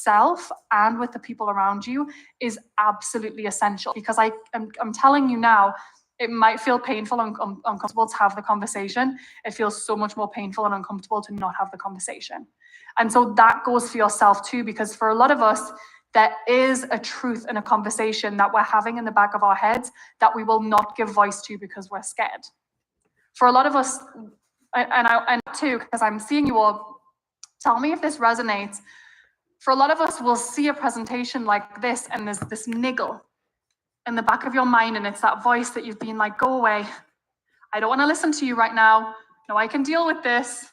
yourself and with the people around you is absolutely essential, because I'm telling you now, it might feel painful and uncomfortable to have the conversation. It feels so much more painful and uncomfortable to not have the conversation. And so that goes for yourself too, because for a lot of us, there is a truth in a conversation that we're having in the back of our heads that we will not give voice to because we're scared. For a lot of us, and too, because I'm seeing you all, tell me if this resonates. For a lot of us, we'll see a presentation like this and there's this niggle in the back of your mind, and it's that voice that you've been like, go away. I don't want to listen to you right now. No, I can deal with this.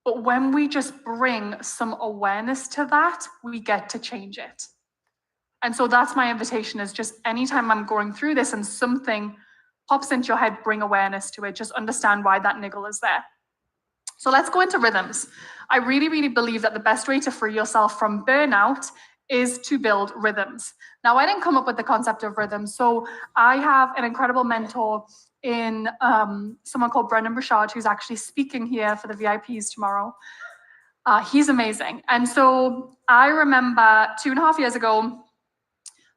But when we just bring some awareness to that, we get to change it. And so that's my invitation, is just anytime I'm going through this and something pops into your head, bring awareness to it. Just understand why that niggle is there. So let's go into rhythms. I really, really believe that the best way to free yourself from burnout is to build rhythms. Now, I didn't come up with the concept of rhythm. So I have an incredible mentor in someone called Brendan Burchard, who's actually speaking here for the VIPs tomorrow. He's amazing. And so I remember 2.5 years ago,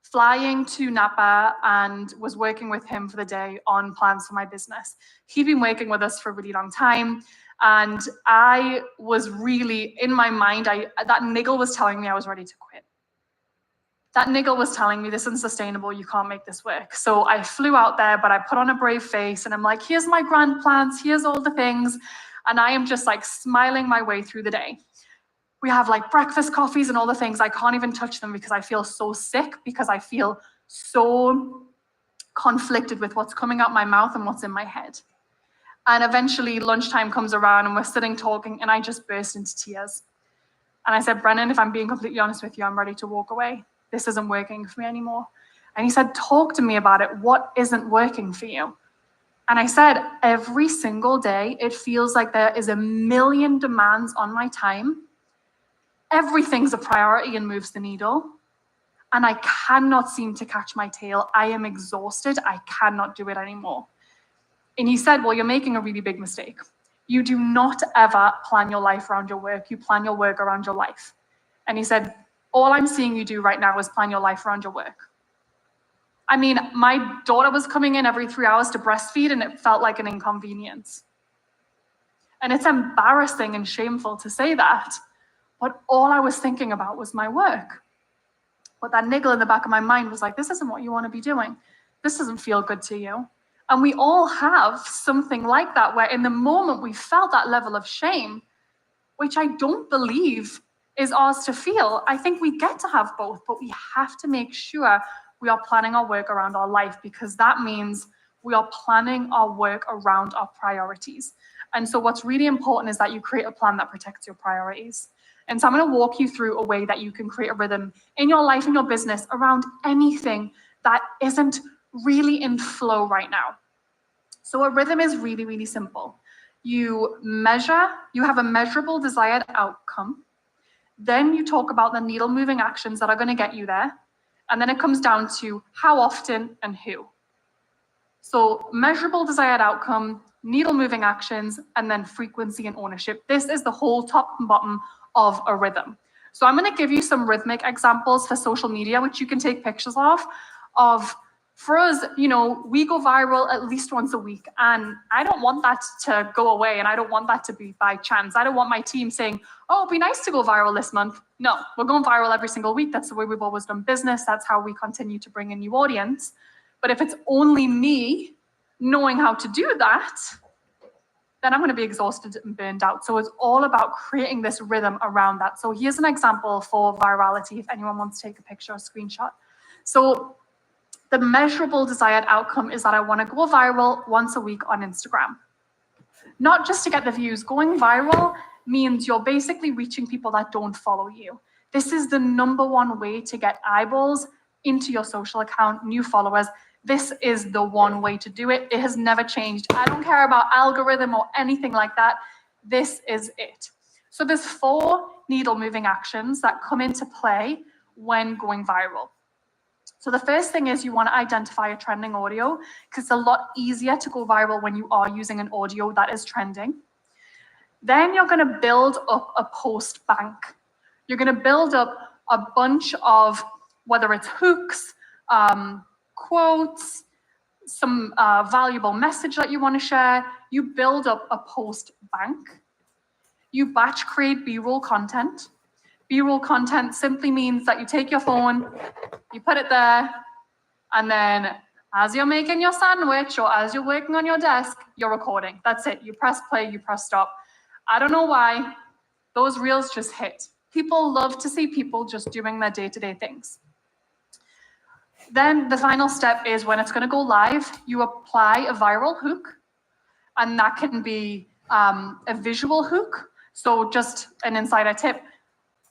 flying to Napa and was working with him for the day on plans for my business. He'd been working with us for a really long time. And I was really, in my mind, that niggle was telling me I was ready to quit. That niggle was telling me, this isn't sustainable, you can't make this work. So I flew out there, but I put on a brave face and I'm like, here's my grand plans, here's all the things. And I am just like smiling my way through the day. We have like breakfast coffees and all the things. I can't even touch them because I feel so sick, because I feel so conflicted with what's coming out my mouth and what's in my head. And eventually lunchtime comes around and we're sitting talking and I just burst into tears. And I said, Brennan, if I'm being completely honest with you, I'm ready to walk away. This isn't working for me anymore. And he said, talk to me about it. What isn't working for you? And I said, every single day, it feels like there is a million demands on my time. Everything's a priority and moves the needle. And I cannot seem to catch my tail. I am exhausted. I cannot do it anymore. And he said, well, you're making a really big mistake. You do not ever plan your life around your work. You plan your work around your life. And he said, all I'm seeing you do right now is plan your life around your work. I mean, my daughter was coming in every 3 hours to breastfeed and it felt like an inconvenience. And it's embarrassing and shameful to say that, but all I was thinking about was my work. But that niggle in the back of my mind was like, this isn't what you want to be doing. This doesn't feel good to you. And we all have something like that, where in the moment we felt that level of shame, which I don't believe is ours to feel. I think we get to have both, but we have to make sure we are planning our work around our life, because that means we are planning our work around our priorities. And so what's really important is that you create a plan that protects your priorities. And so I'm going to walk you through a way that you can create a rhythm in your life, in your business, around anything that isn't really in flow right now. So a rhythm is really, really simple. You have a measurable desired outcome. Then you talk about the needle moving actions that are going to get you there. And then it comes down to how often and who. So measurable desired outcome, needle moving actions, and then frequency and ownership. This is the whole top and bottom of a rhythm. So I'm going to give you some rhythmic examples for social media, which you can take pictures of for us, we go viral at least once a week, and I don't want that to go away, and I don't want that to be by chance. I don't want my team saying, oh, it'd be nice to go viral this month. No, we're going viral every single week. That's the way we've always done business. That's how we continue to bring in new audience. But if it's only me knowing how to do that, then I'm going to be exhausted and burned out. So it's all about creating this rhythm around that. So here's an example for virality, if anyone wants to take a picture or screenshot. So the measurable desired outcome is that I want to go viral once a week on Instagram. Not just to get the views. Going viral means you're basically reaching people that don't follow you. This is the #1 way to get eyeballs into your social account, new followers. This is the one way to do it. It has never changed. I don't care about algorithm or anything like that. This is it. So there's 4 needle moving actions that come into play when going viral. So the first thing is you want to identify a trending audio, because it's a lot easier to go viral when you are using an audio that is trending. Then you're going to build up a post bank. You're going to build up a bunch of, whether it's hooks, quotes, some valuable message that you want to share. You build up a post bank. You batch create B-roll content. B-roll content simply means that you take your phone, you put it there, and then as you're making your sandwich or as you're working on your desk, you're recording. That's it. You press play, you press stop. I don't know why. Those reels just hit. People love to see people just doing their day-to-day things. Then the final step is when it's going to go live, you apply a viral hook, and that can be a visual hook. So just an insider tip.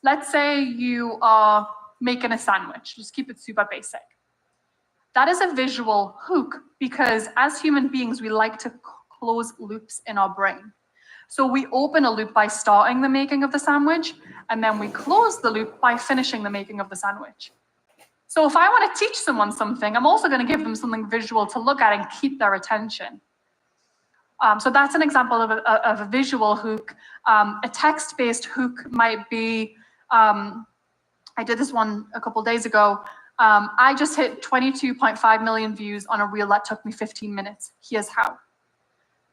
Let's say you are making a sandwich. Just keep it super basic. That is a visual hook because as human beings, we like to close loops in our brain. So we open a loop by starting the making of the sandwich, and then we close the loop by finishing the making of the sandwich. So if I want to teach someone something, I'm also going to give them something visual to look at and keep their attention. So that's an example of a visual hook. A text-based hook might be, I did this one a couple days ago. I just hit 22.5 million views on a reel that took me 15 minutes. Here's how.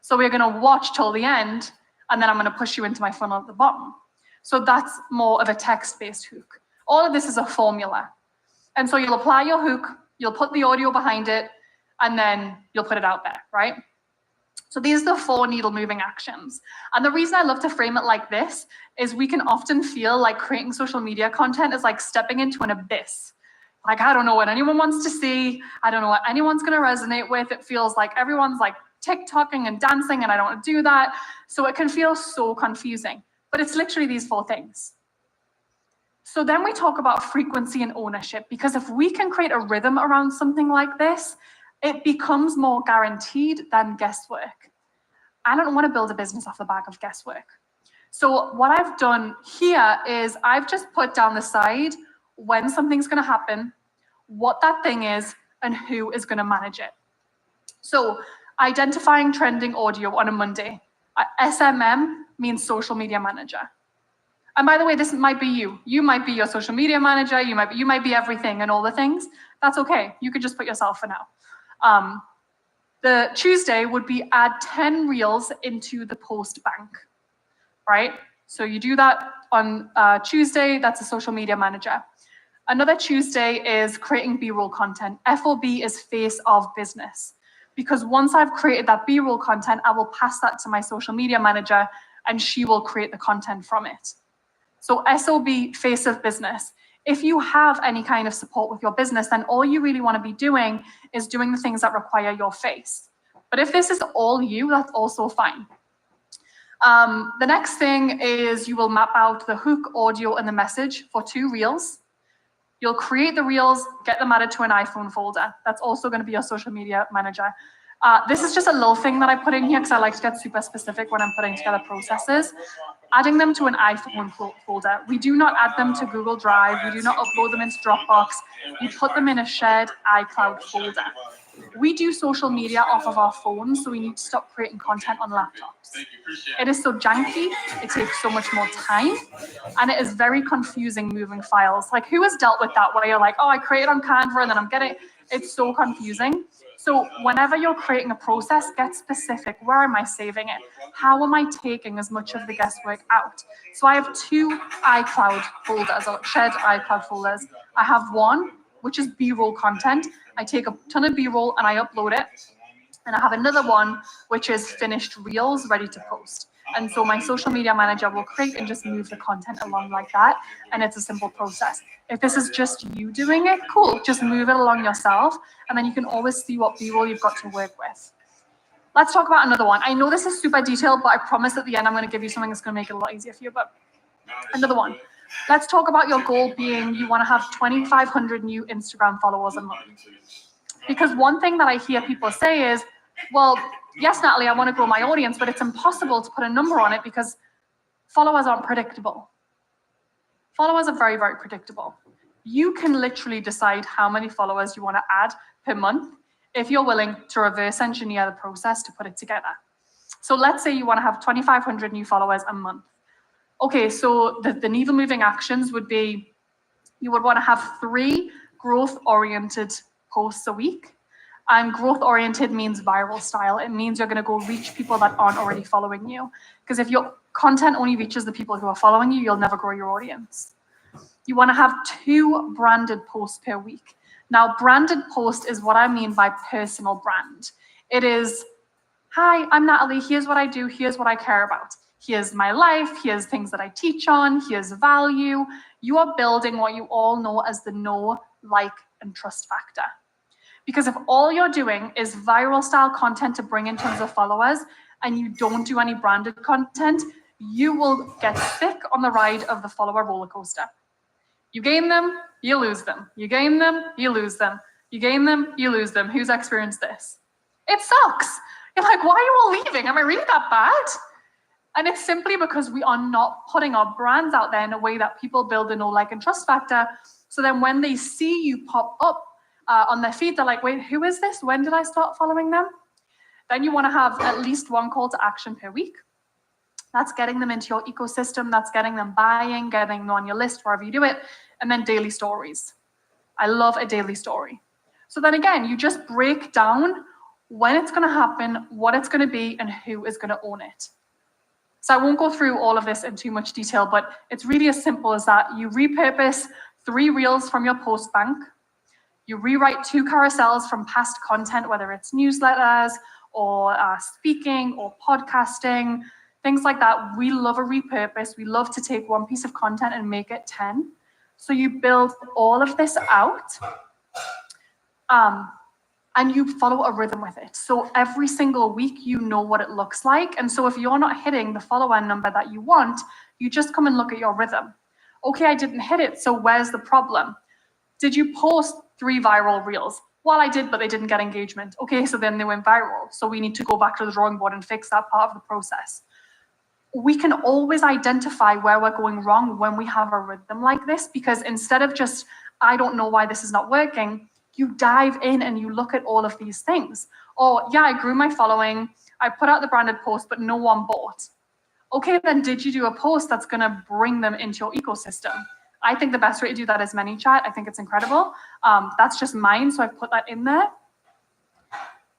So we're going to watch till the end, and then I'm going to push you into my funnel at the bottom. So that's more of a text-based hook. All of this is a formula. And so you'll apply your hook, you'll put the audio behind it, and then you'll put it out there, right? So these are the 4 needle-moving actions. And the reason I love to frame it like this is we can often feel like creating social media content is like stepping into an abyss. Like, I don't know what anyone wants to see. I don't know what anyone's going to resonate with. It feels like everyone's like TikToking and dancing, and I don't want to do that. So it can feel so confusing. But it's literally these 4 things. So then we talk about frequency and ownership, because if we can create a rhythm around something like this, it becomes more guaranteed than guesswork. I don't want to build a business off the back of guesswork. So what I've done here is I've just put down the side when something's going to happen, what that thing is, and who is going to manage it. So identifying trending audio on a Monday. SMM means social media manager. And by the way, this might be you. You might be your social media manager. You might be everything and all the things. That's okay. You could just put yourself for now. The Tuesday would be add 10 reels into the post bank, right? So you do that on Tuesday. That's a social media manager. Another Tuesday is creating B-roll content. FOB is face of business. Because once I've created that B-roll content, I will pass that to my social media manager, and she will create the content from it. So SOB, face of business. If you have any kind of support with your business, then all you really want to be doing is doing the things that require your face. But if this is all you, that's also fine. The next thing is you will map out the hook, audio, and the message for 2 reels. You'll create the reels, get them added to an iPhone folder. That's also going to be your social media manager. This is just a little thing that I put in here because I like to get super specific when I'm putting together processes. Adding them to an iPhone folder. We do not add them to Google Drive. We do not upload them into Dropbox. We put them in a shared iCloud folder. We do social media off of our phones, so we need to stop creating content on laptops. It is so janky, it takes so much more time, and it is very confusing moving files. Like, who has dealt with that where you're like, oh, I created on Canva and then I'm getting, it's so confusing. So whenever you're creating a process, get specific. Where am I saving it? How am I taking as much of the guesswork out? So I have 2 iCloud folders, or shared iCloud folders. I have one, which is B-roll content. I take a ton of B-roll and I upload it. And I have another one, which is finished reels ready to post. And so my social media manager will create and just move the content along like that. And it's a simple process. If this is just you doing it, cool. Just move it along yourself. And then you can always see what B-roll you've got to work with. Let's talk about another one. I know this is super detailed, but I promise at the end I'm going to give you something that's going to make it a lot easier for you. But another one. Let's talk about your goal being you want to have 2,500 new Instagram followers a month. Because one thing that I hear people say is, well, yes, Natalie, I want to grow my audience, but it's impossible to put a number on it because followers aren't predictable. Followers are very, very predictable. You can literally decide how many followers you want to add per month if you're willing to reverse engineer the process to put it together. So let's say you want to have 2,500 new followers a month. Okay, so the needle moving actions would be, you would want to have 3 growth-oriented posts a week. And growth-oriented means viral style. It means you're going to go reach people that aren't already following you. Because if your content only reaches the people who are following you, you'll never grow your audience. You want to have 2 branded posts per week. Now, branded post is what I mean by personal brand. It is, hi, I'm Natalie. Here's what I do. Here's what I care about. Here's my life. Here's things that I teach on. Here's value. You are building what you all know as the know, like, and trust factor. Because if all you're doing is viral style content to bring in tons of followers and you don't do any branded content, you will get sick on the ride of the follower roller coaster. You gain them, you lose them. You gain them, you lose them. You gain them, you lose them. Who's experienced this? It sucks. You're like, why are you all leaving? Am I really that bad? And it's simply because we are not putting our brands out there in a way that people build a know, like, and trust factor. So then when they see you pop up on their feed, they're like, wait, who is this? When did I start following them? Then you want to have at least 1 call to action per week. That's getting them into your ecosystem. That's getting them buying, getting them on your list, wherever you do it. And then daily stories. I love a daily story. So then again, you just break down when it's going to happen, what it's going to be, and who is going to own it. So I won't go through all of this in too much detail, but it's really as simple as that. You repurpose 3 reels from your post bank. You rewrite 2 carousels from past content, whether it's newsletters or speaking or podcasting, things like that. We love a repurpose. We love to take one piece of content and make it 10. So you build all of this out, and you follow a rhythm with it. So every single week, you know what it looks like. And so if you're not hitting the follower number that you want, you just come and look at your rhythm. Okay, I didn't hit it, so where's the problem? Did you post 3 viral reels? Well, I did, but they didn't get engagement. Okay, so then they went viral. So we need to go back to the drawing board and fix that part of the process. We can always identify where we're going wrong when we have a rhythm like this, because instead of just, I don't know why this is not working, you dive in and you look at all of these things. Or, yeah, I grew my following, I put out the branded post, but no one bought. Okay, then did you do a post that's gonna bring them into your ecosystem? I think the best way to do that is ManyChat. I think it's incredible. That's just mine, so I put that in there.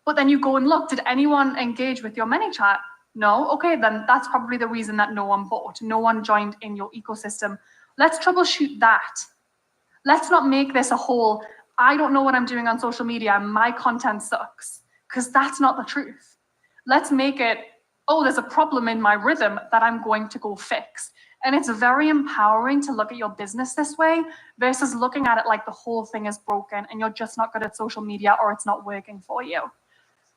But then you go and look, did anyone engage with your ManyChat? No? Okay, then that's probably the reason that no one bought. No one joined in your ecosystem. Let's troubleshoot that. Let's not make this a whole, I don't know what I'm doing on social media, my content sucks, because that's not the truth. Let's make it, oh, there's a problem in my rhythm that I'm going to go fix. And it's very empowering to look at your business this way versus looking at it like the whole thing is broken and you're just not good at social media or it's not working for you.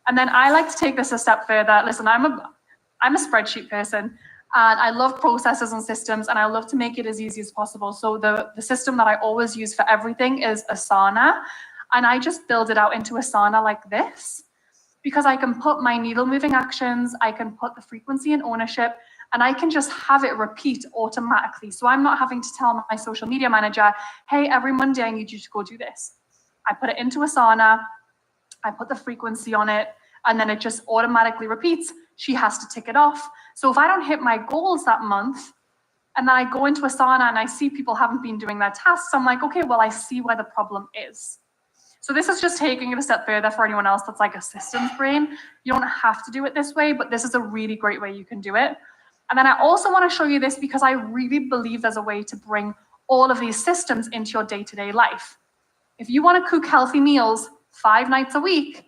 And then I like to take this a step further. Listen, I'm a spreadsheet person and I love processes and systems and I love to make it as easy as possible. So the system that I always use for everything is Asana. And I just build it out into Asana like this because I can put my needle moving actions, I can put the frequency and ownership, and I can just have it repeat automatically. So I'm not having to tell my social media manager, hey, every Monday I need you to go do this. I put it into Asana, I put the frequency on it, and then it just automatically repeats. She has to tick it off. So if I don't hit my goals that month, and then I go into Asana and I see people haven't been doing their tasks, I'm like, okay, well, I see where the problem is. So this is just taking it a step further for anyone else that's like a systems brain. You don't have to do it this way, but this is a really great way you can do it. And then I also want to show you this because I really believe there's a way to bring all of these systems into your day-to-day life. If you want to cook healthy meals 5 nights a week,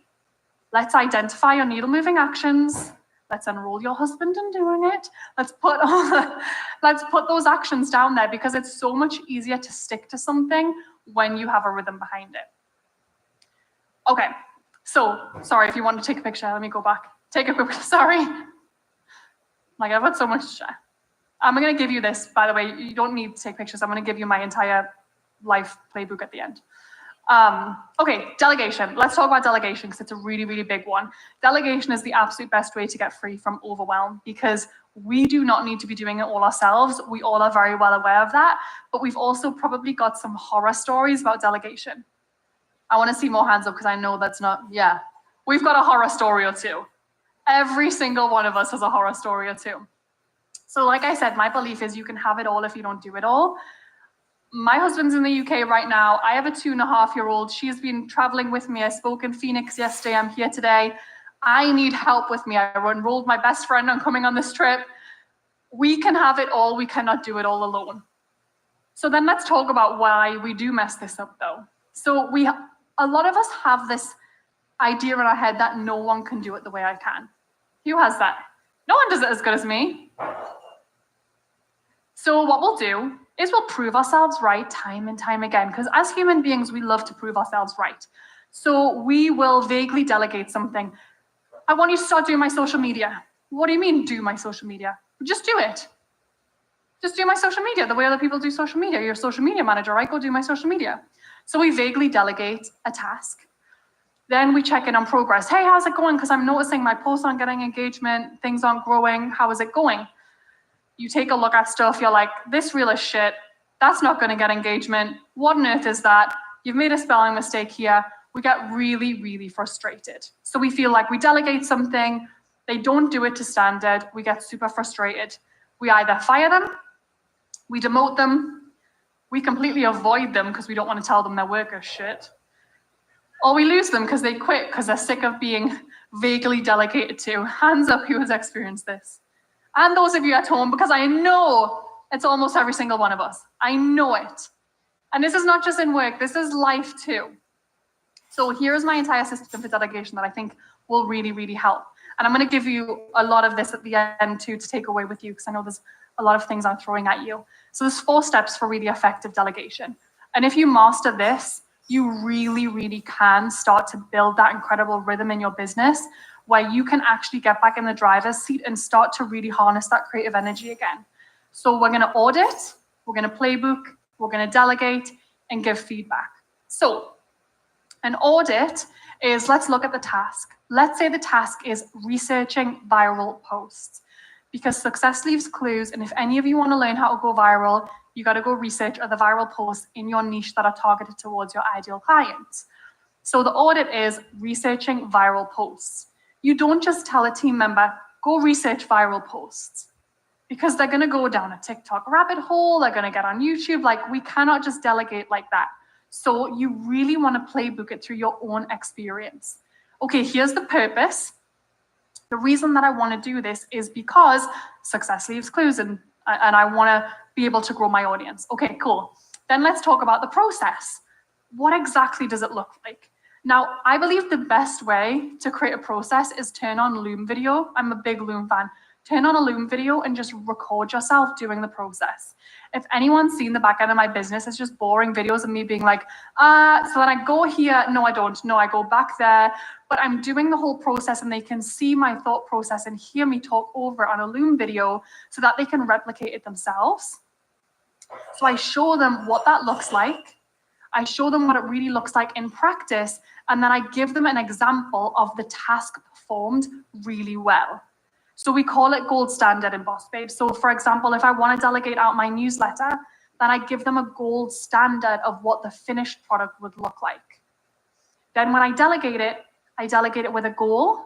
let's identify your needle moving actions. Let's enroll your husband in doing it. Let's put those actions down there because it's so much easier to stick to something when you have a rhythm behind it. Okay, so sorry if you want to take a picture, let me go back. Take a quick, sorry. Like I've got so much to share. I'm gonna give you this, by the way, you don't need to take pictures. I'm gonna give you my entire life playbook at the end. Okay, delegation. Let's talk about delegation because it's a really, really big one. Delegation is the absolute best way to get free from overwhelm because we do not need to be doing it all ourselves. We all are very well aware of that, but we've also probably got some horror stories about delegation. I want to see more hands up because I know that's not, yeah. We've got a horror story or two. Every single one of us has a horror story or two. So like I said, my belief is you can have it all if you don't do it all. My husband's in the UK right now. I have a 2.5-year-old. She's been traveling with me. I spoke in Phoenix yesterday. I'm here today. I need help with me. I enrolled my best friend on coming on this trip. We can have it all. We cannot do it all alone. So then let's talk about why we do mess this up though. So a lot of us have this idea in our head that no one can do it the way I can. Who has that? No one does it as good as me. So what we'll do is we'll prove ourselves right time and time again, because as human beings, we love to prove ourselves right. So we will vaguely delegate something. I want you to start doing my social media. What do you mean, do my social media? Just do it. Just do my social media the way other people do social media. You're a social media manager, right? Go do my social media. So we vaguely delegate a task. Then we check in on progress. Hey, how's it going? Because I'm noticing my posts aren't getting engagement, things aren't growing. How is it going? You take a look at stuff, you're like, this reel is shit. That's not going to get engagement. What on earth is that? You've made a spelling mistake here. We get really, really frustrated. So we feel like we delegate something, they don't do it to standard, we get super frustrated. We either fire them, we demote them, we completely avoid them because we don't want to tell them their work is shit, or we lose them because they quit because they're sick of being vaguely delegated to. Hands up who has experienced this. And those of you at home, because I know it's almost every single one of us. I know it. And this is not just in work, this is life too. So here's my entire system for delegation that I think will really, really help. And I'm going to give you a lot of this at the end too to take away with you, because I know there's a lot of things I'm throwing at you. So there's 4 steps for really effective delegation. And if you master this, you really, really can start to build that incredible rhythm in your business where you can actually get back in the driver's seat and start to really harness that creative energy again. So we're going to audit, we're going to playbook, we're going to delegate, and give feedback. So an audit is, let's look at the task. Let's say the task is researching viral posts, because success leaves clues. And if any of you want to learn how to go viral, you got to go research other viral posts in your niche that are targeted towards your ideal clients. So the audit is researching viral posts. You don't just tell a team member, go research viral posts, because they're going to go down a TikTok rabbit hole. They're going to get on YouTube. Like, we cannot just delegate like that. So you really want to playbook it through your own experience. Okay, here's the purpose. The reason that I want to do this is because success leaves clues, and I want to be able to grow my audience. Okay, cool. Then let's talk about the process. What exactly does it look like? Now, I believe the best way to create a process is turn on Loom video. I'm a big Loom fan. Turn on a Loom video and just record yourself doing the process. If anyone's seen the back end of my business, it's just boring videos of me being like, so then I go here. No, I don't. No, I go back there. But I'm doing the whole process and they can see my thought process and hear me talk over on a Loom video so that they can replicate it themselves. So I show them what that looks like. I show them what it really looks like in practice, and then I give them an example of the task performed really well. So we call it gold standard in Boss Babe. So for example, if I want to delegate out my newsletter, then I give them a gold standard of what the finished product would look like. Then when I delegate it with a goal,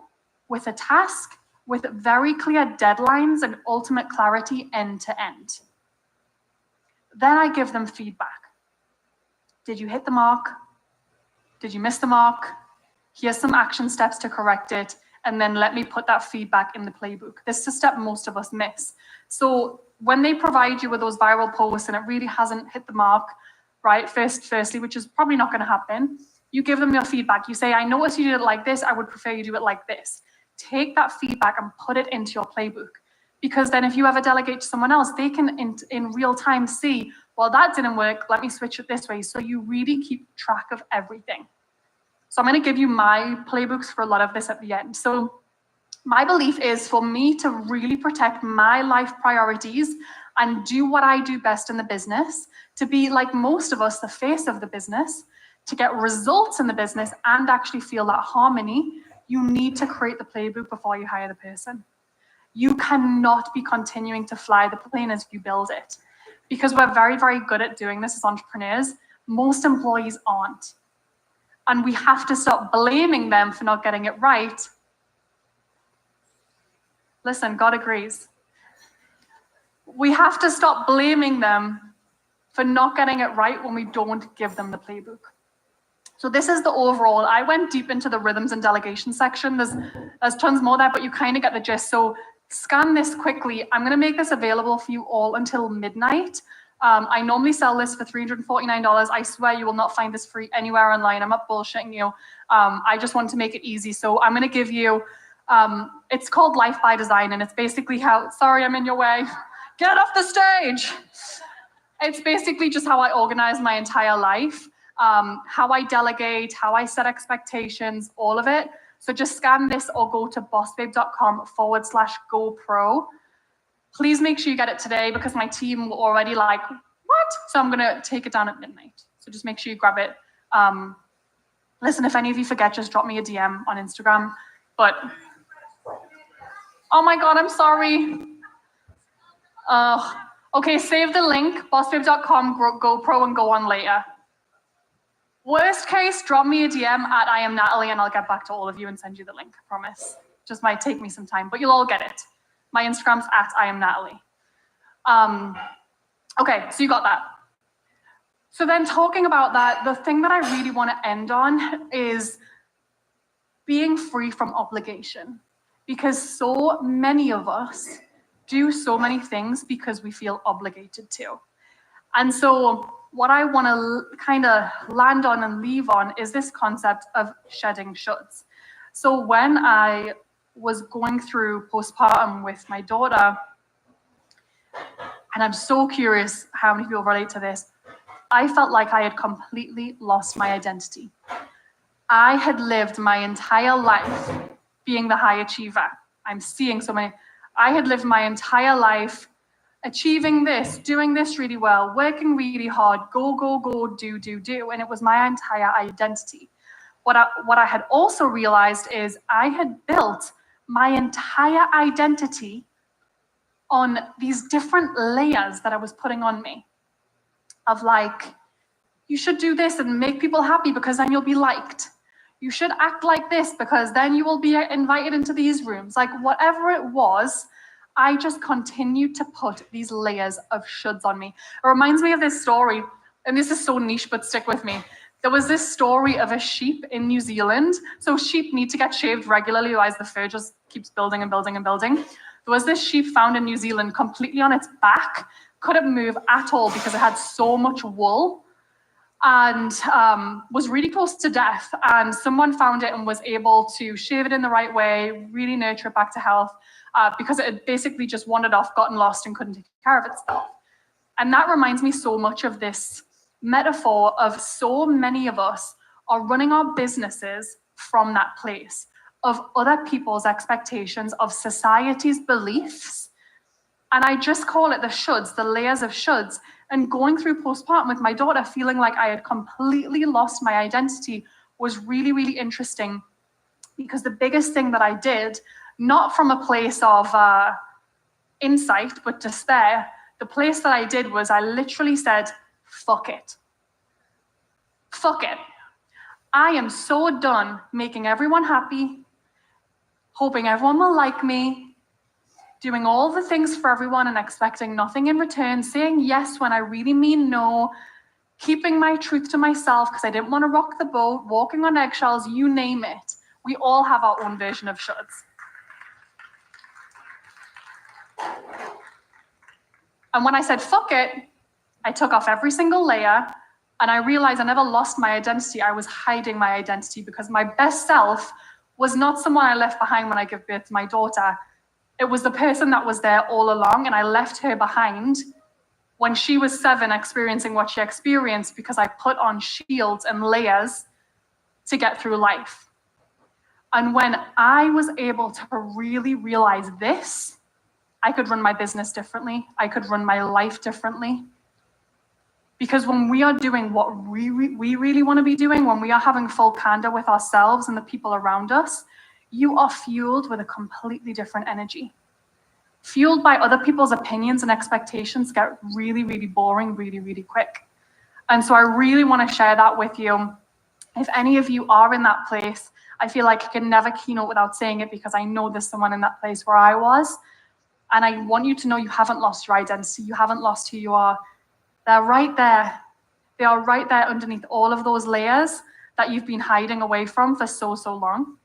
with a task, with very clear deadlines and ultimate clarity end to end. Then I give them feedback. Did you hit the mark? Did you miss the mark? Here's some action steps to correct it. And then let me put that feedback in the playbook. This is a step most of us miss. So when they provide you with those viral posts and it really hasn't hit the mark, right, firstly, which is probably not going to happen, you give them your feedback. You say, I noticed you did it like this. I would prefer you do it like this. Take that feedback and put it into your playbook. Because then if you ever delegate to someone else, they can in real time see, well, that didn't work. Let me switch it this way. So you really keep track of everything. So I'm going to give you my playbooks for a lot of this at the end. So my belief is for me to really protect my life priorities and do what I do best in the business, to be like most of us, the face of the business, to get results in the business and actually feel that harmony, you need to create the playbook before you hire the person. You cannot be continuing to fly the plane as you build it, because we're very, very good at doing this as entrepreneurs. Most employees aren't. And we have to stop blaming them for not getting it right. Listen, God agrees. We have to stop blaming them for not getting it right when we don't give them the playbook. So this is the overall. I went deep into the rhythms and delegation section. There's tons more there, but you kind of get the gist. So scan this quickly. I'm going to make this available for you all until midnight. I normally sell this for $349. I swear you will not find this free anywhere online. I'm not bullshitting you. I just want to make it easy. So I'm going to give you, it's called Life by Design, and it's basically how, sorry, I'm in your way. Get off the stage. It's basically just how I organize my entire life, how I delegate, how I set expectations, all of it. So just scan this or go to bossbabe.com/GoPro. Please make sure you get it today because my team will already like, what? So I'm gonna take it down at midnight. So just make sure you grab it. Listen, if any of you forget, just drop me a DM on Instagram. But, oh my God, I'm sorry. Okay, save the link, bossbabe.com, GoPro, and go on later. Worst case, drop me a DM at I am Natalie and I'll get back to all of you and send you the link, I promise. Just might take me some time, but you'll all get it. My Instagram's at I am Natalie. Okay, so you got that. So then talking about that, the thing that I really want to end on is being free from obligation. Because so many of us do so many things because we feel obligated to. And so what I want to kind of land on and leave on is this concept of shedding shoulds. So when I was going through postpartum with my daughter, and I'm so curious how many people relate to this, I felt like I had completely lost my identity. I had lived my entire life being the high achiever. I'm seeing so many. I had lived my entire life achieving this, doing this really well, working really hard, go, go, go, do, do, do. And it was my entire identity. What I had also realized is I had built my entire identity on these different layers that I was putting on me of like, you should do this and make people happy because then you'll be liked. You should act like this because then you will be invited into these rooms. Like whatever it was, I just continued to put these layers of shoulds on me. It reminds me of this story, and this is so niche, but stick with me. There was this story of a sheep in New Zealand. So sheep need to get shaved regularly, otherwise the fur just keeps building and building and building. There was this sheep found in New Zealand completely on its back, couldn't move at all because it had so much wool, and was really close to death. And someone found it and was able to shave it in the right way, really nurture it back to health, because it had basically just wandered off, gotten lost, and couldn't take care of itself. And that reminds me so much of this metaphor of so many of us are running our businesses from that place of other people's expectations, of society's beliefs. And I just call it the shoulds, the layers of shoulds. And going through postpartum with my daughter, feeling like I had completely lost my identity was really, really interesting. Because the biggest thing that I did, not from a place of insight, but despair, the place that I did was I literally said, fuck it. Fuck it. I am so done making everyone happy, hoping everyone will like me, doing all the things for everyone and expecting nothing in return, saying yes when I really mean no, keeping my truth to myself because I didn't want to rock the boat, walking on eggshells, you name it. We all have our own version of shoulds. And when I said fuck it, I took off every single layer and I realized I never lost my identity. I was hiding my identity because my best self was not someone I left behind when I gave birth to my daughter. It was the person that was there all along, and I left her behind when she was 7 experiencing what she experienced because I put on shields and layers to get through life. And when I was able to really realize this, I could run my business differently. I could run my life differently. Because when we are doing what we really want to be doing, when we are having full candor with ourselves and the people around us, you are fueled with a completely different energy. Fueled by other people's opinions and expectations get really, really boring really, really quick. And so I really want to share that with you. If any of you are in that place, I feel like I can never keynote without saying it because I know there's someone in that place where I was. And I want you to know you haven't lost your identity. You haven't lost who you are. They're right there. They are right there underneath all of those layers that you've been hiding away from for so, so long.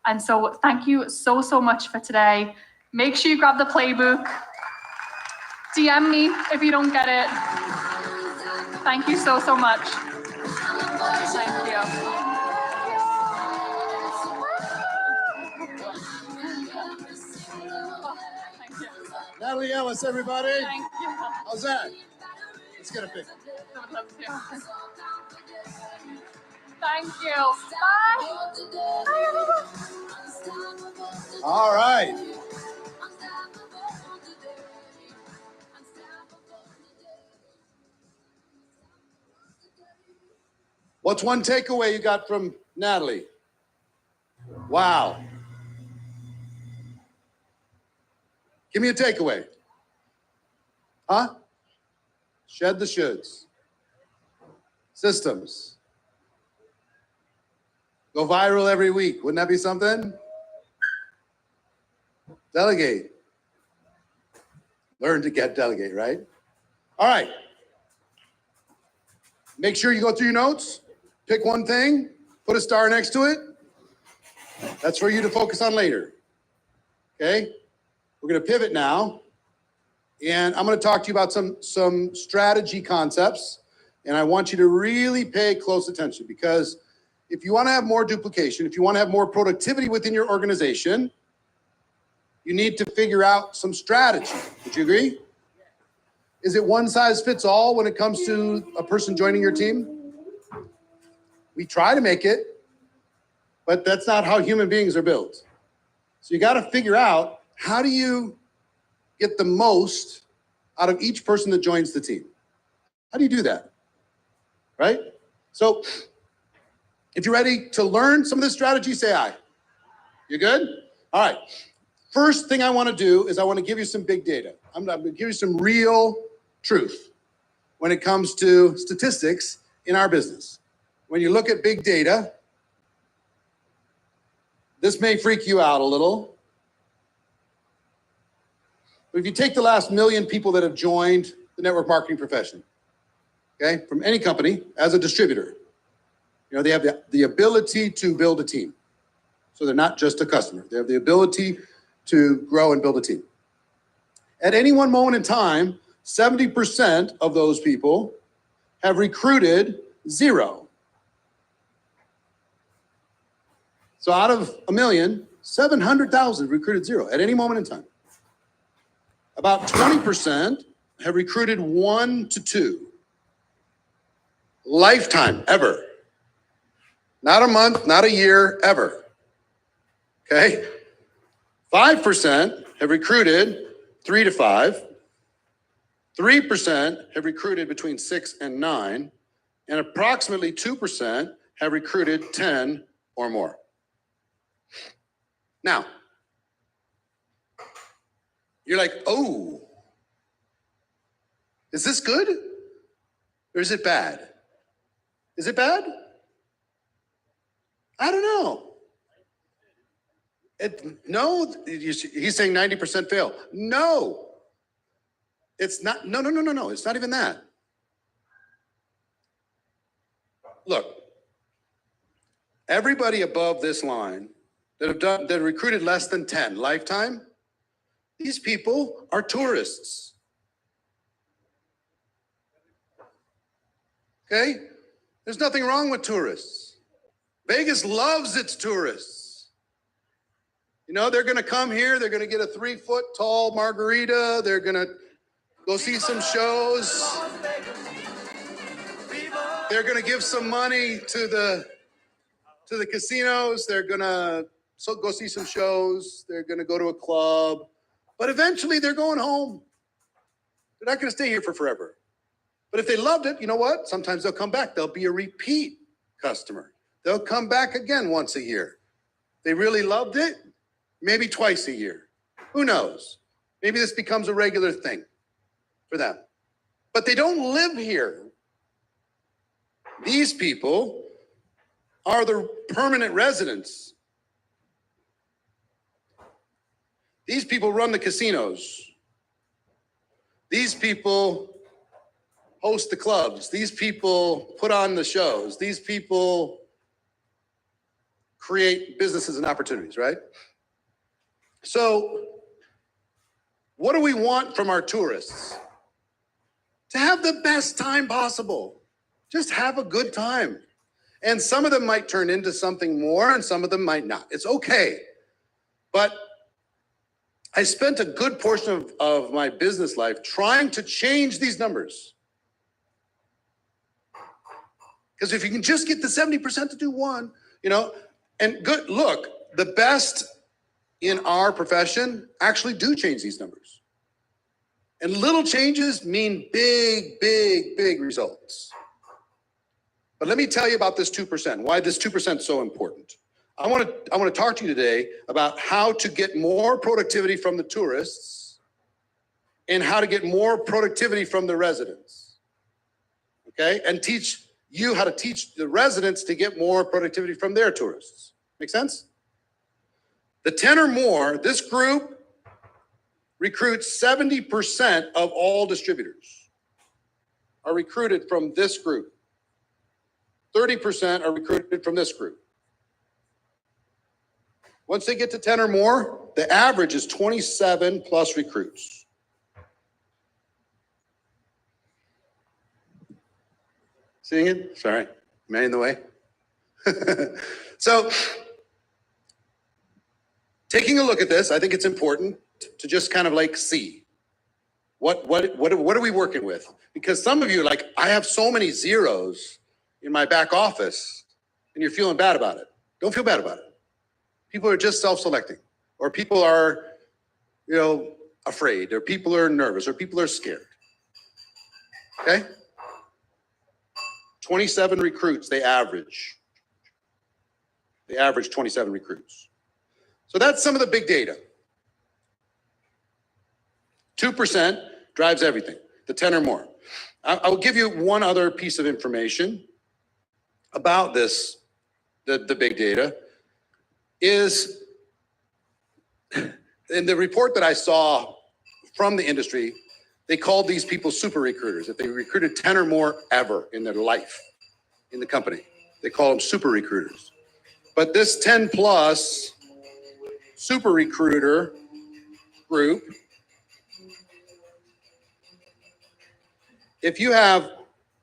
And so thank you so, so much for today. Make sure you grab the playbook. DM me if you don't get it. Thank you so, so much. Thank you. Natalie Ellis, everybody. Thank you. How's that? Let's get a pic. I would love to. Thank you. Bye. Bye, everyone. All right. What's one takeaway you got from Natalie? Wow. Give me a takeaway. Huh? Shed the shoulds. Systems. Go viral every week. Wouldn't that be something? Delegate. Learn to get delegate, right? All right. Make sure you go through your notes. Pick one thing. Put a star next to it. That's for you to focus on later. Okay? We're going to pivot now. And I'm going to talk to you about some strategy concepts. And I want you to really pay close attention, because if you want to have more duplication, if you want to have more productivity within your organization, you need to figure out some strategy. Would you agree? Is it one size fits all when it comes to a person joining your team? We try to make it, but that's not how human beings are built. So you got to figure out, how do you get the most out of each person that joins the team? How do you do that? Right? So if you're ready to learn some of this strategy, say aye. You good? All right. First thing I want to do is I want to give you some big data. I'm going to give you some real truth when it comes to statistics in our business. When you look at big data, this may freak you out a little. But if you take the last 1 million people that have joined the network marketing profession, okay, from any company as a distributor, you know, they have the ability to build a team. So they're not just a customer. They have the ability to grow and build a team. At any one moment in time, 70% of those people have recruited 0. So out of 1 million, 700,000 recruited 0 at any moment in time. About 20% have recruited 1 to 2. Lifetime, ever. Not a month, not a year, ever. Okay? 5% have recruited 3 to 5. 3% have recruited between 6 and 9. And approximately 2% have recruited 10 or more. Now, you're like, oh, is this good? Or is it bad? Is it bad? I don't know. No, he's saying 90% fail. No, it's not. No. It's not even that. Look, everybody above this line that recruited less than 10 lifetime, these people are tourists. Okay? There's nothing wrong with tourists. Vegas loves its tourists. You know, they're going to come here. They're going to get a 3-foot-tall margarita. They're going to go see some shows. They're going to give some money to the casinos. They're going to go see some shows. They're going to go to a club. But eventually they're going home. They're not going to stay here for forever. But if they loved it, you know what? Sometimes they'll come back. They'll be a repeat customer. They'll come back again once a year. They really loved it, maybe twice a year. Who knows? Maybe this becomes a regular thing for them. But they don't live here. These people are the permanent residents. These people run the casinos. These people host the clubs. These people put on the shows. These people create businesses and opportunities, right? So what do we want from our tourists? To have the best time possible. Just have a good time. And some of them might turn into something more and some of them might not. It's okay. But I spent a good portion of my business life trying to change these numbers. Because if you can just get the 70% to do one, and good, look, the best in our profession actually do change these numbers. And little changes mean big, big, big results. But let me tell you about this 2%, why this 2% is so important. I want to talk to you today about how to get more productivity from the tourists and how to get more productivity from the residents. Okay? And teach you how to teach the residents to get more productivity from their tourists. Make sense? The 10 or more, this group recruits 70% of all distributors are recruited from this group. 30% are recruited from this group. Once they get to 10 or more, the average is 27 plus recruits. Seeing it? Sorry, am I in the way? So, taking a look at this, I think it's important to just kind of like see what are we working with? Because some of you are like, I have so many zeros in my back office, and you're feeling bad about it. Don't feel bad about it. People are just self-selecting, or people are, afraid, or people are nervous, or people are scared. Okay? 27 recruits, they average. They average 27 recruits. So that's some of the big data. 2% drives everything, the 10 or more. I'll give you one other piece of information about this, the big data, is in the report that I saw from the industry, they called these people super recruiters. If they recruited 10 or more ever in their life in the company, they call them super recruiters. But this 10 plus super recruiter group, if you have,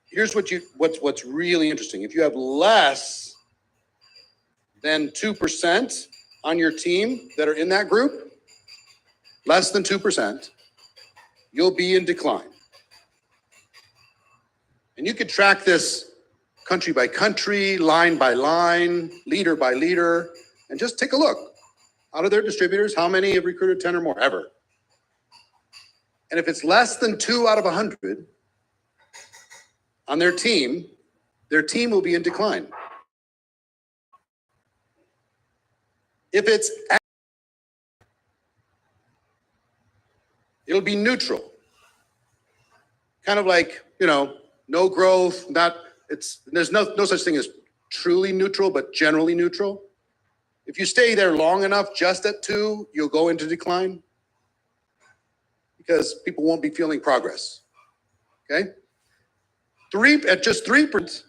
here's what's really interesting. If you have less than 2% on your team that are in that group, less than 2%, you'll be in decline. And you could track this country by country, line by line, leader by leader, and just take a look. Out of their distributors, how many have recruited 10 or more ever? And if it's less than 2 out of 100 on their team will be in decline. If it's, it'll be neutral. Kind of like, no growth, there's no such thing as truly neutral, but generally neutral. If you stay there long enough, just at 2, you'll go into decline because people won't be feeling progress. Okay? At just 3%,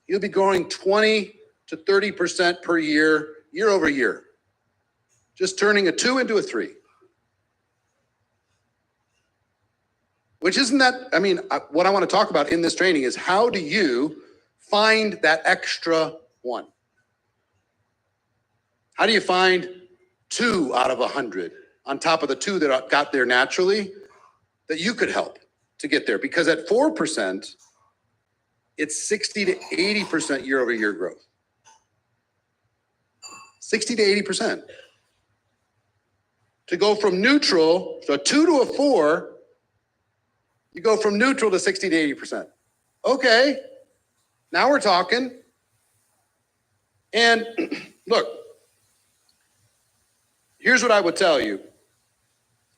you'll be growing 20 to 30% per year, year over year. Just turning a 2 into a 3. Which isn't that, what I want to talk about in this training is how do you find that extra 1? How do you find 2 out of 100 on top of the 2 that got there naturally that you could help to get there? Because at 4%, it's 60 to 80% year over year growth. 60 to 80%. To go from neutral, so a 2 to a 4, you go from neutral to 60 to 80%. Okay, now we're talking. And look, here's what I would tell you.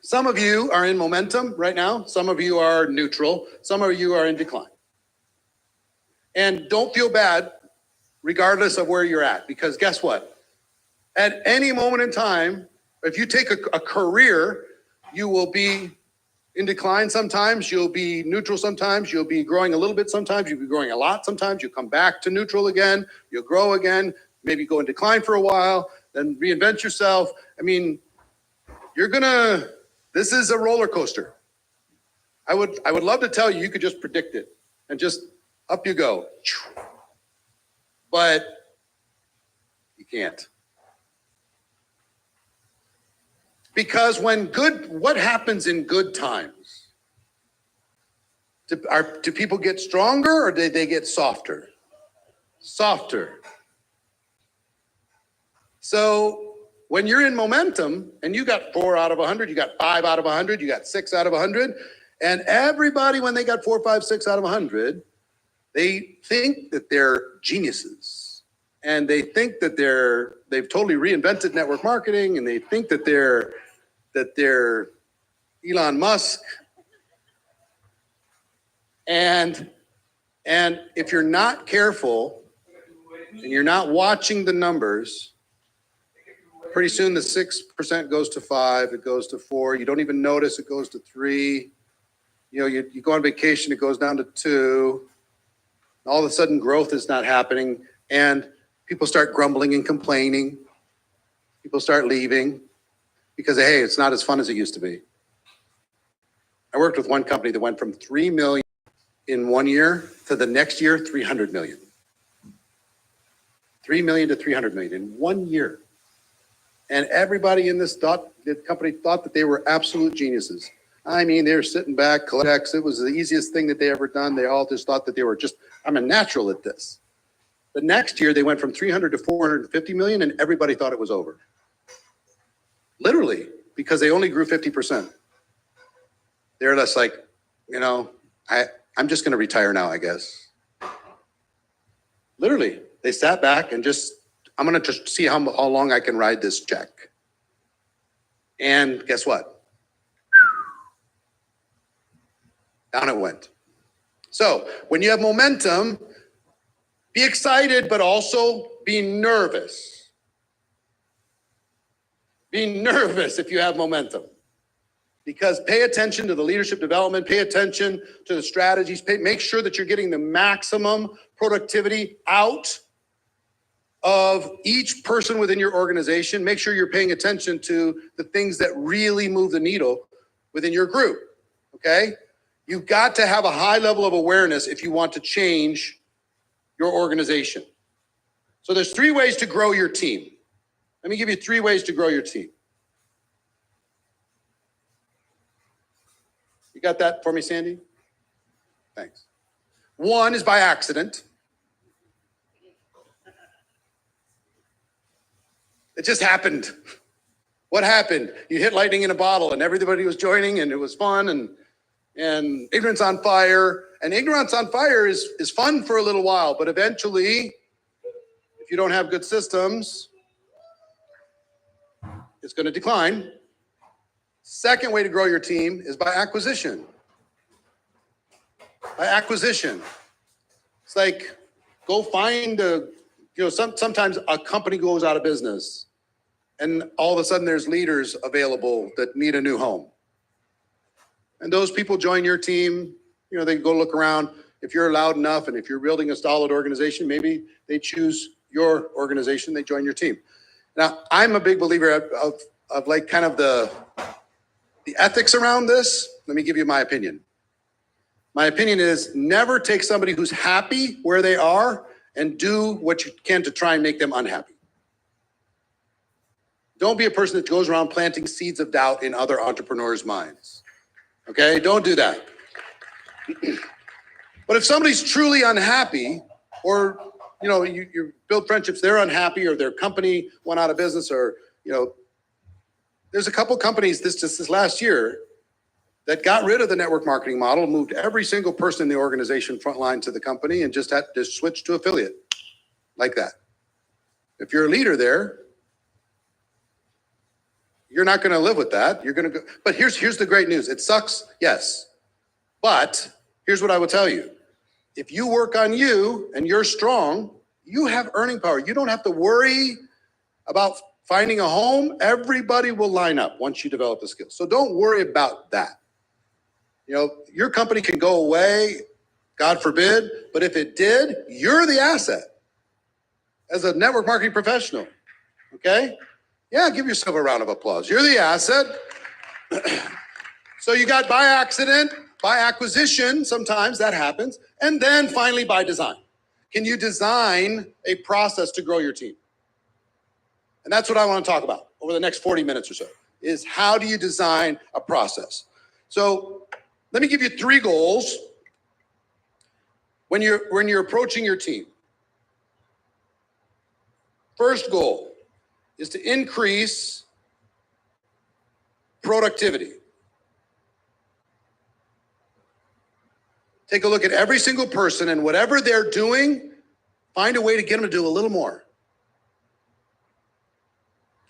Some of you are in momentum right now. Some of you are neutral. Some of you are in decline. And don't feel bad regardless of where you're at, because guess what? At any moment in time, If you take a career, you will be in decline sometimes, you'll be neutral sometimes, you'll be growing a little bit sometimes, you'll be growing a lot sometimes, you'll come back to neutral again, you'll grow again, maybe go in decline for a while, then reinvent yourself. I mean, this is a roller coaster. I would love to tell you could just predict it and just up you go. But you can't. Because what happens in good times? Do people get stronger or do they get softer? Softer. So when you're in momentum and you got 4 out of 100, you got 5 out of 100, you got 6 out of 100, and everybody, when they got 4, 5, 6 out of 100, they think that they're geniuses. And they think that they've totally reinvented network marketing, and they think that they're Elon Musk. And if you're not careful and you're not watching the numbers, pretty soon the 6% goes to 5, it goes to 4. You don't even notice it goes to 3. You know, you go on vacation, it goes down to 2. All of a sudden, growth is not happening, and people start grumbling and complaining. People start leaving because, hey, it's not as fun as it used to be. I worked with one company that went from 3 million in 1 year to the next year, 300 million. 3 million to 300 million in 1 year. And everybody in the company thought that they were absolute geniuses. I mean, they were sitting back, collects. It was the easiest thing that they ever done. They all just thought that they were I'm a natural at this. The next year, they went from 300 to 450 million, and everybody thought it was over. Literally, because they only grew 50%. They're just like, I'm just going to retire now, I guess. Literally, they sat back and I'm going to just see how long I can ride this check. And guess what? Down it went. So when you have momentum, be excited, but also be nervous. Be nervous if you have momentum. Because pay attention to the leadership development, pay attention to the strategies, make sure that you're getting the maximum productivity out of each person within your organization. Make sure you're paying attention to the things that really move the needle within your group, okay? You've got to have a high level of awareness if you want to change your organization. So there's 3 ways to grow your team. Let me give you 3 ways to grow your team. You got that for me, Sandy? Thanks. 1 is by accident. It just happened. What happened? You hit lightning in a bottle and everybody was joining and it was fun and Ignorance on Fire. And Ignorance on Fire is fun for a little while, but eventually, if you don't have good systems, it's going to decline. Second way to grow your team is by acquisition. By acquisition. It's like, go find sometimes a company goes out of business and all of a sudden there's leaders available that need a new home. And those people join your team, they go look around. If you're loud enough and if you're building a solid organization, maybe they choose your organization, they join your team. Now, I'm a big believer of like kind of the ethics around this. Let me give you my opinion. My opinion is never take somebody who's happy where they are and do what you can to try and make them unhappy. Don't be a person that goes around planting seeds of doubt in other entrepreneurs' minds. Okay, don't do that. But if somebody's truly unhappy, or you build friendships, they're unhappy, or their company went out of business, or there's a couple companies this last year that got rid of the network marketing model, moved every single person in the organization frontline to the company, and just had to switch to affiliate like that. If you're a leader there, you're not going to live with that. You're going to go. But here's the great news. It sucks, yes. But here's what I will tell you. If you work on you and you're strong, you have earning power. You don't have to worry about Finding a home, everybody will line up once you develop the skills. So don't worry about that. You know, your company can go away, God forbid, but if it did, you're the asset as a network marketing professional. Okay? Yeah, give yourself a round of applause. You're the asset. So you got by accident, by acquisition, sometimes that happens, and then finally by design. Can you design a process to grow your team? And that's what I want to talk about over the next 40 minutes or so, is how do you design a process? So let me give you 3 goals when you're approaching your team. First goal is to increase productivity. Take a look at every single person, and whatever they're doing, find a way to get them to do a little more.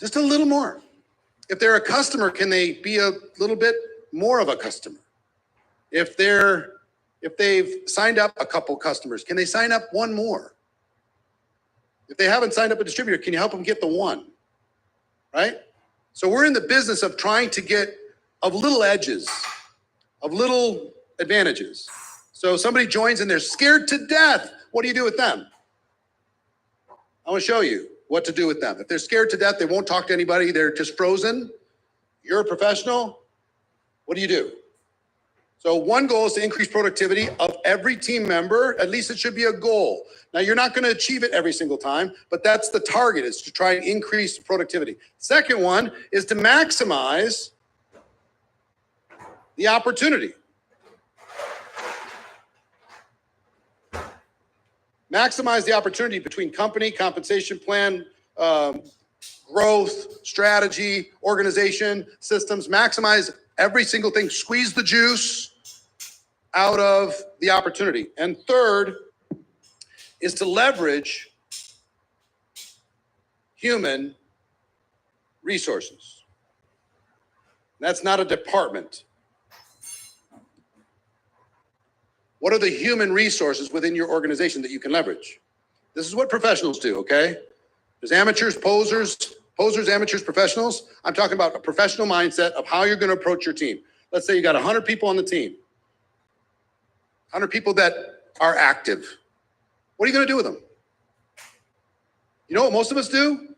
Just a little more. If they're a customer, can they be a little bit more of a customer? If they've signed up a couple customers, can they sign up one more? If they haven't signed up a distributor, can you help them get the one? Right? So we're in the business of trying to get of little edges, of little advantages. So somebody joins and they're scared to death. What do you do with them? I want to show you what to do with them. If they're scared to death, they won't talk to anybody, they're just frozen. You're a professional. What do you do? So one goal is to increase productivity of every team member. At least it should be a goal. Now, you're not going to achieve it every single time, but that's the target, is to try and increase productivity. Second one is to maximize the opportunity. Maximize the opportunity between company, compensation plan, growth, strategy, organization, systems. Maximize every single thing. Squeeze the juice out of the opportunity. And third is to leverage human resources. That's not a department. What are the human resources within your organization that you can leverage? This is what professionals do, okay? There's amateurs, posers, amateurs, professionals. I'm talking about a professional mindset of how you're going to approach your team. Let's say you got 100 people on the team, 100 people that are active. What are you going to do with them? You know what most of us do?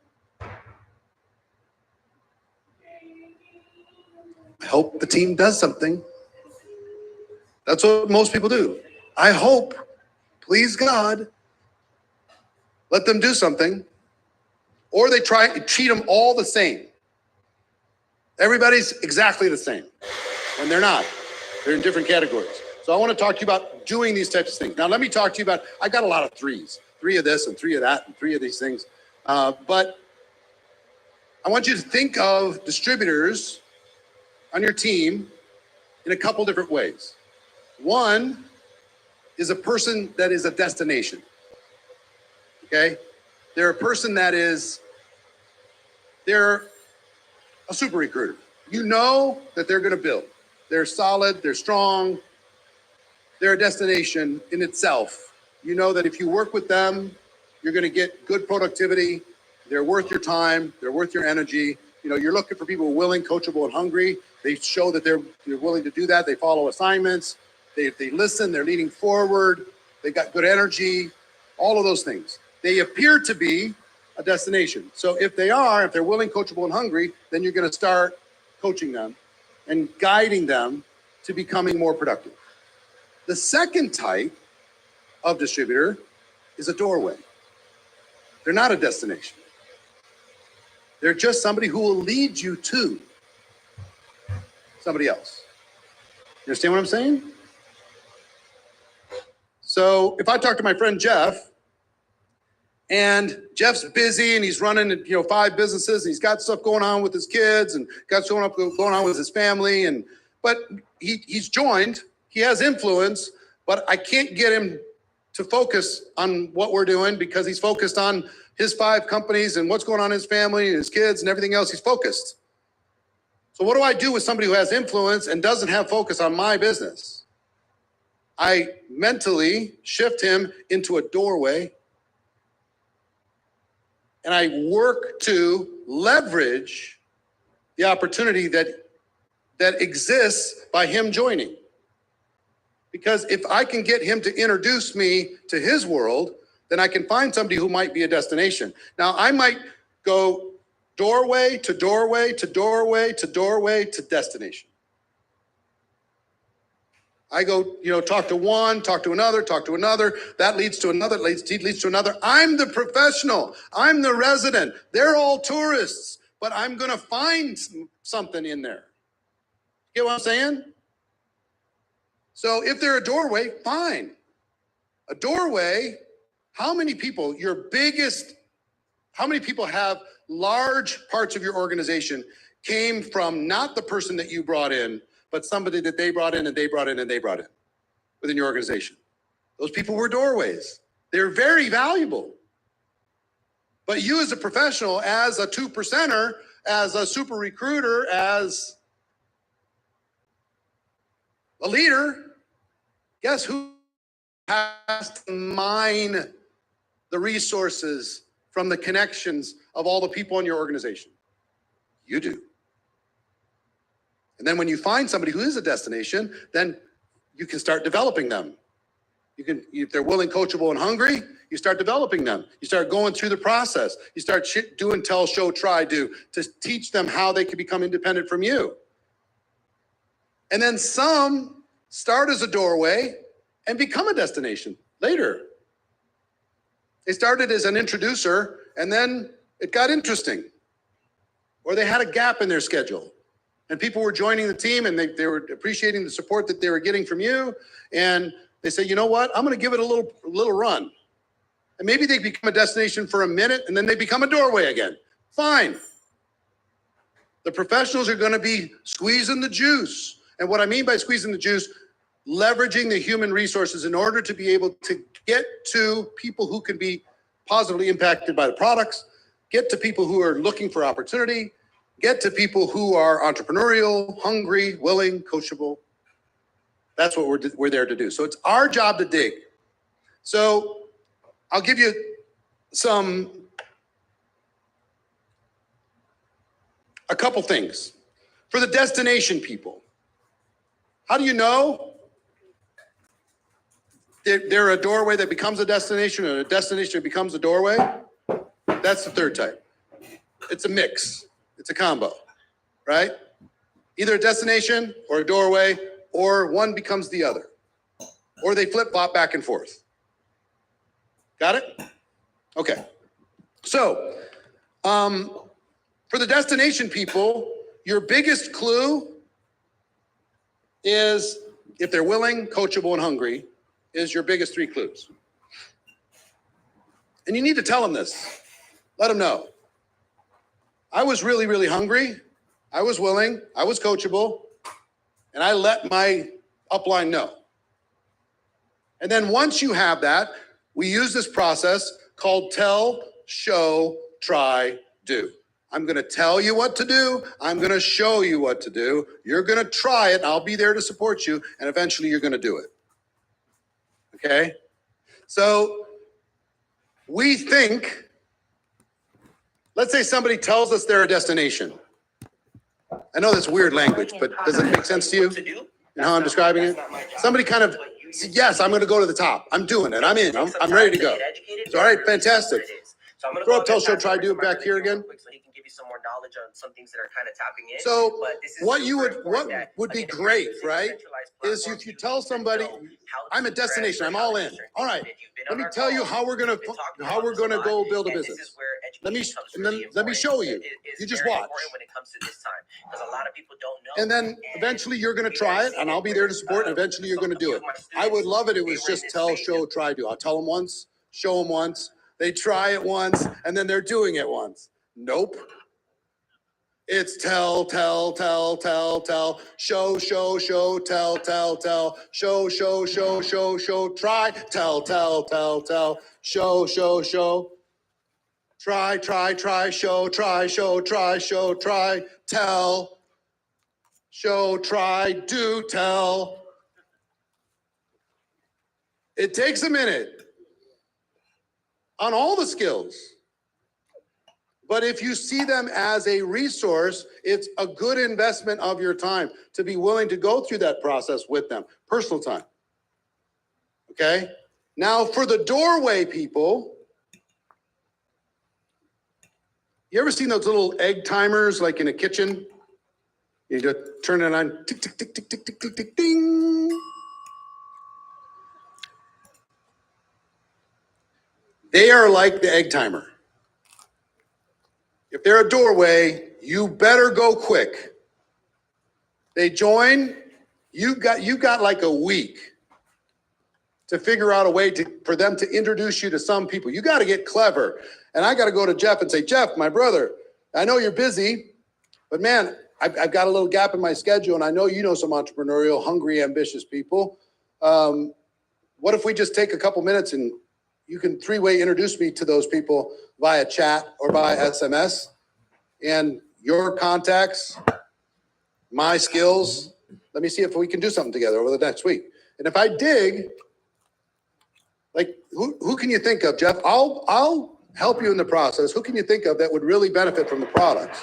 I hope the team does something. That's what most people do. I hope, please God, let them do something. Or they try to treat them all the same. Everybody's exactly the same when they're not. They're in different categories. So I want to talk to you about doing these types of things. Now, let me talk to you about, I got a lot of 3s, 3 of this and 3 of that and 3 of these things. But I want you to think of distributors on your team in a couple different ways. One is a person that is a destination, okay? They're a person that is, they're a super recruiter. You know that they're going to build. They're solid, they're strong, they're a destination in itself. You know that if you work with them, you're going to get good productivity. They're worth your time, they're worth your energy. You know, you're looking for people who are willing, coachable, and hungry. They show that they're willing to do that. They follow assignments. They listen, they're leaning forward, they got good energy, all of those things. They appear to be a destination. So if they're willing, coachable, and hungry, then you're going to start coaching them and guiding them to becoming more productive. The second type of distributor is a doorway. They're not a destination. They're just somebody who will lead you to somebody else. You understand what I'm saying? So if I talk to my friend Jeff, and Jeff's busy and he's running, 5 businesses, and he's got stuff going on with his kids and got going on with his family, but he's joined, he has influence, but I can't get him to focus on what we're doing because he's focused on his 5 companies and what's going on in his family and his kids and everything else. He's focused. So what do I do with somebody who has influence and doesn't have focus on my business? I mentally shift him into a doorway, and I work to leverage the opportunity that exists by him joining. Because if I can get him to introduce me to his world, then I can find somebody who might be a destination. Now, I might go doorway to doorway to doorway to doorway to destination. I go, talk to one, talk to another, talk to another. That leads to another, leads to another. I'm the professional. I'm the resident. They're all tourists, but I'm going to find something in there. Get what I'm saying? So if they're a doorway, fine. A doorway, how many people have large parts of your organization came from not the person that you brought in, but somebody that they brought in and they brought in and they brought in within your organization? Those people were doorways. They're very valuable. But you as a professional, as a 2%er, as a super recruiter, as a leader, guess who has to mine the resources from the connections of all the people in your organization? You do. And then when you find somebody who is a destination, then you can start developing them. You can, if they're willing, coachable, and hungry, you start developing them. You start going through the process. You start doing tell, show, try, do to teach them how they can become independent from you. And then some start as a doorway and become a destination later. They started as an introducer and then it got interesting. Or they had a gap in their schedule and people were joining the team and they were appreciating the support that they were getting from you. And they say, you know what, I'm going to give it a little run. And maybe they become a destination for a minute and then they become a doorway again. Fine. The professionals are going to be squeezing the juice. And what I mean by squeezing the juice, leveraging the human resources in order to be able to get to people who can be positively impacted by the products, get to people who are looking for opportunity, get to people who are entrepreneurial, hungry, willing, coachable. That's what we're there to do. So it's our job to dig. So I'll give you a couple things. For the destination people, how do you know they're a doorway that becomes a destination and a destination that becomes a doorway? That's the third type. It's a mix. It's a combo, right? Either a destination or a doorway, or one becomes the other, or they flip-flop back and forth. Got it? Okay. So, for the destination people, your biggest clue is, if they're willing, coachable, and hungry, is your biggest three clues. And you need to tell them this. Let them know. I was really, really hungry. I was willing. I was coachable. And I let my upline know. And then once you have that, we use this process called tell, show, try, do. I'm going to tell you what to do. I'm going to show you what to do. You're going to try it. I'll be there to support you. And eventually you're going to do it. Okay? So we think, let's say somebody tells us they're a destination. I know that's weird language, but does it make sense to you? You know how I'm describing it? Somebody kind of, yes, I'm going to go to the top. I'm doing it. I'm in. I'm ready to go. So, all right, fantastic. Throw up, tell, show, try, do it back here again. Some more knowledge on some things that are kind of tapping in. So what would be great, right, is if you tell somebody, I'm a destination, I'm all in. All right, let me tell you how we're gonna go build a business. Let me show you. You just watch. And then eventually you're gonna try it, and I'll be there to support, and eventually you're gonna do it. I would love it. It was just tell, show, try, do. I'll tell them once, show them once, they try it once, and then they're doing it once. Nope. It's tell, tell, tell, tell, tell, show, show, show, tell, tell, tell, show, show, show, show, show, try, tell, tell, tell, tell, show, show, show, try, try, try, show, try, show, try, show, try, tell, show, try, do, tell. It takes a minute on all the skills. But if you see them as a resource, it's a good investment of your time to be willing to go through that process with them, personal time. Okay? Now for the doorway people, you ever seen those little egg timers like in a kitchen? You just turn it on, tick, tick, tick, tick, tick, tick, tick, tick, ding. They are like the egg timer. If they're a doorway, you better go quick. They join, you got like a week to figure out a way for them to introduce you to some people. You got to get clever. And I got to go to Jeff and say, Jeff, my brother, I know you're busy, but man, I've got a little gap in my schedule, and I know you know some entrepreneurial, hungry, ambitious people. What if we just take a couple minutes and you can three-way introduce me to those people via chat or by SMS, and your contacts, my skills. Let me see if we can do something together over the next week. And if I dig, like who can you think of, Jeff? I'll help you in the process. Who can you think of that would really benefit from the products?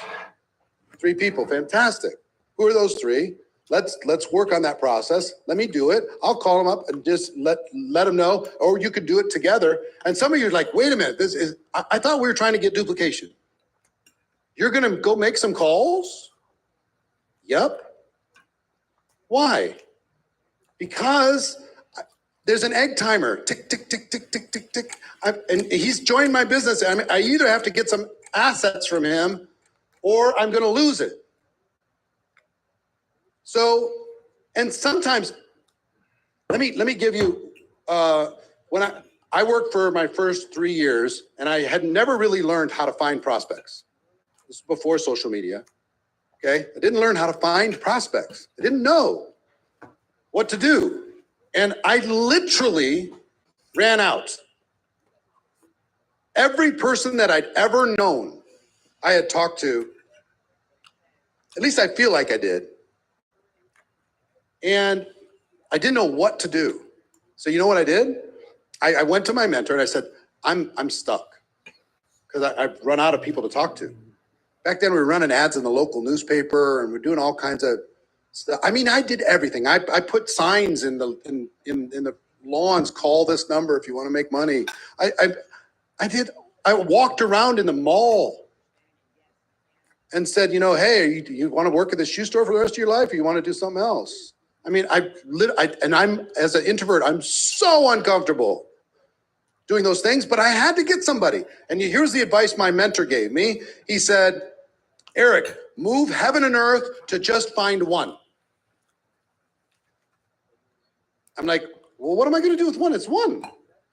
3 people, fantastic. Who are those 3? Let's work on that process. Let me do it. I'll call them up and just let them know, or you could do it together. And some of you are like, wait a minute, I thought we were trying to get duplication. You're gonna go make some calls? Yep. Why? Because there's an egg timer, tick, tick, tick, tick, tick, tick, tick. And he's joined my business. I either have to get some assets from him or I'm gonna lose it. So, and sometimes, let me give you, when I worked for my first 3 years, and I had never really learned how to find prospects. This is before social media, okay? I didn't learn how to find prospects. I didn't know what to do. And I literally ran out. Every person that I'd ever known, I had talked to, at least I feel like I did. And I didn't know what to do. So you know what I did? I went to my mentor and I said, I'm stuck because I've run out of people to talk to. Back then we were running ads in the local newspaper and we're doing all kinds of stuff. I mean, I did everything. I put signs in the lawns, call this number if you want to make money. I walked around in the mall and said, you know, hey, you want to work at the shoe store for the rest of your life or you want to do something else? I mean, I'm as an introvert, I'm so uncomfortable doing those things, but I had to get somebody. And here's the advice my mentor gave me. He said, Eric, move heaven and earth to just find one. I'm like, well, what am I going to do with one? It's one.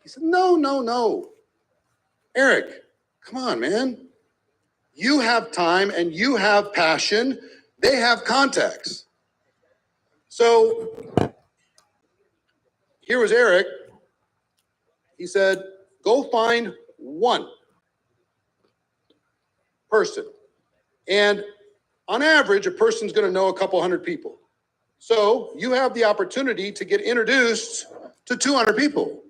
He said, no. Eric, come on, man. You have time and you have passion. They have contacts. So here was Eric. He said, go find one person. And on average, a person's going to know a couple hundred people. So you have the opportunity to get introduced to 200 people.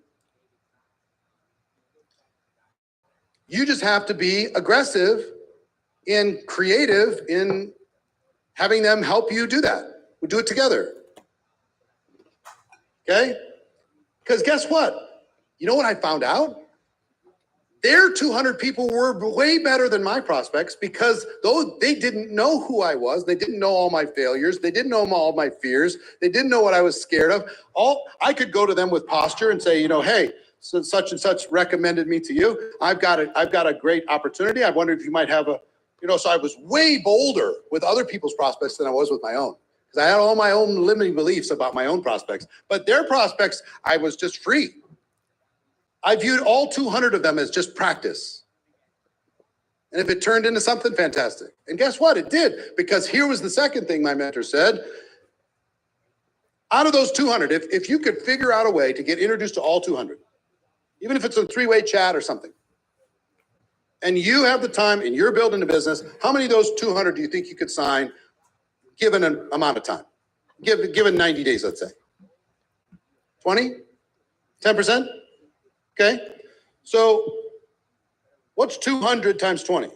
You just have to be aggressive and creative in having them help you do that. We do it together. Okay? Because guess what? You know what I found out? Their 200 people were way better than my prospects because though they didn't know who I was, they didn't know all my failures, they didn't know all my fears, they didn't know what I was scared of. I could go to them with posture and say, you know, hey, so such and such recommended me to you. I've got a great opportunity. I wonder if you might have so I was way bolder with other people's prospects than I was with my own. Because I had all my own limiting beliefs about my own prospects. But their prospects, I was just free. I viewed all 200 of them as just practice. And if it turned into something, fantastic. And guess what? It did. Because here was the second thing my mentor said. Out of those 200, if you could figure out a way to get introduced to all 200, even if it's a 3-way chat or something, and you have the time and you're building a business, how many of those 200 do you think you could sign given an amount of time? Given 90 days, let's say. 20? 10%? Okay. So what's 200 times 20?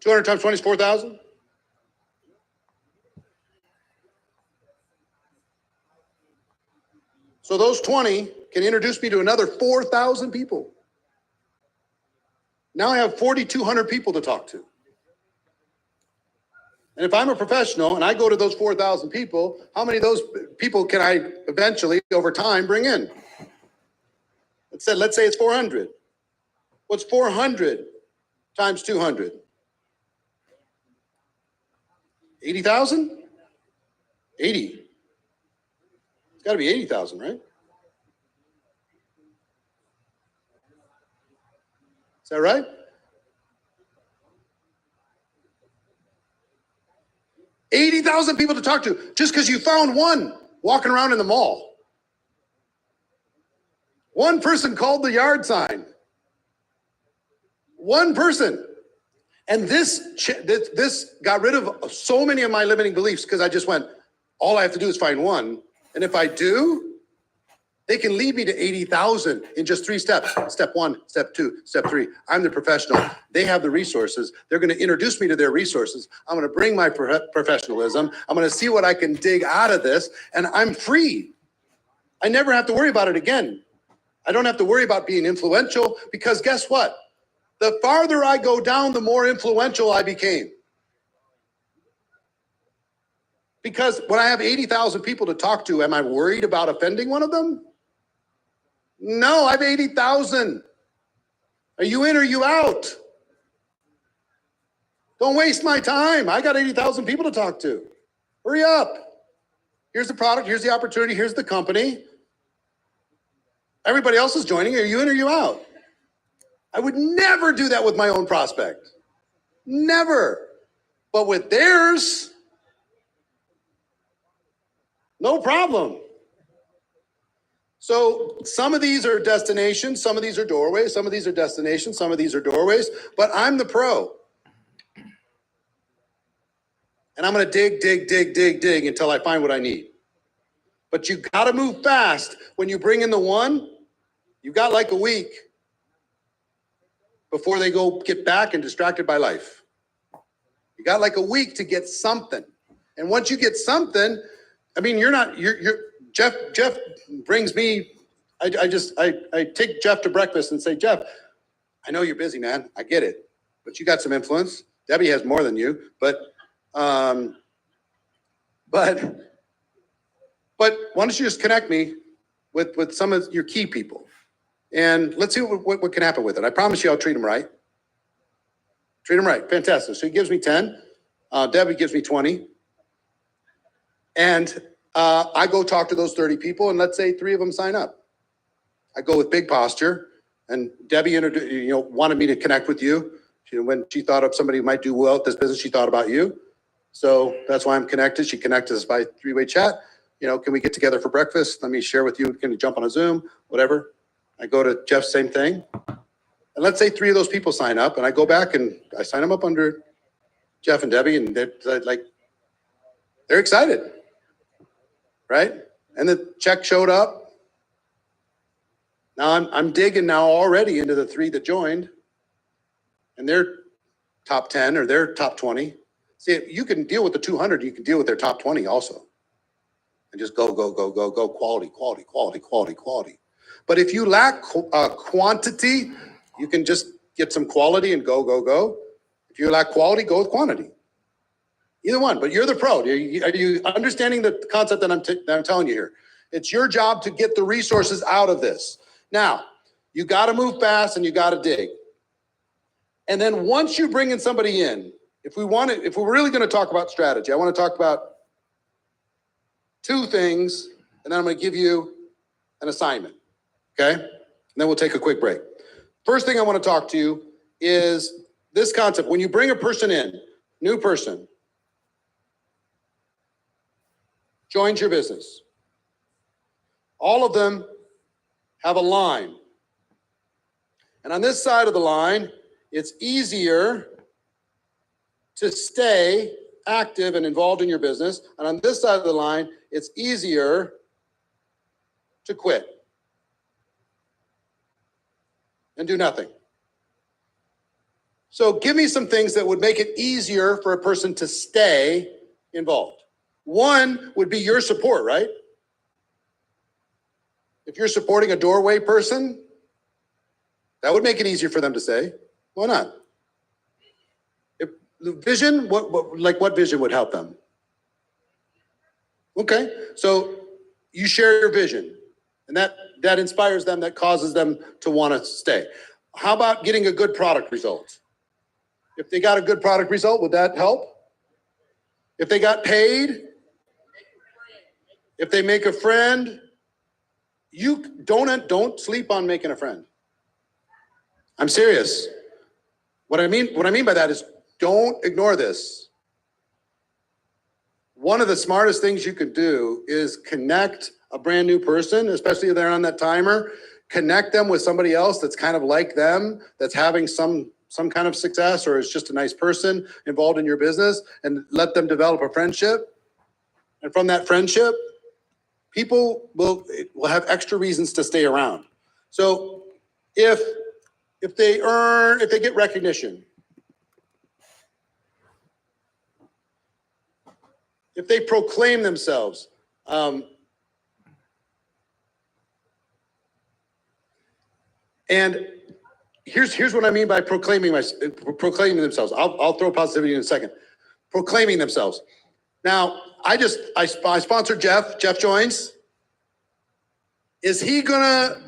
200 times 20 is 4,000. So those 20 can introduce me to another 4,000 people. Now I have 4,200 people to talk to. And if I'm a professional and I go to those 4,000 people, how many of those people can I eventually, over time, bring in? Let's say it's 400. What's 400 times 200? 80,000? 80. It's got to be 80,000, right? Is that right? $80,000 people to talk to just because you found one walking around in the mall. One person called the yard sign. One person. And this got rid of so many of my limiting beliefs because I just went, all I have to do is find one. And if I do, they can lead me to 80,000 in just 3 steps. Step 1, step 2, step 3. I'm the professional. They have the resources. They're going to introduce me to their resources. I'm going to bring my professionalism. I'm going to see what I can dig out of this, and I'm free. I never have to worry about it again. I don't have to worry about being influential because guess what? The farther I go down, the more influential I became. Because when I have 80,000 people to talk to, am I worried about offending one of them? No, I have 80,000. Are you in or you out? Don't waste my time. I got 80,000 people to talk to. Hurry up. Here's the product. Here's the opportunity. Here's the company. Everybody else is joining. Are you in or you out? I would never do that with my own prospect. Never. But with theirs, no problem. So some of these are destinations, some of these are doorways, some of these are destinations, some of these are doorways, but I'm the pro. And I'm going to dig until I find what I need. But you got to move fast. When you bring in the one, you got like a week before they go get back and distracted by life. You got like a week to get something. And once you get something, I mean, Jeff brings me, I take Jeff to breakfast and say, Jeff, I know you're busy, man. I get it, but you got some influence. Debbie has more than you, but why don't you just connect me with some of your key people and let's see what can happen with it. I promise you I'll treat them right. Treat them right. Fantastic. So he gives me 10. Debbie gives me 20. And I go talk to those 30 people, and let's say 3 of them sign up. I go with big posture, and Debbie wanted me to connect with you. When she thought of somebody who might do well at this business, she thought about you. So that's why I'm connected. She connected us by 3-way chat. Can we get together for breakfast? Let me share with you. Can you jump on a Zoom? Whatever. I go to Jeff, same thing. And let's say 3 of those people sign up, and I go back and I sign them up under Jeff and Debbie, and they're excited. Right? And the check showed up. Now I'm digging now already into the 3 that joined and their top 10 or their top 20. See, you can deal with the 200. You can deal with their top 20 also. And just go, quality. But if you lack quantity, you can just get some quality and go. If you lack quality, go with quantity. Either one, but you're the pro. Are you understanding the concept that I'm telling you here? It's your job to get the resources out of this. Now, you got to move fast and you got to dig. And then once you bring in somebody in, if we're really going to talk about strategy, I want to talk about 2 things, and then I'm going to give you an assignment. Okay? And then we'll take a quick break. First thing I want to talk to you is this concept. When you bring a person in, new person, joins your business. All of them have a line. And on this side of the line, it's easier to stay active and involved in your business. And on this side of the line, it's easier to quit and do nothing. So give me some things that would make it easier for a person to stay involved. One would be your support, right? If you're supporting a doorway person, that would make it easier for them to stay. Why not? If the vision, what vision would help them? Okay, so you share your vision, and that inspires them, that causes them to want to stay. How about getting a good product result? If they got a good product result, would that help? If they got paid, if they make a friend, you don't sleep on making a friend. I'm serious. What I mean by that is don't ignore this. One of the smartest things you could do is connect a brand new person, especially if they're on that timer, connect them with somebody else that's kind of like them, that's having some kind of success or is just a nice person involved in your business, and let them develop a friendship. And from that friendship, people will have extra reasons to stay around. So if they get recognition, if they proclaim themselves, and here's what I mean by proclaiming themselves. I'll throw positivity in a second. Proclaiming themselves. Now, I sponsored Jeff. Jeff joins. Is he gonna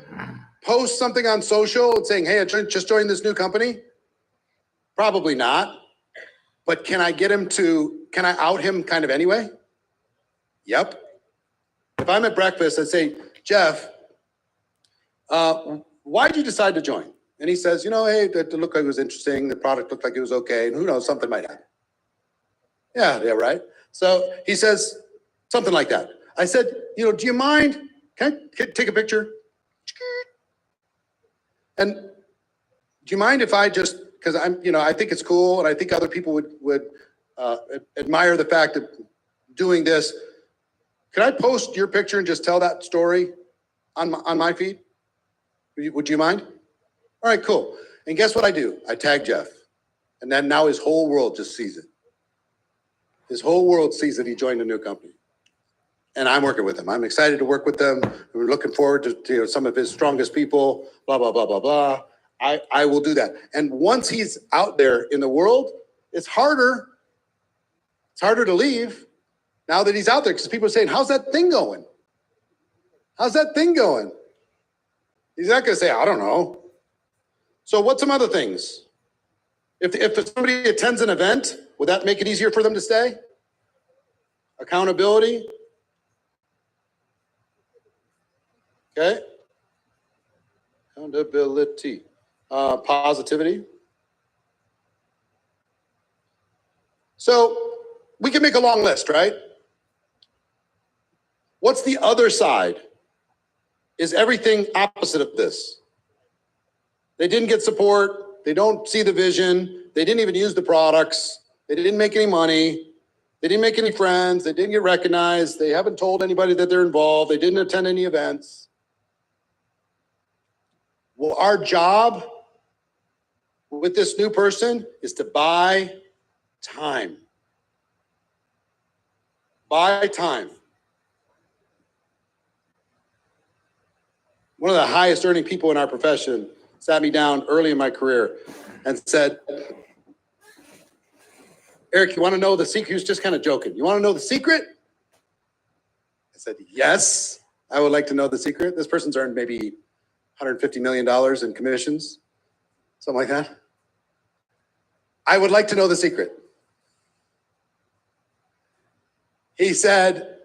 post something on social and saying, "Hey, I just joined this new company"? Probably not. But can I out him kind of anyway? Yep. If I'm at breakfast, I'd say, "Jeff, why'd you decide to join?" And he says, "Hey, it looked like it was interesting. The product looked like it was okay. And who knows, something might happen." Yeah, right. So he says something like that. I said, "Do you mind? Can I take a picture? And do you mind if I just, because I think it's cool, and I think other people would admire the fact of doing this. Can I post your picture and just tell that story on my feed? Would you mind?" All right, cool. And guess what I do? I tag Jeff. And then now his whole world just sees it. His whole world sees that he joined a new company. And I'm working with him. I'm excited to work with them. We're looking forward to some of his strongest people, blah, blah, blah, blah, blah. I will do that. And once he's out there in the world, it's harder. It's harder to leave now that he's out there, because people are saying, "How's that thing going? How's that thing going?" He's not going to say, "I don't know." So what's some other things? If somebody attends an event, would that make it easier for them to stay? Accountability. Okay. Accountability. Positivity. So we can make a long list, right? What's the other side? Is everything opposite of this? They didn't get support. They don't see the vision. They didn't even use the products. They didn't make any money. They didn't make any friends. They didn't get recognized. They haven't told anybody that they're involved. They didn't attend any events. Well, our job with this new person is to buy time. Buy time. One of the highest earning people in our profession sat me down early in my career and said, "Eric, you want to know the secret?" He was just kind of joking. "You want to know the secret?" I said, "Yes, I would like to know the secret." This person's earned maybe $150 million in commissions, something like that. "I would like to know the secret." He said,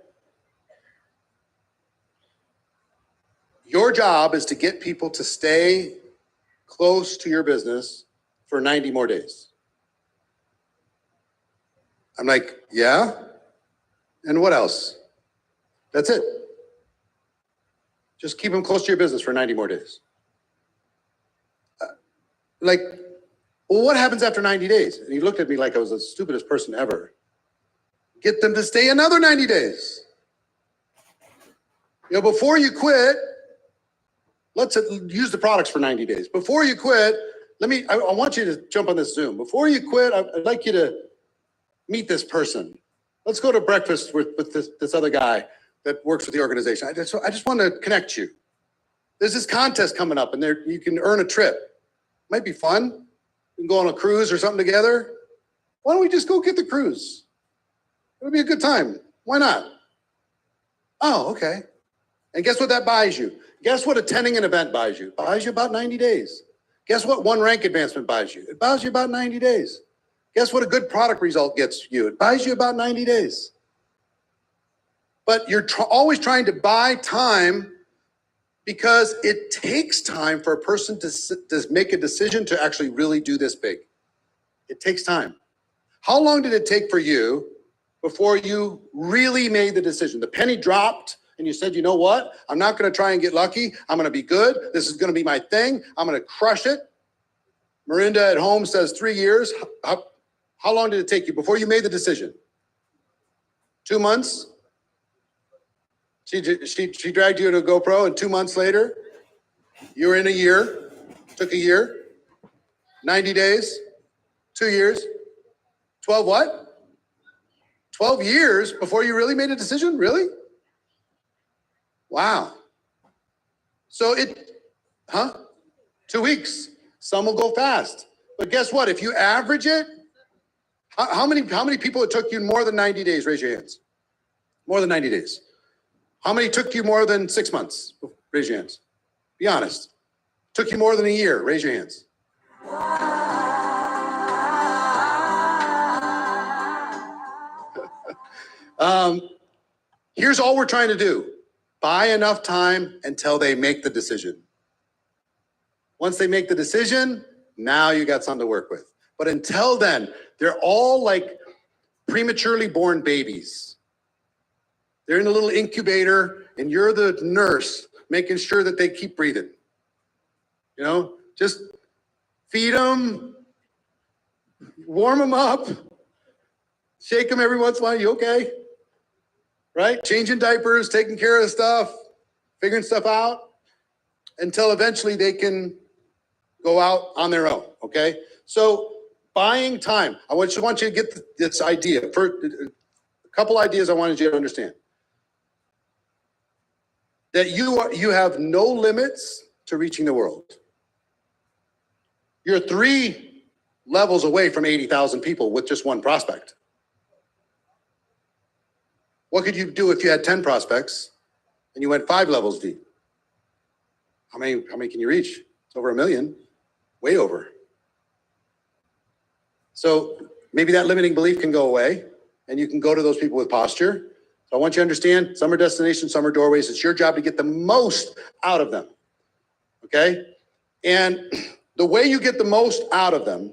"Your job is to get people to stay close to your business for 90 more days. I'm like, "Yeah? And what else?" "That's it. Just keep them close to your business for 90 more days." Well, what happens after 90 days? And he looked at me like I was the stupidest person ever. Get them to stay another 90 days. Before you quit, let's use the products for 90 days. Before you quit, I want you to jump on this Zoom. Before you quit, I'd like you to meet this person. Let's go to breakfast with this other guy that works with the organization. I just want to connect you. There's this contest coming up and there you can earn a trip. Might be fun. We can go on a cruise or something together. Why don't we just go get the cruise? It'll be a good time. Why not? Oh, okay. And guess what that buys you? Guess what attending an event buys you? It buys you about 90 days. Guess what one rank advancement buys you? It buys you about 90 days. Guess what a good product result gets you? It buys you about 90 days. But you're always trying to buy time because it takes time for a person to make a decision to actually really do this big. It takes time. How long did it take for you before you really made the decision? The penny dropped and you said, you know what? I'm not going to try and get lucky. I'm going to be good. This is going to be my thing. I'm going to crush it. Marinda at home says 3 years. How long did it take you before you made the decision? 2 months? She dragged you to a GoPro, and 2 months later, you were in a year. Took a year. 90 days. 2 years. 12 what? 12 years before you really made a decision? Really? Wow. So 2 weeks. Some will go fast. But guess what? If you average it, how many people it took you more than 90 days? Raise your hands. More than 90 days. How many took you more than 6 months? Raise your hands. Be honest. Took you more than a year? Raise your hands. Here's all we're trying to do. Buy enough time until they make the decision. Once they make the decision, now you got something to work with. But until then, they're all like prematurely born babies. They're in a little incubator and you're the nurse making sure that they keep breathing. You know, just feed them, warm them up, shake them every once in a while. You okay? Right? Changing diapers, taking care of stuff, figuring stuff out until eventually they can go out on their own. Okay? So buying time. I just want you to get this idea. For a couple ideas I wanted you to understand. That you have no limits to reaching the world. You're 3 levels away from 80,000 people with just one prospect. What could you do if you had 10 prospects and you went 5 levels deep? How many can you reach? It's over 1 million, way over. So maybe that limiting belief can go away and you can go to those people with posture. So I want you to understand, some are destinations, some are doorways. It's your job to get the most out of them, okay? And the way you get the most out of them,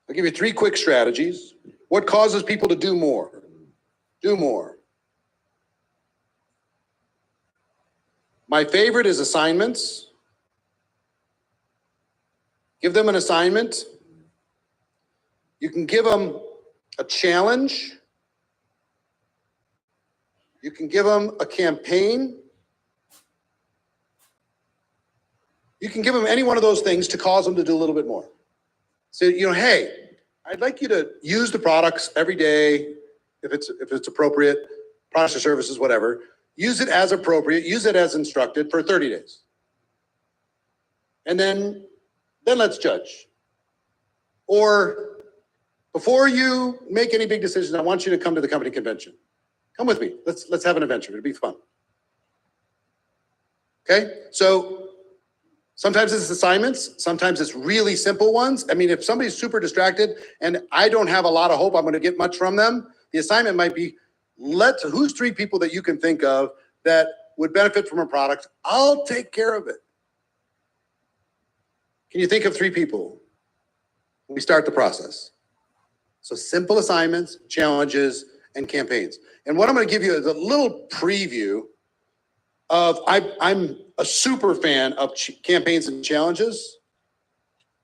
I'll give you 3 quick strategies. What causes people to do more? Do more. My favorite is assignments. Give them an assignment. You can give them a challenge. You can give them a campaign. You can give them any one of those things to cause them to do a little bit more. So, hey, I'd like you to use the products every day, if it's appropriate, products or services, whatever. Use it as appropriate, use it as instructed for 30 days. And then let's judge. Or before you make any big decisions, I want you to come to the company convention. Come with me. Let's have an adventure. It'll be fun. Okay? So sometimes it's assignments. Sometimes it's really simple ones. I mean, if somebody's super distracted and I don't have a lot of hope I'm going to get much from them, the assignment might be, who's 3 people that you can think of that would benefit from a product? I'll take care of it. Can you think of 3 people? We start the process. So simple assignments, challenges, and campaigns. And what I'm going to give you is a little preview of, I'm a super fan of campaigns and challenges.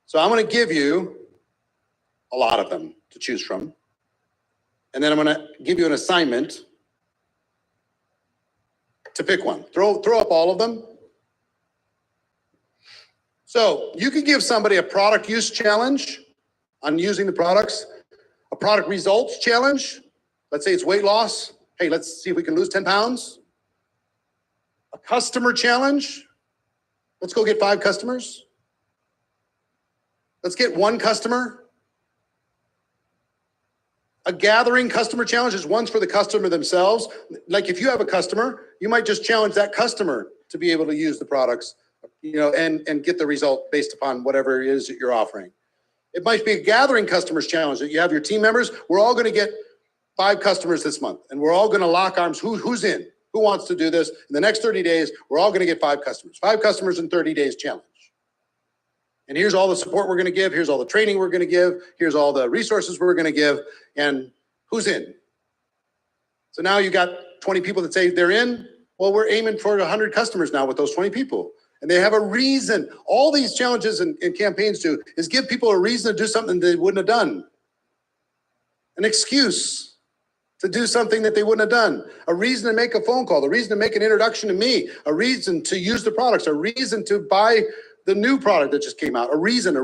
So I'm going to give you a lot of them to choose from. And then I'm going to give you an assignment to pick one. Throw up all of them. So you can give somebody a product use challenge on using the products, a product results challenge. Let's say it's weight loss. Hey, let's see if we can lose 10 pounds. A customer challenge. Let's go get 5 customers. Let's get 1 customer. A gathering customer challenge is one's for the customer themselves. Like if you have a customer, you might just challenge that customer to be able to use the products, and get the result based upon whatever it is that you're offering. It might be a gathering customers challenge that you have your team members. We're all going to get 5 customers this month, and we're all going to lock arms. Who's in? Who wants to do this? In the next 30 days, we're all going to get 5 customers. 5 customers in 30 days challenge. And here's all the support we're going to give. Here's all the training we're going to give. Here's all the resources we're going to give. And who's in? So now you got 20 people that say they're in. Well, we're aiming for 100 customers now with those 20 people. And they have a reason. All these challenges and campaigns do is give people a reason to do something they wouldn't have done. An excuse to do something that they wouldn't have done. A reason to make a phone call. A reason to make an introduction to me. A reason to use the products. A reason to buy the new product that just came out. A reason.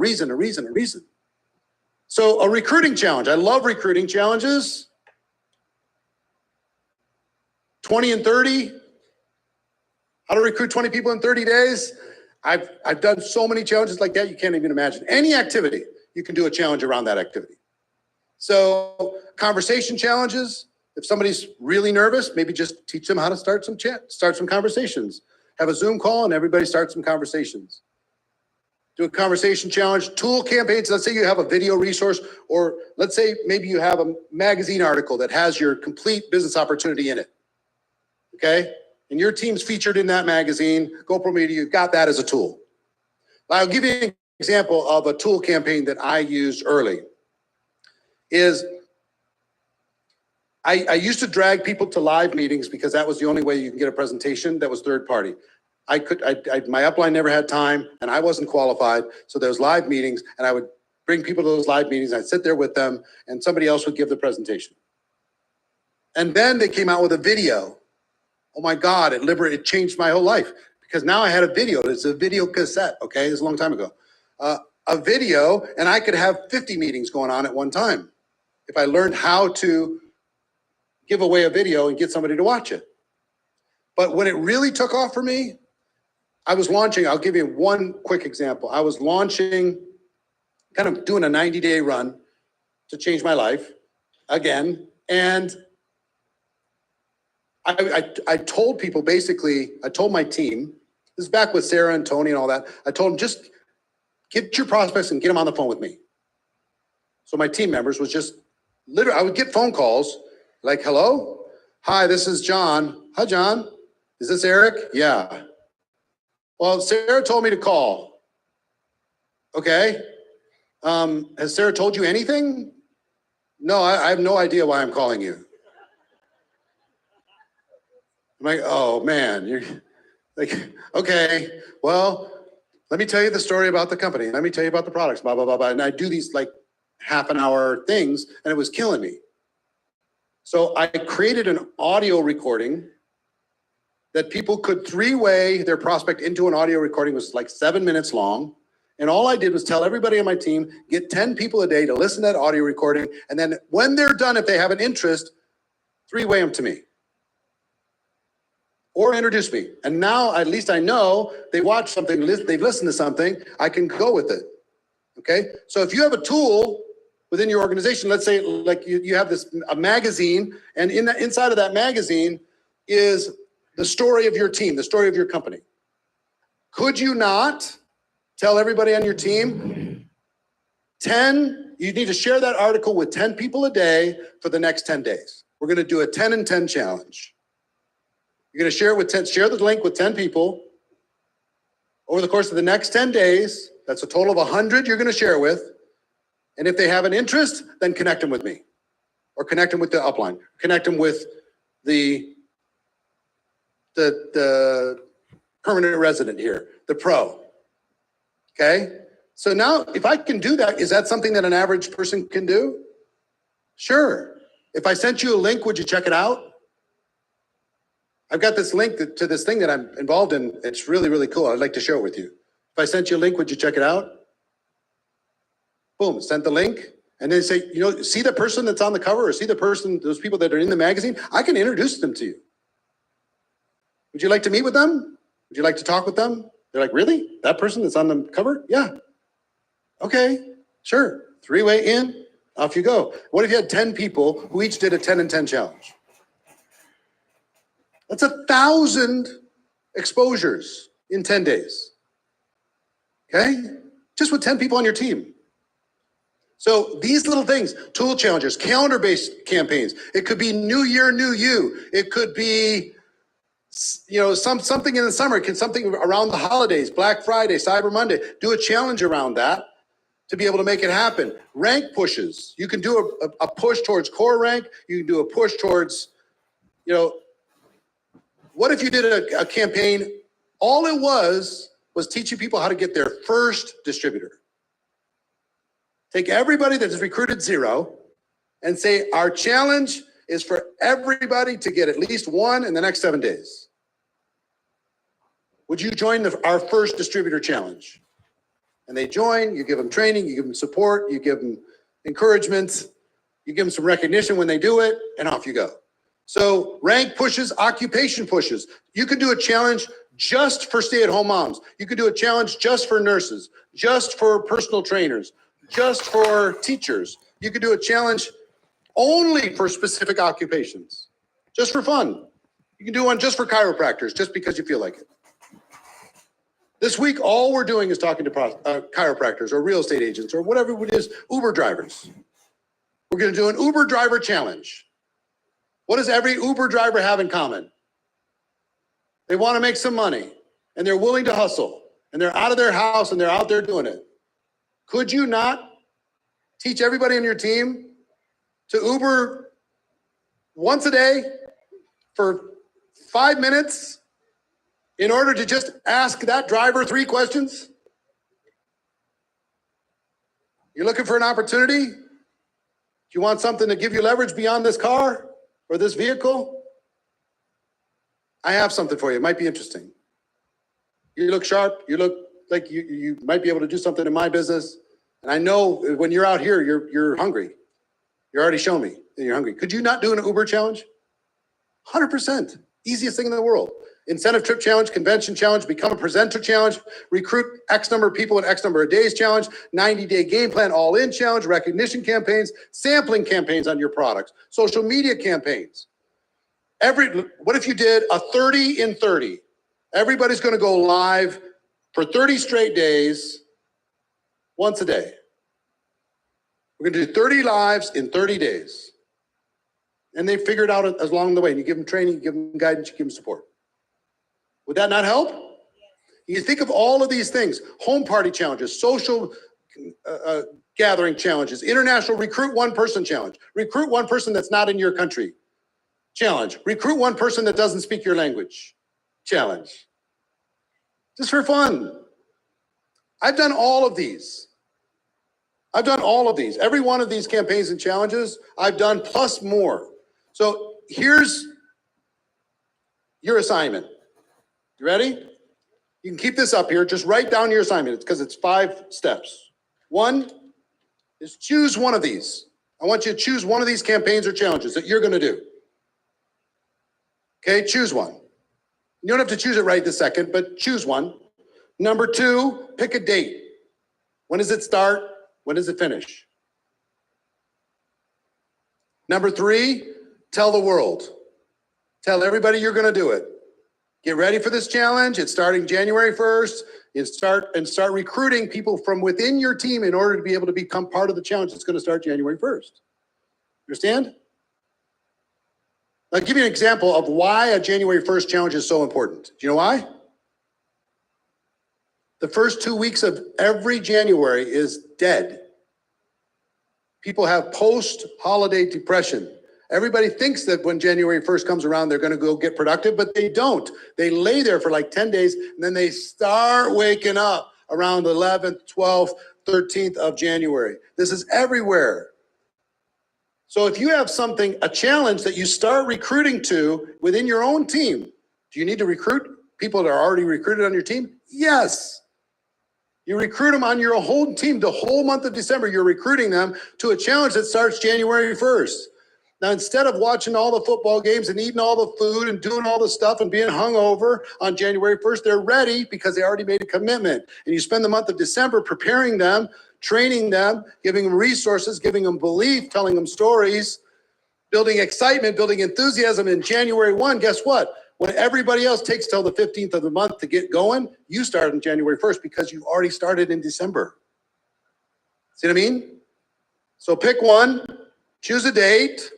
So a recruiting challenge. I love recruiting challenges. 20 and 30. How to recruit 20 people in 30 days. I've done so many challenges like that, you can't even imagine. Any activity, you can do a challenge around that activity. So conversation challenges. If somebody's really nervous, maybe just teach them how to start some conversations. Have a Zoom call and everybody start some conversations. Do a conversation challenge. Tool campaigns. Let's say you have a video resource, or let's say maybe you have a magazine article that has your complete business opportunity in it. Okay? And your team's featured in that magazine, GoPro Media, you've got that as a tool. I'll give you an example of a tool campaign that I used early. I used to drag people to live meetings because that was the only way you can get a presentation that was third party. My upline never had time and I wasn't qualified. So there was live meetings and I would bring people to those live meetings. I'd sit there with them and somebody else would give the presentation. And then they came out with a video. Oh my God, it changed my whole life because now I had a video. It's a video cassette, okay? It was a long time ago. A video, and I could have 50 meetings going on at one time if I learned how to give away a video and get somebody to watch it. But when it really took off for me, I was launching, I'll give you one quick example. I was launching, kind of doing a 90-day run to change my life again, and I told people basically, I told my team, this is back with Sarah and Tony and all that, I told them just get your prospects and get them on the phone with me. So my team members was just literally, I would get phone calls like, hello? Hi, this is John. Hi, John. Is this Eric? Yeah. Well, Sarah told me to call. Okay. Has Sarah told you anything? No, I have no idea why I'm calling you. I'm like, oh man, you're like, okay, well, let me tell you the story about the company. Let me tell you about the products, blah, blah, blah, blah. And I do these like half an hour things and it was killing me. So I created an audio recording that people could 3-way their prospect into an audio recording. It was like 7 minutes long. And all I did was tell everybody on my team, get 10 people a day to listen to that audio recording. And then when they're done, if they have an interest, 3-way them to me. Or introduce me. And now at least I know they watched something, they've listened to something, I can go with it. Okay? So if you have a tool within your organization, let's say like you have a magazine, and inside of that magazine is the story of your team, the story of your company. Could you not tell everybody on your team, you need to share that article with 10 people a day for the next 10 days. We're gonna do a 10 and 10 challenge. You're going to share the link with 10 people over the course of the next 10 days. That's a total of 100 you're going to share with. And if they have an interest, then connect them with me or connect them with the upline, connect them with the permanent resident here, the pro. Okay. So now if I can do that, is that something that an average person can do? Sure. If I sent you a link, would you check it out? I've got this link to this thing that I'm involved in. It's really, really cool. I'd like to share it with you. If I sent you a link, would you check it out? Boom, sent the link. And then say, you know, see the person that's on the cover or see the person, those people that are in the magazine? I can introduce them to you. Would you like to meet with them? Would you like to talk with them? They're like, really? That person that's on the cover? Yeah. Okay, sure. 3-way in, off you go. What if you had 10 people who each did a 10 and 10 challenge? That's 1,000 exposures in 10 days. Okay? Just with 10 people on your team. So these little things, tool challenges, calendar-based campaigns. It could be New Year, New You. It could be, you know, something in the summer. It can something around the holidays, Black Friday, Cyber Monday. Do a challenge around that to be able to make it happen. Rank pushes. You can do a push towards core rank. You can do a push towards, you know, what if you did a campaign? All it was teaching people how to get their first distributor. Take everybody that has recruited 0 and say, our challenge is for everybody to get at least 1 in the next 7 days. Would you join our first distributor challenge? And they join, you give them training, you give them support, you give them encouragement, you give them some recognition when they do it, and off you go. So rank pushes, occupation pushes. You can do a challenge just for stay-at-home moms. You could do a challenge just for nurses, just for personal trainers, just for teachers. You could do a challenge only for specific occupations, just for fun. You can do one just for chiropractors, just because you feel like it. This week, all we're doing is talking to chiropractors or real estate agents or whatever it is, Uber drivers. We're going to do an Uber driver challenge. What does every Uber driver have in common? They want to make some money and they're willing to hustle and they're out of their house and they're out there doing it. Could you not teach everybody on your team to Uber once a day for 5 minutes in order to just ask that driver 3 questions? You're looking for an opportunity? Do you want something to give you leverage beyond this car or this vehicle? I have something for you. It might be interesting. You look sharp. You look like you might be able to do something in my business. And I know when you're out here, you're hungry. You already shown me that you're hungry. Could you not do an Uber challenge? 100%. Easiest thing in the world. Incentive trip challenge, convention challenge, become a presenter challenge, recruit X number of people in X number of days challenge, 90-day game plan all in challenge, recognition campaigns, sampling campaigns on your products, social media campaigns. What if you did a 30 in 30? Everybody's going to go live for 30 straight days, once a day. We're going to do 30 lives in 30 days. And they figure it out along the way. And you give them training, you give them guidance, you give them support. Would that not help? You think of all of these things: home party challenges, social gathering challenges, international recruit one person challenge, recruit one person that's not in your country challenge, recruit one person that doesn't speak your language challenge. Just for fun. I've done all of these. Every one of these campaigns and challenges I've done, plus more. So here's your assignment. You ready? You can keep this up here. Just write down your assignment. It's because it's 5 steps. 1 is choose one of these. I want you to choose one of these campaigns or challenges that you're going to do. Okay, choose one. You don't have to choose it right this second, but choose one. Number 2, pick a date. When does it start? When does it finish? Number 3, tell the world. Tell everybody you're going to do it. Get ready for this challenge. It's starting January 1st. Start recruiting people from within your team in order to be able to become part of the challenge that's going to start January 1st. Understand? I'll give you an example of why a January 1st challenge is so important. Do you know why? The first 2 weeks of every January is dead. People have post-holiday depression. Everybody thinks that when January 1st comes around, they're going to go get productive, but they don't. They lay there for like 10 days, and then they start waking up around the 11th, 12th, 13th of January. This is everywhere. So if you have a challenge that you start recruiting to within your own team, do you need to recruit people that are already recruited on your team? Yes. You recruit them on your whole team. The whole month of December, you're recruiting them to a challenge that starts January 1st. Now, instead of watching all the football games and eating all the food and doing all the stuff and being hungover on January 1st, they're ready because they already made a commitment. And you spend the month of December preparing them, training them, giving them resources, giving them belief, telling them stories, building excitement, building enthusiasm. In January 1, guess what? When everybody else takes till the 15th of the month to get going, you start on January 1st because you already started in December. See what I mean? So pick one, choose a date,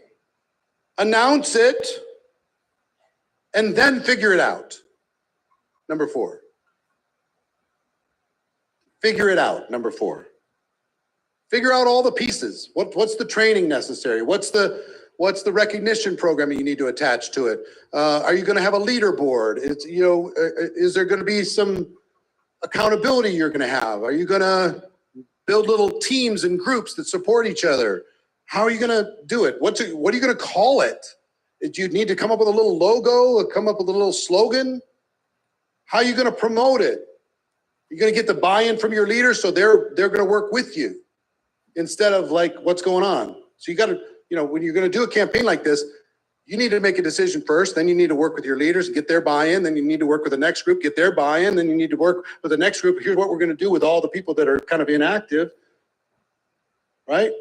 announce it, and then figure it out. Number 4. Figure it out, number 4. Figure out all the pieces. What's the training necessary? What's the recognition program you need to attach to it? Are you going to have a leaderboard? Is there going to be some accountability you're going to have? Are you going to build little teams and groups that support each other? How are you going to do it? What are you going to call it? Do you need to come up with a little logo or come up with a little slogan? How are you going to promote it? You're going to get the buy-in from your leaders, so they're going to work with you instead of like what's going on. So you got to, when you're going to do a campaign like this, you need to make a decision first. Then you need to work with your leaders and get their buy-in. Then you need to work with the next group, get their buy-in. Then you need to work with the next group. Here's what we're going to do with all the people that are kind of inactive, right?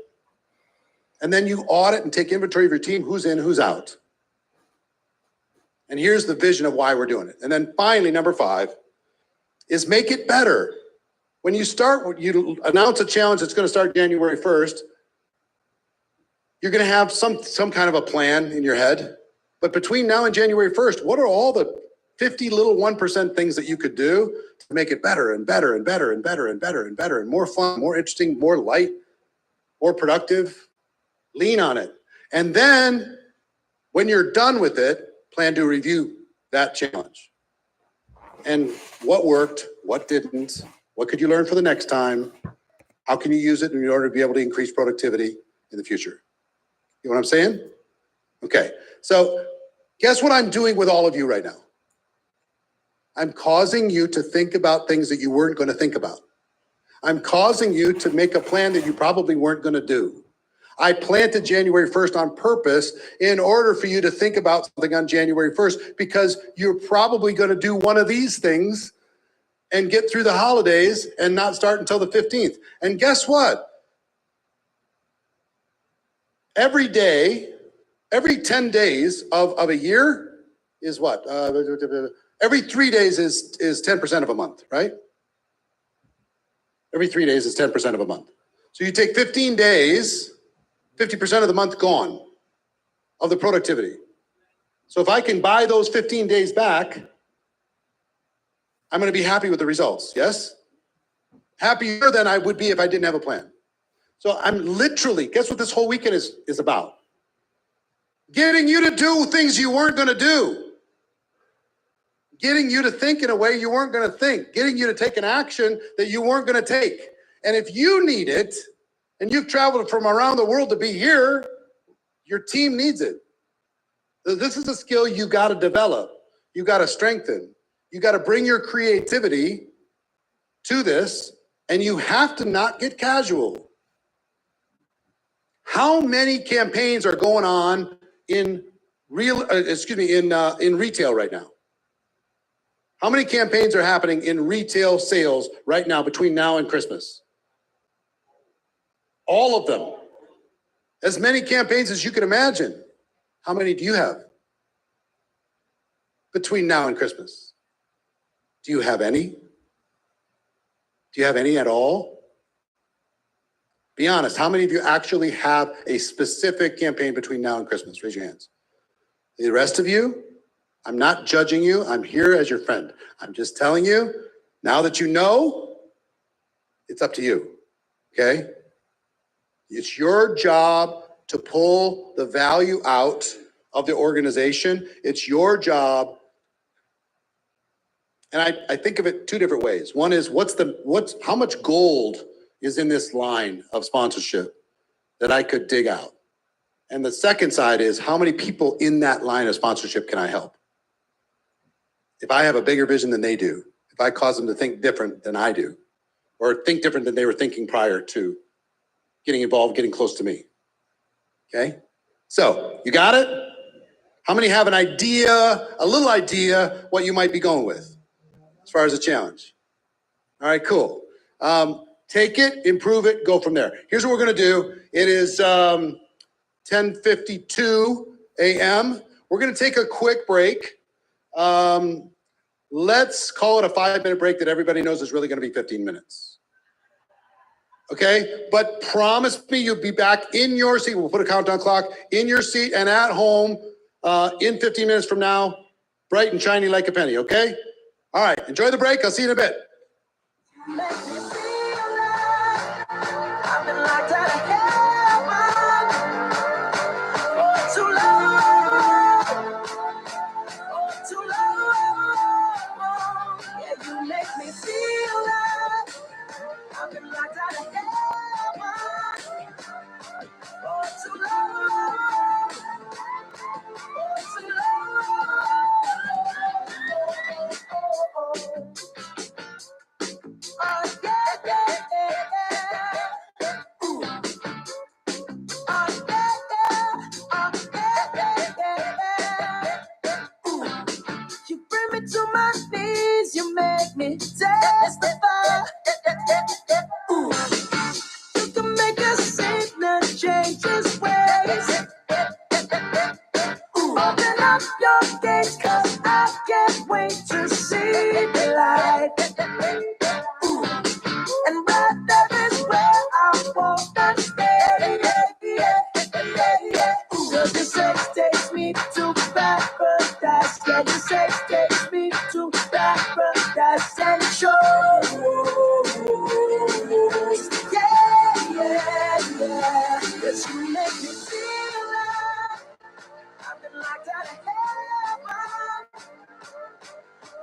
And then you audit and take inventory of your team, who's in, who's out. And here's the vision of why we're doing it. And then finally, number 5 is make it better. When you announce a challenge that's going to start January 1st, you're going to have some kind of a plan in your head. But between now and January 1st, what are all the 50 little 1% things that you could do to make it better and better and better and better and better and better and more fun, more interesting, more light, more productive? Lean on it. And then when you're done with it, plan to review that challenge. And what worked, what didn't, what could you learn for the next time? How can you use it in order to be able to increase productivity in the future? You know what I'm saying? Okay, so guess what I'm doing with all of you right now? I'm causing you to think about things that you weren't going to think about. I'm causing you to make a plan that you probably weren't going to do. I planted January 1st on purpose in order for you to think about something on January 1st, because you're probably going to do one of these things and get through the holidays and not start until the 15th. And guess what? Every day, every 10 days of a year is what? Every 3 days is 10% of a month, right? Every 3 days is 10% of a month. So you take 15 days, 50% of the month gone of the productivity. So if I can buy those 15 days back, I'm going to be happy with the results. Yes? Happier than I would be if I didn't have a plan. So I'm literally, guess what this whole weekend is about? Getting you to do things you weren't going to do. Getting you to think in a way you weren't going to think. Getting you to take an action that you weren't going to take. And if you need it, and you've traveled from around the world to be here, your team needs it. This is a skill you got to develop. You got to strengthen. You got to bring your creativity to this, and you have to not get casual. How many campaigns are going on in retail right now? How many campaigns are happening in retail sales right now between now and Christmas? All of them. As many campaigns as you can imagine. How many do you have between now and Christmas? Do you have any? Do you have any at all? Be honest, how many of you actually have a specific campaign between now and Christmas? Raise your hands. The rest of you, I'm not judging you. I'm here as your friend. I'm just telling you, now that you know, it's up to you, okay? It's your job to pull the value out of the organization. It's your job. And I think of it 2 different ways. One is how much gold is in this line of sponsorship that I could dig out? And the second side is how many people in that line of sponsorship can I help? If I have a bigger vision than they do, if I cause them to think different than I do, or think different than they were thinking prior to getting involved, getting close to me. Okay? So, you got it? How many have an idea, a little idea, what you might be going with as far as a challenge? All right, cool. Take it, improve it, go from there. Here's what we're going to do. It is 10:52 a.m. We're going to take a quick break. Let's call it a 5-minute break that everybody knows is really going to be 15 minutes. Okay? But promise me you'll be back in your seat. We'll put a countdown clock in your seat and at home in 15 minutes from now, bright and shiny like a penny, okay? All right, enjoy the break. I'll see you in a bit. You bring me to my knees, you make me testify. You can make a sinner change his ways. Open up your gates, cause I can't wait to see the light. And right there is where I want to stay. So the sex takes me to paradise. Yeah, the sex takes me to paradise and shows. Yeah. Yes, you make me feel like I've been locked out of heaven.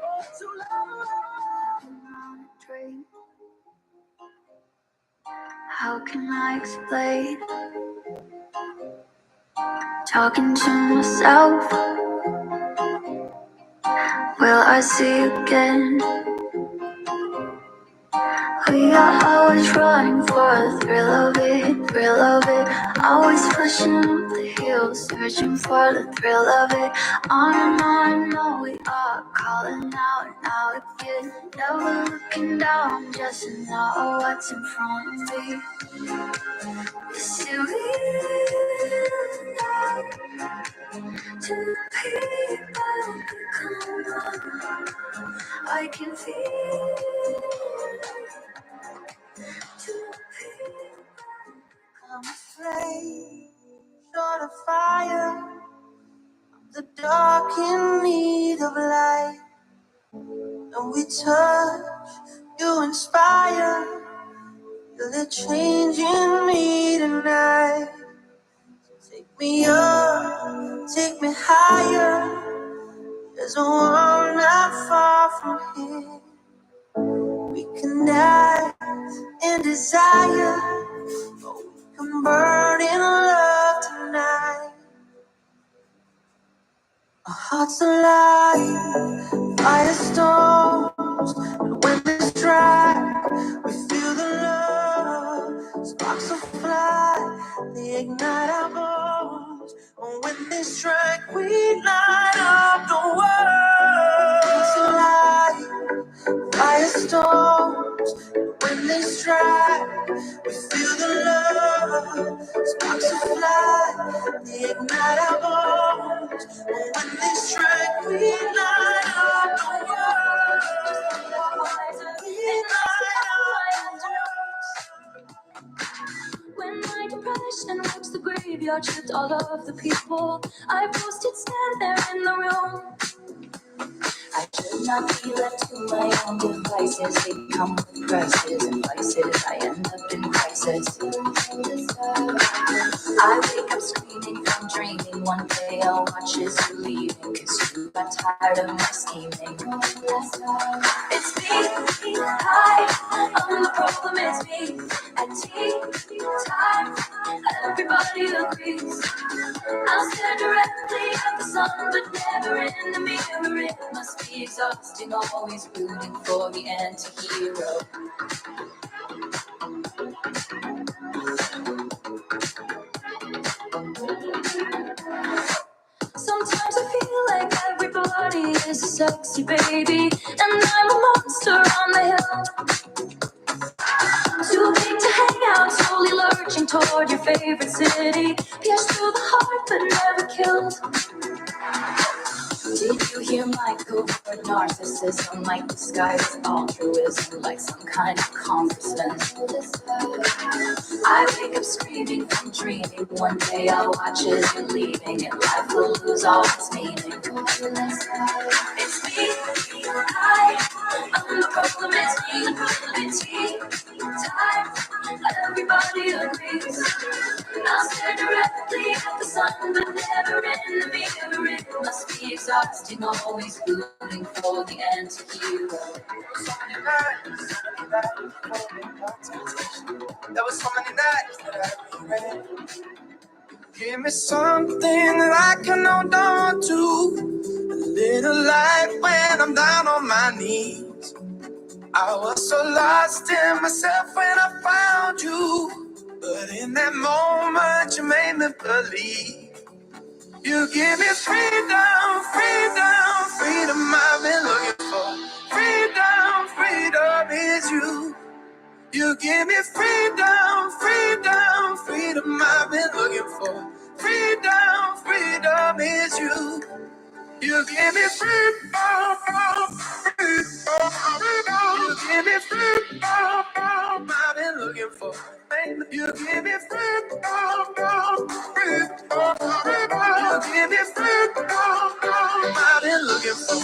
Oh, too long. Dream. How can I explain? Talking to myself. Will I see you again? We are always running for the thrill of it. Always pushing up the hill, searching for the thrill of it. On and on we are calling out now again. Never looking down just to know what's in front of me. Is it real to the people who come on? I can feel to the people. I'm afraid, short of fire, the dark in need of light. And we touch, you inspire, feel the change in me tonight. Take me up, take me higher. There's a world not far from here. We can dance in desire, or we can burn in love tonight. Our hearts alive, firestorms, and when they strike, we feel the love. Sparks will fly, they ignite our bones. And when they strike, we light up the world. Hearts alive, firestorms, and when they strike, we feel the love. Sparks will fly, they ignite our bones. And when they strike, we light up the world. We light up the world. When my depression walks the graveyard, shift all of the people I posted stand there in the room. I should not be left to my own devices. They come with prices and vices. I end up in crisis. I wake up screaming from dreaming. One day I'll watch as you leaving, cause you got tired of my scheming. It's me, high, I'm the problem, it's me. At tea time, everybody agrees. I'll stare directly at the sun, but never in the mirror. It must be exhausting, always rooting for the anti-hero. Sometimes I feel like everybody is a sexy baby, and I'm a monster on the hill. Too big to hang out, slowly lurching toward your favorite city. Pierced through the heart, but never killed. Did you hear my covert narcissism? Like disguised altruism, like some kind of congressman. I wake up screaming from dreaming. One day I'll watch as you're leaving, and life will lose all its meaning. It's me, I'm the problem, it's me, it's me, time, everybody agrees. I'll stare directly at the sun, but never in the mirror. It must be exhausting, always rooting for the anti-hero. There was so many nights that I regret. Give me something that I can hold on to. A little light when I'm down on my knees. I was so lost in myself when I found you. But in that moment you made me believe. You give me freedom, freedom, freedom I've been looking for. Freedom, freedom is you. You give me freedom, freedom, freedom I've been looking for. Freedom, freedom is you. You give me freedom, freedom, freedom. You give me freedom, I've been looking for. You give me freedom, freedom, freedom. You give me freedom, I've been looking for.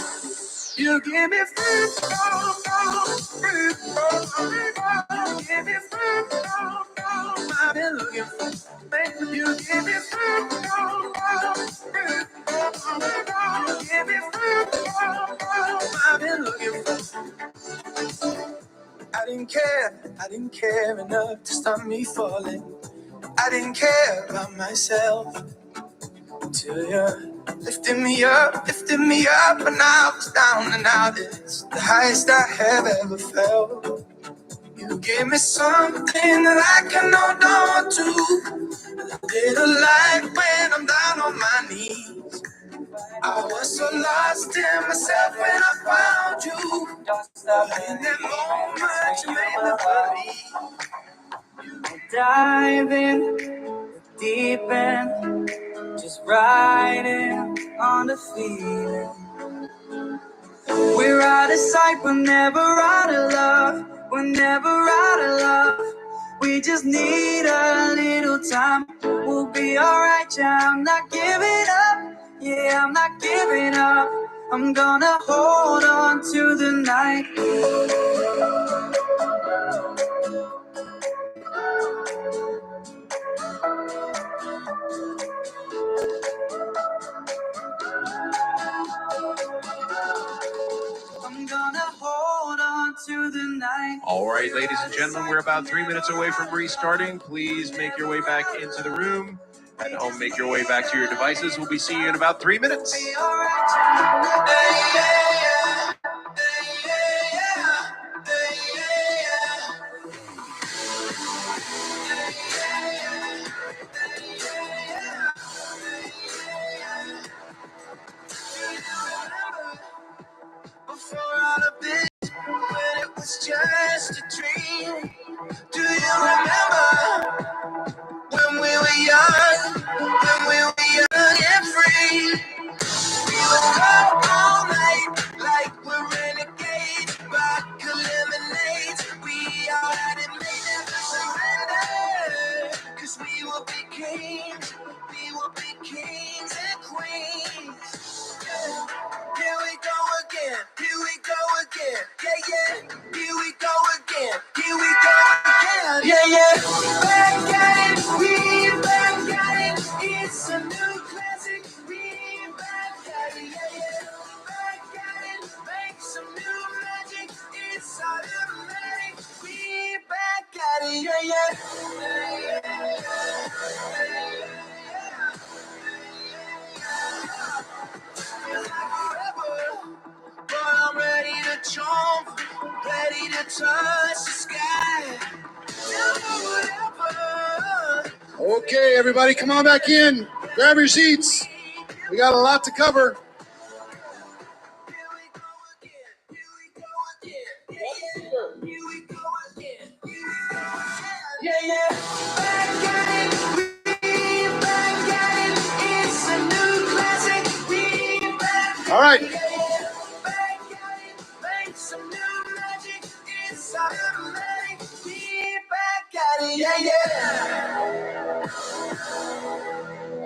You give me freedom, freedom, freedom. Give me freedom, I've been looking for. You give me freedom, freedom, freedom. Give me freedom, I've been looking for. I didn't care enough to stop me falling. I didn't care about myself till you lifted me up, and I was down, and now it's the highest I have ever felt. You gave me something that I can hold on to. A little light when I'm down on my knees. I was so lost in myself when I found you. In that moment you made me believe. Dive in, deep end, just riding on the feeling. We're out of sight, we're never out of love. We're never out of love. We just need a little time. We'll be alright, yeah, I'm not giving up. Yeah, I'm not giving up. I'm gonna hold on to the night. I'm gonna hold on to the night. All right, ladies and gentlemen, we're about 3 minutes away from restarting. Please make your way back into the room. At home, make your way back to your devices. We'll be seeing you in about 3 minutes. Before all of this, when it was just a dream. Do you remember when we were young? When we were young and free, we would go all night. me to touch the sky. Tell me whatever. Okay, everybody, come on back in. Grab your seats. We got a lot to cover. Here we go again. Here we go again. Yeah, yeah. Back at it. We back at it. It's a new classic. We back. All right. Back at it. Make some new magic. It's automatic. We back at it. Yeah, yeah.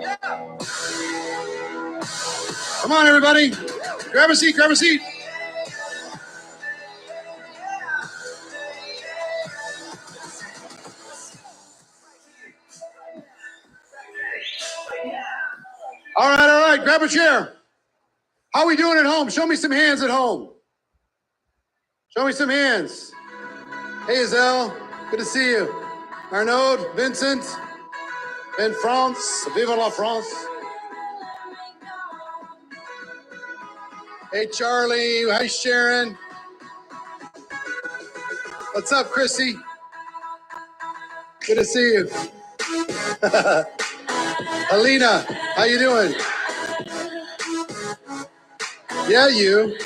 Yeah. Come on, everybody. Grab a seat, grab a seat. All right. Grab a chair. How we doing at home? Show me some hands at home. Show me some hands. Hey, Azelle. Good to see you. Arnaud, Vincent, and France. Vive la France. Hey, Charlie. Hi, Sharon. What's up, Chrissy? Good to see you. Alina, how you doing? Yeah, you.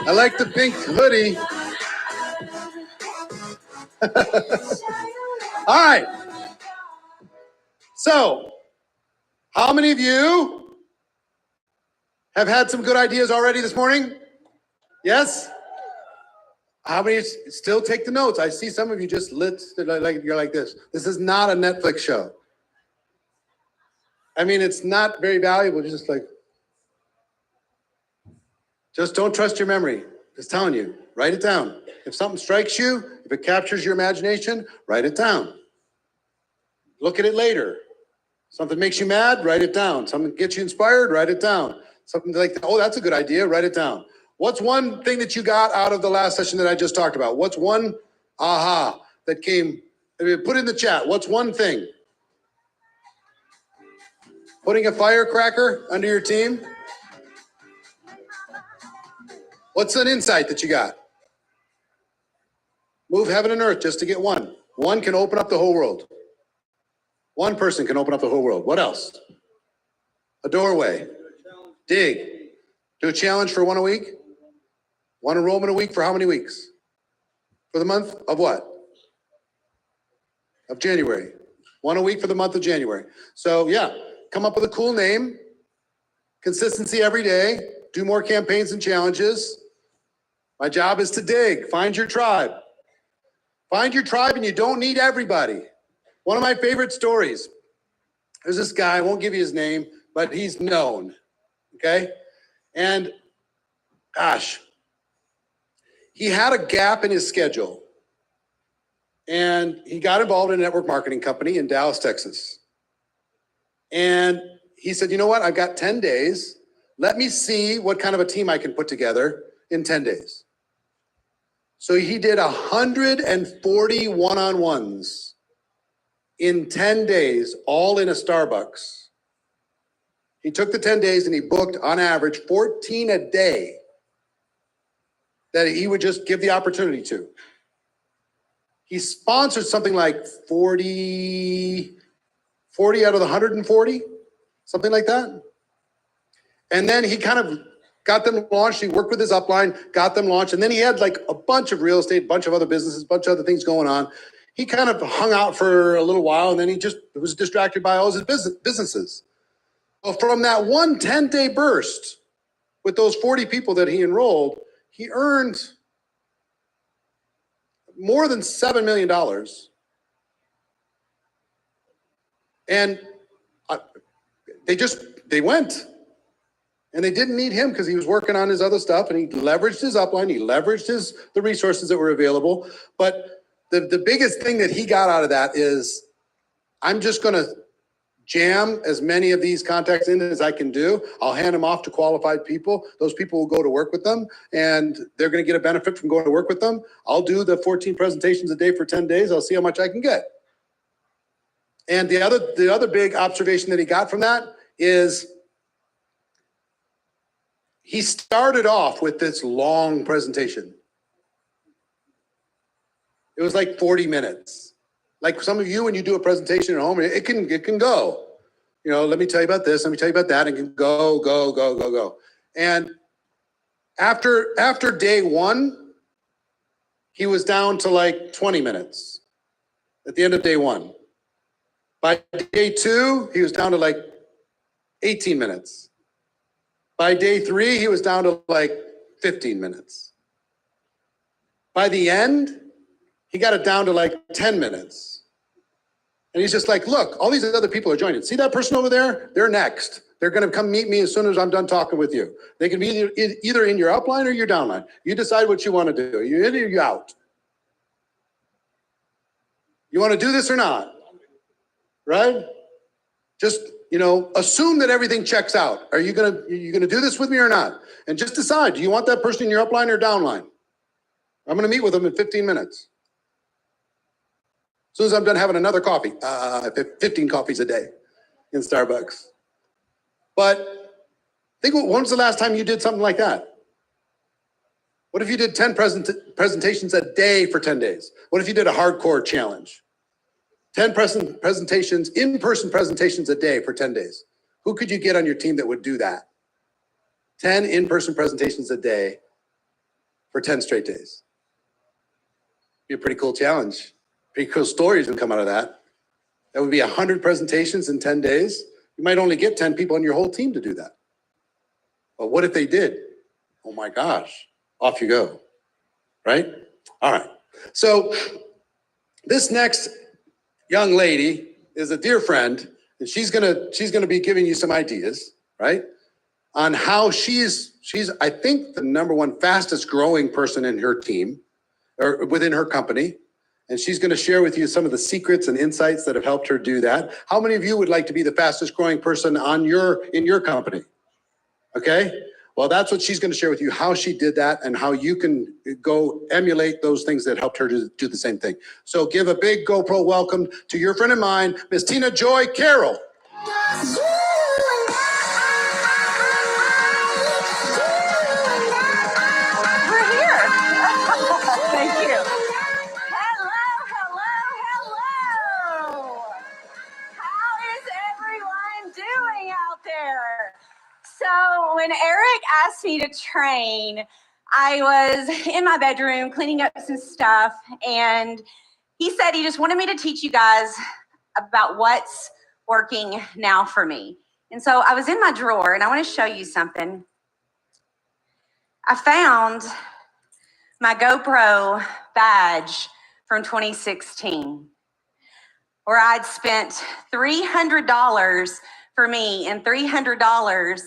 I like the pink hoodie. All right. So, how many of you have had some good ideas already this morning? Yes? How many still take the notes? I see some of you just lit, like you're like this. This is not a Netflix show. I mean, it's not very valuable. Just like, just don't trust your memory. Just telling you, write it down. If something strikes you, if it captures your imagination, write it down. Look at it later. Something makes you mad, write it down. Something gets you inspired, write it down. Something like, oh, that's a good idea, write it down. What's one thing that you got out of the last session that I just talked about? What's one aha that came? Put in the chat. What's one thing? Putting a firecracker under your team? What's an insight that you got? Move heaven and earth just to get one. One can open up the whole world. One person can open up the whole world. What else? A doorway. Dig. Do a challenge for one a week. One enrollment a week for how many weeks? For the month of what? Of January. One a week for the month of January. So yeah, come up with a cool name. Consistency every day. Do more campaigns and challenges. My job is to dig. Find your tribe. Find your tribe, and you don't need everybody. One of my favorite stories. There's this guy, I won't give you his name, but he's known. Okay? And gosh, he had a gap in his schedule. And he got involved in a network marketing company in Dallas, Texas. And he said, you know what? I've got 10 days. Let me see what kind of a team I can put together in 10 days. So he did 140 one-on-ones in 10 days, all in a Starbucks. He took the 10 days and he booked on average 14 a day that he would just give the opportunity to. He sponsored something like 40 out of the 140, something like that. And then he kind of got them launched. He worked with his upline, got them launched. And then he had like a bunch of real estate, a bunch of other businesses, a bunch of other things going on. He kind of hung out for a little while, and then he just was distracted by all his businesses. Well, from that one 10-day burst with those 40 people that he enrolled, he earned more than $7 million. And they went. And they didn't need him because he was working on his other stuff, and he leveraged his upline, he leveraged the resources that were available. But the biggest thing that he got out of that is, I'm just going to jam as many of these contacts in as I can do. I'll hand them off to qualified people. Those people will go to work with them, and they're going to get a benefit from going to work with them. I'll do the 14 presentations a day for 10 days. I'll see how much I can get. And the other big observation that he got from that is, he started off with this long presentation. It was like 40 minutes. Like some of you, when you do a presentation at home, it can go. You know, let me tell you about this, let me tell you about that, and it can go. And after day one, he was down to like 20 minutes at the end of day one. By day two, he was down to like 18 minutes. By day three, he was down to like 15 minutes. By the end, he got it down to like 10 minutes. And he's just like, look, all these other people are joining. See that person over there? They're next. They're going to come meet me as soon as I'm done talking with you. They can be either in your upline or your downline. You decide what you want to do. You're in or you're out. You want to do this or not? Right? Just, you know, assume that everything checks out. Are you going to do this with me or not? And just decide, do you want that person in your upline or downline? I'm going to meet with them in 15 minutes. As soon as I'm done having another coffee, 15 coffees a day in Starbucks. But think, when was the last time you did something like that? What if you did 10 presentations a day for 10 days? What if you did a hardcore challenge? 10 presentations, in-person presentations a day for 10 days. Who could you get on your team that would do that? 10 in-person presentations a day for 10 straight days. Be a pretty cool challenge. Pretty cool stories would come out of that. That would be 100 presentations in 10 days. You might only get 10 people on your whole team to do that. But what if they did? Oh my gosh, off you go, right? All right. So this next young lady is a dear friend, and she's gonna be giving you some ideas, right? On how she's I think the #1 fastest growing person in her team or within her company. And she's going to share with you some of the secrets and insights that have helped her do that. How many of you would like to be the fastest growing person in your company? Okay. Well, that's what she's going to share with you, how she did that and how you can go emulate those things that helped her to do the same thing. So give a big GoPro welcome to your friend of mine, Miss Tina Joy Carroll. So when Eric asked me to train, I was in my bedroom cleaning up some stuff, and he said he just wanted me to teach you guys about what's working now for me. And so I was in my drawer, and I want to show you something. I found my GoPro badge from 2016, where I'd spent $300 for me and $300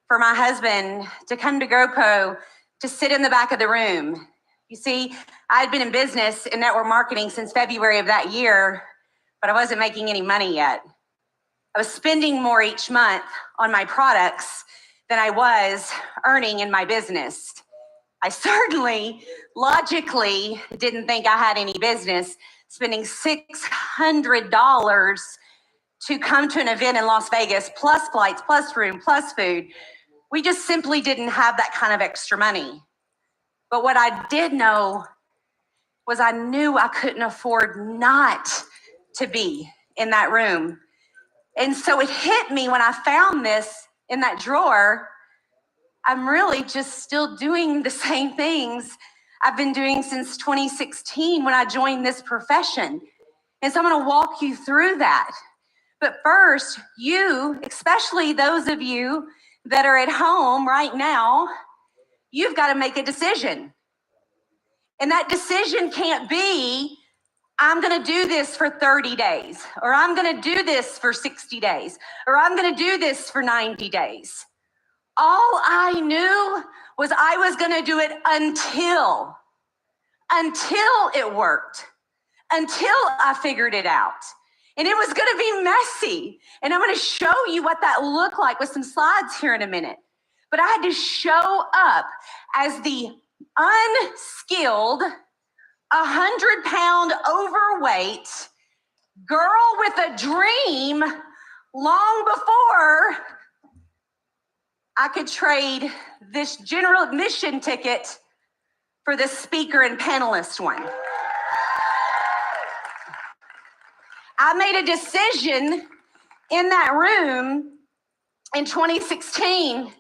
for my husband to come to GoPro to sit in the back of the room. You see, I'd been in business in network marketing since February of that year, but I wasn't making any money yet. I was spending more each month on my products than I was earning in my business. I certainly, logically, didn't think I had any business spending $600 to come to an event in Las Vegas, plus flights, plus room, plus food. We just simply didn't have that kind of extra money. But what I did know was I knew I couldn't afford not to be in that room. And so it hit me when I found this in that drawer. I'm really just still doing the same things I've been doing since 2016 when I joined this profession. And so I'm going to walk you through that. But first, you, especially those of you that are at home right now, you've got to make a decision. And that decision can't be, I'm going to do this for 30 days, or I'm going to do this for 60 days, or I'm going to do this for 90 days. All I knew was I was going to do it until it worked, until I figured it out. And it was going to be messy. And I'm going to show you what that looked like with some slides here in a minute. But I had to show up as the unskilled, 100-pound overweight girl with a dream long before I could trade this general admission ticket for the speaker and panelist one. I made a decision in that room in 2016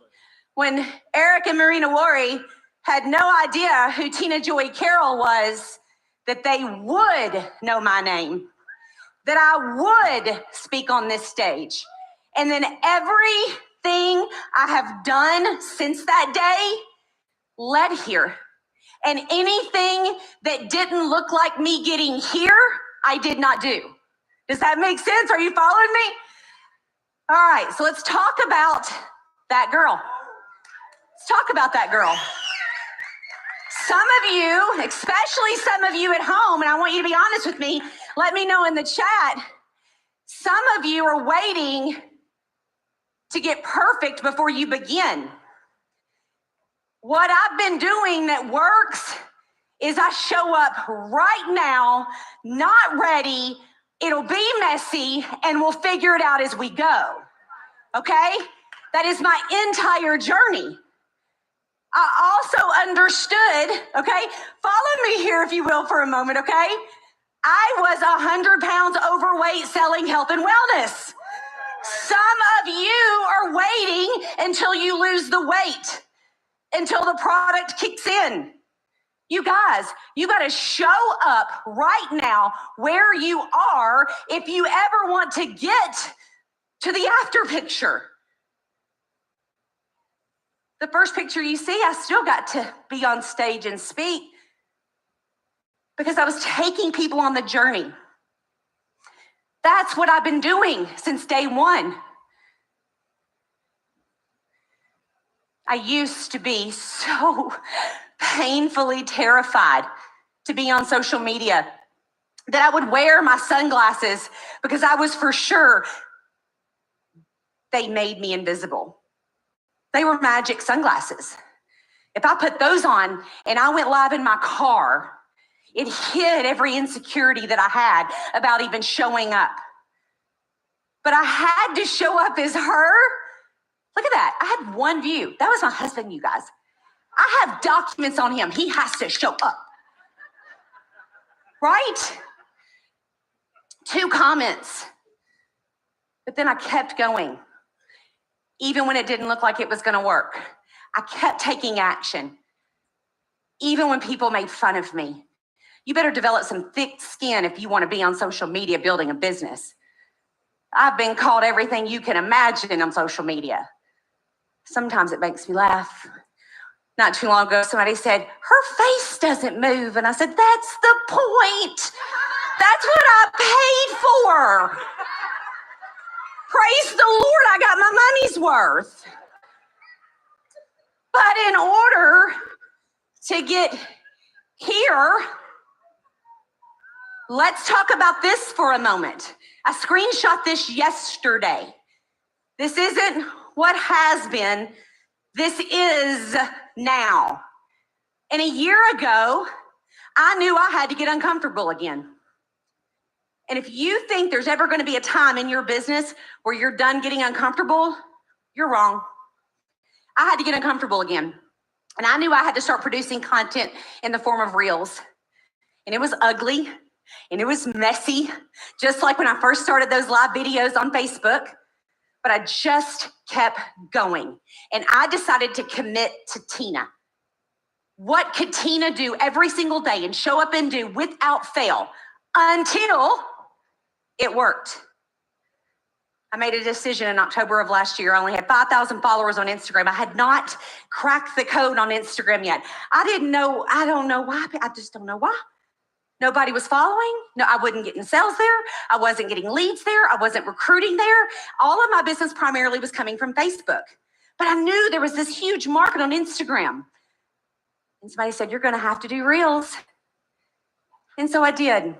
when Eric and Marina Wari had no idea who Tina Joy Carroll was, that they would know my name, that I would speak on this stage. And then everything I have done since that day led here. And anything that didn't look like me getting here, I did not do. Does that make sense? Are you following me? All right, so let's talk about that girl. Let's talk about that girl. Some of you, especially some of you at home, and I want you to be honest with me, let me know in the chat, some of you are waiting to get perfect before you begin. What I've been doing that works is I show up right now, not ready. It'll be messy, and we'll figure it out as we go, okay? That is my entire journey. I also understood, okay? Follow me here, if you will, for a moment, okay? I was 100 pounds overweight selling health and wellness. Some of you are waiting until you lose the weight, until the product kicks in. You guys, you got to show up right now where you are if you ever want to get to the after picture. The first picture you see, I still got to be on stage and speak because I was taking people on the journey. That's what I've been doing since day one. I used to be so painfully terrified to be on social media that I would wear my sunglasses because I was for sure they made me invisible. They were magic sunglasses. If I put those on and I went live in my car, it hid every insecurity that I had about even showing up. But I had to show up as her. Look at that. I had one view. That was my husband, you guys. I have documents on him. He has to show up. Right? 2 comments. But then I kept going. Even when it didn't look like it was going to work. I kept taking action. Even when people made fun of me. You better develop some thick skin if you want to be on social media building a business. I've been called everything you can imagine on social media. Sometimes it makes me laugh. Not too long ago, somebody said, her face doesn't move. And I said, that's the point. That's what I paid for. Praise the Lord, I got my money's worth. But in order to get here, let's talk about this for a moment. I screenshot this yesterday. This isn't what has been. This is now. And a year ago, I knew I had to get uncomfortable again. And if you think there's ever going to be a time in your business where you're done getting uncomfortable, you're wrong. I had to get uncomfortable again. And I knew I had to start producing content in the form of reels. And it was ugly and it was messy, just like when I first started those live videos on Facebook. But I just kept going. And I decided to commit to Tina. What could Tina do every single day and show up and do without fail until it worked? I made a decision in October of last year. I only had 5,000 followers on Instagram. I had not cracked the code on Instagram yet. I don't know why. I just don't know why. Nobody was following. No, I wasn't getting sales there. I wasn't getting leads there. I wasn't recruiting there. All of my business primarily was coming from Facebook. But I knew there was this huge market on Instagram. And somebody said, you're going to have to do reels. And so I did.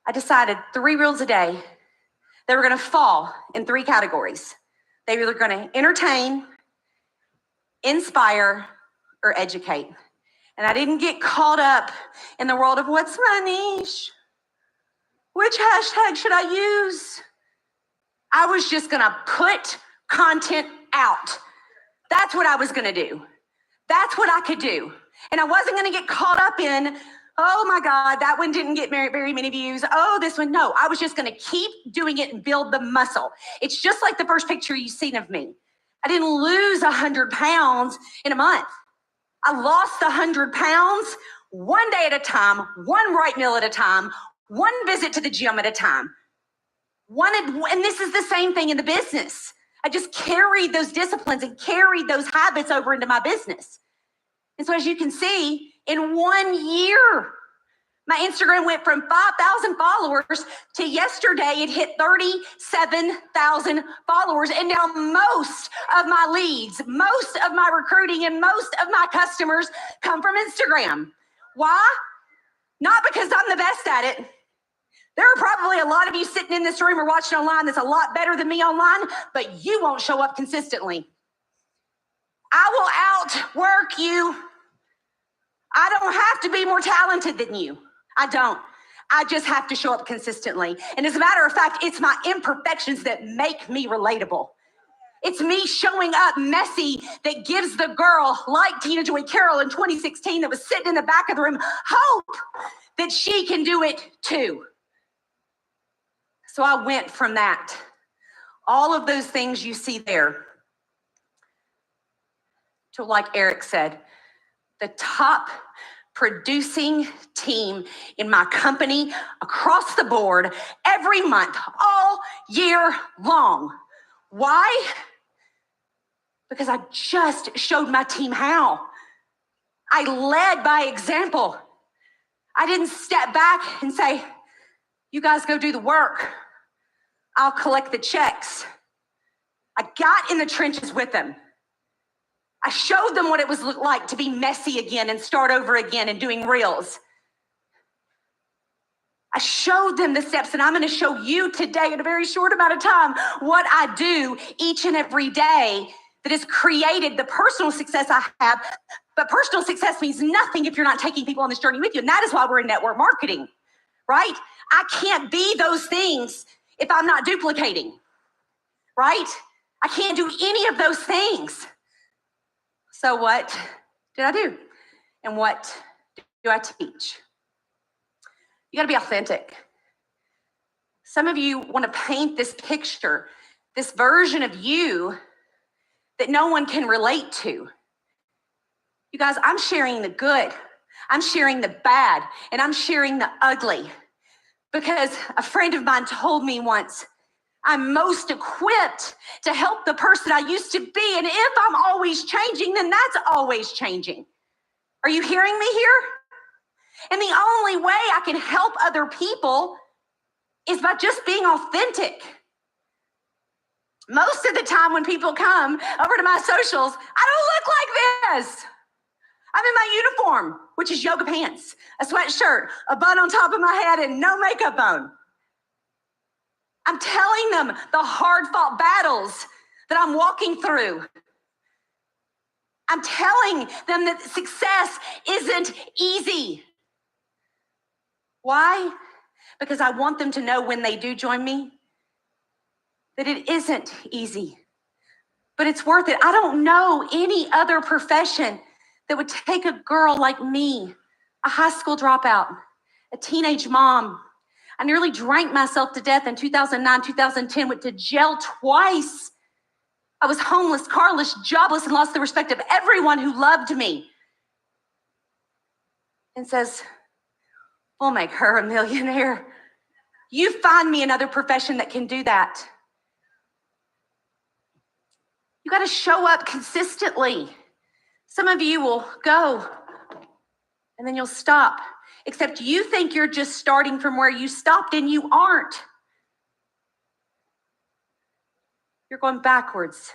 I decided 3 reels a day. They were going to fall in 3 categories. They were either going to entertain, inspire, or educate. And I didn't get caught up in the world of what's my niche? Which hashtag should I use? I was just going to put content out. That's what I was going to do. That's what I could do. And I wasn't going to get caught up in, oh my God, that one didn't get very many views. Oh, this one, no. I was just going to keep doing it and build the muscle. It's just like the first picture you've seen of me. I didn't lose 100 pounds in a month. I lost 100 pounds one day at a time, one right meal at a time, one visit to the gym at a time. And this is the same thing in the business. I just carried those disciplines and carried those habits over into my business. And so as you can see, in 1 year, my Instagram went from 5,000 followers to yesterday it hit 37,000 followers. And now most of my leads, most of my recruiting, and most of my customers come from Instagram. Why? Not because I'm the best at it. There are probably a lot of you sitting in this room or watching online that's a lot better than me online, but you won't show up consistently. I will outwork you. I don't have to be more talented than you. I don't. I just have to show up consistently. And as a matter of fact, it's my imperfections that make me relatable. It's me showing up messy that gives the girl like Tina Joy Carroll in 2016 that was sitting in the back of the room hope that she can do it too. So I went from that, all of those things you see there, to, like Eric said, the top producing team in my company across the board every month, all year long. Why? Because I just showed my team how. I led by example. I didn't step back and say, you guys go do the work. I'll collect the checks. I got in the trenches with them. I showed them what it was like to be messy again and start over again and doing reels. I showed them the steps, and I'm going to show you today in a very short amount of time what I do each and every day that has created the personal success I have. But personal success means nothing if you're not taking people on this journey with you. And that is why we're in network marketing, right? I can't be those things if I'm not duplicating, right? I can't do any of those things. So what did I do? And what do I teach? You gotta be authentic. Some of you wanna paint this picture, this version of you that no one can relate to. You guys, I'm sharing the good, I'm sharing the bad, and I'm sharing the ugly. Because a friend of mine told me once, I'm most equipped to help the person I used to be. And if I'm always changing, then that's always changing. Are you hearing me here? And the only way I can help other people is by just being authentic. Most of the time when people come over to my socials, I don't look like this. I'm in my uniform, which is yoga pants, a sweatshirt, a bun on top of my head, and no makeup on. I'm telling them the hard-fought battles that I'm walking through. I'm telling them that success isn't easy. Why? Because I want them to know when they do join me that it isn't easy, but it's worth it. I don't know any other profession that would take a girl like me, a high school dropout, a teenage mom. I nearly drank myself to death in 2009, 2010, went to jail twice. I was homeless, carless, jobless, and lost the respect of everyone who loved me. And says, we'll make her a millionaire. You find me another profession that can do that. You got to show up consistently. Some of you will go and then you'll stop, except you think you're just starting from where you stopped, and you aren't. You're going backwards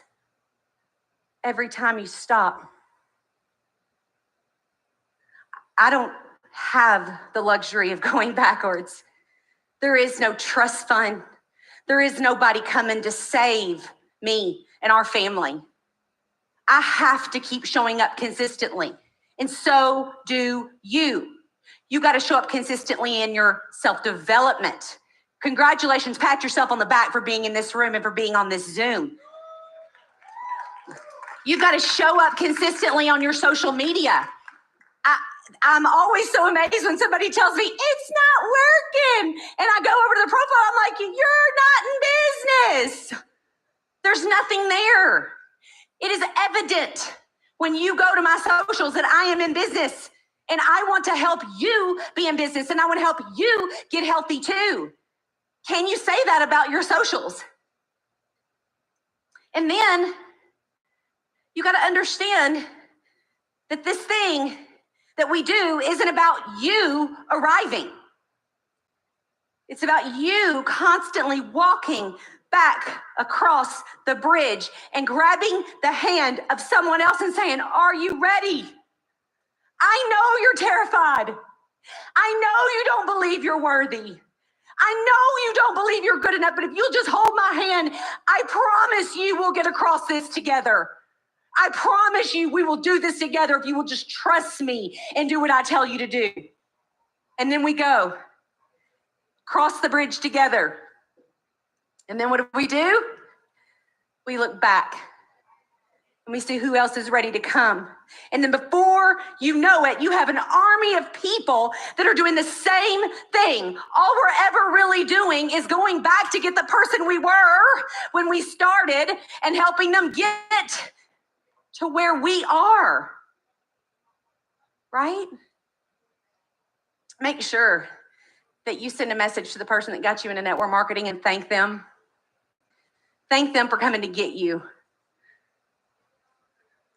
every time you stop. I don't have the luxury of going backwards. There is no trust fund. There is nobody coming to save me and our family. I have to keep showing up consistently, and so do you. You got to show up consistently in your self-development. Congratulations, pat yourself on the back for being in this room and for being on this Zoom. You've got to show up consistently on your social media. I'm always so amazed when somebody tells me it's not working. And I go over to the profile, I'm like, you're not in business. There's nothing there. It is evident when you go to my socials that I am in business and I want to help you be in business and I want to help you get healthy too. Can you say that about your socials? And then you got to understand that this thing that we do isn't about you arriving. It's about you constantly walking back across the bridge and grabbing the hand of someone else and saying, are you ready? I know you're terrified. I know you don't believe you're worthy. I know you don't believe you're good enough, but if you'll just hold my hand, I promise you we'll get across this together. I promise you we will do this together if you will just trust me and do what I tell you to do. And then we go cross the bridge together. And then what do? We look back and we see who else is ready to come. And then before you know it, you have an army of people that are doing the same thing. All we're ever really doing is going back to get the person we were when we started and helping them get to where we are, right? Make sure that you send a message to the person that got you into network marketing and thank them. Thank them for coming to get you.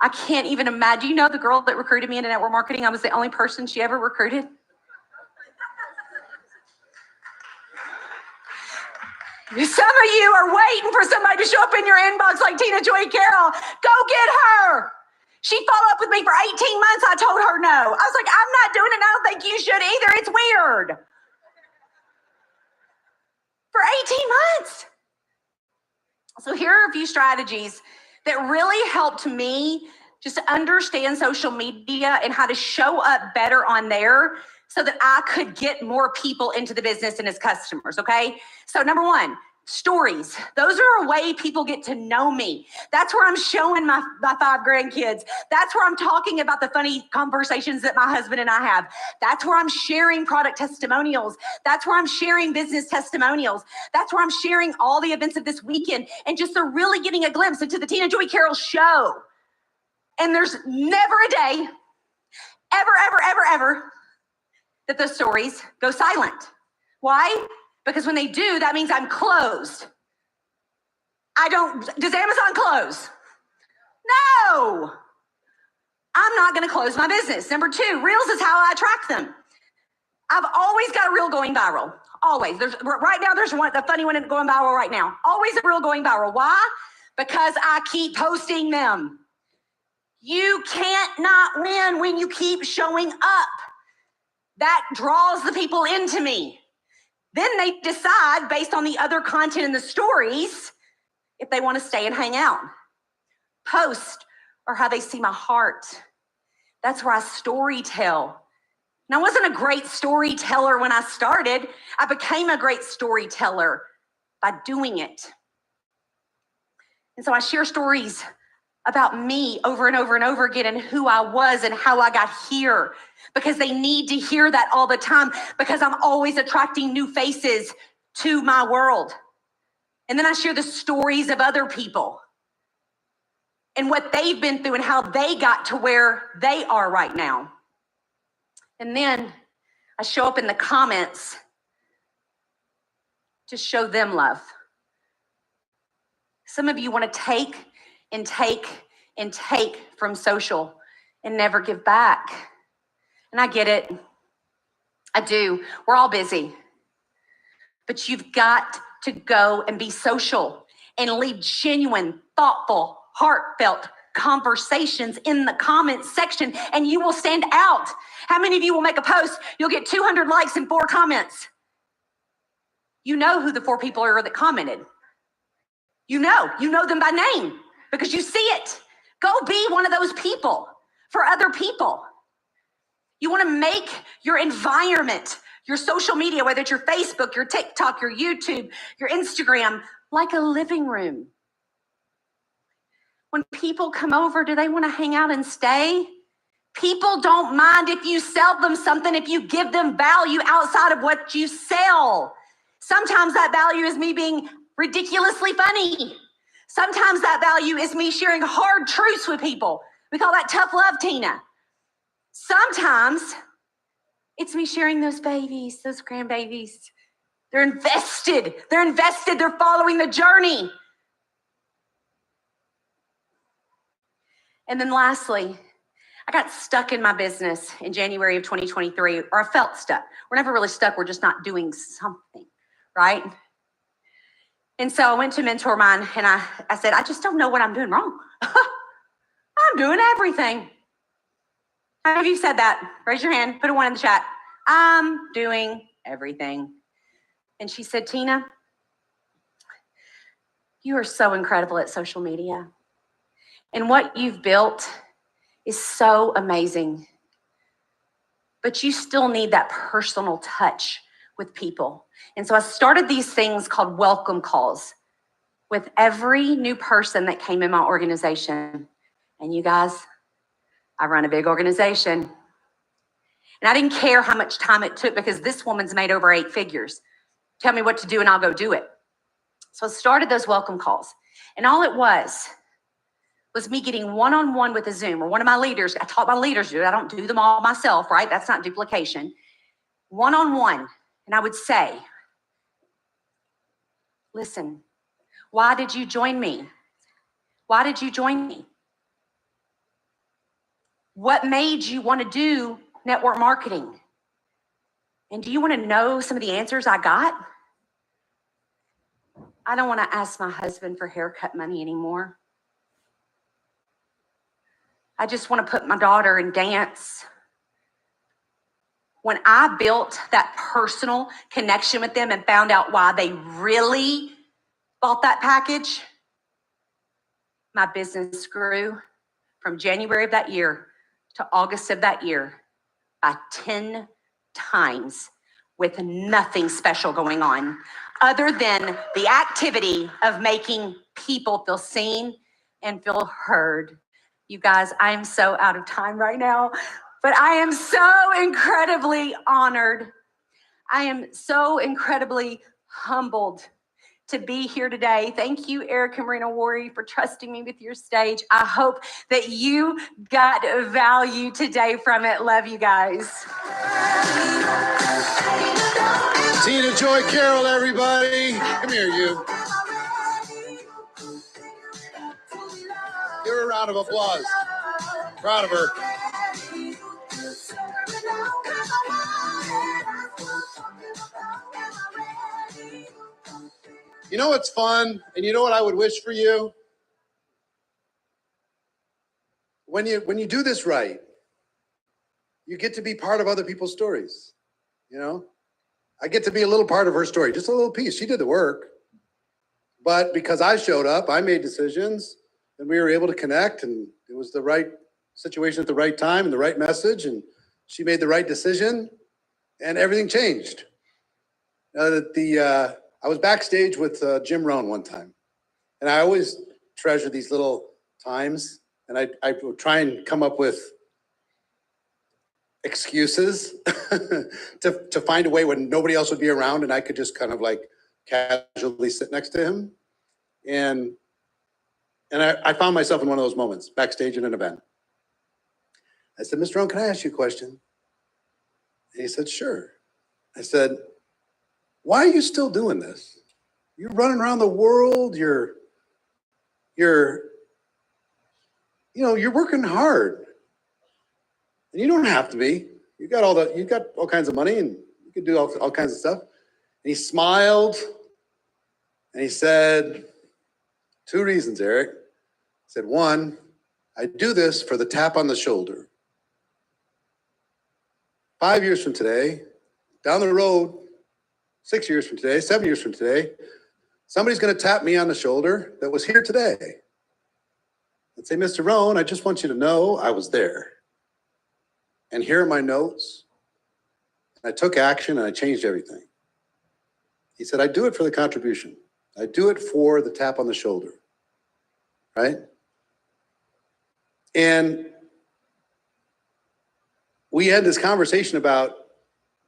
I can't even imagine. You know the girl that recruited me into network marketing? I was the only person she ever recruited. Some of you are waiting for somebody to show up in your inbox like Tina Joy Carroll. Go get her. She followed up with me for 18 months. I told her no. I was like, I'm not doing it. I don't think you should either. It's weird. For 18 months. So here are a few strategies that really helped me just understand social media and how to show up better on there so that I could get more people into the business and as customers, okay? So number one, stories. Those are a way people get to know me. That's where I'm showing my 5 grandkids. That's where I'm talking about the funny conversations that my husband and I have. That's where I'm sharing product testimonials. That's where I'm sharing business testimonials. That's where I'm sharing all the events of this weekend and just they're really getting a glimpse into the Tina Joy Carroll show. And there's never a day, ever, that those stories go silent. Why? Because when they do, that means I'm closed. Does Amazon close? No. I'm not going to close my business. Number 2, Reels is how I attract them. I've always got a Reel going viral. Always. Right now, there's one, the funny one going viral right now. Always a Reel going viral. Why? Because I keep posting them. You can't not win when you keep showing up. That draws the people into me. Then they decide based on the other content in the stories if they want to stay and hang out. Post or how they see my heart. That's where I story tell. And I wasn't a great storyteller when I started. I became a great storyteller by doing it. And so I share stories about me over and over and over again and who I was and how I got here because they need to hear that all the time because I'm always attracting new faces to my world. And then I share the stories of other people and what they've been through and how they got to where they are right now. And then I show up in the comments to show them love. Some of you want to take and take from social and never give back. And I get it. I do. We're all busy. But you've got to go and be social and leave genuine, thoughtful, heartfelt conversations in the comments section and you will stand out. How many of you will make a post? You'll get 200 likes and 4 comments. You know who the 4 people are that commented. You know them by name because you see it. Go be one of those people for other people. You want to make your environment, your social media, whether it's your Facebook, your TikTok, your YouTube, your Instagram, like a living room. When people come over, do they want to hang out and stay? People don't mind if you sell them something, if you give them value outside of what you sell. Sometimes that value is me being ridiculously funny. Sometimes that value is me sharing hard truths with people. We call that tough love, Tina. Sometimes it's me sharing those babies, those grandbabies. They're invested. They're following the journey. And then lastly, I got stuck in my business in January of 2023, or I felt stuck. We're never really stuck. We're just not doing something, right? And so I went to a mentor of mine and I said, I just don't know what I'm doing wrong. I'm doing everything. How many of you said that? Raise your hand, put a 1 in the chat. I'm doing everything. And she said, Tina, you are so incredible at social media. And what you've built is so amazing. But you still need that personal touch with people. And so I started these things called welcome calls with every new person that came in my organization. And you guys, I run a big organization. And I didn't care how much time it took because this woman's made over 8 figures. Tell me what to do and I'll go do it. So I started those welcome calls. And all it was me getting one-on-one with a Zoom or one of my leaders. I taught my leaders to do it. I don't do them all myself, right? That's not duplication. One-on-one. And I would say, listen, why did you join me? Why did you join me? What made you want to do network marketing? And do you want to know some of the answers I got? I don't want to ask my husband for haircut money anymore. I just want to put my daughter in dance. When I built that personal connection with them and found out why they really bought that package, my business grew from January of that year to August of that year by 10 times with nothing special going on other than the activity of making people feel seen and feel heard. You guys, I am so out of time right now, but I am so incredibly honored. I am so incredibly humbled to be here today. Thank you, Erica Marina Wari, for trusting me with your stage. I hope that you got value today from it. Love you guys. Tina Joy Carroll, everybody. Come here, you. Give her a round of applause. Proud of her. You know what's fun? And you know what I would wish for you? When you do this right, you get to be part of other people's stories. You know? I get to be a little part of her story, just a little piece. She did the work. But because I showed up, I made decisions, and we were able to connect, and it was the right situation at the right time and the right message, and she made the right decision, and everything changed. I was backstage with Jim Rohn one time, and I always treasure these little times, and I would try and come up with excuses to find a way when nobody else would be around, and I could just kind of like casually sit next to him. And I found myself in one of those moments backstage in an event. I said, Mr. Rohn, can I ask you a question? And he said, sure. I said, why are you still doing this? You're running around the world. You're working hard. And you don't have to be. You got all kinds of money, and you can do all kinds of stuff. And he smiled, and he said, 2 reasons, Eric. He said, 1, I do this for the tap on the shoulder. 5 years from today, down the road, 6 years from today, 7 years from today, somebody's going to tap me on the shoulder that was here today and say, Mr. Rohn, I just want you to know I was there. And here are my notes. And I took action and I changed everything. He said, I do it for the contribution. I do it for the tap on the shoulder, right? And we had this conversation about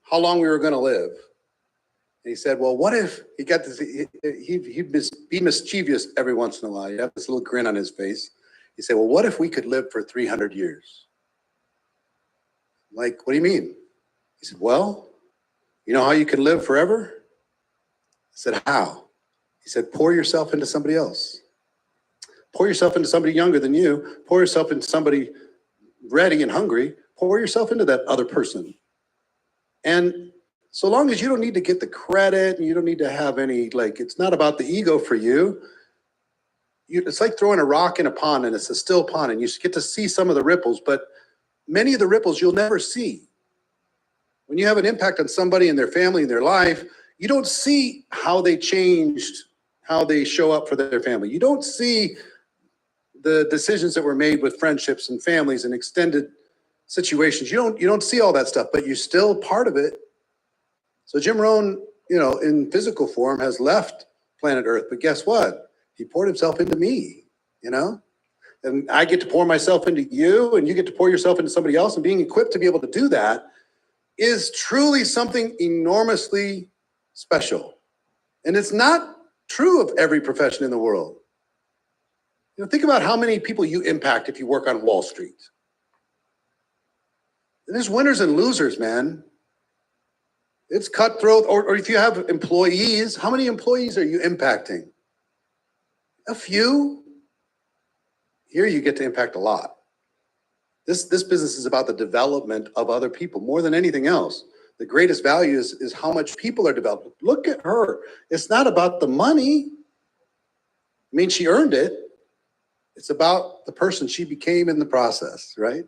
how long we were going to live. And he said, well, what if he got this, he'd be mischievous every once in a while. He'd have this little grin on his face. He said, well, what if we could live for 300 years? Like, what do you mean? He said, well, you know how you can live forever? I said, how? He said, pour yourself into somebody else. Pour yourself into somebody younger than you. Pour yourself into somebody ready and hungry. Pour yourself into that other person. And so long as you don't need to get the credit and you don't need to have any, like, it's not about the ego for you. It's like throwing a rock in a pond and it's a still pond and you get to see some of the ripples, but many of the ripples you'll never see. When you have an impact on somebody in their family, in their life, you don't see how they changed, how they show up for their family. You don't see the decisions that were made with friendships and families and extended situations. You don't see all that stuff, but you're still part of it. So Jim Rohn, you know, in physical form has left planet Earth, but guess what? He poured himself into me, you know? And I get to pour myself into you and you get to pour yourself into somebody else, and being equipped to be able to do that is truly something enormously special. And it's not true of every profession in the world. You know, think about how many people you impact if you work on Wall Street. And there's winners and losers, man. It's cutthroat. Or if you have employees, how many employees are you impacting? A few. Here you get to impact a lot. This business is about the development of other people more than anything else. The greatest value is how much people are developed. Look at her. It's not about the money. I mean, she earned it. It's about the person she became in the process, right?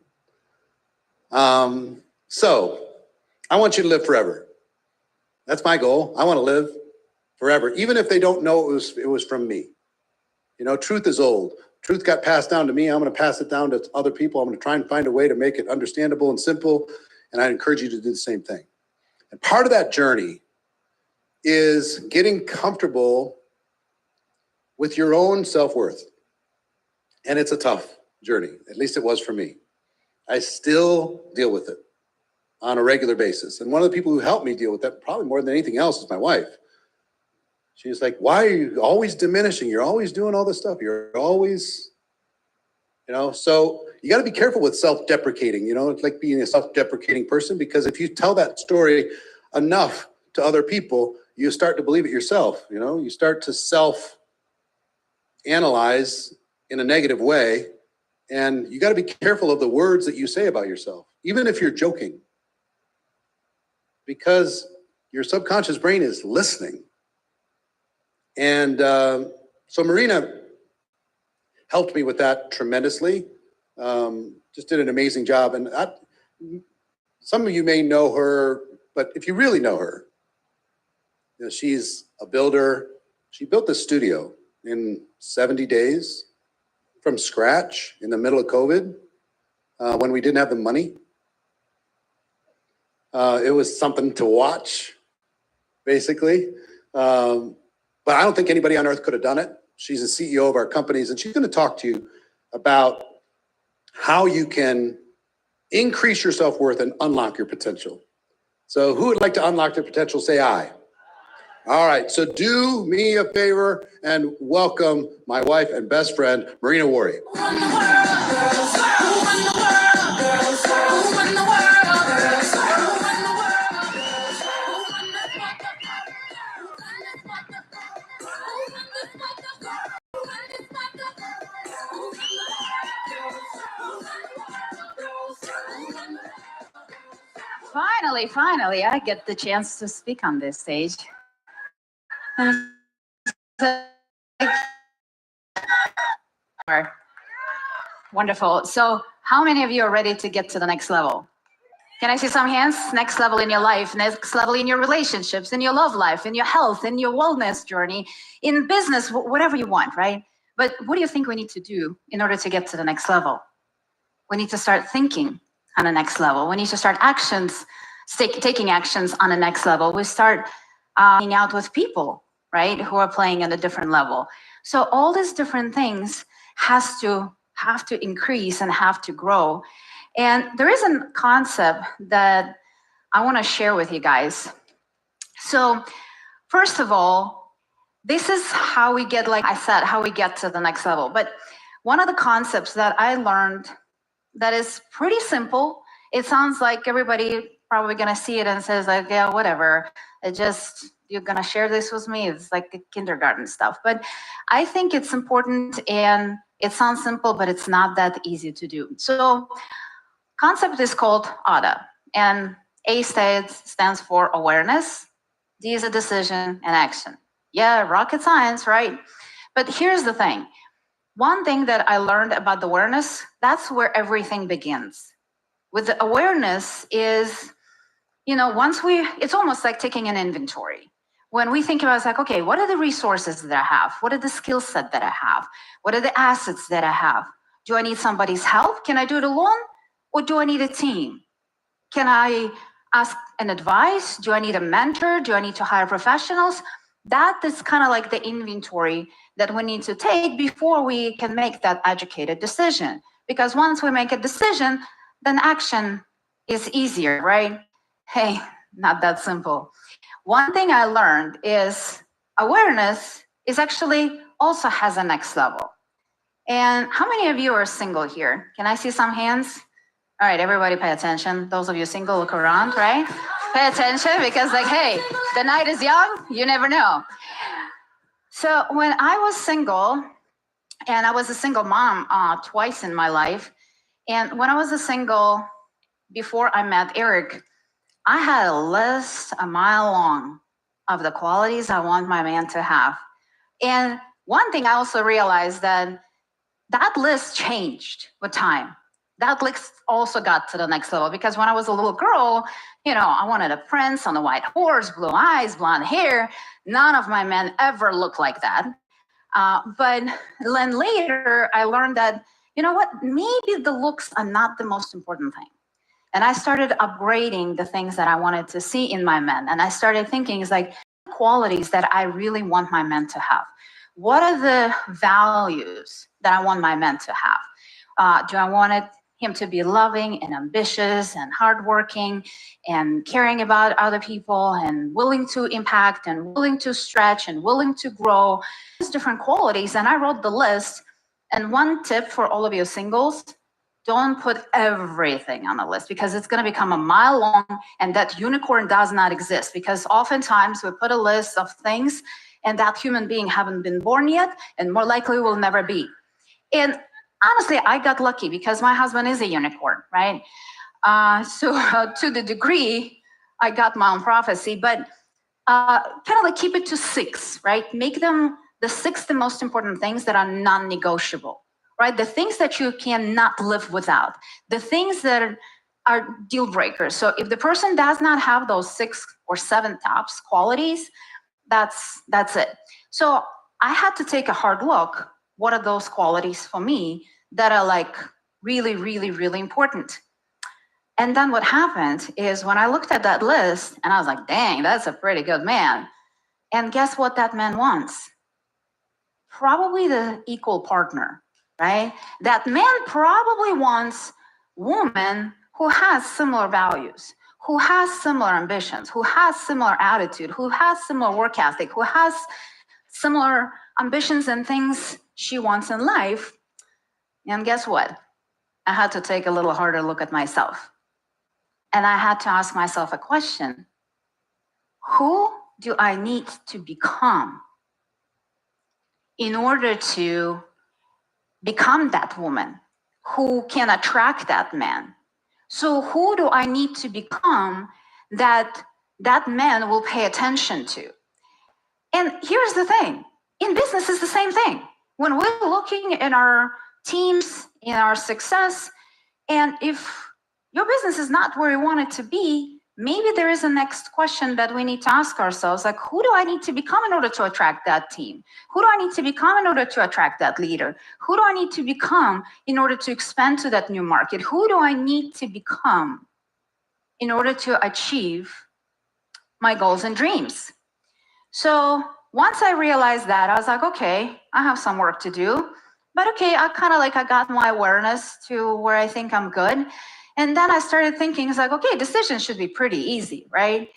So I want you to live forever. That's my goal. I want to live forever, even if they don't know it was from me. You know, truth is old. Truth got passed down to me. I'm going to pass it down to other people. I'm going to try and find a way to make it understandable and simple. And I encourage you to do the same thing. And part of that journey is getting comfortable with your own self-worth. And it's a tough journey. At least it was for me. I still deal with it on a regular basis. And one of the people who helped me deal with that, probably more than anything else, is my wife. She's like, why are you always diminishing? You're always doing all this stuff. You're always, you know, so you got to be careful with self-deprecating. You know, it's like being a self-deprecating person, because if you tell that story enough to other people, you start to believe it yourself. You know, you start to self-analyze in a negative way. And you got to be careful of the words that you say about yourself, even if you're joking, because your subconscious brain is listening. And so Marina helped me with that tremendously. Just did an amazing job. And some of you may know her, but if you really know her, you know, she's a builder. She built this studio in 70 days from scratch in the middle of COVID, when we didn't have the money. It was something to watch, basically. But I don't think anybody on earth could have done it. She's the CEO of our companies, and she's going to talk to you about how you can increase your self-worth and unlock your potential. So who would like to unlock their potential? Say aye. All right, so do me a favor and welcome my wife and best friend, Marina Worre. Finally, I get the chance to speak on this stage. Wonderful. So how many of you are ready to get to the next level? Can I see some hands? Next level in your life, next level in your relationships, in your love life, in your health, in your wellness journey, in business, whatever you want, right? But what do you think we need to do in order to get to the next level? We need to start thinking on the next level. We need to start taking actions on the next level. We start hanging out with people, right, who are playing at a different level. So all these different things has to have to increase and have to grow. And there is a concept that I want to share with you guys. So first of all, this is how we get, like I said, how we get to the next level. But one of the concepts that I learned that is pretty simple, it sounds like everybody probably gonna see it and says like, yeah, whatever. It just, you're gonna share this with me. It's like kindergarten stuff. But I think it's important, and it sounds simple, but it's not that easy to do. So concept is called ADA, and A stands for awareness, D is a decision, and action. Yeah, rocket science, right? But here's the thing. One thing that I learned about the awareness, that's where everything begins. With the awareness is, once it's almost like taking an inventory. When we think about it, it's like, okay, what are the resources that I have? What are the skill set that I have? What are the assets that I have? Do I need somebody's help? Can I do it alone? Or do I need a team? Can I ask an advice? Do I need a mentor? Do I need to hire professionals? That is kind of like the inventory that we need to take before we can make that educated decision. Because once we make a decision, then action is easier, right? Hey, not that simple. One thing I learned is awareness is actually also has a next level. And how many of you are single here? Can I see some hands? All right, everybody pay attention. Those of you single, look around, right? Pay attention because like, hey, the night is young, you never know. So when I was single, and I was a single mom twice in my life, and when I was a single, before I met Eric, I had a list a mile long of the qualities I want my man to have. And one thing I also realized that list changed with time. That list also got to the next level because when I was a little girl, I wanted a prince on a white horse, blue eyes, blonde hair. None of my men ever looked like that. But then later I learned that, maybe the looks are not the most important thing. And I started upgrading the things that I wanted to see in my men. And I started thinking, it's like qualities that I really want my men to have. What are the values that I want my men to have? Do I want him to be loving and ambitious and hardworking and caring about other people and willing to impact and willing to stretch and willing to grow? These different qualities. And I wrote the list. And one tip for all of you singles, don't put everything on the list because it's going to become a mile long and that unicorn does not exist because oftentimes we put a list of things and that human being haven't been born yet and more likely will never be. And honestly, I got lucky because my husband is a unicorn, right? So to the degree, I got my own prophecy, but kind of like keep it to 6, right? Make them the 6 the most important things that are non-negotiable, right? The things that you cannot live without, the things that are deal breakers. So if the person does not have those 6 or 7 tops qualities, that's it. So I had to take a hard look. What are those qualities for me that are like really, really, really important? And then what happened is when I looked at that list and I was like, dang, that's a pretty good man. And guess what that man wants? Probably the equal partner, right? That man probably wants woman who has similar values, who has similar ambitions, who has similar attitude, who has similar work ethic, who has similar ambitions and things she wants in life. And guess what? I had to take a little harder look at myself. And I had to ask myself a question. Who do I need to become in order to become that woman who can attract that man? So who do I need to become that man will pay attention to? And here's the thing. In business, it's the same thing. When we're looking at our teams, in our success, and if your business is not where you want it to be, maybe there is a next question that we need to ask ourselves, like, who do I need to become in order to attract that team? Who do I need to become in order to attract that leader? Who do I need to become in order to expand to that new market? Who do I need to become in order to achieve my goals and dreams? So once I realized that, I was like, okay, I have some work to do, But okay, I got my awareness to where I think I'm good. And then I started thinking, it's like, okay, decisions should be pretty easy, right?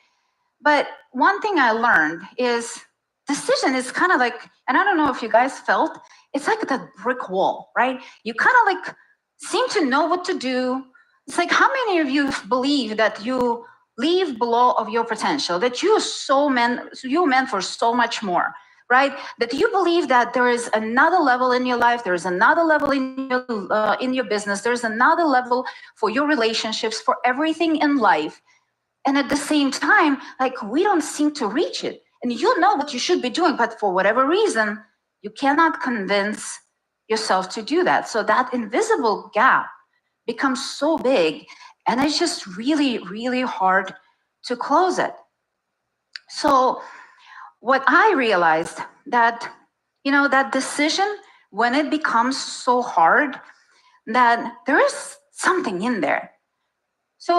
But one thing I learned is decision is kind of like, and I don't know if you guys felt, it's like that brick wall, right? You kind of like seem to know what to do. It's like, how many of you believe that you leave below of your potential, that you're meant for so much more, right? That you believe that there is another level in your life, there is another level in your business, there's another level for your relationships, for everything in life. And at the same time, like, we don't seem to reach it. And you know what you should be doing, but for whatever reason, you cannot convince yourself to do that. So that invisible gap becomes so big, and it's just really, really hard to close it. So what I realized that, that decision, when it becomes so hard, that there is something in there. So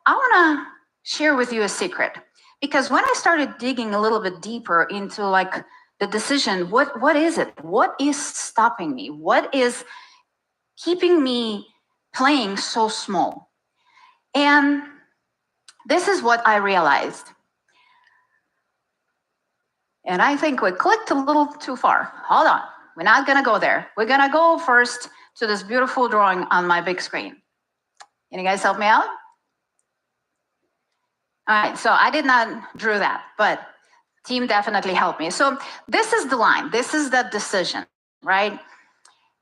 I want to share with you a secret, because when I started digging a little bit deeper into like the decision, what is it? What is stopping me? What is keeping me playing so small? And this is what I realized. And I think we clicked a little too far. Hold on, we're not gonna go there. We're gonna go first to this beautiful drawing on my big screen. Can you guys help me out? All right, so I did not draw that, but team definitely helped me. So this is the line, this is the decision, right?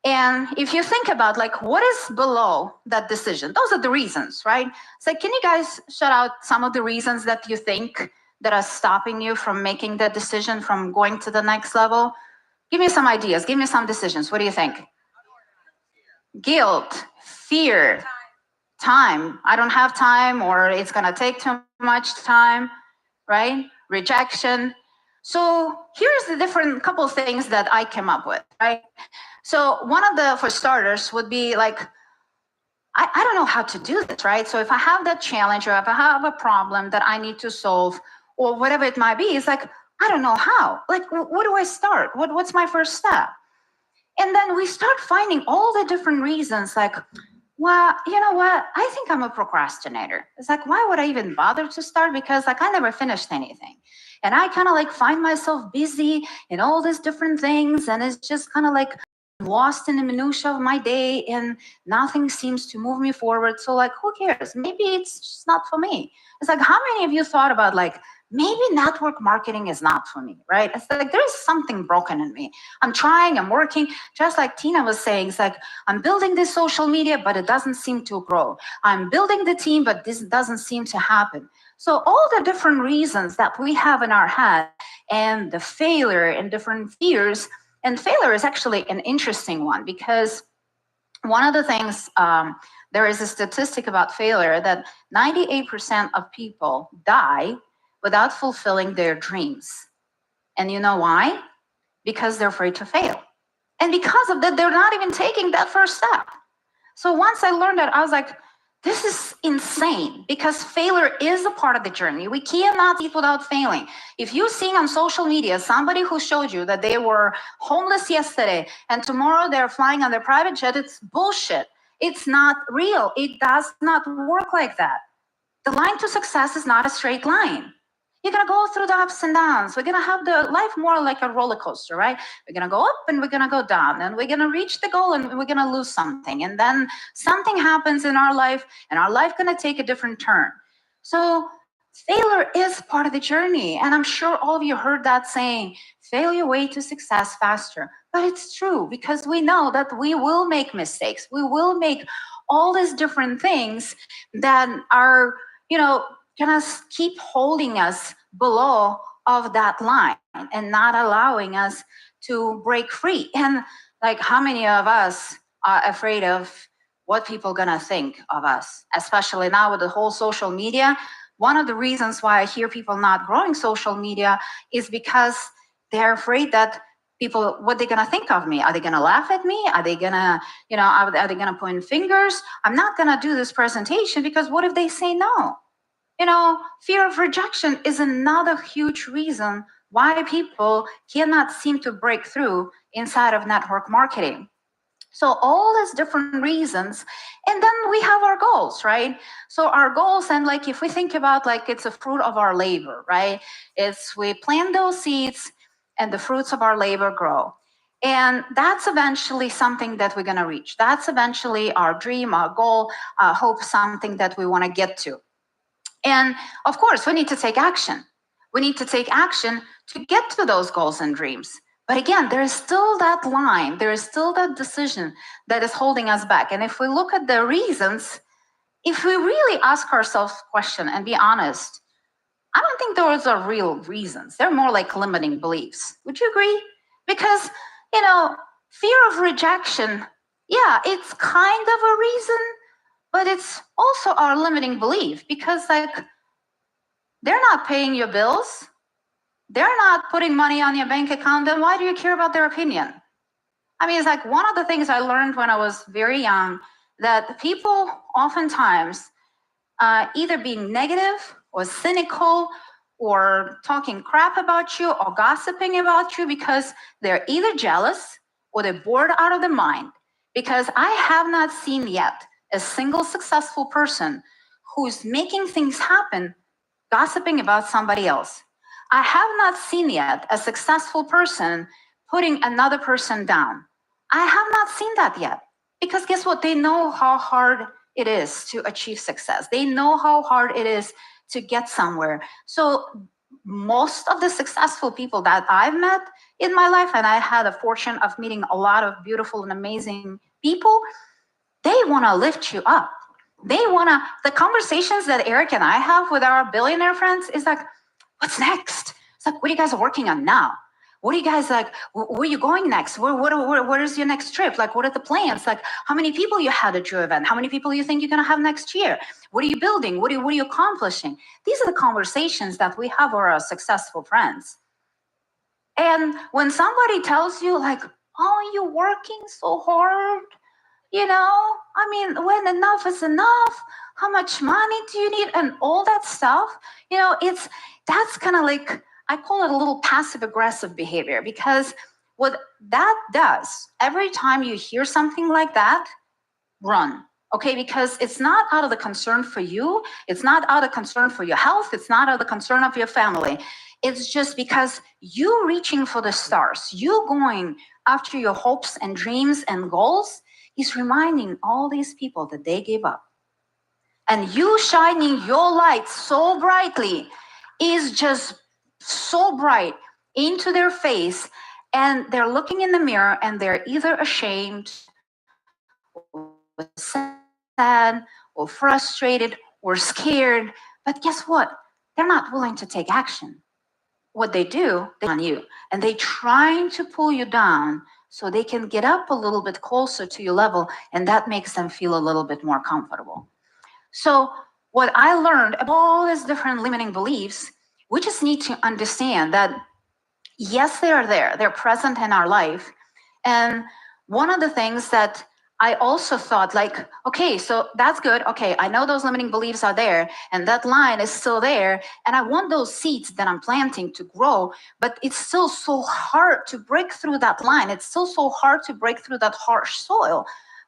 And if you think about like what is below that decision, those are the reasons, right? So can you guys shout out some of the reasons that you think that are stopping you from making that decision, from going to the next level? Give me some ideas, give me some decisions. What do you think? Guilt, fear, time. I don't have time, or it's gonna take too much time, right? Rejection. So here's the different couple of things that I came up with, right? So one of the, for starters, would be like, I don't know how to do this, right? So if I have that challenge, or if I have a problem that I need to solve, or whatever it might be, it's like, I don't know how. Like, where do I start? What's my first step? And then we start finding all the different reasons, like, well, you know what? I think I'm a procrastinator. It's like, why would I even bother to start? Because like, I never finished anything. And I kind of like find myself busy in all these different things. And it's just kind of like lost in the minutia of my day, and nothing seems to move me forward. So like, who cares? Maybe it's just not for me. It's like, how many of you thought about like, maybe network marketing is not for me, right? It's like, there's something broken in me. I'm trying, I'm working, just like Tina was saying, it's like, I'm building this social media, but it doesn't seem to grow. I'm building the team, but this doesn't seem to happen. So all the different reasons that we have in our head, and the failure and different fears, and failure is actually an interesting one, because one of the things, there is a statistic about failure that 98% of people die without fulfilling their dreams. And you know why? Because they're afraid to fail. And because of that, they're not even taking that first step. So once I learned that, I was like, this is insane, because failure is a part of the journey. We cannot eat without failing. If you've seen on social media somebody who showed you that they were homeless yesterday and tomorrow they're flying on their private jet, it's bullshit. It's not real. It does not work like that. The line to success is not a straight line. You're gonna go through the ups and downs. We're gonna have the life more like a roller coaster, right? We're gonna go up and we're gonna go down, and we're gonna reach the goal and we're gonna lose something. And then something happens in our life, and our life gonna take a different turn. So failure is part of the journey. And I'm sure all of you heard that saying, fail your way to success faster. But it's true, because we know that we will make mistakes. We will make all these different things that are, gonna keep holding us below of that line and not allowing us to break free. And like, how many of us are afraid of what people gonna think of us, especially now with the whole social media? One of the reasons why I hear people not growing social media is because they're afraid that people, what they're gonna think of me. Are they gonna laugh at me? Are they gonna, are they gonna point fingers? I'm not gonna do this presentation because what if they say no? Fear of rejection is another huge reason why people cannot seem to break through inside of network marketing. So all these different reasons, and then we have our goals, right? So our goals, and like if we think about like it's a fruit of our labor, right? It's we plant those seeds and the fruits of our labor grow. And that's eventually something that we're gonna reach. That's eventually our dream, our goal, our hope, something that we wanna get to. And of course, we need to take action. We need to take action to get to those goals and dreams. But again, there is still that line, there is still that decision that is holding us back. And if we look at the reasons, if we really ask ourselves a question and be honest, I don't think those are real reasons. They're more like limiting beliefs. Would you agree? Because, you know, fear of rejection, yeah, it's kind of a reason, but it's also our limiting belief because like they're not paying your bills. They're not putting money on your bank account, then why do you care about their opinion? I mean, it's like one of the things I learned when I was very young, that people oftentimes either being negative or cynical or talking crap about you or gossiping about you because they're either jealous or they're bored out of their mind. Because I have not seen yet a single successful person who's making things happen gossiping about somebody else. I have not seen yet a successful person putting another person down. I have not seen that yet. Because guess what? They know how hard it is to achieve success. They know how hard it is to get somewhere. So most of the successful people that I've met in my life, and I had a fortune of meeting a lot of beautiful and amazing people, they want to lift you up. They want to, the conversations that Eric and I have with our billionaire friends is like, what's next? It's like, what are you guys working on now? What are you guys like, where are you going next? Where is your next trip? Like, what are the plans? Like, how many people you had at your event? How many people you think you're going to have next year? What are you building? What are you accomplishing? These are the conversations that we have with our successful friends. And when somebody tells you like, oh, you're working so hard, you know, I mean, when enough is enough, how much money do you need? And all that stuff, you know, that's kind of like, I call it a little passive aggressive behavior, because what that does, every time you hear something like that, run, okay? Because it's not out of the concern for you. It's not out of concern for your health. It's not out of the concern of your family. It's just because you reaching for the stars, you going after your hopes and dreams and goals is reminding all these people that they gave up. And you shining your light so brightly is just so bright into their face, and they're looking in the mirror and they're either ashamed or sad or frustrated or scared. But guess what? They're not willing to take action. What they do, they on you, and they trying to pull you down so they can get up a little bit closer to your level, and that makes them feel a little bit more comfortable. So what I learned about all these different limiting beliefs, we just need to understand that, yes, they are there. They're present in our life. And one of the things that I also thought, like, okay, so that's good. Okay, I know those limiting beliefs are there and that line is still there. And I want those seeds that I'm planting to grow, but it's still so hard to break through that line. It's still so hard to break through that harsh soil.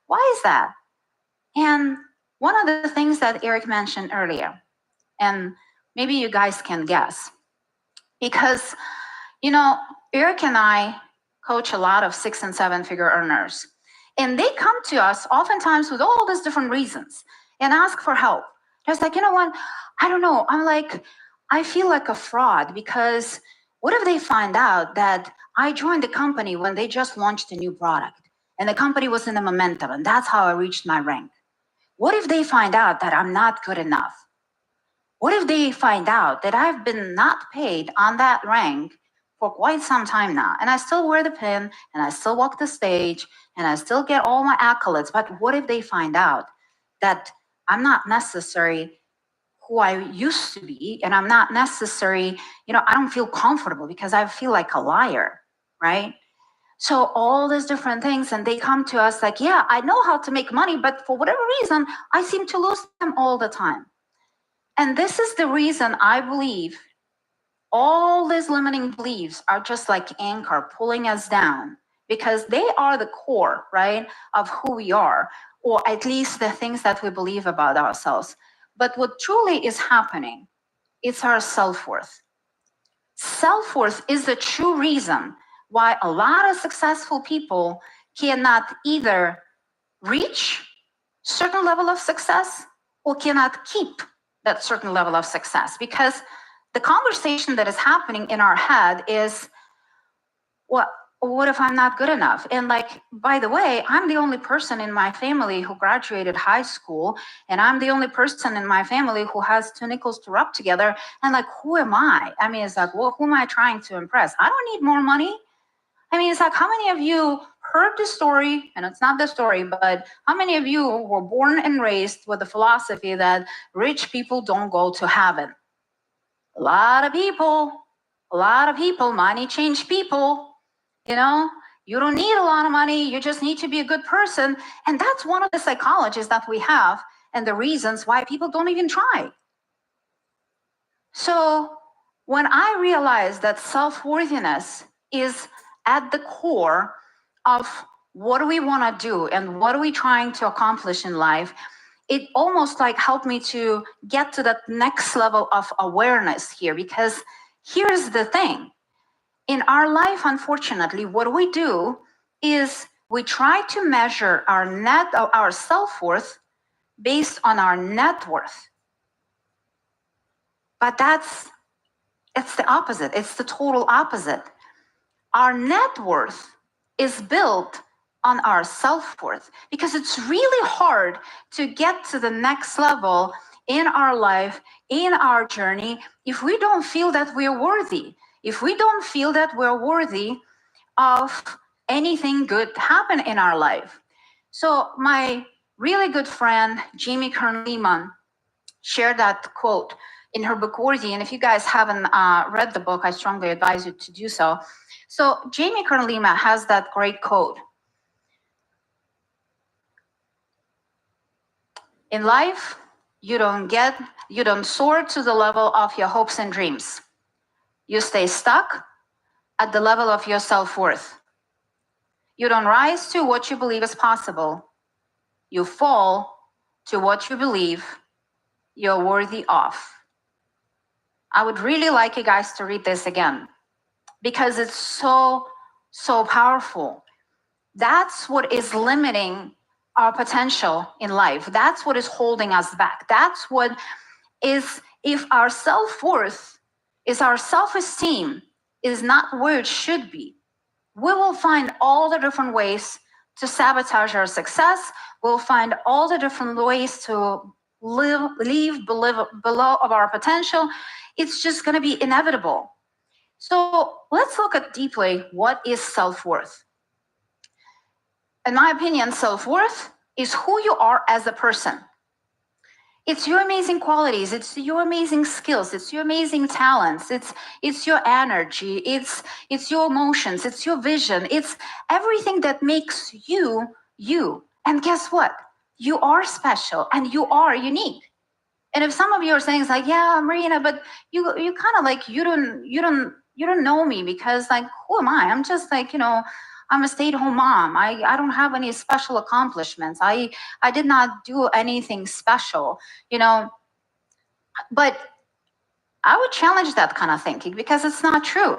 Why is that? And one of the things that Eric mentioned earlier, and maybe you guys can guess, because, you know, Eric and I coach a lot of 6 and 7 figure earners, and they come to us oftentimes with all these different reasons and ask for help. There's like, you know what, I don't know, I'm like, I feel like a fraud, because what if they find out that I joined the company when they just launched a new product and the company was in the momentum and that's how I reached my rank? What if they find out that I'm not good enough? What if they find out that I've been not paid on that rank for quite some time now, and I still wear the pin, and I still walk the stage, and I still get all my accolades? But what if they find out that I'm not necessarily who I used to be, and I'm not necessarily, you know, I don't feel comfortable because I feel like a liar, right? So all these different things, and they come to us like, yeah, I know how to make money, but for whatever reason, I seem to lose them all the time. And this is the reason I believe all these limiting beliefs are just like anchor pulling us down, because they are the core, right, of who we are, or at least the things that we believe about ourselves. But what truly is happening, it's our self-worth. Self-worth is the true reason why a lot of successful people cannot either reach certain level of success or cannot keep that certain level of success, because the conversation that is happening in our head is, what if I'm not good enough? And like, by the way, I'm the only person in my family who graduated high school, and I'm the only person in my family who has 2 nickels to rub together. And like, who am I? I mean, it's like, well, who am I trying to impress? I don't need more money. I mean, it's like, how many of you heard the story, and it's not the story, but how many of you were born and raised with the philosophy that rich people don't go to heaven? A lot of people, money change people. You know, you don't need a lot of money. You just need to be a good person. And that's one of the psychologies that we have and the reasons why people don't even try. So when I realized that self-worthiness is at the core of what do we want to do and what are we trying to accomplish in life, it almost like helped me to get to that next level of awareness here. Because here's the thing. In our life, unfortunately, what we do is we try to measure our self-worth based on our net worth. But it's the opposite. It's the total opposite. Our net worth is built on our self-worth, because it's really hard to get to the next level in our life, in our journey, if we don't feel that we're worthy. If we don't feel that we're worthy of anything good to happen in our life. So my really good friend, Jamie Kern Lehman, shared that quote in her book, Worthy. And if you guys haven't read the book, I strongly advise you to do so. So Jamie Kern Lehman has that great quote. In life, you don't soar to the level of your hopes and dreams. You stay stuck at the level of your self-worth. You don't rise to what you believe is possible. You fall to what you believe you're worthy of. I would really like you guys to read this again, because it's so, so powerful. That's what is limiting our potential in life. That's what is holding us back. That's what is, if our self-worth is our self-esteem is not where it should be, we will find all the different ways to sabotage our success. We'll find all the different ways to leave below of our potential. It's just going to be inevitable. So let's look at deeply what is self-worth. In my opinion, self-worth is who you are as a person. It's your amazing qualities, it's your amazing skills, it's your amazing talents, it's your energy, it's your emotions, it's your vision, it's everything that makes you, you. And guess what? You are special and you are unique. And if some of you are saying, it's like, yeah, Marina, but you kind of like, you don't know me, because like, who am I? I'm just like, you know, I'm a stay-at-home mom. I don't have any special accomplishments. I did not do anything special, you know. But I would challenge that kind of thinking, because it's not true.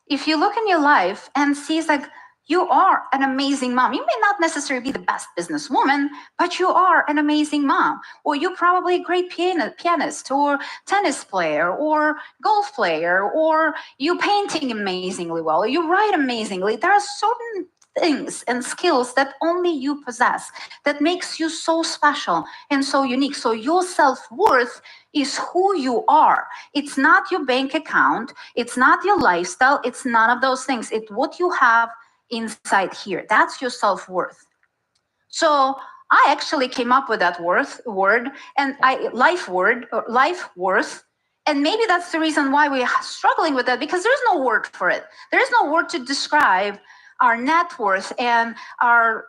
If you look in your life and see, it's like, you are an amazing mom. You may not necessarily be the best businesswoman, but you are an amazing mom. Or you're probably a great pianist or tennis player or golf player, or you're painting amazingly well, or you write amazingly. There are certain things and skills that only you possess that makes you so special and so unique. So your self-worth is who you are. It's not your bank account. It's not your lifestyle. It's none of those things. It's what you have inside here. That's your self-worth. So I actually came up with that word, and life worth. And maybe that's the reason why we're struggling with that, because there's no word for it. There's no word to describe our net worth and our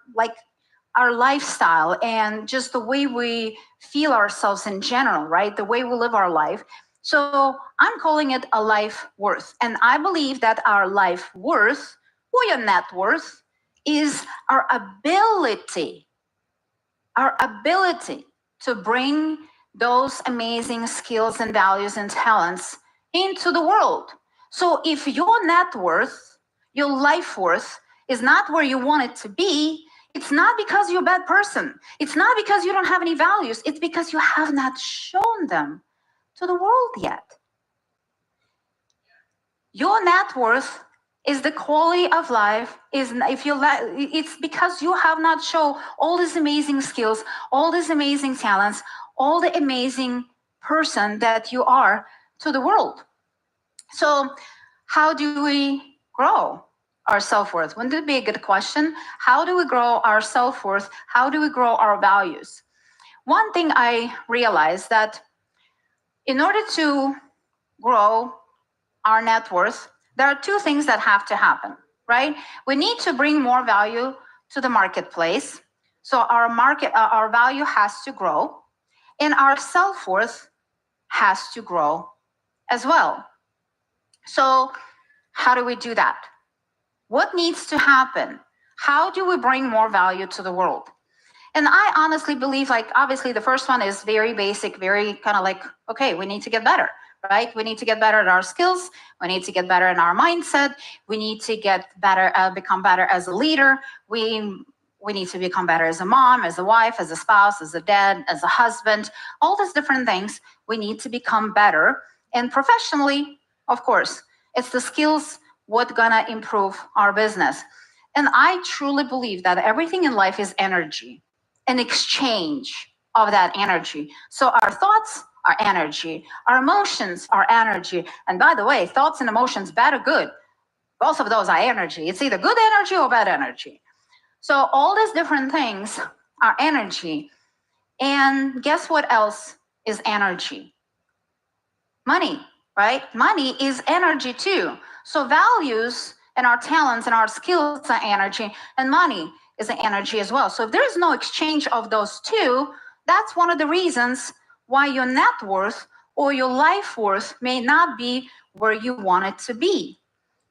lifestyle and just the way we feel ourselves in general, right? The way we live our life. So I'm calling it a life worth. And I believe that our life worth, or your net worth, is our ability to bring those amazing skills and values and talents into the world. So if your net worth, your life worth is not where you want it to be, it's not because you're a bad person. It's not because you don't have any values. It's because you have not shown them to the world yet. Your net worth is the quality of life. It's because you have not shown all these amazing skills, all these amazing talents, all the amazing person that you are to the world. So how do we grow our self-worth? Wouldn't it be a good question? How do we grow our self-worth? How do we grow our values? One thing I realized that in order to grow our net worth, there are two things that have to happen, right? We need to bring more value to the marketplace. So our value has to grow, and our self-worth has to grow as well. So how do we do that? What needs to happen? How do we bring more value to the world? And I honestly believe, like, obviously the first one is very basic, very kind of like, okay, we need to get better, right? We need to get better at our skills. We need to get better in our mindset. We need to get better, become better as a leader. We need to become better as a mom, as a wife, as a spouse, as a dad, as a husband, all these different things. We need to become better. And professionally, of course, it's the skills what's gonna improve our business. And I truly believe that everything in life is energy, an exchange of that energy. So our thoughts are energy, our emotions are energy. And by the way, thoughts and emotions, bad or good, both of those are energy. It's either good energy or bad energy. So all these different things are energy. And guess what else is energy? Money, right? Money is energy too. So values and our talents and our skills are energy, and money is an energy as well. So if there is no exchange of those two, that's one of the reasons why your net worth or your life worth may not be where you want it to be.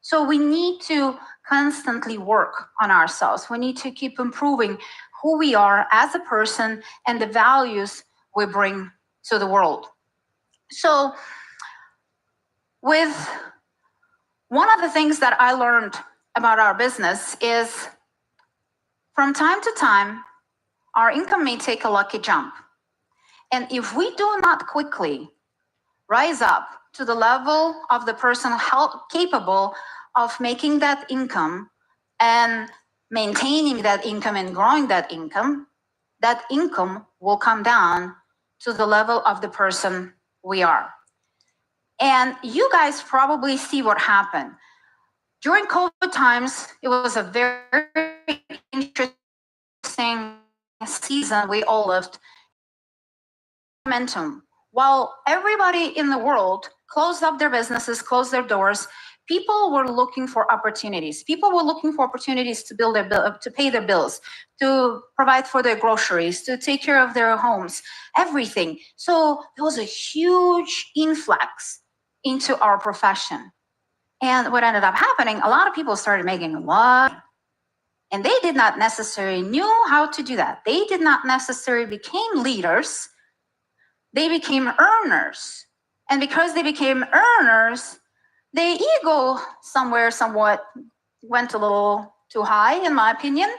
So we need to constantly work on ourselves. We need to keep improving who we are as a person and the values we bring to the world. So with one of the things that I learned about our business is from time to time, our income may take a lucky jump. And if we do not quickly rise up to the level of the person capable of making that income and maintaining that income and growing that income will come down to the level of the person we are. And you guys probably see what happened. During COVID times, it was a very interesting season we all lived. Momentum. While everybody in the world closed up their businesses, closed their doors, people were looking for opportunities. People were looking for opportunities to build their to pay their bills, to provide for their groceries, to take care of their homes, everything. So there was a huge influx into our profession. And what ended up happening, a lot of people started making a lot, and they did not necessarily knew how to do that. They did not necessarily became leaders. They became earners. And because they became earners, their ego somewhat went a little too high, in my opinion.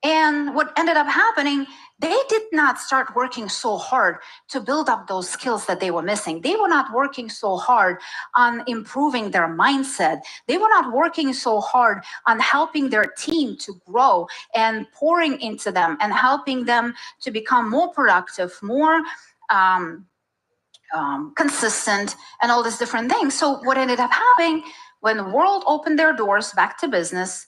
And what ended up happening, they did not start working so hard to build up those skills that they were missing. They were not working so hard on improving their mindset. They were not working so hard on helping their team to grow and pouring into them and helping them to become more productive, more consistent, and all these different things. So what ended up happening when the world opened their doors back to business,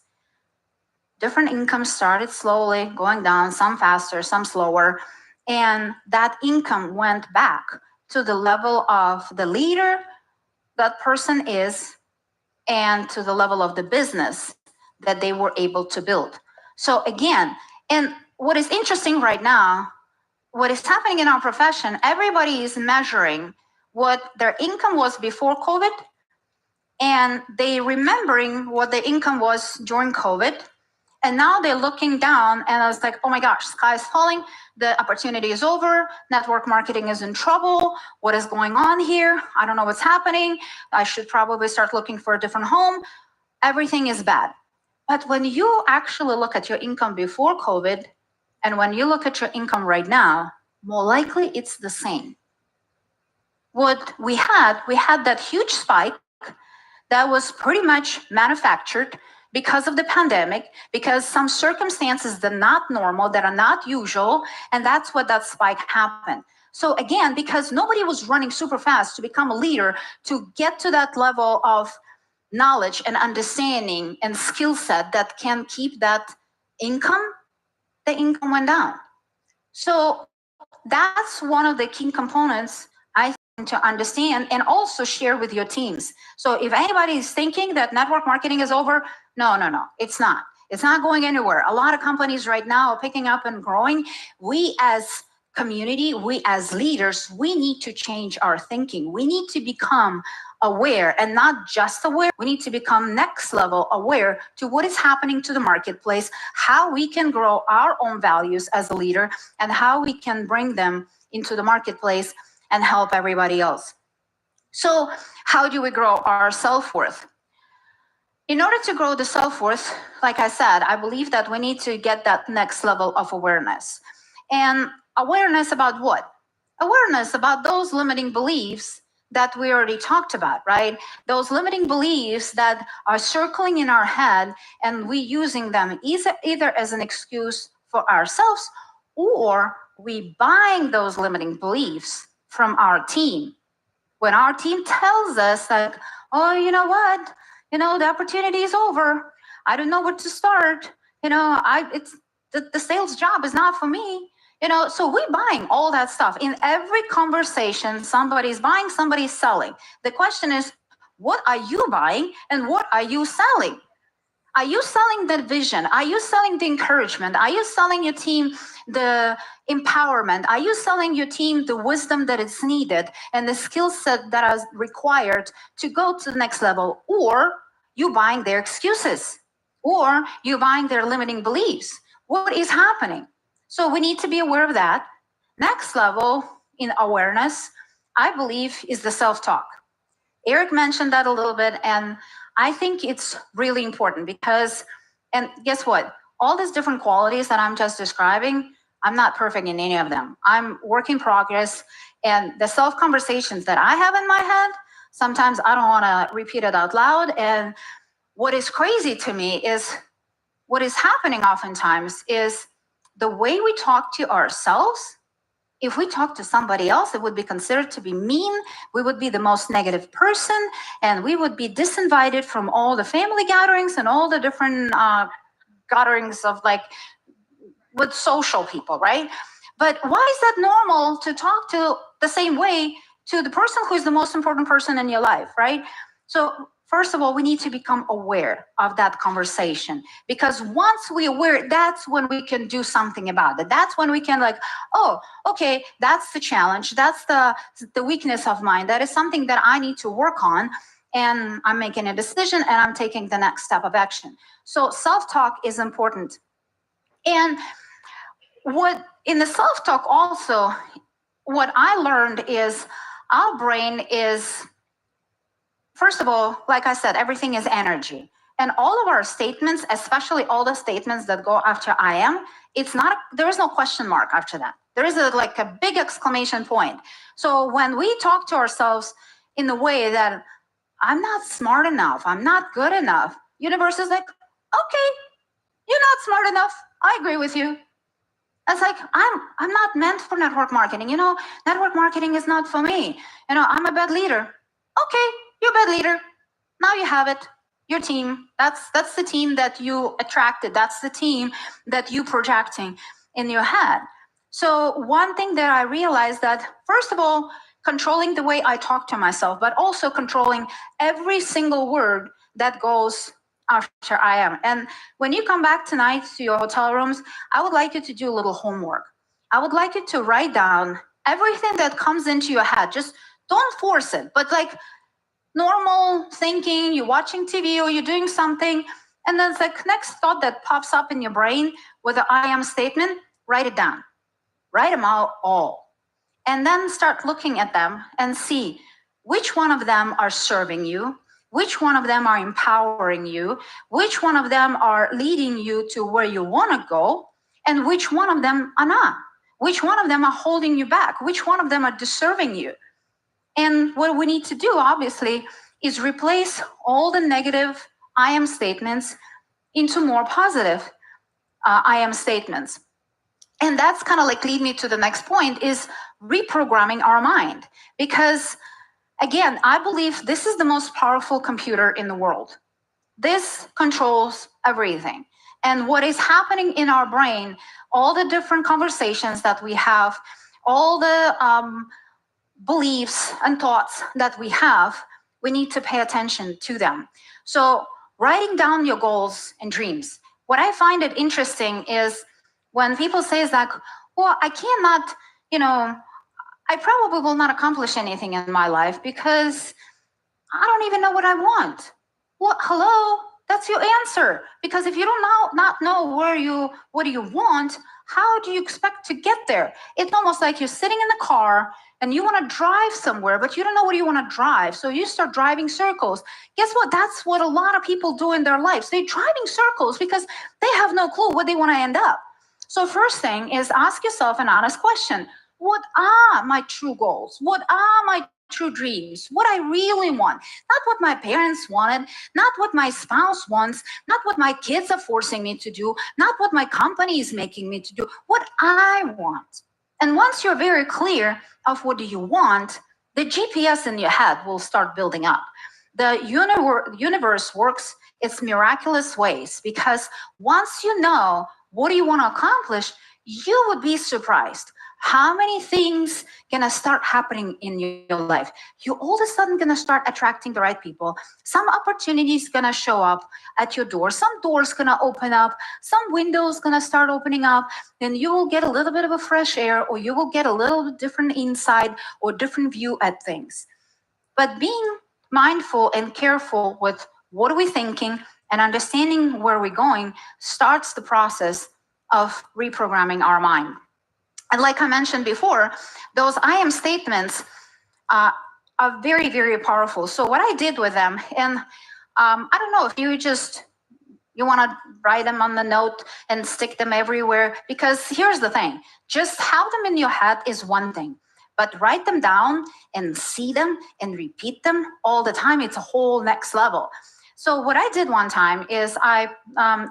different incomes started slowly going down, some faster, some slower, and that income went back to the level of the leader that person is and to the level of the business that they were able to build. So again, and what is interesting right now, what is happening in our profession, everybody is measuring what their income was before COVID, and they remembering what the income was during COVID, And now they're looking down and I was like, oh my gosh, sky is falling. The opportunity is over. Network marketing is in trouble. What is going on here? I don't know what's happening. I should probably start looking for a different home. Everything is bad. But when you actually look at your income before COVID and when you look at your income right now, more likely it's the same. What we had that huge spike that was pretty much manufactured because of the pandemic, because some circumstances that are not normal, that are not usual, and that's what that spike happened. So again, because nobody was running super fast to become a leader, to get to that level of knowledge and understanding and skill set that can keep that income, the income went down. So that's one of the key components I think to understand and also share with your teams. So if anybody is thinking that network marketing is over, no, it's not. It's not going anywhere. A lot of companies right now are picking up and growing. We as community, we as leaders, we need to change our thinking. We need to become aware, and not just aware. We need to become next level aware to what is happening to the marketplace, how we can grow our own values as a leader, and how we can bring them into the marketplace and help everybody else. So how do we grow our self-worth? In order to grow the self-worth, like I said, I believe that we need to get that next level of awareness. And awareness about what? Awareness about those limiting beliefs that we already talked about, right? Those limiting beliefs that are circling in our head and we using them either as an excuse for ourselves, or we buying those limiting beliefs from our team. When our team tells us like, oh, you know what? You know, the opportunity is over. I don't know where to start. You know, it's the sales job is not for me. You know, so we're buying all that stuff. In every conversation, somebody's buying, somebody's selling. The question is, what are you buying and what are you selling? Are you selling the vision? Are you selling the encouragement? Are you selling your team the empowerment? Are you selling your team the wisdom that is needed and the skill set that is required to go to the next level? Or you buying their excuses? Or you buying their limiting beliefs? What is happening? So we need to be aware of that. Next level in awareness, I believe, is the self-talk. Eric mentioned that a little bit, and I think it's really important because, and guess what? All these different qualities that I'm just describing, I'm not perfect in any of them. I'm work in progress, and the self-conversations that I have in my head, sometimes I don't want to repeat it out loud. And what is crazy to me is what is happening oftentimes is the way we talk to ourselves. If we talk to somebody else, it would be considered to be mean. We would be the most negative person, and we would be disinvited from all the family gatherings and all the different gatherings of like with social people, right? But why is that normal to talk to the same way to the person who is the most important person in your life, right? So first of all, we need to become aware of that conversation, because once we're aware, that's when we can do something about it. That's when we can like, oh, okay, that's the challenge. That's the weakness of mine. That is something that I need to work on. And I'm making a decision and I'm taking the next step of action. So self-talk is important. And what in the self-talk also, what I learned is our brain is, first of all, like I said, everything is energy. And all of our statements, especially all the statements that go after I am, it's not, there is no question mark after that. There is like a big exclamation point. So when we talk to ourselves in the way that I'm not smart enough, I'm not good enough, universe is like, okay, you're not smart enough. I agree with you. It's like, I'm not meant for network marketing. You know, network marketing is not for me. You know, I'm a bad leader. Okay, you're a bad leader. Now you have it. Your team. That's the team that you attracted. That's the team that you projecting in your head. So one thing that I realized that, first of all, controlling the way I talk to myself, but also controlling every single word that goes after I am. And when you come back tonight to your hotel rooms, I would like you to do a little homework. I would like you to write down everything that comes into your head. Just don't force it, but like normal thinking, you're watching TV or you're doing something, And then the next thought that pops up in your brain with the I am statement, write it down. Write them out all. And then start looking at them and see which one of them are serving you, which one of them are empowering you, which one of them are leading you to where you want to go, and which one of them are not. Which one of them are holding you back? Which one of them are deserving you? And what we need to do, obviously, is replace all the negative I am statements into more positive I am statements. And that's kind of like lead me to the next point is reprogramming our mind. Because again, I believe this is the most powerful computer in the world. This controls everything. And what is happening in our brain, all the different conversations that we have, all the beliefs and thoughts that we have, we need to pay attention to them. So writing down your goals and dreams. What I find it interesting is when people say is like, well, I cannot, I probably will not accomplish anything in my life because I don't even know what I want. Well, hello, that's your answer. Because if you don't not know what do you want, how do you expect to get there? It's almost like you're sitting in the car and you want to drive somewhere, but you don't know what you want to drive. So you start driving circles. Guess what? That's what a lot of people do in their lives. They're driving circles because they have no clue what they want to end up. So first thing is ask yourself an honest question. What are my true goals? What are my true dreams? What I really want? Not what my parents wanted, not what my spouse wants, not what my kids are forcing me to do, not what my company is making me to do, what I want. And once you're very clear of what do you want, the GPS in your head will start building up. The universe works its miraculous ways because once you know what do you want to accomplish, you would be surprised how many things gonna start happening in your life. You all of a sudden gonna start attracting the right people. Some opportunities gonna show up at your door. Some doors gonna open up. Some windows gonna start opening up. Then you will get a little bit of a fresh air, or you will get a little different insight or different view at things. But being mindful and careful with what are we thinking and understanding where we're going starts the process of reprogramming our mind. And like I mentioned before, those I am statements are very, very powerful. So what I did with them, and I don't know if you want to write them on the note and stick them everywhere, because here's the thing, just have them in your head is one thing, but write them down and see them and repeat them all the time. It's a whole next level. So what I did one time is I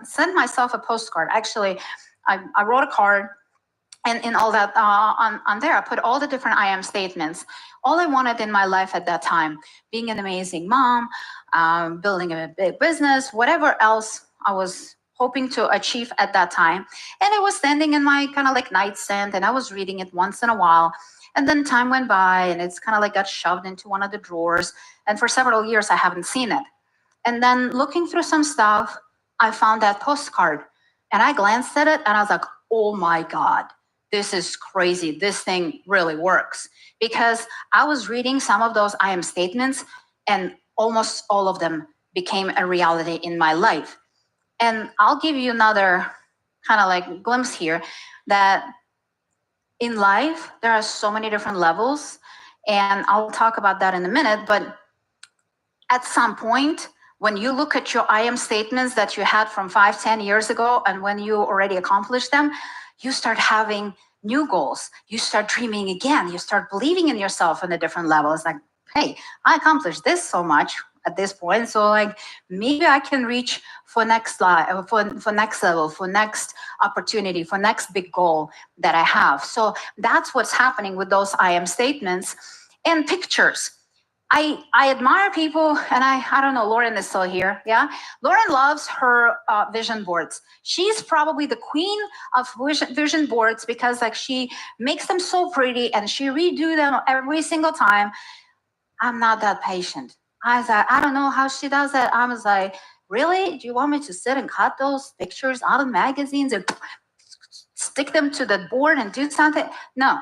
sent myself a postcard. Actually, I wrote a card. And in all that, on there, I put all the different I am statements. All I wanted in my life at that time, being an amazing mom, building a big business, whatever else I was hoping to achieve at that time. And it was standing in my kind of like nightstand, and I was reading it once in a while. And then time went by, and it's kind of like got shoved into one of the drawers. And for several years, I haven't seen it. And then looking through some stuff, I found that postcard. And I glanced at it, and I was like, oh my God. This is crazy. This thing really works, because I was reading some of those I am statements and almost all of them became a reality in my life. And I'll give you another kind of like glimpse here that in life, there are so many different levels, and I'll talk about that in a minute. But at some point, when you look at your I am statements that you had from 5-10 years ago, and when you already accomplished them, you start having new goals. You start dreaming again. You start believing in yourself on a different level. It's like, hey, I accomplished this so much at this point. So like maybe I can reach for next life, for next level, for next opportunity, for next big goal that I have. So that's what's happening with those I am statements and pictures. I admire people, and I don't know, Lauren is still here, yeah? Lauren loves her vision boards. She's probably the queen of vision boards because like she makes them so pretty and she redo them every single time. I'm not that patient. I was like, I don't know how she does that. I was like, really? Do you want me to sit and cut those pictures out of magazines and stick them to the board and do something? No.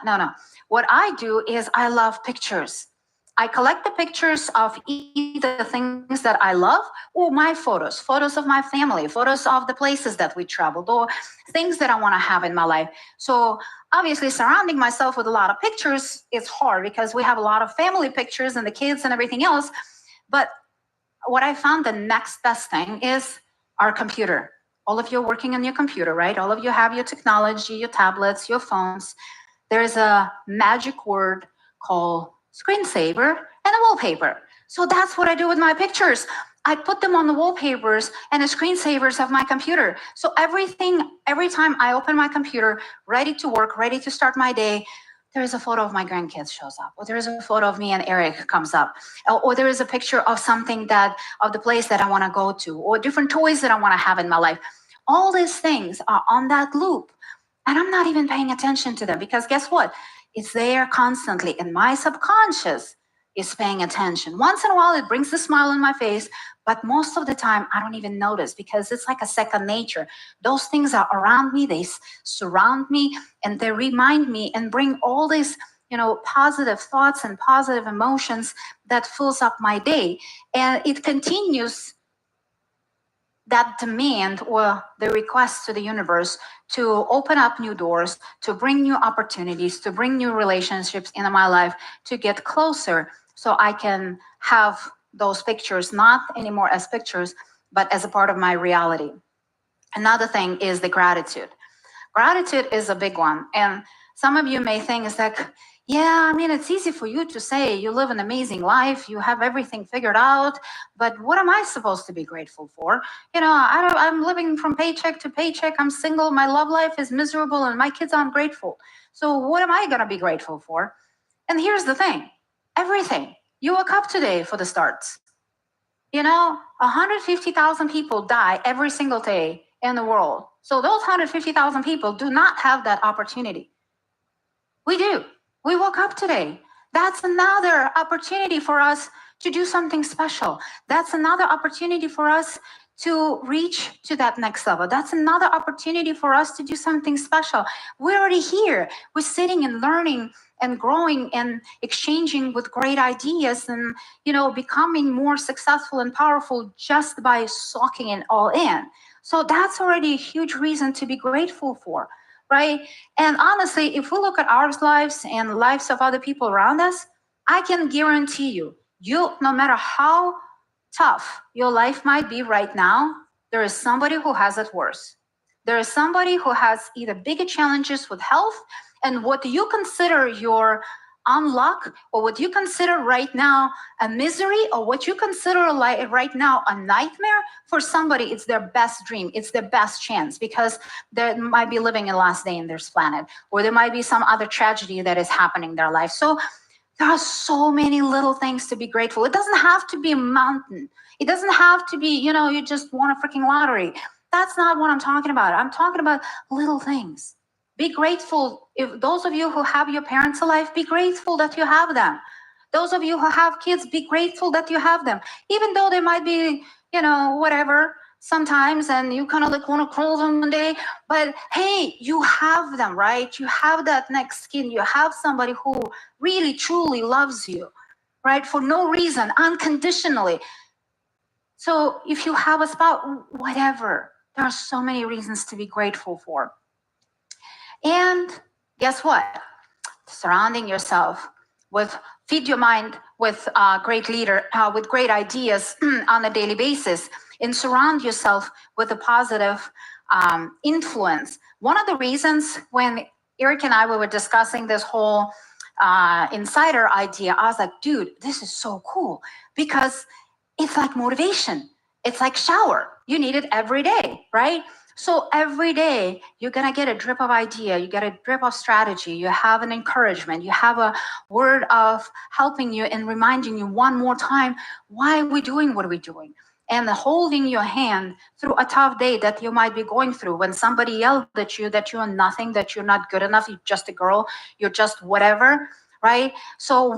What I do is I love pictures. I collect the pictures of either things that I love or my photos of my family, photos of the places that we traveled, or things that I want to have in my life. So obviously surrounding myself with a lot of pictures is hard because we have a lot of family pictures and the kids and everything else. But what I found the next best thing is our computer. All of you are working on your computer, right? All of you have your technology, your tablets, your phones. There's a magic word called screensaver and a wallpaper. So that's what I do with my pictures. I put them on the wallpapers and the screensavers of my computer. So every time I open my computer, ready to work, ready to start my day, there is a photo of my grandkids shows up, or there is a photo of me and Eric comes up, or there is a picture of something of the place that I want to go to, or different toys that I want to have in my life. All these things are on that loop, and I'm not even paying attention to them because guess what? It's there constantly, and my subconscious is paying attention. Once in a while, it brings a smile on my face, but most of the time, I don't even notice because it's like a second nature. Those things are around me, they surround me, and they remind me and bring all these, positive thoughts and positive emotions that fills up my day. And it continues that demand or the request to the universe to open up new doors, to bring new opportunities, to bring new relationships into my life, to get closer so I can have those pictures, not anymore as pictures, but as a part of my reality. Another thing is the gratitude. Gratitude is a big one. And some of you may think it's like, yeah, I mean, it's easy for you to say you live an amazing life, you have everything figured out, but what am I supposed to be grateful for? I'm living from paycheck to paycheck, I'm single, my love life is miserable, and my kids aren't grateful. So what am I gonna be grateful for? And here's the thing, everything. You woke up today for the starts. 150,000 people die every single day in the world. So those 150,000 people do not have that opportunity. We do. We woke up today. That's another opportunity for us to do something special. That's another opportunity for us to reach to that next level. That's another opportunity for us to do something special. We're already here. We're sitting and learning and growing and exchanging with great ideas and, becoming more successful and powerful just by soaking it all in. So that's already a huge reason to be grateful for. Right? And honestly, if we look at our lives and lives of other people around us, I can guarantee you, no matter how tough your life might be right now, there is somebody who has it worse. There is somebody who has either bigger challenges with health and what you consider your unluck, or what you consider right now a misery, or what you consider like right now a nightmare, for somebody it's their best dream, it's their best chance, because they might be living a last day in this planet, or there might be some other tragedy that is happening in their life. So there are so many little things to be grateful. It doesn't have to be a mountain. It doesn't have to be, you just won a freaking lottery. That's not what I'm talking about. I'm talking about little things. Be grateful. If those of you who have your parents alive, be grateful that you have them. Those of you who have kids, be grateful that you have them. Even though they might be, whatever sometimes, and you kind of like want to call them one day, but hey, you have them, right? You have that next skin. You have somebody who really, truly loves you, right? For no reason, unconditionally. So if you have a spouse, whatever, there are so many reasons to be grateful for. And guess what? Surrounding yourself feed your mind with a great leader, with great ideas on a daily basis, and surround yourself with a positive influence. One of the reasons when Eric and I were discussing this whole insider idea, I was like, dude, this is so cool, because it's like motivation. It's like shower. You need it every day, right? So every day you're going to get a drip of idea, you get a drip of strategy, you have an encouragement, you have a word of helping you and reminding you one more time why we're doing what we're doing. And holding your hand through a tough day that you might be going through, when somebody yelled at you that you're nothing, that you're not good enough, you're just a girl, you're just whatever, right? So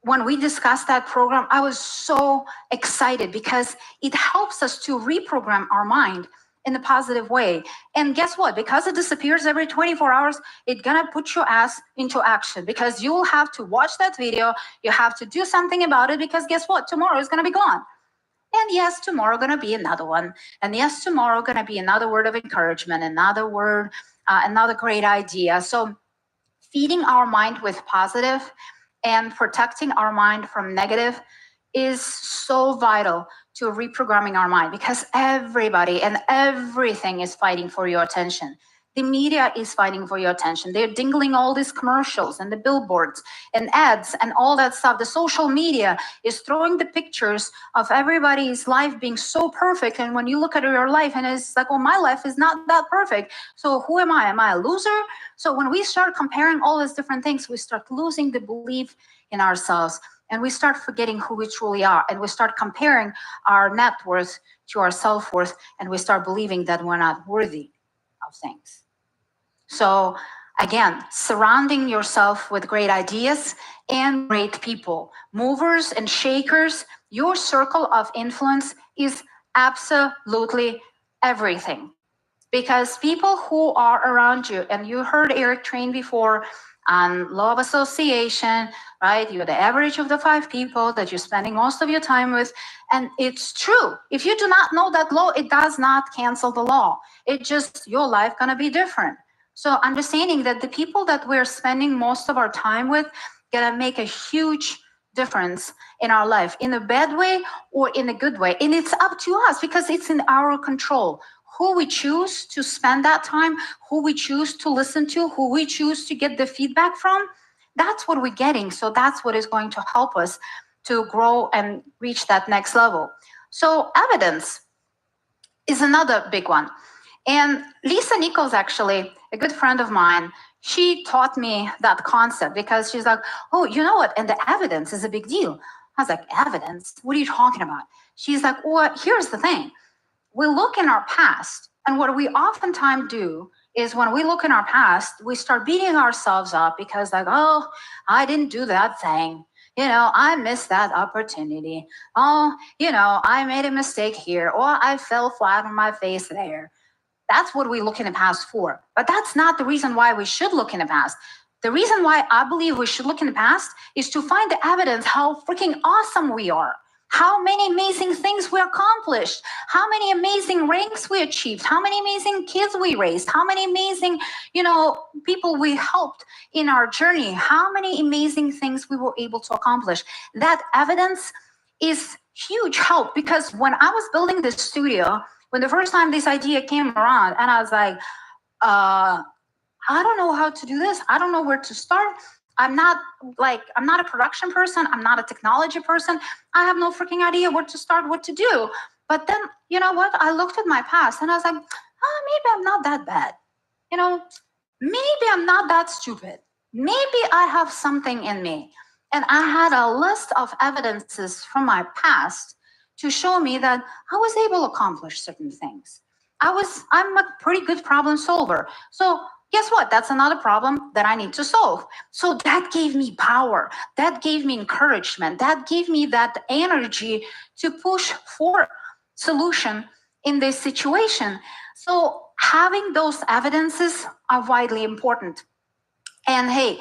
when we discussed that program, I was so excited because it helps us to reprogram our mind in a positive way. And guess what? Because it disappears every 24 hours, it's gonna put your ass into action, because you will have to watch that video. You have to do something about it, because guess what? Tomorrow is gonna be gone. And yes, tomorrow gonna be another one. And yes, tomorrow gonna be another word of encouragement, another word, another great idea. So feeding our mind with positive and protecting our mind from negative is so vital to reprogramming our mind, because everybody and everything is fighting for your attention. The media is fighting for your attention. They're dingling all these commercials and the billboards and ads and all that stuff. The social media is throwing the pictures of everybody's life being so perfect. And when you look at your life and it's like, well, my life is not that perfect. So who am I? Am I a loser? So when we start comparing all these different things, we start losing the belief in ourselves. And we start forgetting who we truly are. And we start comparing our net worth to our self-worth. And we start believing that we're not worthy of things. So again, surrounding yourself with great ideas and great people, movers and shakers. Your circle of influence is absolutely everything. Because people who are around you, and you heard Eric train before on law of association, right? You're the average of the 5 people that you're spending most of your time with. And it's true. If you do not know that law, it does not cancel the law. It just, your life gonna be different. So understanding that the people that we're spending most of our time with gonna make a huge difference in our life, in a bad way or in a good way. And it's up to us, because it's in our control. Who we choose to spend that time, who we choose to listen to, who we choose to get the feedback from, that's what we're getting. So that's what is going to help us to grow and reach that next level. So evidence is another big one. And Lisa Nichols, actually, a good friend of mine, she taught me that concept, because she's like, oh, you know what? And the evidence is a big deal. I was like, evidence? What are you talking about? She's like, well, here's the thing. We look in our past, and what we oftentimes do is when we look in our past, we start beating ourselves up because like, oh, I didn't do that thing. You know, I missed that opportunity. Oh, you know, I made a mistake here, or I fell flat on my face there. That's what we look in the past for. But that's not the reason why we should look in the past. The reason why I believe we should look in the past is to find the evidence how freaking awesome we are. How many amazing things we accomplished, how many amazing ranks we achieved, how many amazing kids we raised, how many amazing, you know, people we helped in our journey, how many amazing things we were able to accomplish. That evidence is huge help, because when I was building this studio, when the first time this idea came around, and I was like, I don't know how to do this. I don't know where to start. I'm not a production person. I'm not a technology person. I have no freaking idea where to start, what to do. But then, you know what? I looked at my past and I was like, oh, maybe I'm not that bad. You know, maybe I'm not that stupid. Maybe I have something in me. And I had a list of evidences from my past to show me that I was able to accomplish certain things. I'm a pretty good problem solver. So guess what? That's another problem that I need to solve. So that gave me power. That gave me encouragement. That gave me that energy to push for solution in this situation. So having those evidences are widely important. And hey,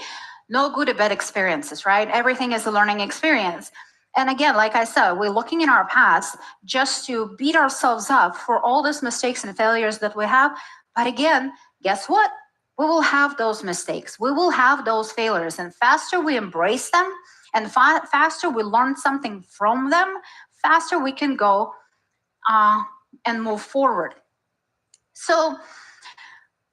no good or bad experiences, right? Everything is a learning experience. And again, like I said, we're looking in our past just to beat ourselves up for all those mistakes and failures that we have. But again, guess what? We will have those mistakes. We will have those failures. And faster we embrace them, and faster we learn something from them, faster we can go and move forward. So,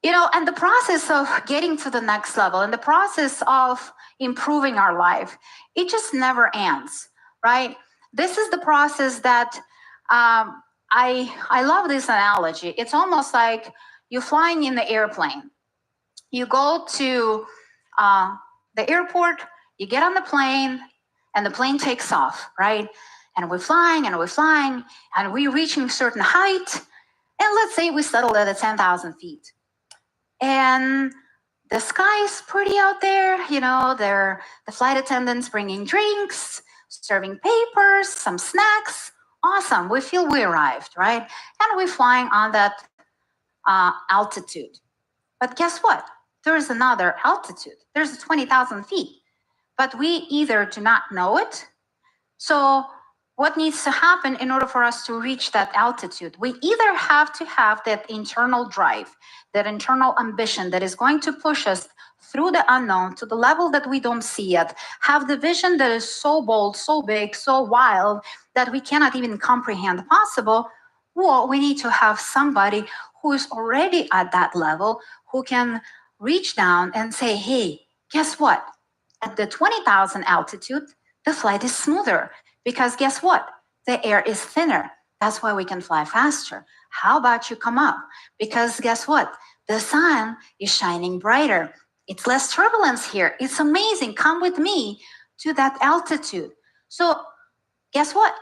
you know, and the process of getting to the next level and the process of improving our life, it just never ends, right? This is the process that I love this analogy. It's almost like you're flying in the airplane. You go to the airport, you get on the plane, and the plane takes off, right? And we're flying, and we're reaching a certain height. And let's say we settled at 10,000 feet. And the sky is pretty out there, you know, the flight attendants bringing drinks, serving papers, some snacks. Awesome, we feel we arrived, right? And we're flying on that altitude. But guess what? There is another altitude. There's 20,000 feet, but we either do not know it. So what needs to happen in order for us to reach that altitude? We either have to have that internal drive, that internal ambition that is going to push us through the unknown to the level that we don't see yet, have the vision that is so bold, so big, so wild that we cannot even comprehend possible, or we need to have somebody who is already at that level, who can reach down and say, hey, guess what? At the 20,000 altitude, the flight is smoother because guess what? The air is thinner. That's why we can fly faster. How about you come up? Because guess what? The sun is shining brighter. It's less turbulence here. It's amazing. Come with me to that altitude. So guess what?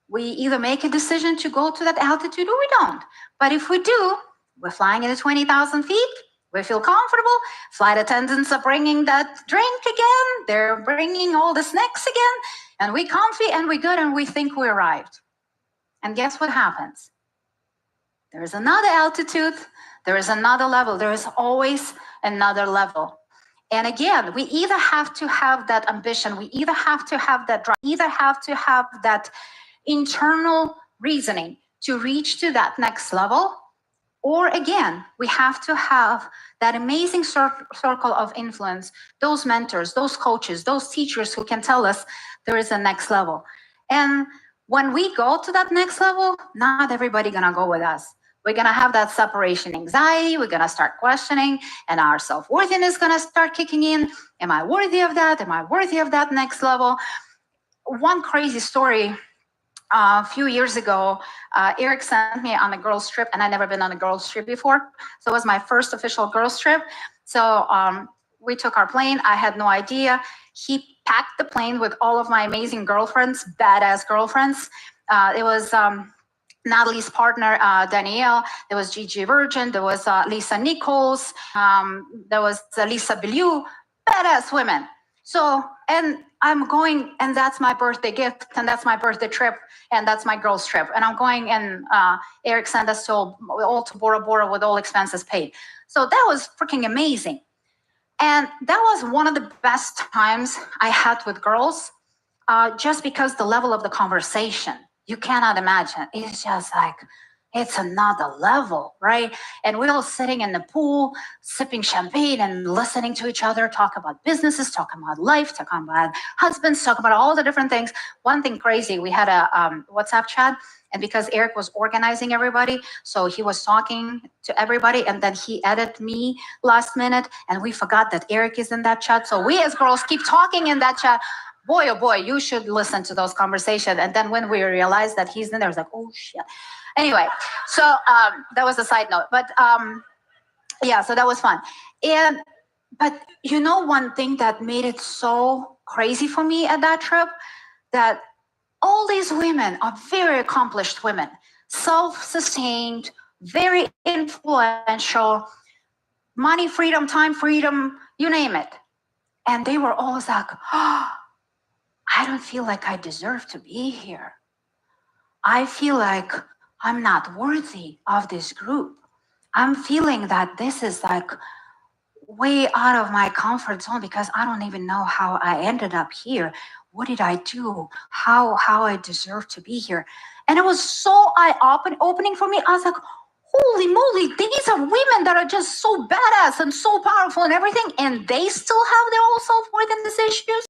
We either make a decision to go to that altitude or we don't. But if we do, we're flying at 20,000 feet. We feel comfortable. Flight attendants are bringing that drink again. They're bringing all the snacks again. And we comfy and we good and we think we arrived. And guess what happens? There is another altitude. There is another level. There is always another level. And again, we either have to have that ambition. We either have to have that drive, either have to have that internal reasoning to reach to that next level. Or again, we have to have that amazing circle of influence, those mentors, those coaches, those teachers who can tell us there is a next level. And when we go to that next level, not everybody gonna go with us. We're gonna have that separation anxiety. We're gonna start questioning, and our self-worthiness gonna start kicking in. Am I worthy of that? Am I worthy of that next level? One crazy story. A few years ago, Eric sent me on a girls' trip, and I'd never been on a girls' trip before. So it was my first official girls' trip. So we took our plane. I had no idea. He packed the plane with all of my amazing girlfriends, badass girlfriends. It was Natalie's partner, Danielle. There was Gigi Virgin. There was Lisa Nichols. There was Lisa Bellew, badass women. So, and I'm going, and that's my birthday gift, and that's my birthday trip, and that's my girls' trip. And I'm going, and Eric sent us all to Bora Bora with all expenses paid. So that was freaking amazing. And that was one of the best times I had with girls, just because the level of the conversation, you cannot imagine. It's just like, it's another level, right? And we're all sitting in the pool, sipping champagne and listening to each other, talk about businesses, talking about life, talking about husbands, talking about all the different things. One thing crazy, we had a WhatsApp chat, and because Eric was organizing everybody, so he was talking to everybody, and then he added me last minute, and we forgot that Eric is in that chat. So we as girls keep talking in that chat. Boy, oh boy, you should listen to those conversations. And then when we realized that he's in there, it's like, oh shit. Anyway, so that was a side note, but yeah, so that was fun. But you know, one thing that made it so crazy for me at that trip, that all these women are very accomplished women, self-sustained, very influential, money freedom, time freedom, you name it. And they were always like, oh, I don't feel like I deserve to be here. I feel like I'm not worthy of this group. I'm feeling that this is like way out of my comfort zone because I don't even know how I ended up here. What did I do? How I deserve to be here? And it was so eye-opening for me. I was like, holy moly, these are women that are just so badass and so powerful and everything, and they still have their own self-worth in these issues.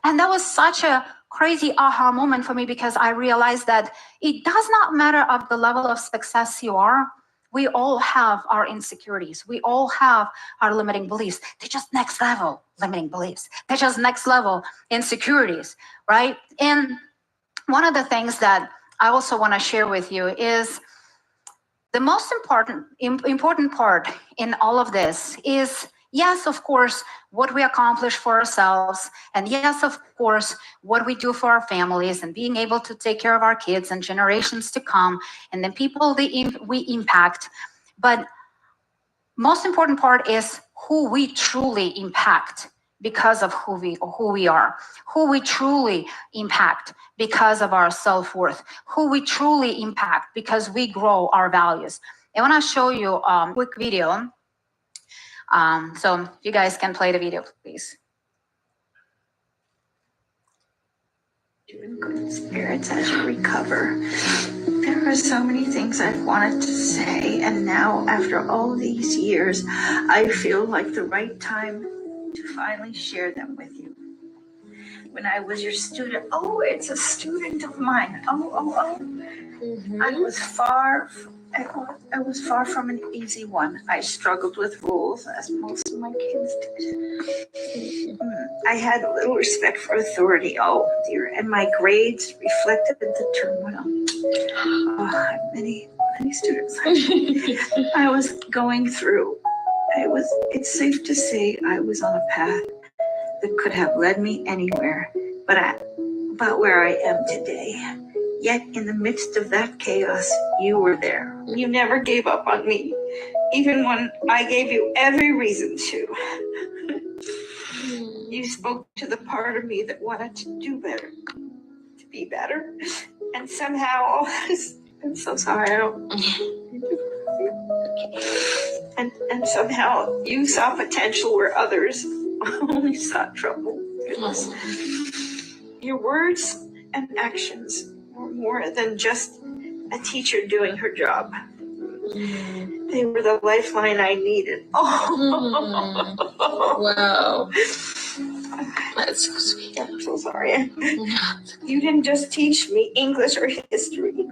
And that was such a crazy aha moment for me because I realized that it does not matter of the level of success you are. We all have our insecurities. We all have our limiting beliefs. They're just next level limiting beliefs. They're just next level insecurities, right? And one of the things that I also want to share with you is the most important part in all of this is, yes, of course, what we accomplish for ourselves. And yes, of course, what we do for our families and being able to take care of our kids and generations to come and the people we impact. But most important part is who we truly impact because of who we are, who we truly impact because of our self-worth, who we truly impact because we grow our values. I want to show you a quick video. So if you guys can play the video, please. In good spirits as you recover. There are so many things I've wanted to say, and now, after all these years, I feel like the right time to finally share them with you. When I was your student, it's a student of mine. I was far from an easy one. I struggled with rules, as most of my kids did. I had little respect for authority, and my grades reflected the turmoil. Many students I was going through. It's safe to say I was on a path that could have led me anywhere, but where I am today. Yet in the midst of that chaos, you were there. You never gave up on me, even when I gave you every reason to. You spoke to the part of me that wanted to do better, to be better, and somehow, I'm so sorry, and somehow you saw potential where others only saw trouble. Your words and actions were more than just a teacher doing her job. They were the lifeline I needed. Wow. That's so sweet. I'm so sorry. You didn't just teach me English or history.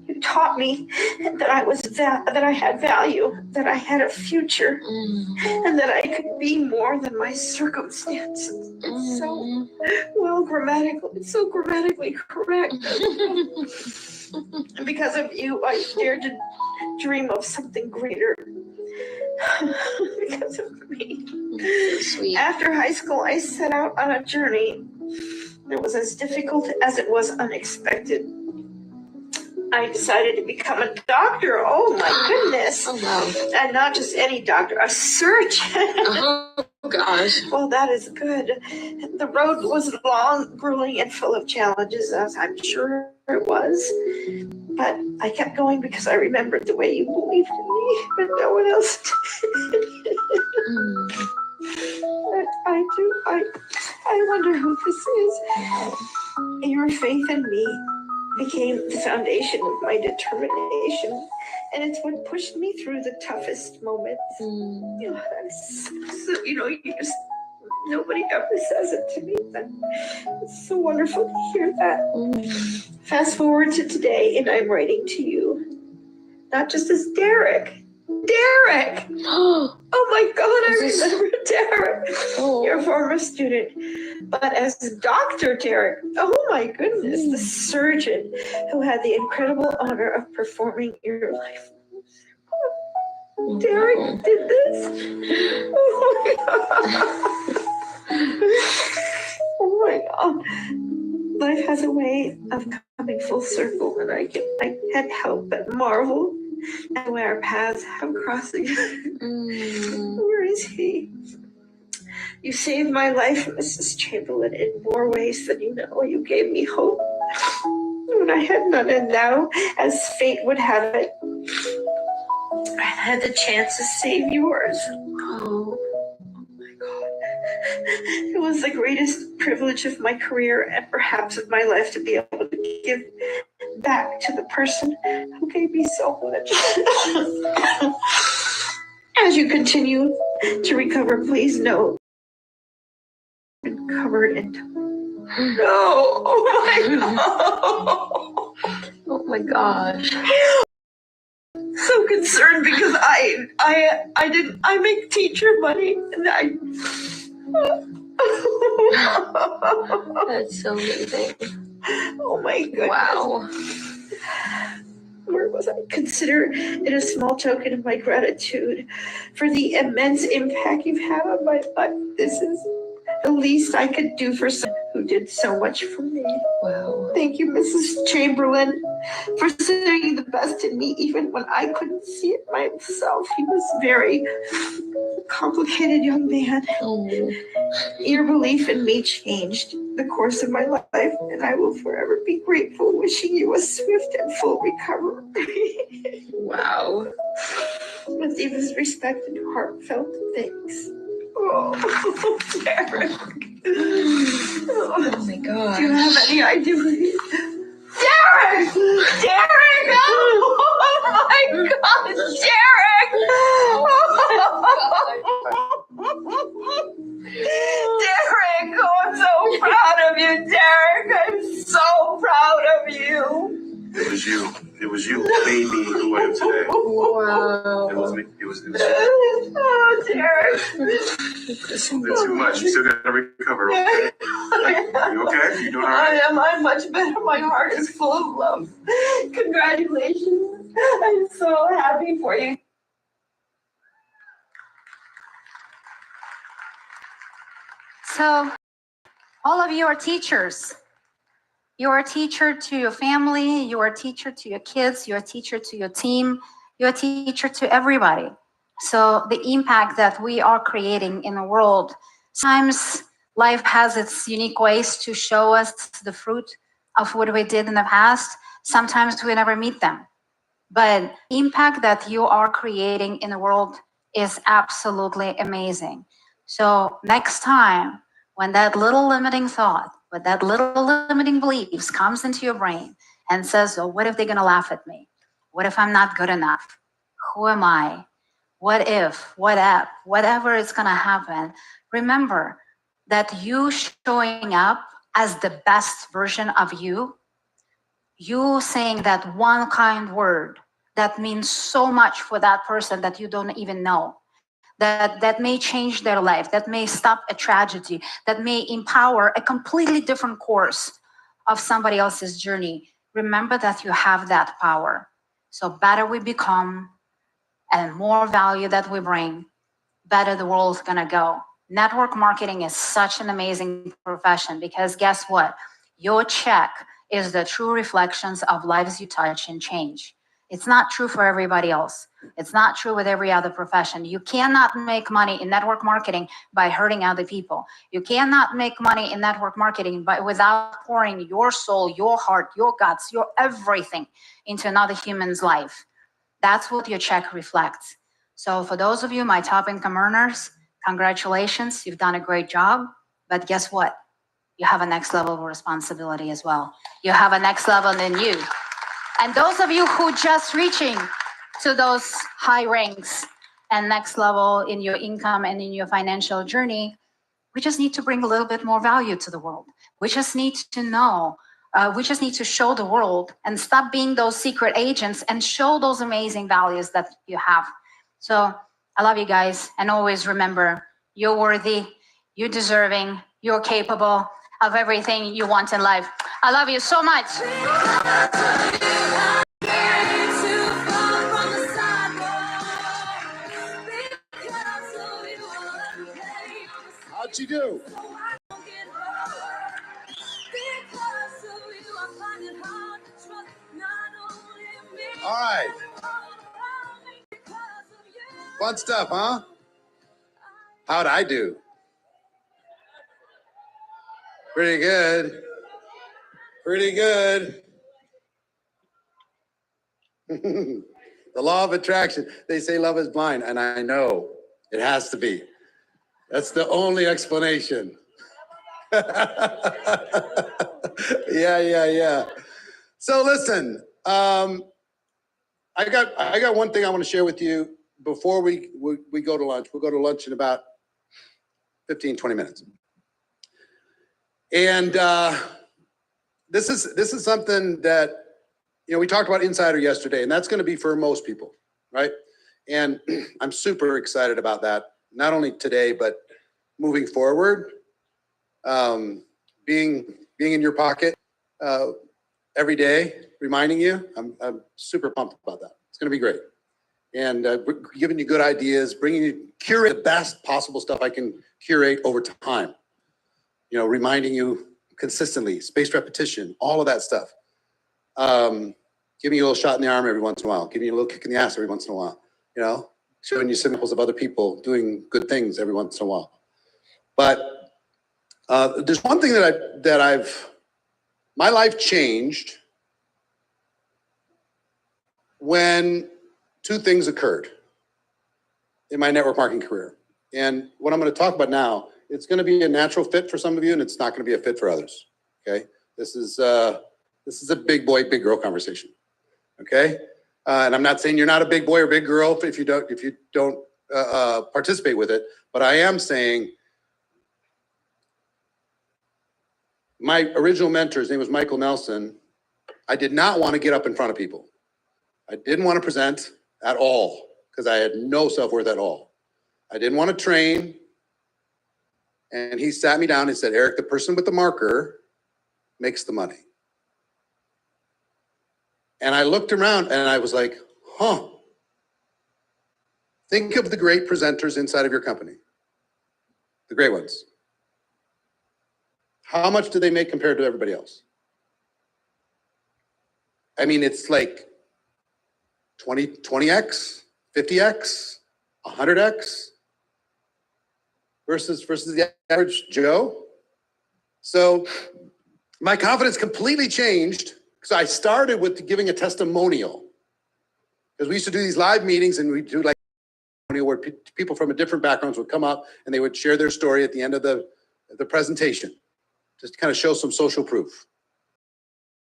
You taught me that I had value, that I had a future, and that I could be more than my circumstances. It's so it's so grammatically correct. And because of you, I dared to dream of something greater. Because of me. Sweet. After high school, I set out on a journey that was as difficult as it was unexpected. I decided to become a doctor. Oh my goodness. Oh wow. And not just any doctor, a surgeon. Oh gosh. Well, that is good. The road was long, grueling, and full of challenges, as I'm sure it was. But I kept going because I remembered the way you believed in me, but no one else did. I wonder who this is. Your faith in me became the foundation of my determination, and it's what pushed me through the toughest moments. Nobody ever says it to me, but it's so wonderful to hear that. Fast forward to today, and I'm writing to you, not just as Derek. Oh my God, I remember Derek, your former student, but as Dr. Derek. Oh my goodness, the surgeon who had the incredible honor of performing your life. Derek did this. Oh my God. Life has a way of coming full circle, and I can't help but marvel at the way our paths have crossed again. Where is he? You saved my life, Mrs. Chamberlain, in more ways than you know. You gave me hope when I had none, and now, as fate would have it, I had the chance to save yours. Oh my God. It was the greatest privilege of my career and perhaps of my life to be able to give back to the person who gave me so much. As you continue to recover, please know covered in no. Oh my gosh. So concerned because I make teacher money, and That's so amazing. Oh my goodness. Wow. Where was I? Consider it a small token of my gratitude for the immense impact you've had on my life. This is the least I could do for someone who did so much for me. Wow. Thank you, Mrs. Chamberlain, for seeing the best in me, even when I couldn't see it myself. He was a very complicated young man. Your belief in me changed the course of my life, and I will forever be grateful, wishing you a swift and full recovery. Wow. With deepest respect and heartfelt thanks. Oh, Derek. Oh my gosh. Do you have any idea? Derek! Derek! Oh my God, Derek! Derek, oh, I'm so proud of you, Derek. I'm so proud of you. It was you. It was you who made me who I am today. Wow. It was me. It was you. Oh, Derek. It's been too much. You still gotta recover, okay? You okay? You doing all right? I'm much better. My heart is full of love. Congratulations. I'm so happy for you. So, all of you are teachers. You're a teacher to your family, you're a teacher to your kids, you're a teacher to your team, you're a teacher to everybody. So the impact that we are creating in the world, sometimes life has its unique ways to show us the fruit of what we did in the past. Sometimes we never meet them. But impact that you are creating in the world is absolutely amazing. So next time, when that little limiting thought, when that little limiting beliefs comes into your brain and says, oh, what if they're gonna laugh at me? What if I'm not good enough? Who am I? What if, whatever is gonna happen, remember that you showing up as the best version of you, you saying that one kind word that means so much for that person that you don't even know, that may change their life, that may stop a tragedy, that may empower a completely different course of somebody else's journey. Remember that you have that power. So better we become and more value that we bring, better the world's gonna go. Network marketing is such an amazing profession because guess what? Your check is the true reflections of lives you touch and change. It's not true for everybody else. It's not true with every other profession. You cannot make money in network marketing by hurting other people. You cannot make money in network marketing without pouring your soul, your heart, your guts, your everything into another human's life. That's what your check reflects. So for those of you, my top income earners, congratulations, you've done a great job. But guess what? You have a next level of responsibility as well. You have a next level than you. And those of you who just reaching to those high ranks and next level in your income and in your financial journey, we just need to bring a little bit more value to the world. We just need to know, we just need to show the world and stop being those secret agents and show those amazing values that you have. So I love you guys. And always remember, you're worthy, you're deserving, you're capable of everything you want in life. I love you so much. How'd you do? All right. Fun stuff, huh? How'd I do? Pretty good. Pretty good. The law of attraction. They say love is blind, and I know it has to be. That's the only explanation. Yeah. So listen, I got one thing I want to share with you before we go to lunch. We'll go to lunch in about 15, 20 minutes. And this is something that, we talked about Insider yesterday, and that's going to be for most people, right? And I'm super excited about that. Not only today, but moving forward, being in your pocket every day, reminding you, I'm super pumped about that. It's going to be great. And giving you good ideas, curate the best possible stuff I can curate over time. Reminding you consistently, spaced repetition, all of that stuff. Giving you a little shot in the arm every once in a while, giving you a little kick in the ass every once in a while, showing you examples of other people doing good things every once in a while. But There's one thing my life changed when two things occurred in my network marketing career. And what I'm going to talk about now, it's going to be a natural fit for some of you, and it's not going to be a fit for others. Okay, this is a big boy, big girl conversation. Okay, and I'm not saying you're not a big boy or big girl if you don't participate with it, but I am saying my original mentor, his name was Michael Nelson. I did not want to get up in front of people. I didn't want to present at all because I had no self-worth at all. I didn't want to train. And he sat me down and said, Eric, the person with the marker makes the money. And I looked around and I was like, huh. Think of the great presenters inside of your company. The great ones. How much do they make compared to everybody else? I mean, it's like 20x, 50x, 100x versus the average Joe. So my confidence completely changed because I started with giving a testimonial. Because we used to do these live meetings and we do like where people from different backgrounds would come up and they would share their story at the end of the presentation, just to kind of show some social proof.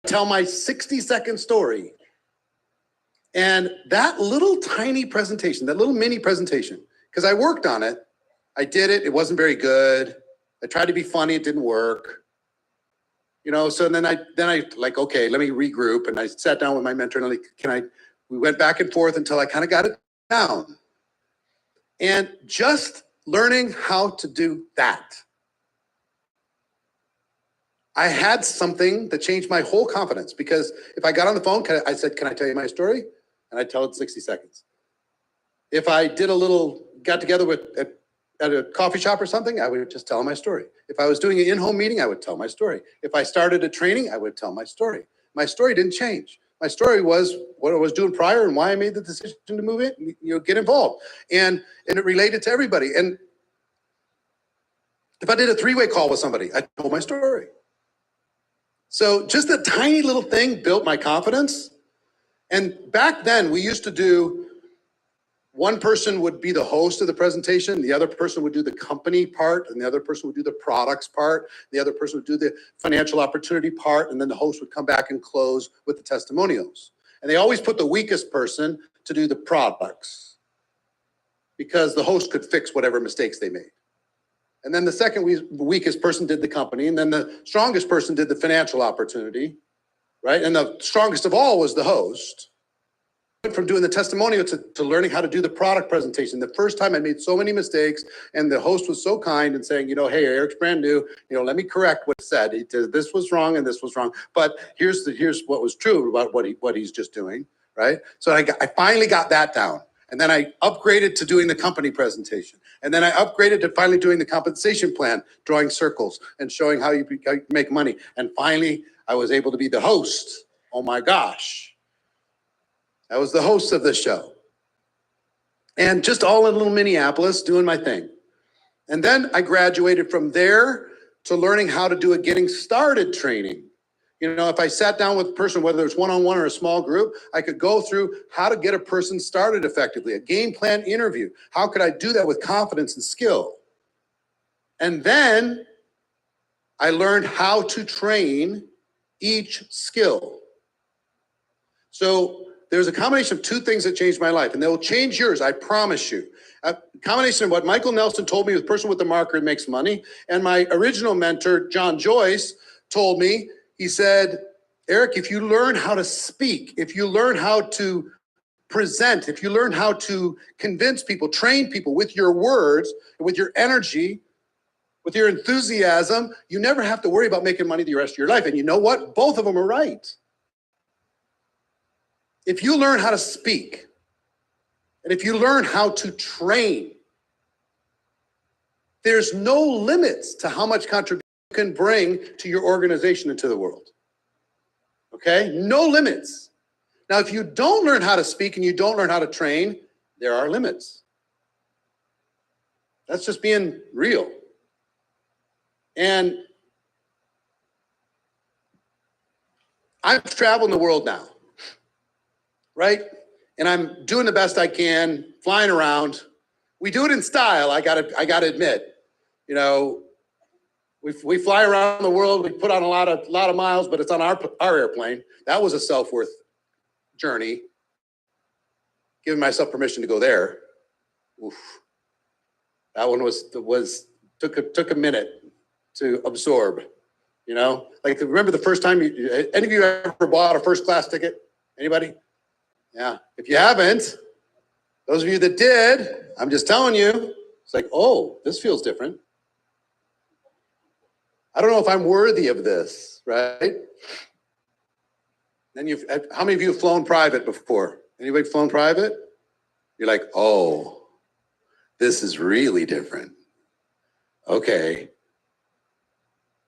Tell my 60-second story. And that little tiny presentation, that little mini presentation, because I worked on it, I did it, it wasn't very good. I tried to be funny, it didn't work. You know, so then I like, okay, let me regroup. And I sat down with my mentor and we went back and forth until I kind of got it down. And just learning how to do that, I had something that changed my whole confidence, because if I got on the phone, I said, can I tell you my story? And I'd tell it in 60 seconds. If I did got together at a coffee shop or something, I would just tell my story. If I was doing an in-home meeting, I would tell my story. If I started a training, I would tell my story. My story didn't change. My story was what I was doing prior and why I made the decision to move in, get involved. And it related to everybody. And if I did a three-way call with somebody, I told my story. So just a tiny little thing built my confidence. And back then we used to do, one person would be the host of the presentation, the other person would do the company part, and the other person would do the products part, the other person would do the financial opportunity part, and then the host would come back and close with the testimonials. And they always put the weakest person to do the products because the host could fix whatever mistakes they made. And then the second weakest person did the company, and then the strongest person did the financial opportunity, right? And the strongest of all was the host. From doing the testimonial to learning how to do the product presentation. The first time I made so many mistakes, and the host was so kind and saying, hey, Eric's brand new, let me correct what he said. This was wrong and this was wrong, but here's what was true about what he's just doing, right? So I finally got that down. And then I upgraded to doing the company presentation. And then I upgraded to finally doing the compensation plan, drawing circles and showing how you make money. And finally, I was able to be the host. Oh my gosh. I was the host of the show. And just all in little Minneapolis doing my thing. And then I graduated from there to learning how to do a getting started training. If I sat down with a person, whether it's one-on-one or a small group, I could go through how to get a person started effectively, a game plan interview. How could I do that with confidence and skill? And then I learned how to train each skill. So there's a combination of two things that changed my life, and they will change yours, I promise you. A combination of what Michael Nelson told me, the person with the marker makes money, and my original mentor, John Joyce, told me, he said, Eric, if you learn how to speak, if you learn how to present, if you learn how to convince people, train people with your words, with your energy, with your enthusiasm, you never have to worry about making money the rest of your life. And you know what? Both of them are right. If you learn how to speak, and if you learn how to train, there's no limits to how much contribution you can bring to your organization and to the world. Okay? No limits. Now, if you don't learn how to speak and you don't learn how to train, there are limits. That's just being real. And I'm traveling the world now, right? And I'm doing the best I can, flying around. We do it in style, I gotta admit. You know, we fly around the world, we put on a lot of miles, but it's on our airplane. That was a self-worth journey. Giving myself permission to go there. Oof. That one took a minute to absorb, you know? Like, remember the first time any of you ever bought a first class ticket? Anybody? Yeah. If you haven't, those of you that did, I'm just telling you, it's like, oh, this feels different. I don't know if I'm worthy of this, right? Then how many of you have flown private before? Anybody flown private? You're like, oh, this is really different. Okay.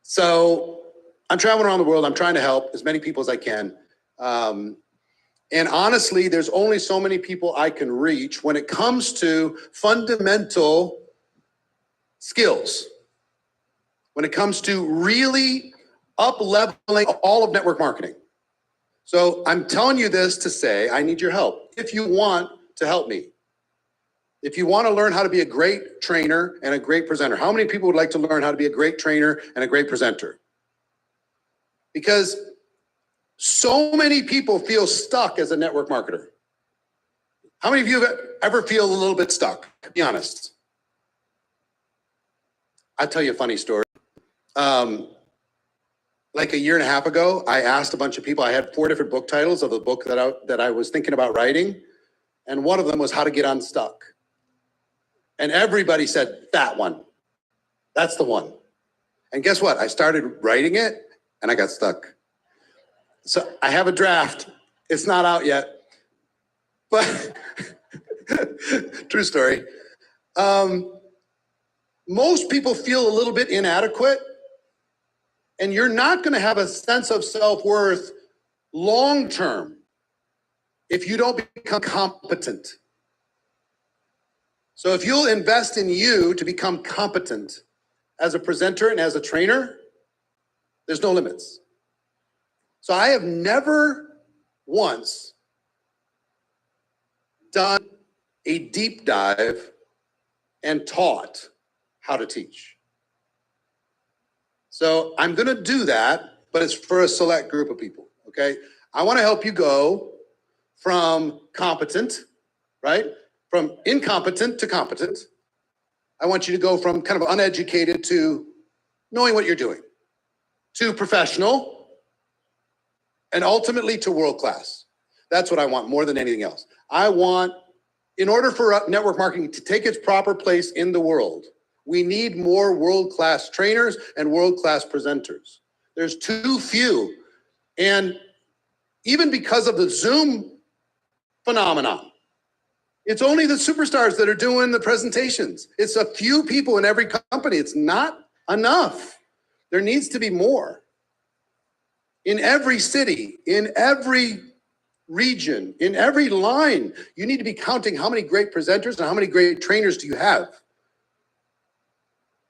So I'm traveling around the world. I'm trying to help as many people as I can. And honestly, there's only so many people I can reach when it comes to fundamental skills. When it comes to really up-leveling all of network marketing. So I'm telling you this to say, I need your help. If you want to help me, if you want to learn how to be a great trainer and a great presenter, how many people would like to learn how to be a great trainer and a great presenter? Because so many people feel stuck as a network marketer. How many of you ever feel a little bit stuck? Be honest. I'll tell you a funny story. Like a year and a half ago, I asked a bunch of people, I had 4 different book titles of the book that I was thinking about writing. And one of them was How to Get Unstuck. And everybody said, that one, that's the one. And guess what? I started writing it and I got stuck. So I have a draft. It's not out yet, but true story. Most people feel a little bit inadequate, and you're not going to have a sense of self-worth long-term if you don't become competent. So if you'll invest in you to become competent as a presenter and as a trainer, there's no limits. So I have never once done a deep dive and taught how to teach. So I'm going to do that, but it's for a select group of people, okay? I want to help you go from competent, right? From incompetent to competent. I want you to go from kind of uneducated to knowing what you're doing, to professional, and ultimately to world-class. That's what I want more than anything else. I want, in order for network marketing to take its proper place in the world, we need more world-class trainers and world-class presenters. There's too few. And even because of the Zoom phenomenon, it's only the superstars that are doing the presentations. It's a few people in every company. It's not enough. There needs to be more. In every city, in every region, in every line, you need to be counting how many great presenters and how many great trainers do you have.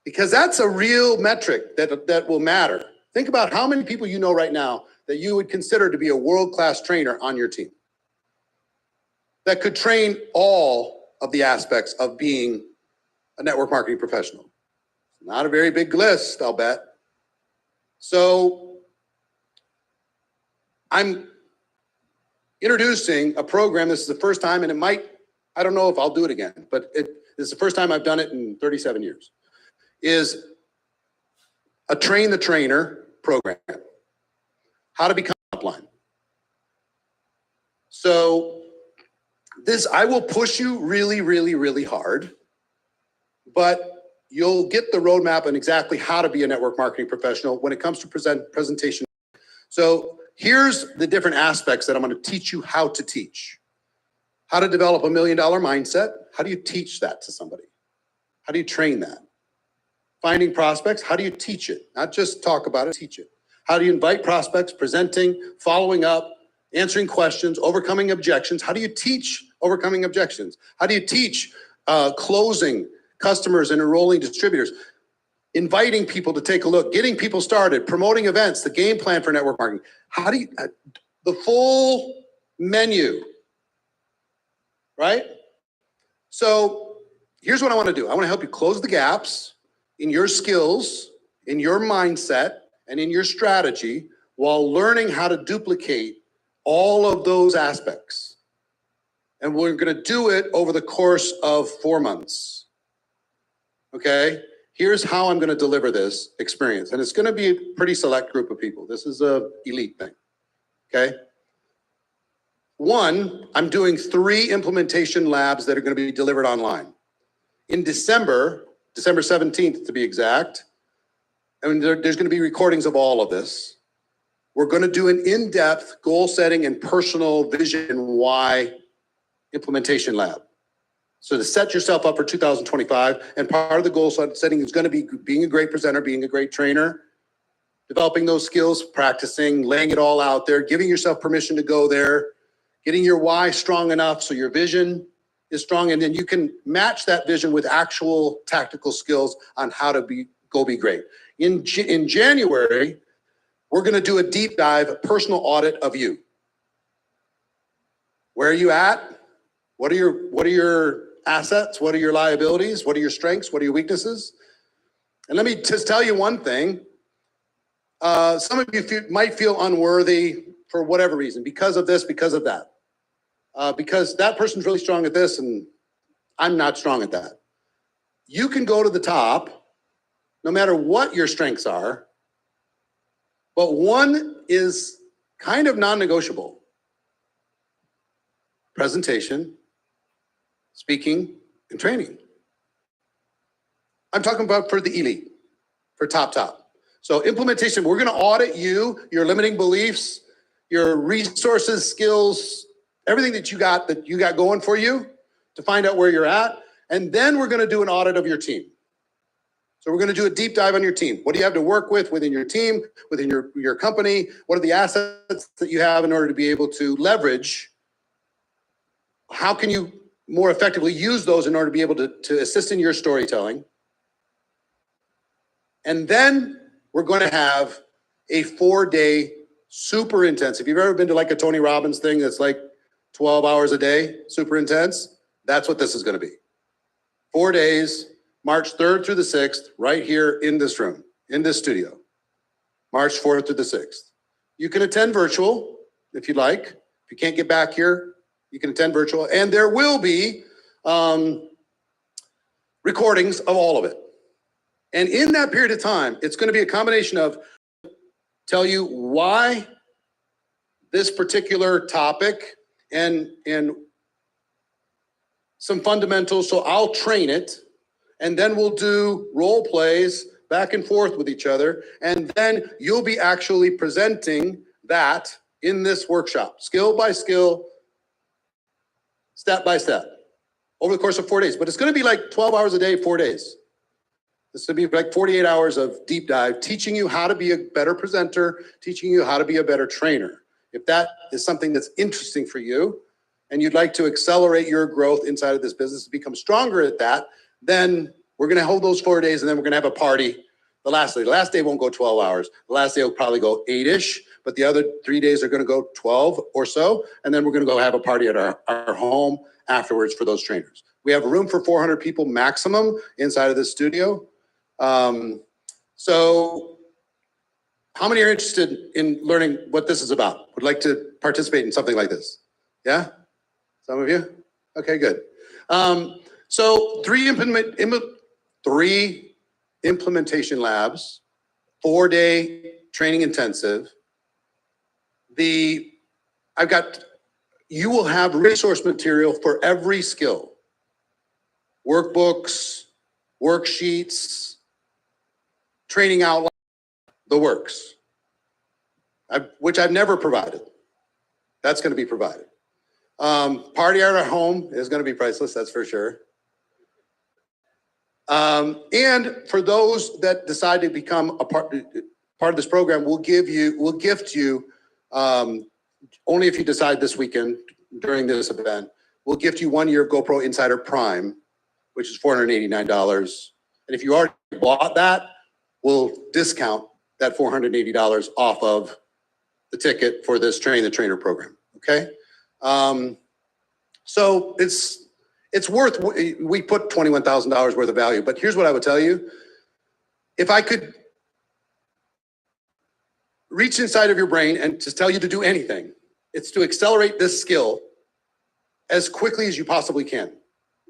Because that's a real metric that will matter. Think about how many people you know right now that you would consider to be a world-class trainer on your team that could train all of the aspects of being a network marketing professional. Not a very big list, I'll bet. So I'm introducing a program. This is the first time, and it might, I don't know if I'll do it again, but this is the first time I've done it in 37 years. Is a train the trainer program. How to become upline. So this, I will push you really, really, really hard, but you'll get the roadmap on exactly how to be a network marketing professional when it comes to presentation. So here's the different aspects that I'm going to teach you how to teach. How to develop $1 million mindset. How do you teach that to somebody? How do you train that? Finding prospects, how do you teach it? Not just talk about it, teach it. How do you invite prospects, presenting, following up, answering questions, overcoming objections? How do you teach overcoming objections? How do you teach closing customers and enrolling distributors? inviting people to take a look, getting people started, promoting events, the game plan for network marketing. How do you, the full menu, right? So here's what I want to do. I want to help you close the gaps in your skills, in your mindset, and in your strategy while learning how to duplicate all of those aspects. And we're going to do it over the course of 4 months. Okay? Here's how I'm going to deliver this experience. And it's going to be a pretty select group of people. This is a elite thing. Okay? One, I'm doing 3 implementation labs that are going to be delivered online. In December 17th to be exact, and there's going to be recordings of all of this. We're going to do an in-depth goal setting and personal vision why implementation lab. So to set yourself up for 2025, and part of the goal setting is going to be being a great presenter, being a great trainer, developing those skills, practicing, laying it all out there, giving yourself permission to go there, getting your why strong enough so your vision is strong, and then you can match that vision with actual tactical skills on how to be great. In January, we're going to do a deep dive personal audit of you. Where are you at? What are your assets? What are your liabilities? What are your strengths? What are your weaknesses? And let me just tell you one thing. Some of you might feel unworthy for whatever reason, because of this, because of that. Because that person's really strong at this and I'm not strong at that. You can go to the top no matter what your strengths are, but one is kind of non-negotiable. Presentation, speaking, and training. I'm talking about for the elite, for top. So implementation, we're going to audit you, your limiting beliefs, your resources, skills, everything that you got going for you to find out where you're at. And then we're going to do an audit of your team. So we're going to do a deep dive on your team. What do you have to work with within your team, within your company? What are the assets that you have in order to be able to leverage? How can you more effectively use those in order to be able to assist in your storytelling? And then we're going to have a 4-day super intense. If you've ever been to like a Tony Robbins thing that's like 12 hours a day, super intense, that's what this is going to be. 4 days, March 3rd through the 6th, right here in this room, in this studio. March 4th through the 6th. You can attend virtual if you'd like. If you can't get back here, you can attend virtual. And there will be recordings of all of it. And in that period of time, it's going to be a combination of tell you why this particular topic and some fundamentals. So I'll train it, and then we'll do role plays back and forth with each other. And then you'll be actually presenting that in this workshop, skill by skill, step by step, over the course of 4 days. But it's going to be like 12 hours a day, 4 days. This will be like 48 hours of deep dive, teaching you how to be a better presenter, teaching you how to be a better trainer. If that is something that's interesting for you and you'd like to accelerate your growth inside of this business, to become stronger at that, then we're going to hold those 4 days and then we're going to have a party. The last day won't go 12 hours. The last day will probably go 8-ish, but the other 3 days are going to go 12 or so. And then we're going to go have a party at our home afterwards for those trainers. We have room for 400 people maximum inside of this studio. So how many are interested in learning what this is about? Would like to participate in something like this? Yeah? Some of you? Okay, good. So 3 implementation labs, 4-day training intensive. You will have resource material for every skill. Workbooks, worksheets, training outline, the works, which I've never provided. That's going to be provided. Party at our home is going to be priceless, that's for sure. And for those that decide to become a part of this program, we'll gift you, only if you decide this weekend during this event, we'll gift you 1 year GoPro Insider Prime, which is $489. And if you already bought that, will discount that $480 off of the ticket for this Train the Trainer program, okay? So it's worth, we put $21,000 worth of value, but here's what I would tell you. If I could reach inside of your brain and just tell you to do anything, it's to accelerate this skill as quickly as you possibly can.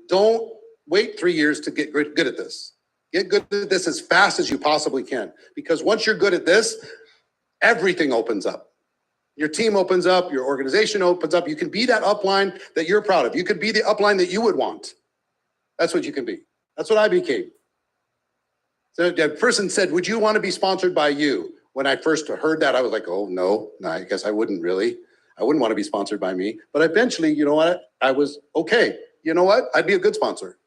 Don't wait 3 years to get good at this. Get good at this as fast as you possibly can, because once you're good at this, everything opens up. Your team opens up, your organization opens up. You can be that upline that you're proud of. You could be the upline that you would want. That's what you can be. That's what I became. So the person said, would you want to be sponsored by you? When I first heard that, I was like, oh, no, I guess I wouldn't really. I wouldn't want to be sponsored by me. But eventually, you know what? I was okay. You know what? I'd be a good sponsor.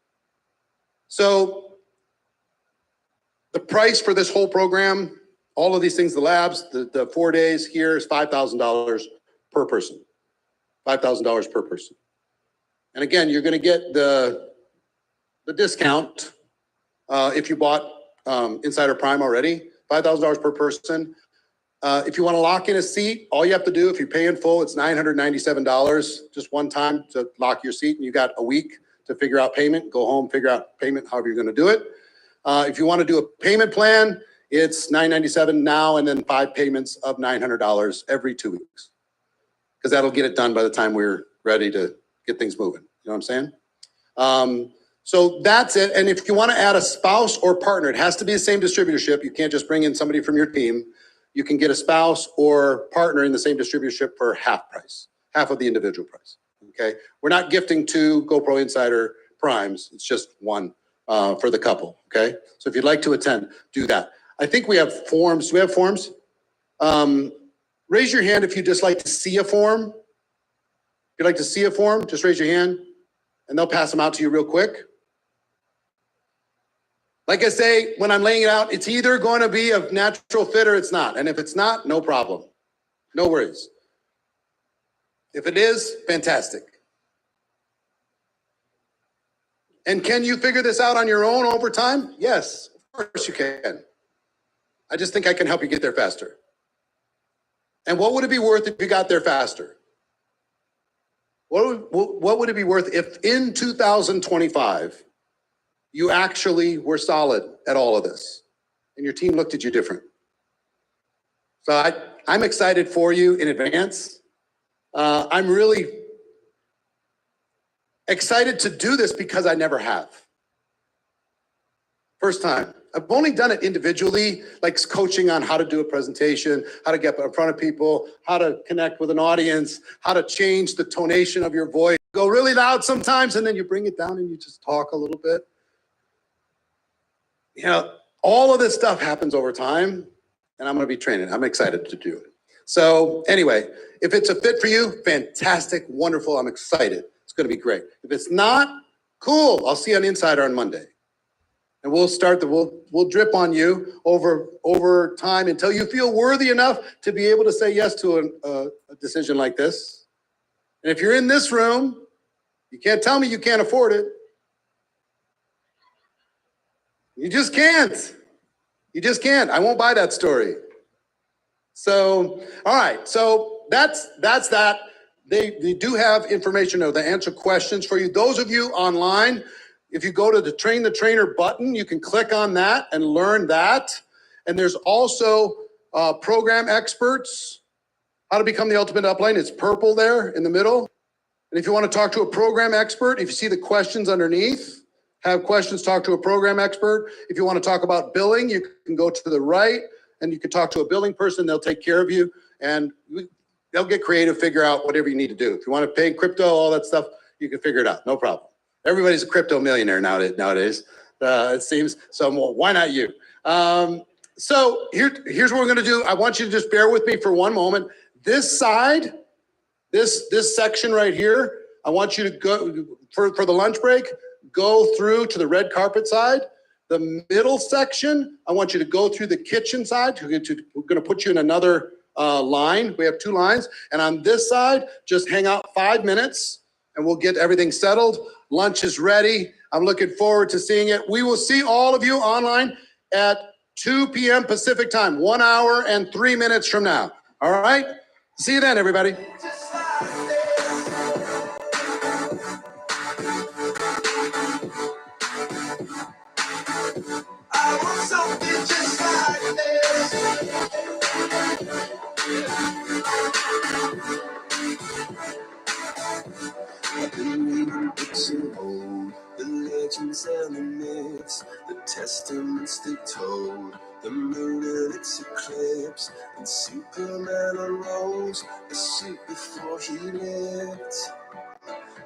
So the price for this whole program, all of these things, the labs, the 4 days here is $5,000 per person. $5,000 per person. And again, you're going to get the discount if you bought Insider Prime already, $5,000 per person. If you want to lock in a seat, all you have to do, if you pay in full, it's $997, just one time to lock your seat, and you got a week to figure out payment. Go home, figure out payment, however you're going to do it. If you want to do a payment plan, it's $997 now, and then 5 payments of $900 every 2 weeks, because that'll get it done by the time we're ready to get things moving. You know what I'm saying? So that's it. And if you want to add a spouse or partner, it has to be the same distributorship. You can't just bring in somebody from your team. You can get a spouse or partner in the same distributorship for half price, half of the individual price. Okay. We're not gifting 2 GoPro Insider Primes. It's just one for the couple. Okay. So if you'd like to attend, do that. I think we have forms. Do we have forms? Raise your hand if you'd just like to see a form. If you'd like to see a form, just raise your hand and they'll pass them out to you real quick. Like I say, when I'm laying it out, it's either going to be a natural fit or it's not. And if it's not, no problem. No worries. If it is, fantastic. And can you figure this out on your own over time? Yes, of course you can. I just think I can help you get there faster. And what would it be worth if you got there faster? What would it be worth if in 2025, you actually were solid at all of this and your team looked at you different? So I'm excited for you in advance. I'm really excited to do this because I never have. First time. I've only done it individually, like coaching on how to do a presentation, how to get in front of people, how to connect with an audience, how to change the tonation of your voice. Go really loud sometimes, and then you bring it down and you just talk a little bit. You know, all of this stuff happens over time, and I'm going to be training. I'm excited to do it. So anyway, if it's a fit for you, fantastic, wonderful. I'm excited. It's going to be great. If it's not, cool. I'll see you on Insider on Monday. And we'll start we'll drip on you over time until you feel worthy enough to be able to say yes to a decision like this. And if you're in this room, you can't tell me you can't afford it. You just can't. You just can't. I won't buy that story. So, all right. So that's that. They do have information though. They answer questions for you. Those of you online, if you go to the Train the Trainer button, you can click on that and learn that. And there's also program experts, how to become the ultimate upline. It's purple there in the middle. And if you want to talk to a program expert, if you see the questions underneath, have questions, talk to a program expert. If you want to talk about billing, you can go to the right and you can talk to a billing person. They'll take care of you and they'll get creative, figure out whatever you need to do. If you want to pay crypto, all that stuff, you can figure it out. No problem. Everybody's a crypto millionaire nowadays, it seems. So why not you? So here's what we're going to do. I want you to just bear with me for one moment. This side, this section right here, I want you to go for the lunch break, go through to the red carpet side. The middle section, I want you to go through the kitchen side. We're going to put you in another line. We have 2 lines. And on this side, just hang out 5 minutes and we'll get everything settled. Lunch is ready. I'm looking forward to seeing it. We will see all of you online at 2 p.m. Pacific time, 1 hour and 3 minutes from now. All right? See you then, everybody. I want something just like this. I've been reading books of old, the legends and the myths, the testaments they told, the moon and its eclipse, and Superman unrolls the suit before he lived.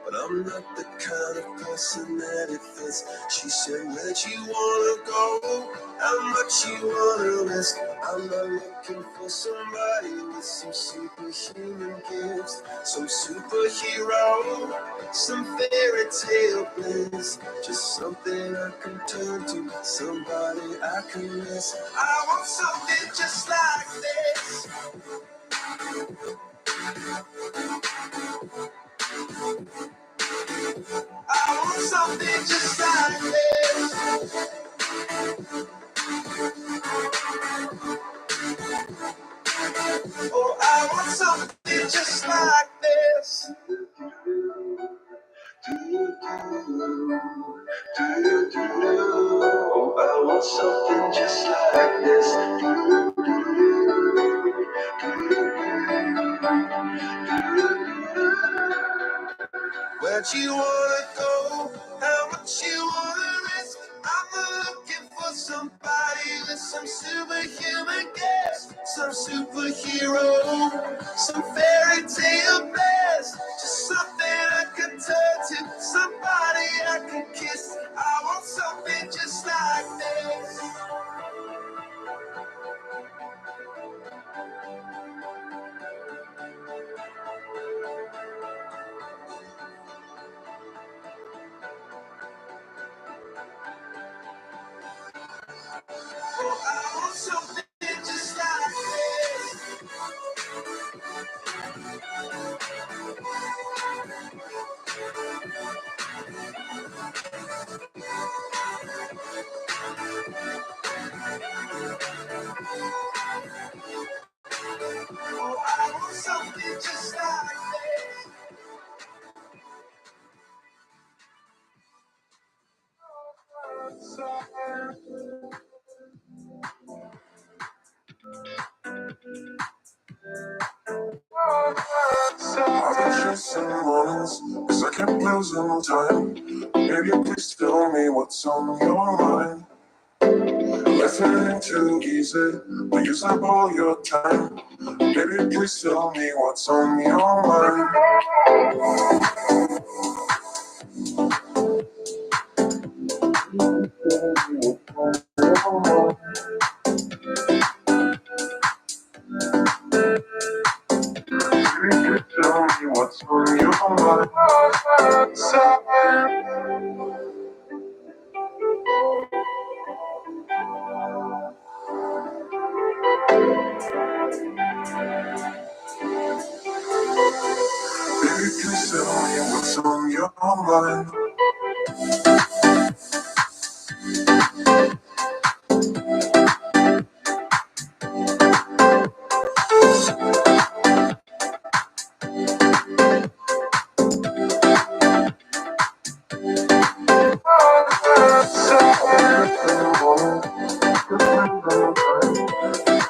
But I'm not the kind of person that it fits. She said, where'd you wanna go? How much you wanna risk? I'm not looking for somebody with some superhuman gifts, some superhero, some fairy tale bliss. Just something I can turn to, somebody I can miss. I want something just like this. I want something just like this. Oh, I want something just like this. Oh, I want something just like this. Where'd you wanna go? How much you wanna risk? I'm looking for somebody with some superhuman gifts, some superhero, some fairy tale bliss. Just something I can turn to, somebody I can kiss. I want something just like this. Oh, I want something just like this. Oh, I want something just like this. Stressing mornings, 'cause I kept losing time. Baby, please tell me what's on your mind. Listening too easy, will use up all your time. Baby, please tell me what's on your mind. Baby, please tell me what's on your mind.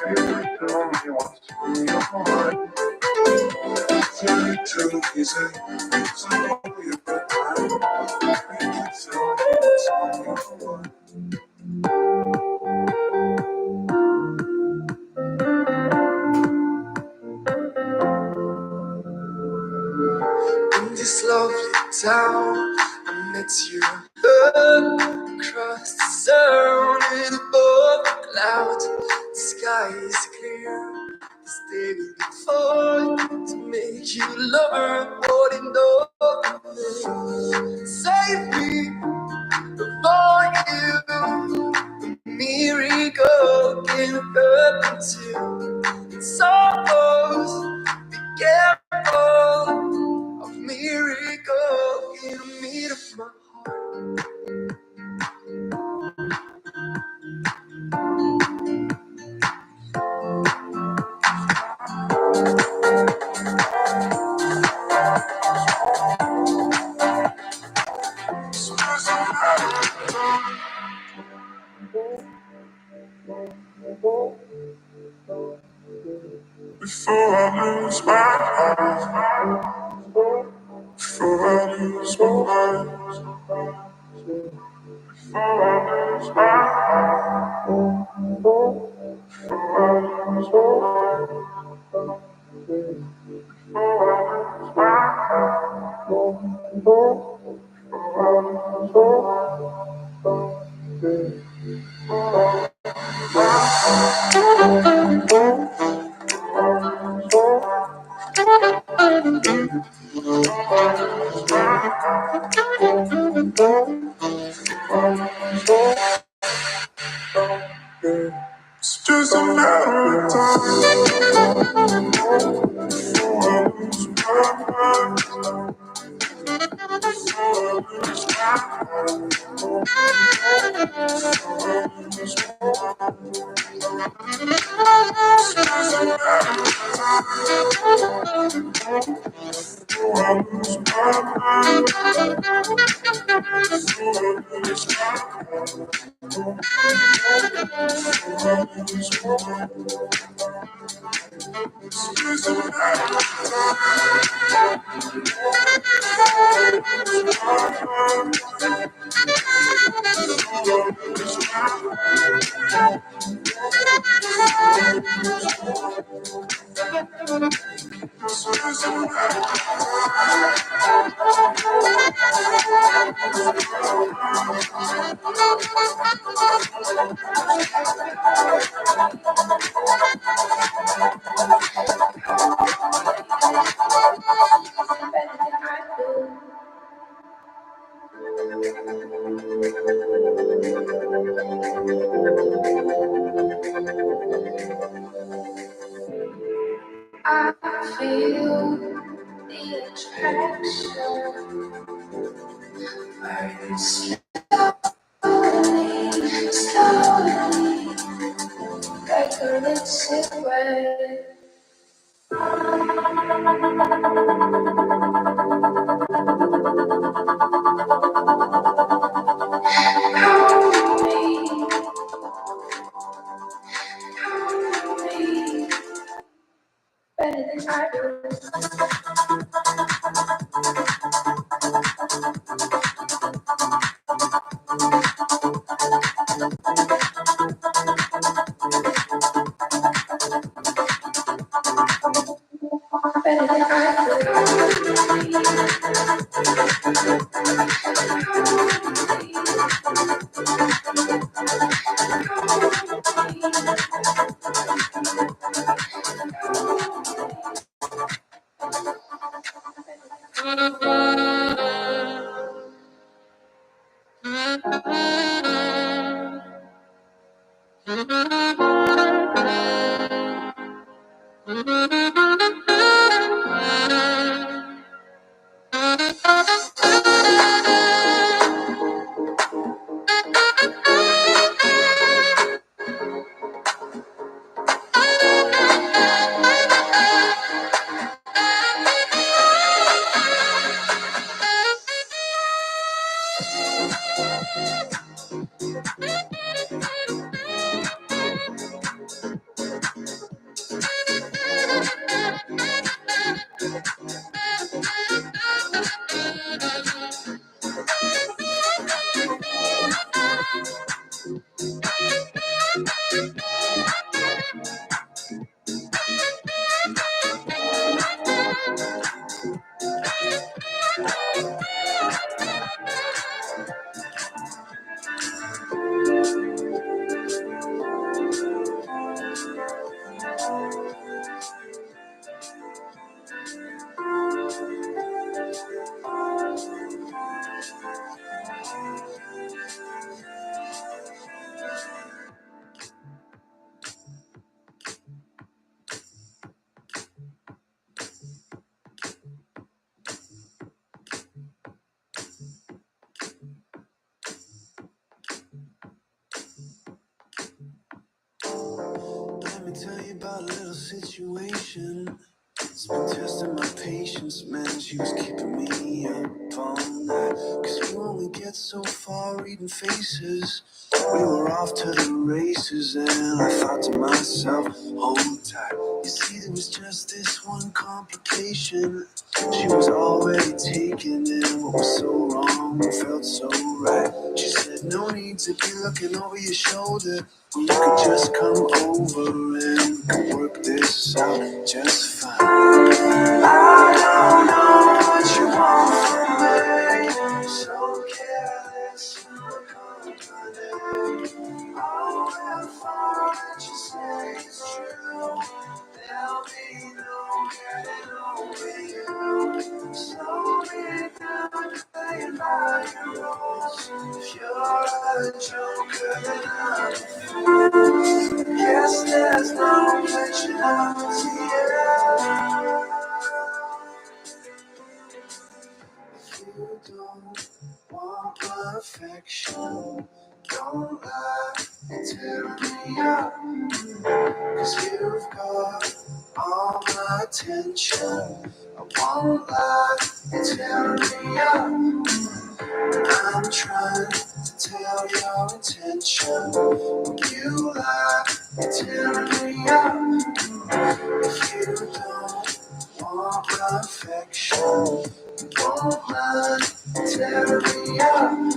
Baby, please tell me what's on your mind. Too easy, use up all your time. Baby, please tell me what's on your mind. In this lovely town, I met you across the zone and above the clouds. The sky is clear. This day will be fun to make you lover more than nothing. Save me for you. A miracle can happen too. So be careful. A miracle in the middle of my heart. before I lose my eyes, before I lose my mind, before I lose my eyes, before I lose my mind, before I lose my eyes, before I lose my It's just a matter of time before I lose my mind, before I lose my mind, before I lose my It's just a matter of time before I lose my mind, before I lose my mind, before I lose my It's just a matter of I feel the attraction burning slowly, like a lit cigarette. Better than I do. Better than I Let me tell you about a little situation. She's been testing my patience, man. She was keeping me up all night. Cause you only get so far reading faces. We were off to the races, and I thought to myself, hold tight. You see, there was just this one complication. She was already taken in what was so wrong and felt so right. She said, no need to be looking over your shoulder. You could just come over and we could work this out just fine. I don't know what you want from me. So careless, so confident. Oh, if all that you say is true, there'll be no getting over you. Slow me down, playing by your rules. If you're a joker, then I'm a fool. Guess there's no originality here. If you don't want perfection, don't lie and tear me up. Cause you've got all my attention. I won't lie and tear me up. I'm trying to tell your intention. You lie and tear me up. If you don't want perfection, won't lie and tear me up.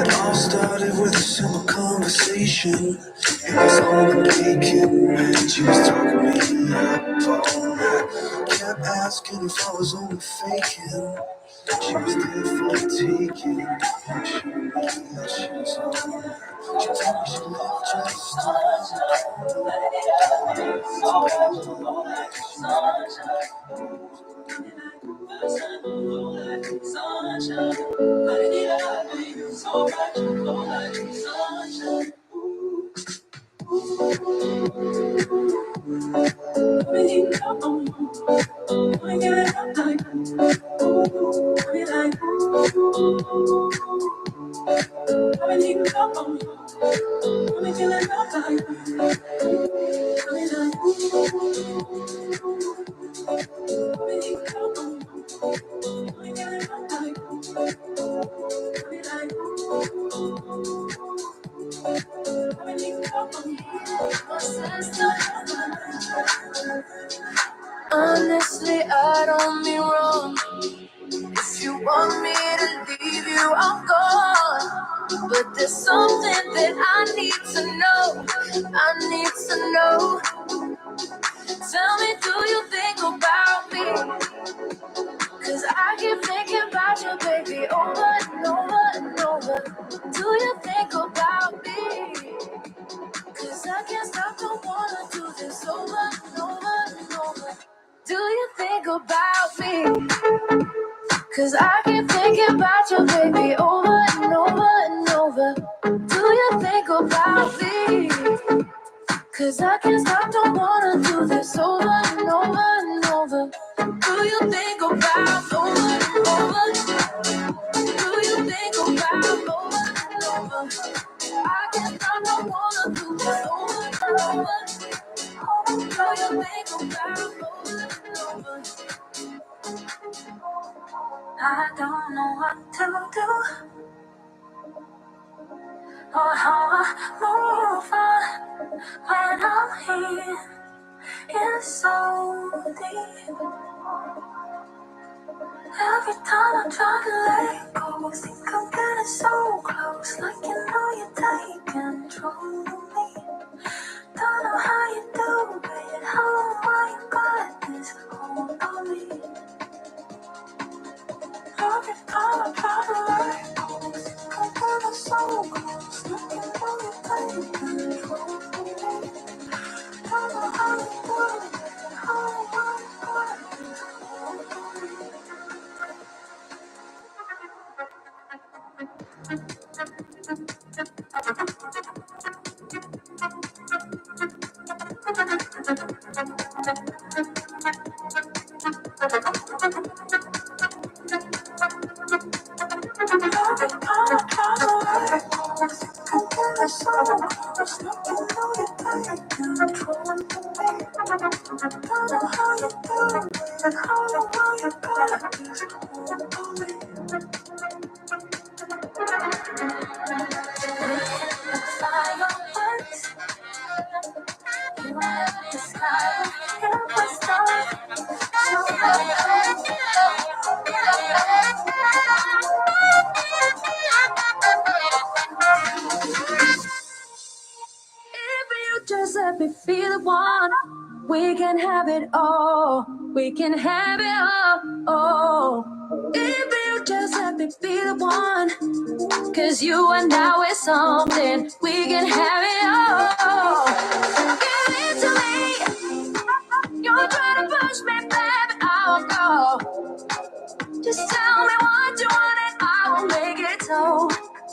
It all started with a simple conversation. It was on the weekend when she was talking me up all night. Kept asking if I was only faking. She was there for the taking. Showed me that she was on her. She told me she lived just around the Honestly, I don't mean wrong. If you want me to leave you, I'm gone. But there's something that I need to know. I need to know. Tell me, do you think about me? Cause I keep thinking about you, baby, over and over and over. Do you think about me? Cause I can't stop, don't wanna do this over and over and over. Do you think about me? Cause I keep thinking about you, baby, over and over and over. Do you think about me? Cause I can't stop, don't wanna do this over and over and over. Do you think about over and over? Do you think about over and over? I can't stop, don't wanna do this over and over. Do you think about over and over? I don't know what to do or how I move on when I'm here in so deep. Every time I try to let go, think I'm getting so close, like you know you're taking control of me. Don't know how you do it, how and why you got this hold on me. Every time I try to let go, think I'm getting so close, like you know you're taking control of me. Don't know how you do it, how and why you got this hold on me. Just let me feel the one. We can have it all. We can have it all. Oh. If you just let me feel the one. 'Cause you and I is something. We can have it all. Give it to me. You're trying to push me, baby. I'll go. Just tell me what you want and I will make it so.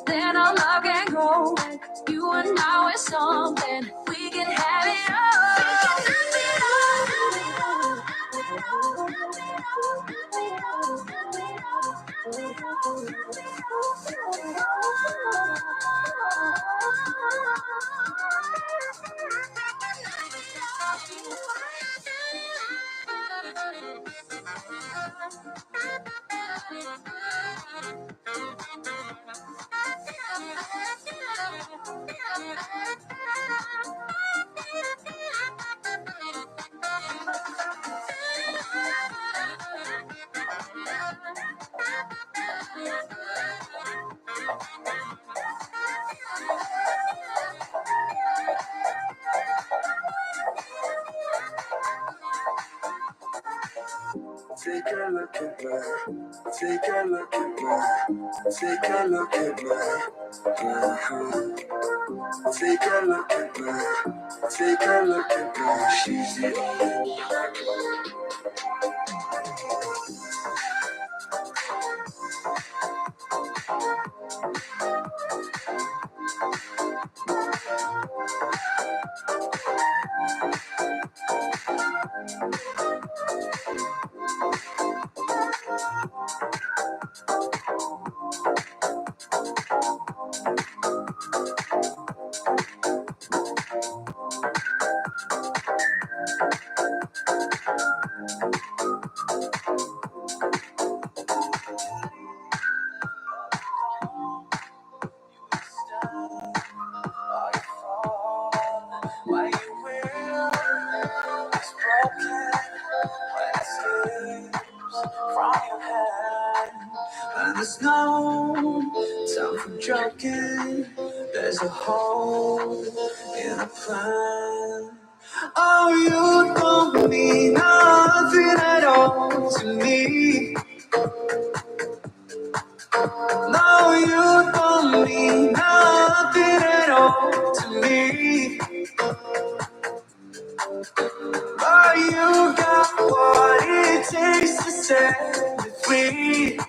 Then our love can grow. You and I is something. We can have it all. We can have it Take a look at me. Take a look at me. Take a look at me. Take a look at me. Take a look at me. She's the there's no time for joking. There's a hole in a plan. Oh, you don't mean nothing at all to me. No, you don't mean nothing at all to me. But you got what it takes to set me free.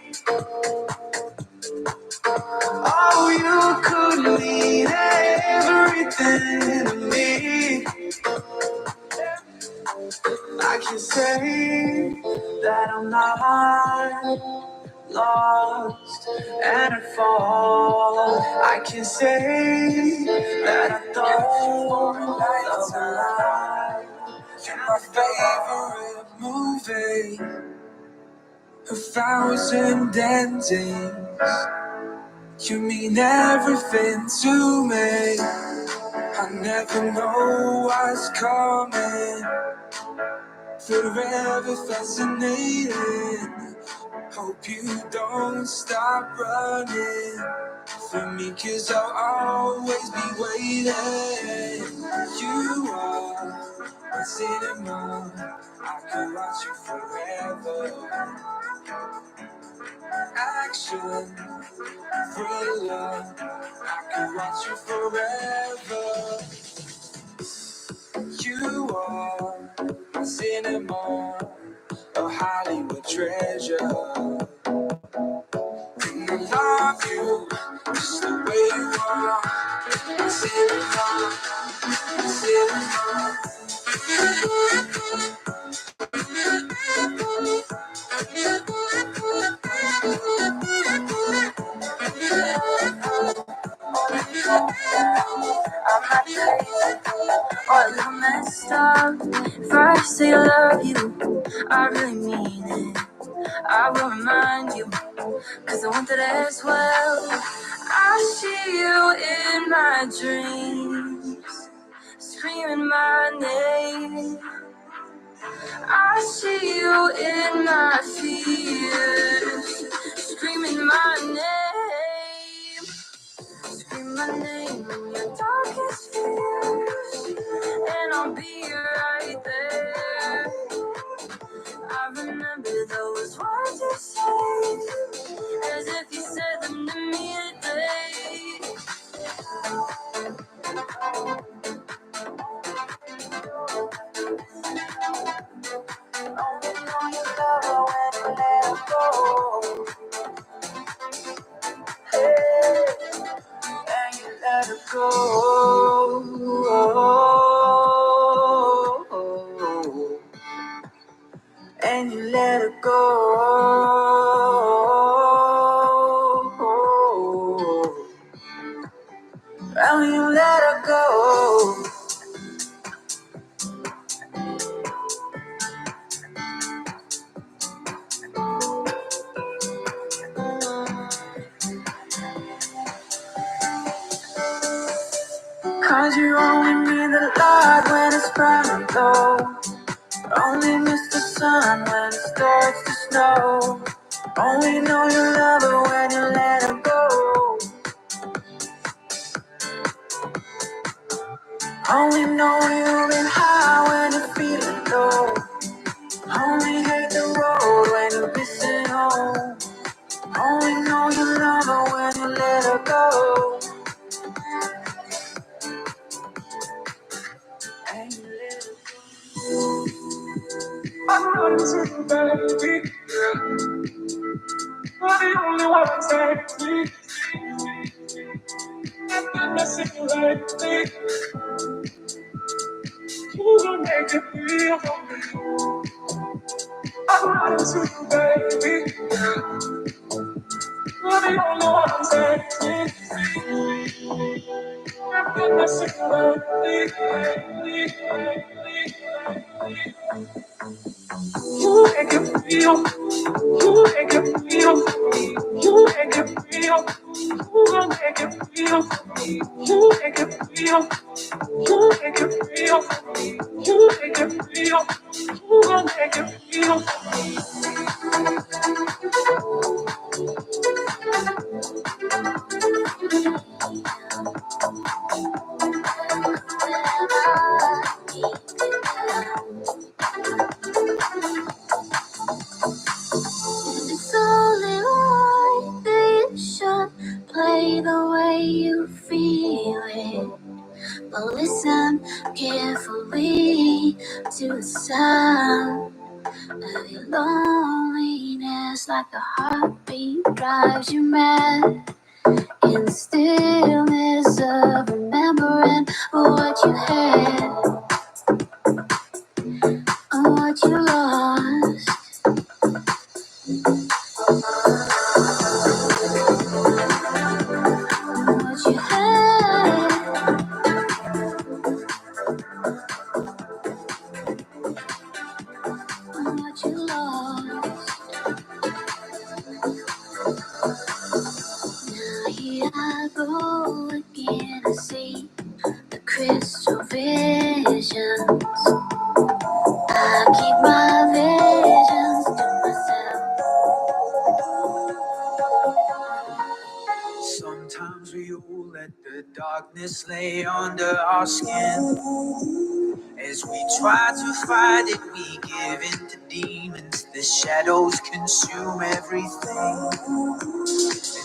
Oh, you could mean everything to me. I can say that I'm not lost and I fall. I can say that I don't love life. You're my favorite movie, 1,000 endings. You mean everything to me. I never know what's coming. Forever fascinating. Hope you don't stop running for me, 'cause I'll always be waiting. You are my cinema. I could watch you forever. Action, thriller. I could watch you forever. You are my cinema, a Hollywood treasure. And I love you just the way you are. My cinema, my cinema. I'm not crazy or I'm messed up. First say I love you, I really mean it. I will remind you, cause I want that as well. I see you in my dreams, screaming my name. I see you in my fears, screaming my name. Scream my name in your darkest fears, and I'll be right there. I remember those words you said, as if you said them to me today. Only know you love her when you let her go. Hey, and you let her go. And you let her go. And you let her go. Cause you only need the light when it's burning low. Only miss the sun when it starts to snow. Only know you love her when you let her go. Only know you've been high when you're feeling low. Only hate the road when you're missing home. Only know you love her when you let her go. And you let her go. I'm running to you, baby. You're the only one that saves me. I've been missing you lately. You don't make it feel for me. I'm running to you, baby. You're the only one that saves me. I've been missing you lately. You make it feel, you make it feel, you make it feel, you gon' make it feel, you make it feel, you make it feel, you make it feel, you gon' make it feel. It's only right that you should play the way you feel it. But listen carefully to the sound of your loneliness, like a heartbeat drives you mad. In the stillness of remembering what you had, or what you lost. What you had, and what you lost. Now here I go again, I see the crystal visions. I keep my visions to myself. Sometimes we all let the darkness lay under our skin. As we try to fight it, we give in to demons. The shadows consume everything.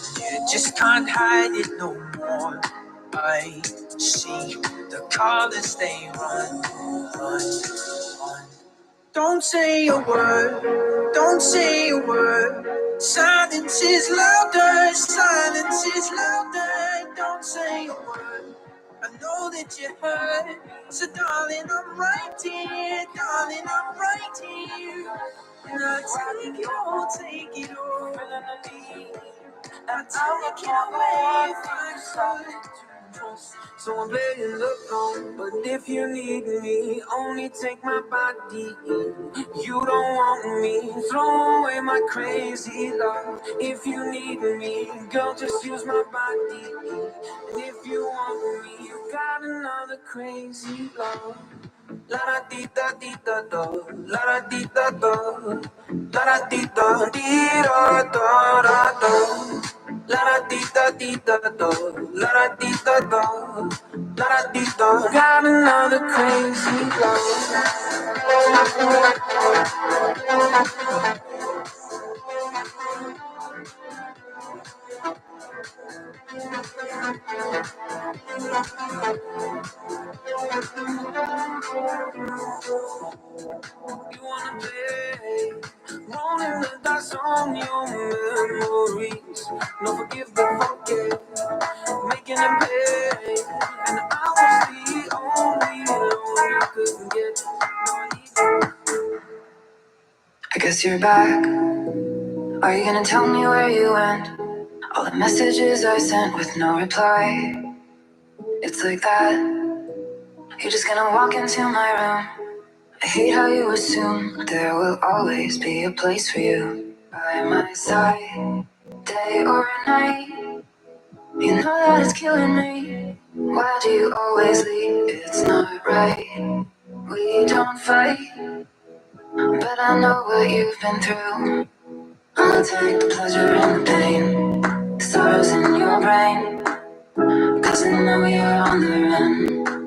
And you just can't hide it no more. I see the colors, they run, run. Don't say a word, don't say a word. Silence is louder, silence is louder. Don't say a word, I know that you heard. So darling, I'm right here, darling, I'm right here. And I'll take it all, take it all. I'll take it away if I could. So I'm playing the phone. But if you need me, only take my body. You don't want me, throw away my crazy love. If you need me, girl, just use my body. And if you want me, you got another crazy love. La da di da da, la da di da, la da di da da da. La da di da la da di da, la da di da. Got another crazy love. You wanna play, rolling the dice on your memories. No forgive but forget, making them pay. And I was the only one you couldn't get. I guess you're back. Are you gonna tell me where you went? All the messages I sent with no reply. It's like that. You're just gonna walk into my room. I hate how you assume there will always be a place for you by my side, day or night. You know that it's killing me. Why do you always leave? It's not right. We don't fight, but I know what you've been through. I'll take the pleasure and the pain, the sorrows in your brain, 'cause I know you're on the run.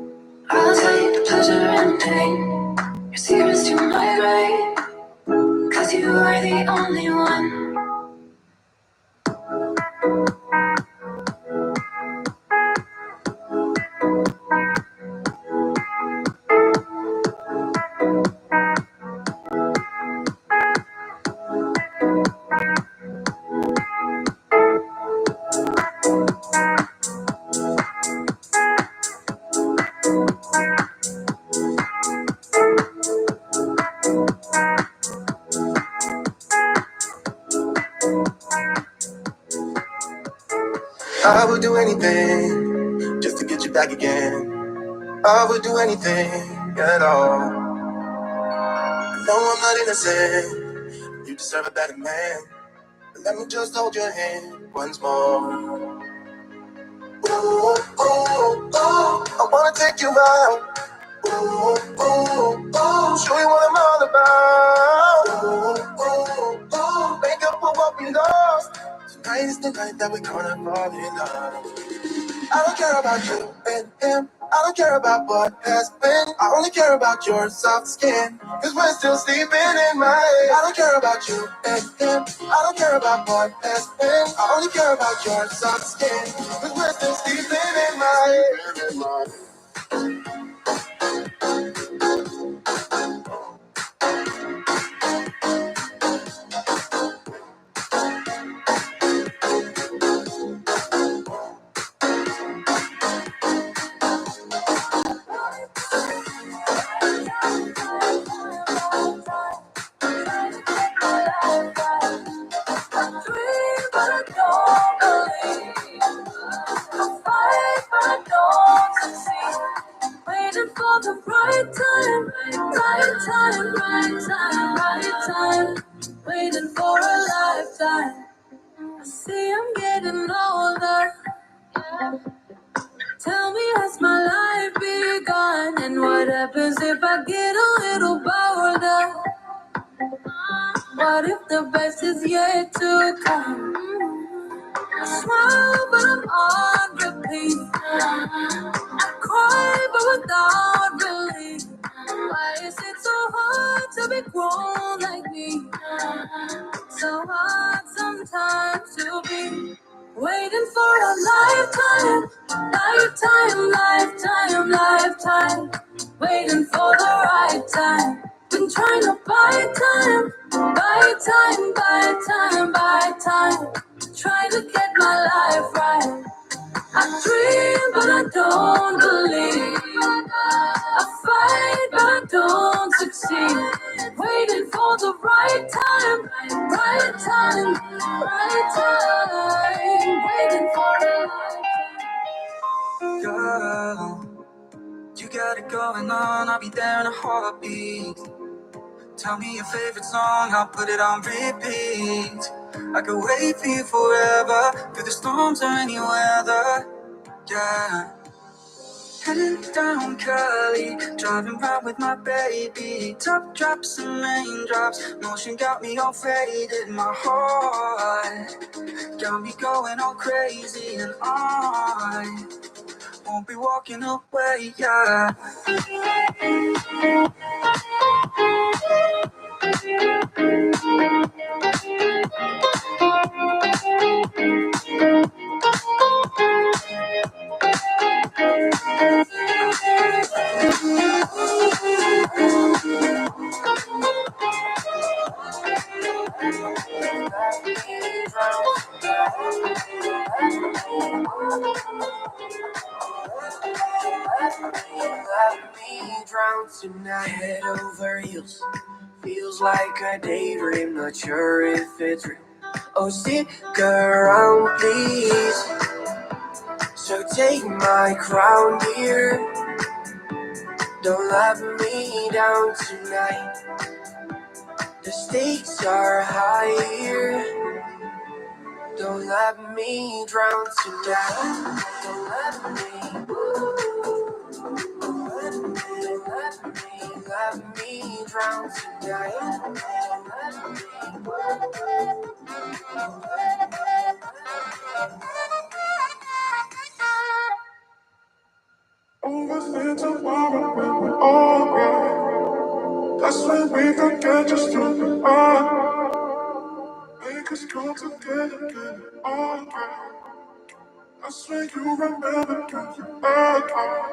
I'll take the pleasure and the pain, your secrets to my grave, 'cause you are the only one. I would do anything just to get you back again. I would do anything at all. No, I'm not innocent. You deserve a better man. But let me just hold your hand once more. Ooh, ooh, ooh, I wanna take you out. Ooh, ooh, ooh, show you what I'm all about. Ooh, ooh, ooh, make up for what we lost. Tonight is the night that we're gonna fall in love. I don't care about you and him. I don't care about what has been. I only care about your soft skin. 'Cause we're still sleeping in my head. I don't care about you and him. I don't care about what has been. I only care about your soft skin. 'Cause we're still sleeping in my head. Waiting for the right time, right time, right time, right time. Waiting for a lifetime. I see I'm getting older. Tell me, has my life begun? And what happens if I get a little bolder? What if the best is yet to come? I smile, but I'm on repeat. I cry, but without relief. Why is it so hard to be grown like me? So hard sometimes to be waiting for a lifetime, lifetime, lifetime, lifetime. Waiting for the right time. Been trying to buy time, buy time, buy time, buy time. Trying to get my life right. I dream, but I don't believe. I fight, but I don't succeed. Waiting for the right time, right time, right time. Waiting for the right time. Girl, you got it going on, I'll be there in a heartbeat. Tell me your favorite song, I'll put it on repeat. I could wait for you forever, through the storms or any weather. Yeah. Heading down Cali, driving round with my baby. Top drops and raindrops, motion got me all faded. My heart got me going all crazy, and I won't be walking away, yeah. Let me drown tonight. Head over heels, feels like a daydream. Not sure if it's real. Oh, stick around, please. So take my crown, dear. Don't let me down tonight. The stakes are higher. Don't let me drown tonight. Don't let me. Let me drown tonight. Overthink tomorrow when we're alright. That's when we can get just through the night. Make us come together, get it alright. That's when you remember, get it alright.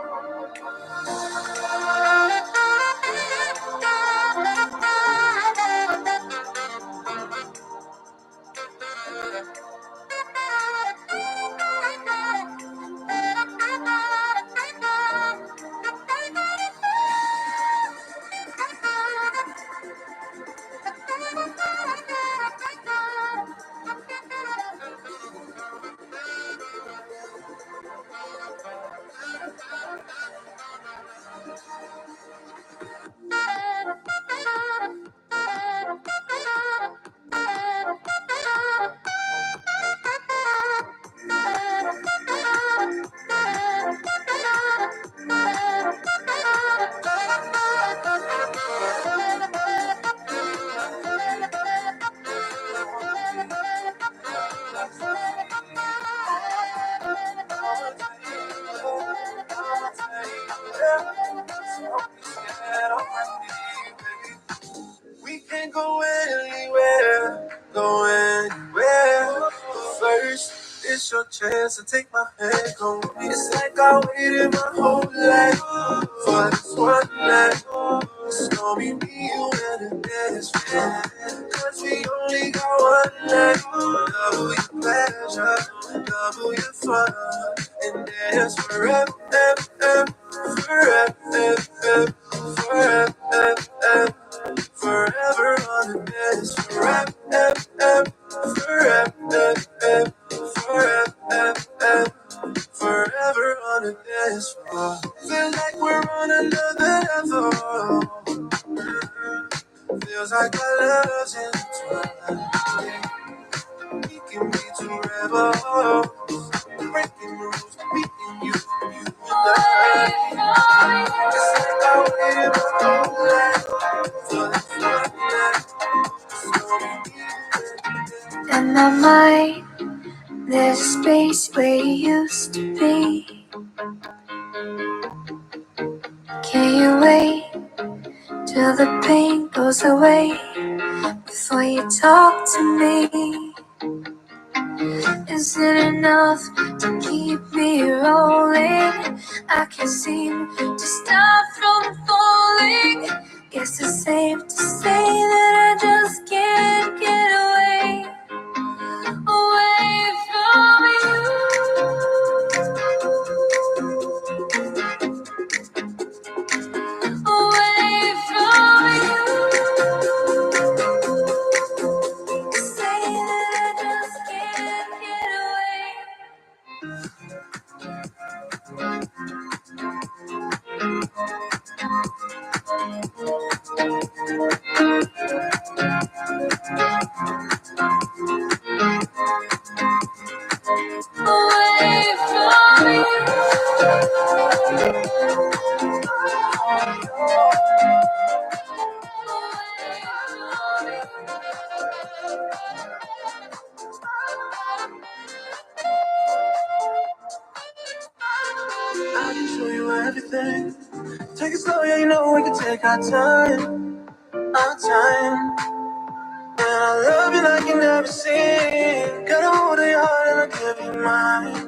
We can go anywhere, go anywhere. First, it's your chance to take my hand, go with me. It's like I waited my whole life for this one night. It's gonna be me, you, and the best friend. 'Cause we only got one night. Double your pleasure, double your fun, and dance forever, forever, forever. Forever on the dance, forever, forever, forever, forever on the dance floor. Feel like we're on another level. Feels like our love's intertwined. We can be two rebels, breaking rules, meeting you and I. It's like I waited my whole life for this one night. In my mind, there's a space where you used to be. Can you wait till the pain goes away before you talk to me? Is it enough to keep me rolling? I can't seem to stop from falling. Guess it's safe to say that I just can't get away from you. Away from you. Say that I just can't get away. everything. Take it slow, yeah, you know we can take our time, our time. And I love you like you never seen. Got a hold of your heart and I'll give you mine.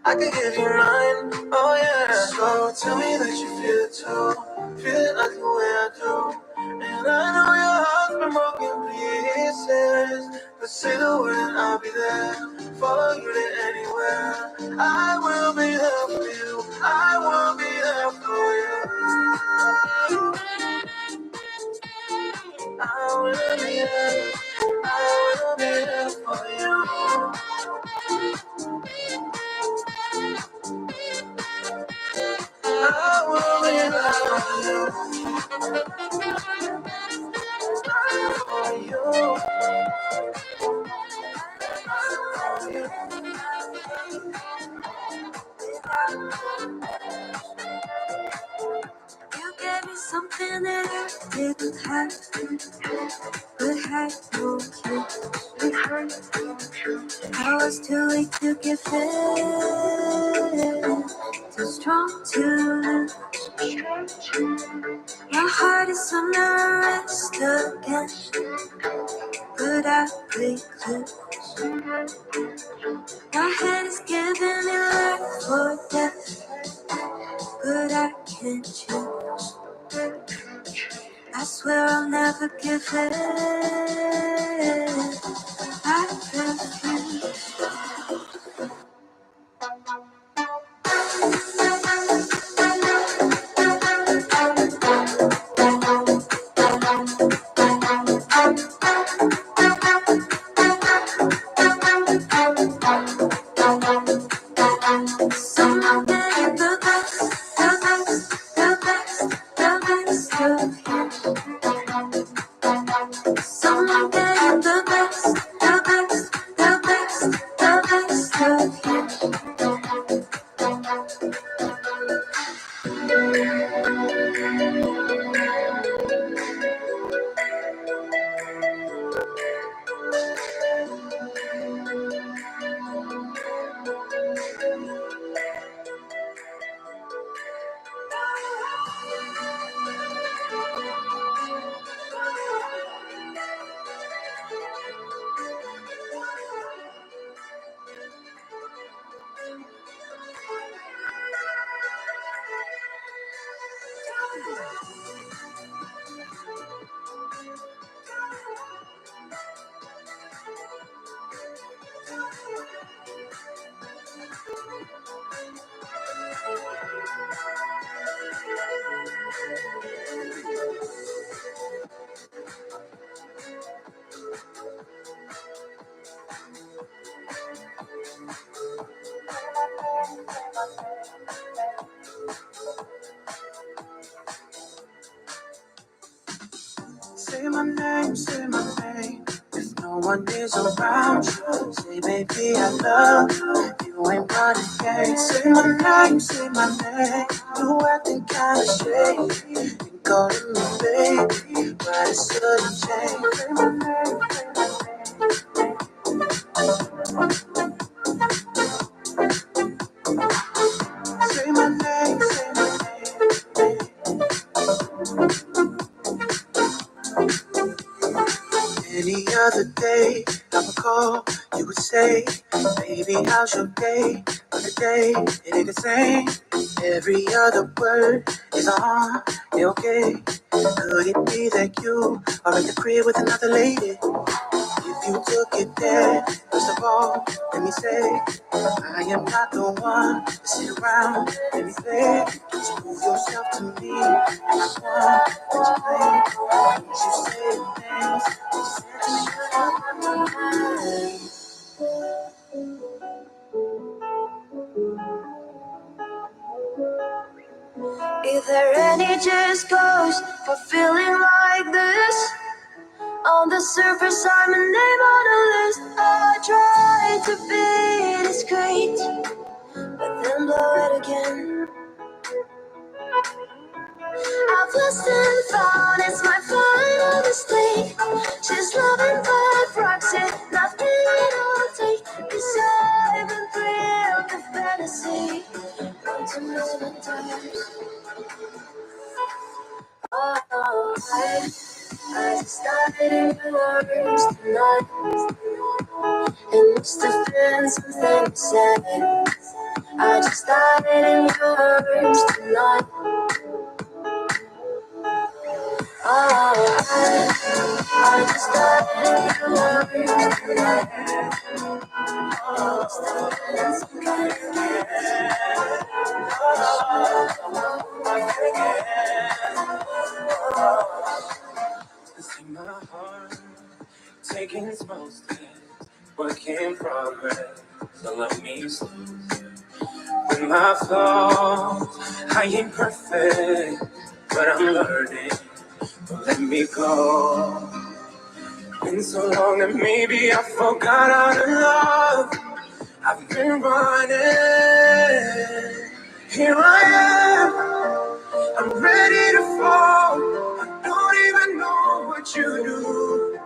I can give you mine, oh yeah. So tell me that you feel it too. Feel it like the way I do. And I know your heart's been broken pieces. But say the word and I'll be there. Follow you to anywhere. I will be there for you. I will be there for you. I will be there. I will be there for you. I will be there for you. You gave me something that I didn't have, but had no choice. I was too weak to give in, too strong to lose. My heart is under arrest again, but I break loose. My head is giving me life or death, but I can't choose. I swear I'll never give in. I refuse. Someone gave the best, the best, the best, the best of you. Someone gave the best, the best, the best, the best of you. Say my name, say my name. If no one is around you, say baby I love you. You ain't running game. Say my name, say my name. You acting kinda shady. You calling me baby, but it's sudden change. Say my name, say my name, say my name. Any other day, I would call, you would say, baby, how's your day? But today, it ain't the same. Every other word is you okay? Could it be that you are at the crib with another lady? If you took it there, first of all, let me say, I am not the one to sit around and be played. Just prove yourself to me. I'm not one that you play. Don't you say things you said to me the If there any just goes for feeling like this, on the surface I'm a name on a list. I try to be discreet, but then blow it again. I've lost and found, it's my final mistake. She's loving by proxy, nothing I'll take. 'Cause I've been thrilled with fantasy, one too many times. just died in your arms tonight. It must have been something you said. I just died in your arms tonight. Oh, I just died in your arms tonight. Must have been something you See my heart taking small steps, work in progress. So let me slow. With my flaws, I ain't perfect, but I'm learning. Don't let me go. Been so long that maybe I forgot how to love. I've been running. Here I am. I'm ready to fall. I don't even know what you do.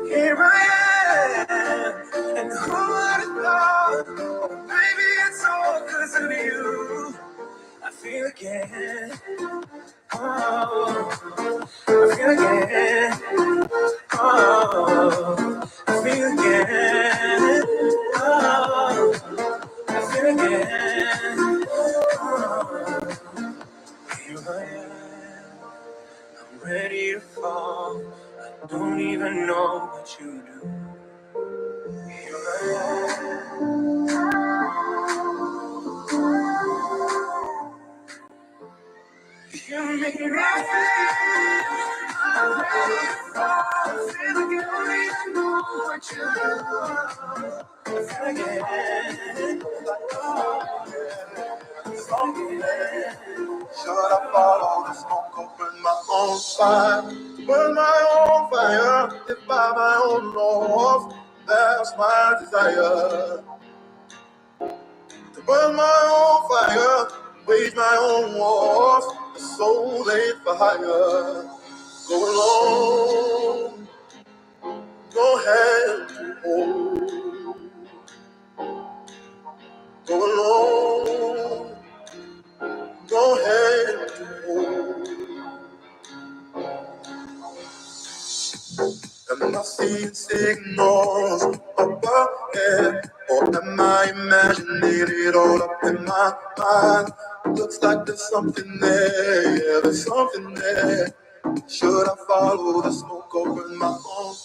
Here I am. And who would have thought? Oh, maybe it's all because of you. I feel again. Oh, I feel again. Oh, I feel again. Oh, I feel again. Oh, here I am. I'm ready to fall. I don't even know what you do. Here I am. You make me right. I'm ready to fall. I feel like I don't even know what you do. I feel again. Should I follow the smoke or burn my own fire? Burn my own fire, live by my own laws. That's my desire. To burn my own fire, wage my own wars. The soul laid for hire. Go alone, go hand to hold. Go alone, go hand to hold. Am I seeing signals up ahead? Or am I imagining it all up in my mind? Looks like there's something there, yeah, there's something there. Should I follow the smoke or burn my own?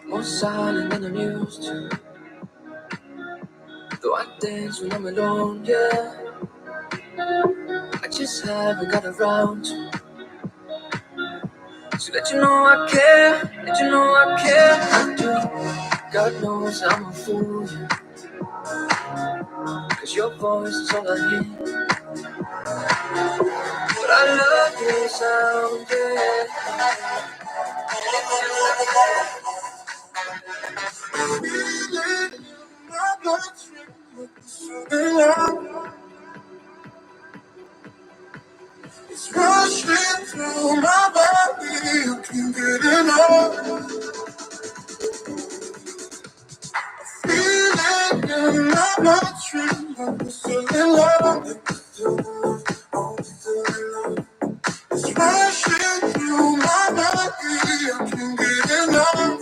More silent than I'm used to. Though I dance when I'm alone, yeah. I just haven't got around to. So let you know I care, let you know I care, I do. God knows I'm a fool, yeah. Cause your voice is all I hear. But I love your sound, yeah. It's rushing through my body, you can't get enough. Feeling in my bloodstream, I'm still in love. It's rushing through my body, I can't get enough.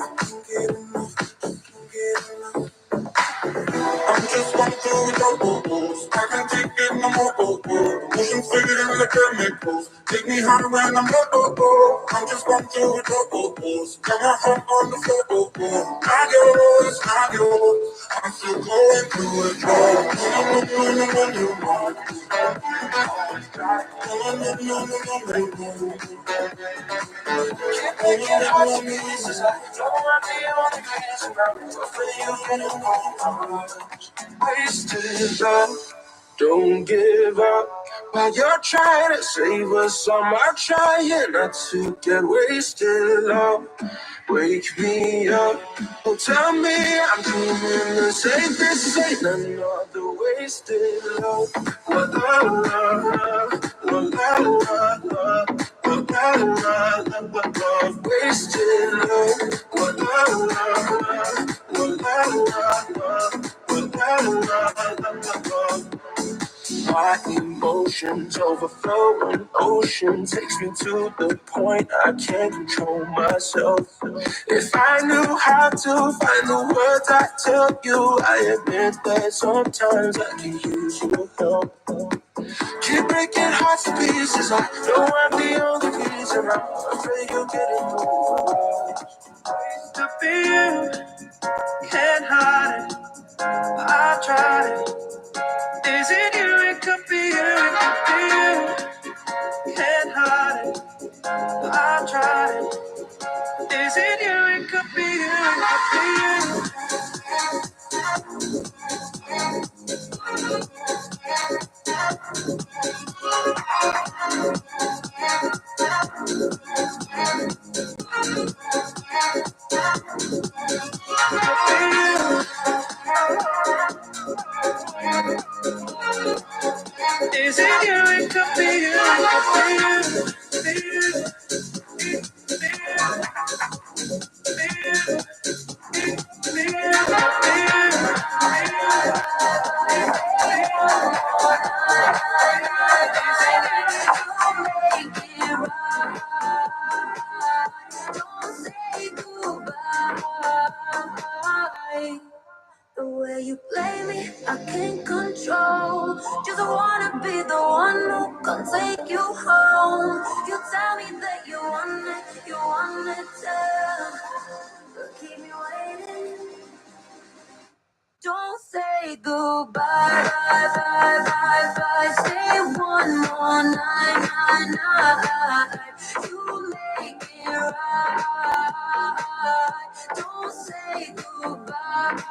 I'm just one through with no boo-boos. I can't take it no more, boo-boo. Emotions fading like chemicals. Take me high when I'm not, boo-boo. I'm just one through with no boo-boos. Got my heart on the floor, boo-boo. Not yours, not yours. I'm still going through it, no, wasted love, don't give up. While you're trying to save us, I'm trying not to get wasted love. Wake me up, oh tell me I'm doing the same. This ain't another wasted love. La la la la, la la la la, la la la la la. Wasted love. La la la la, la la la la, la la la la. My emotions overflow, an ocean takes me to the point I can't control myself. If I knew how to find the words I tell you, I admit that sometimes I can use your help. Keep breaking hearts to pieces. I know I'm the only reason. I'm afraid you're getting over us. To be you, can't hide it. I tried it. Is it you? It could be you. It could be you. Can't hide it. I tried it. Is it you? It could be you. It could be you. Is it you? It could be you. It could be you. The way you play me, I can't control. Just wanna be the one who can take you home. You tell me that you want it too. But keep me waiting. Don't say goodbye, bye, bye, bye, bye. Stay one more night, night, night. You make it right. Don't say goodbye.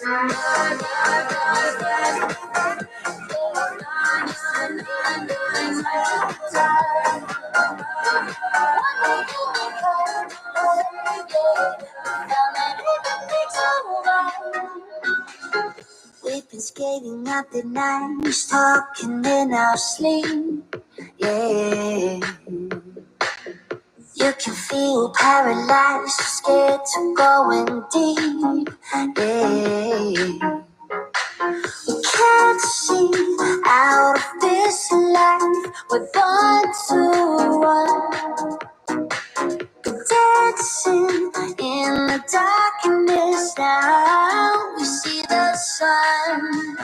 Bye, bye, bye, bye. We've been skating out the night, talking in our sleep. Yeah. You can feel paralyzed, scared to go in deep. Yeah. We can't see out of this life. We're born to run. Dancing in the darkness now. We see the sun.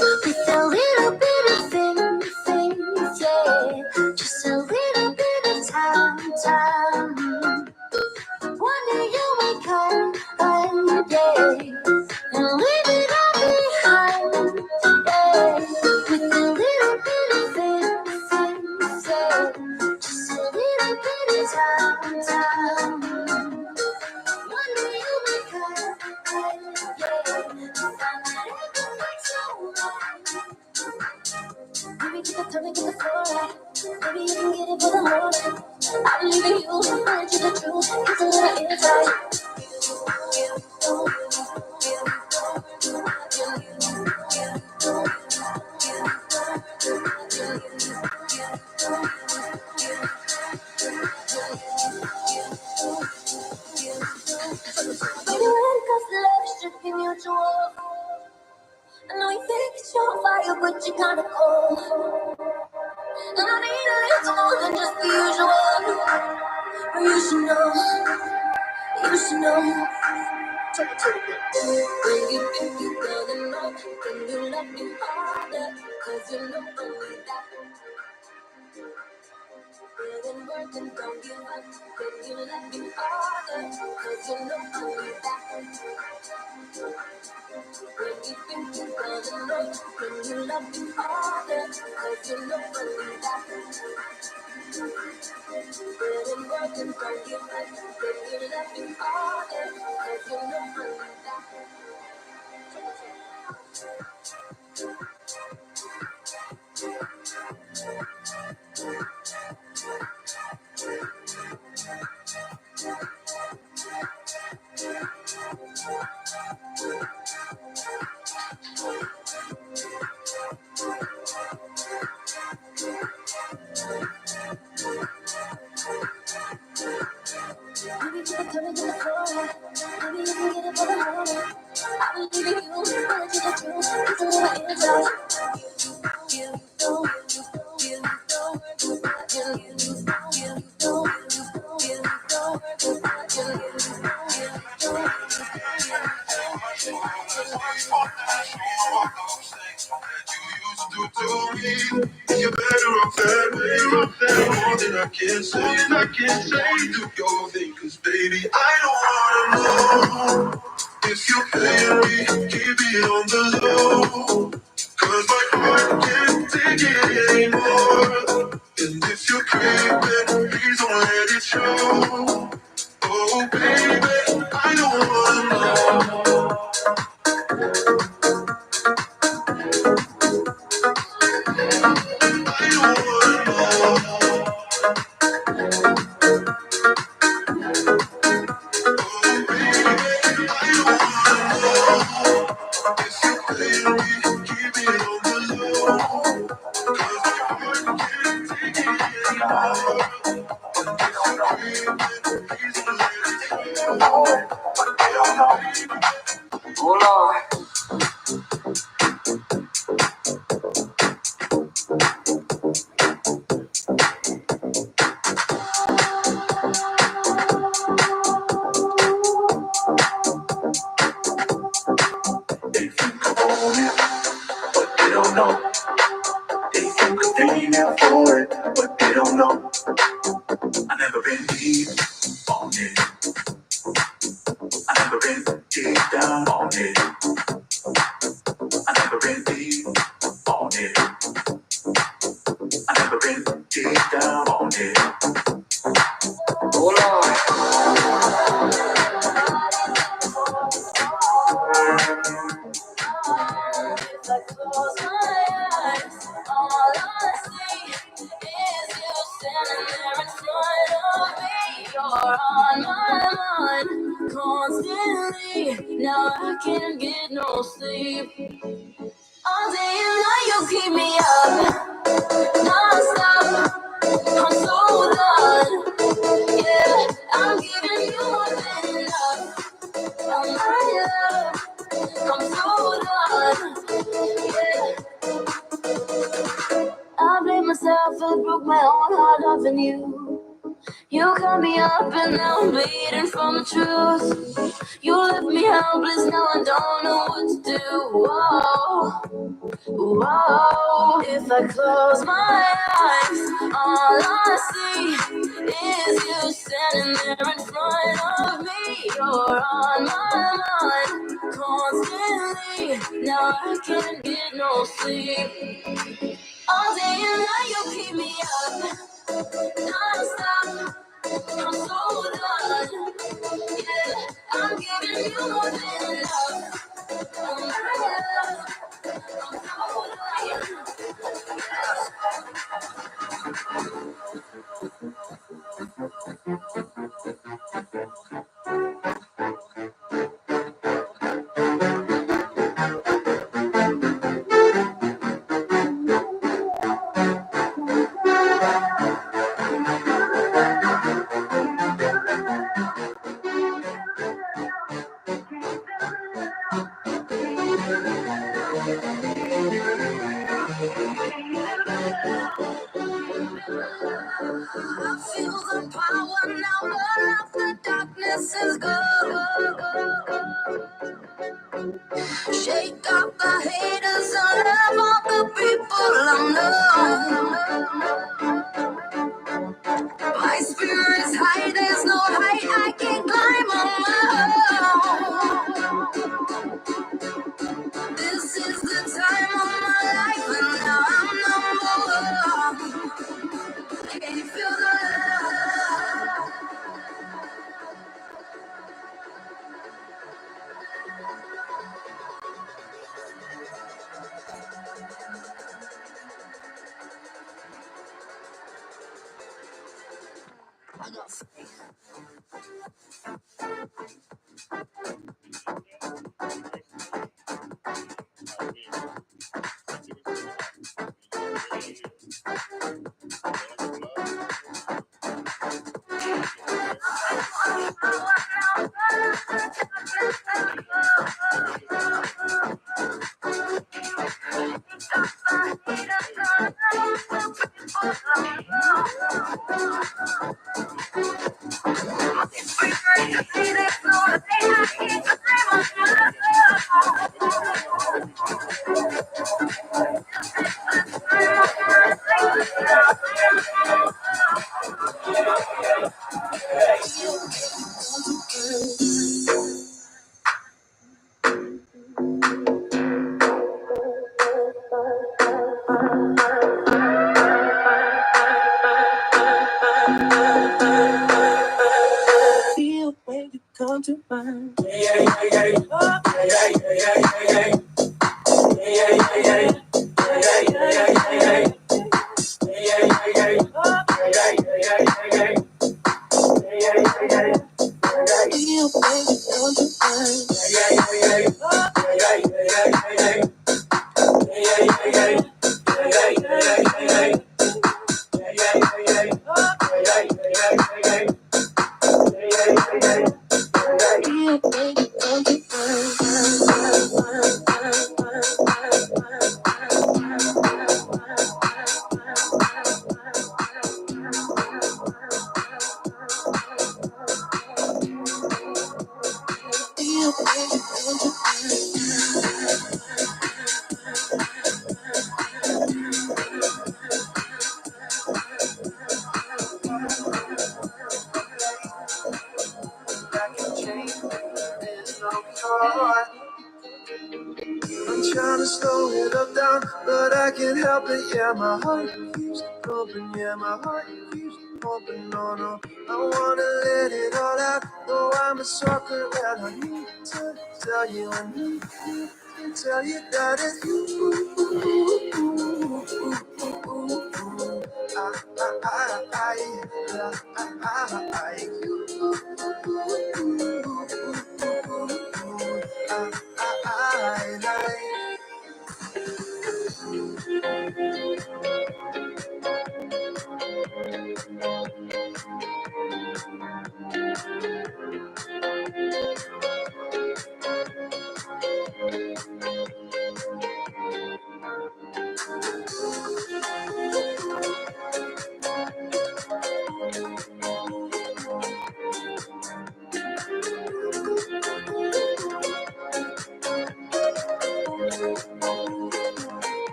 With a little bit of faith, yeah. Just a little bit of time. One day you may come, one day, and leave it all behind, yeah. With a little bit of faith, yeah. Just a little bit of time. One day you may come, yeah. Find that everything's alright. Baby, get the floor right. Baby, you can get it for the morning. I believe in you, I you the truth. It's a little inside. Baby, when it comes to love, it should be mutual. I know you think it's your fire, but you're kinda cold. And I need a little more than just the usual. But you should know, you should know. When you think you gotta know, then you let me harder. Cause you know only that. Put in work and don't give up. Then you let me harder. Cause you know only that. When you think you gotta know, then you let me harder. Cause you know only that. Put in work and don't give up. Then you let me harder. Cause you know only that. Baby, you can tell me to the floor. Baby, you can get it for the morning. I believe in you, You're better off that way. More than I can say, and I can't say do your thing. Cause baby, I don't wanna know if you're paying me, keep it on the low. Cause my heart can't take it anymore. And if you're craving, please don't let it show. Oh baby, I don't wanna know. I don't wanna know. They think I want it, but they don't know. They think I'm paying out for it, but they don't know. I never been deep on it. I never been deep down on it. I never been deep on it. I never been deep down on it. Oh Lord. If I close my eyes, all I see is you standing there in front of me. You're on my mind constantly. Now I can't get no sleep. All day and night you keep me up, non-stop. I'm so done. Yeah, I'm giving you more than enough. Oh my love, I'm so done. Yeah. I blame myself, I broke my own heart loving you. You cut me up and now I'm bleeding from the truth. You left me helpless, now I don't know what to do. Whoa, whoa. If I close my eyes, all I see is you standing there in front of me. You're on my mind constantly. Now I can't get no sleep. All day and night you keep me up, non-stop. I'm so done. Yeah, I'm giving you more than enough. Oh my love, I'm so done. I feel the power now, but the darkness is gone. Shake off the haters and love all the people I know. My spirit's high, there's no height I can climb on my own. This is the time of my life, and now I'm number one. Can you feel the love? I got faith. I'm trying to slow it up down, but I can't help it. Yeah, my heart keeps pumping. Yeah, my heart keeps pumping. No, no, I wanna let it all out. Though I'm a sucker, and I need to tell you, I need to tell you that it's you.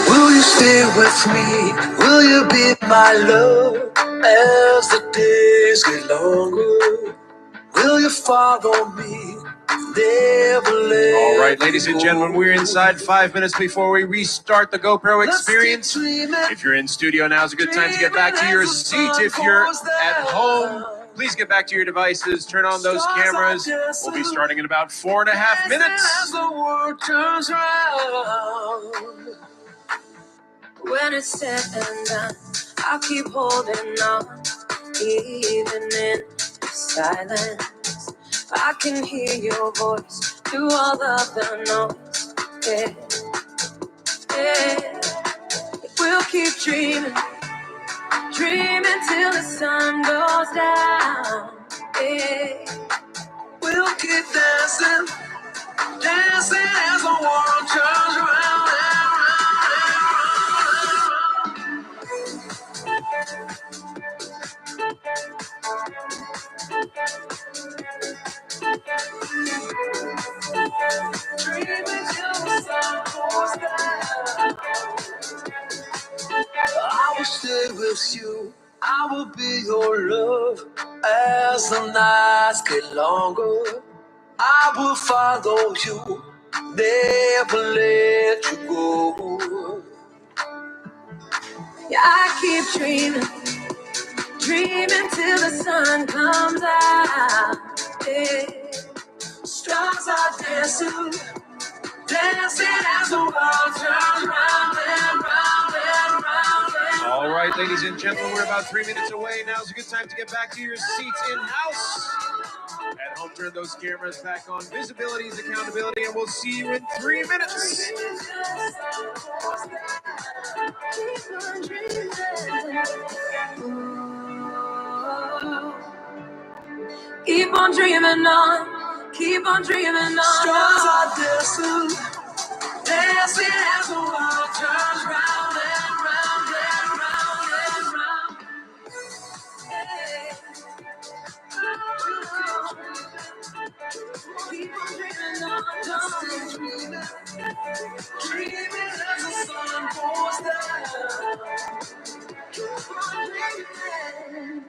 Will you stay with me? Will you be my love as the days get longer? Will you follow me? Never let All right, ladies and gentlemen, we're inside 5 minutes before we restart the GoPro experience. If you're in studio, now's a good time to get back to your seat. If you're at home, please get back to your devices, turn on those cameras. We'll be starting in about 4.5 minutes. As the world turns round, when it's said and done, I'll keep holding on, even in silence. I can hear your voice through all of the noise. Yeah, yeah. We'll keep dreaming, dreaming till the sun goes down. Yeah. We'll keep dancing, dancing as the world turns round and dreaming till the sun goes down. I will stay with you. I will be your love as the nights get longer. I will follow you, never let you go. Yeah, I keep dreaming, dreaming till the sun comes out. Yeah. Stars are dancing, dancing as the world turns round and round and round and All right, ladies and gentlemen, we're about 3 minutes away. Now's a good time to get back to your seats in-house. At home, turn those cameras back on. Visibility is accountability, and we'll see you in 3 minutes. keep on dreaming on, keep on dreaming on. Stars are dancing, dancing as the world turns round and round and round and round. Keep on dreaming on, just dreaming, dreaming as the sun goes down. Keep on dreaming.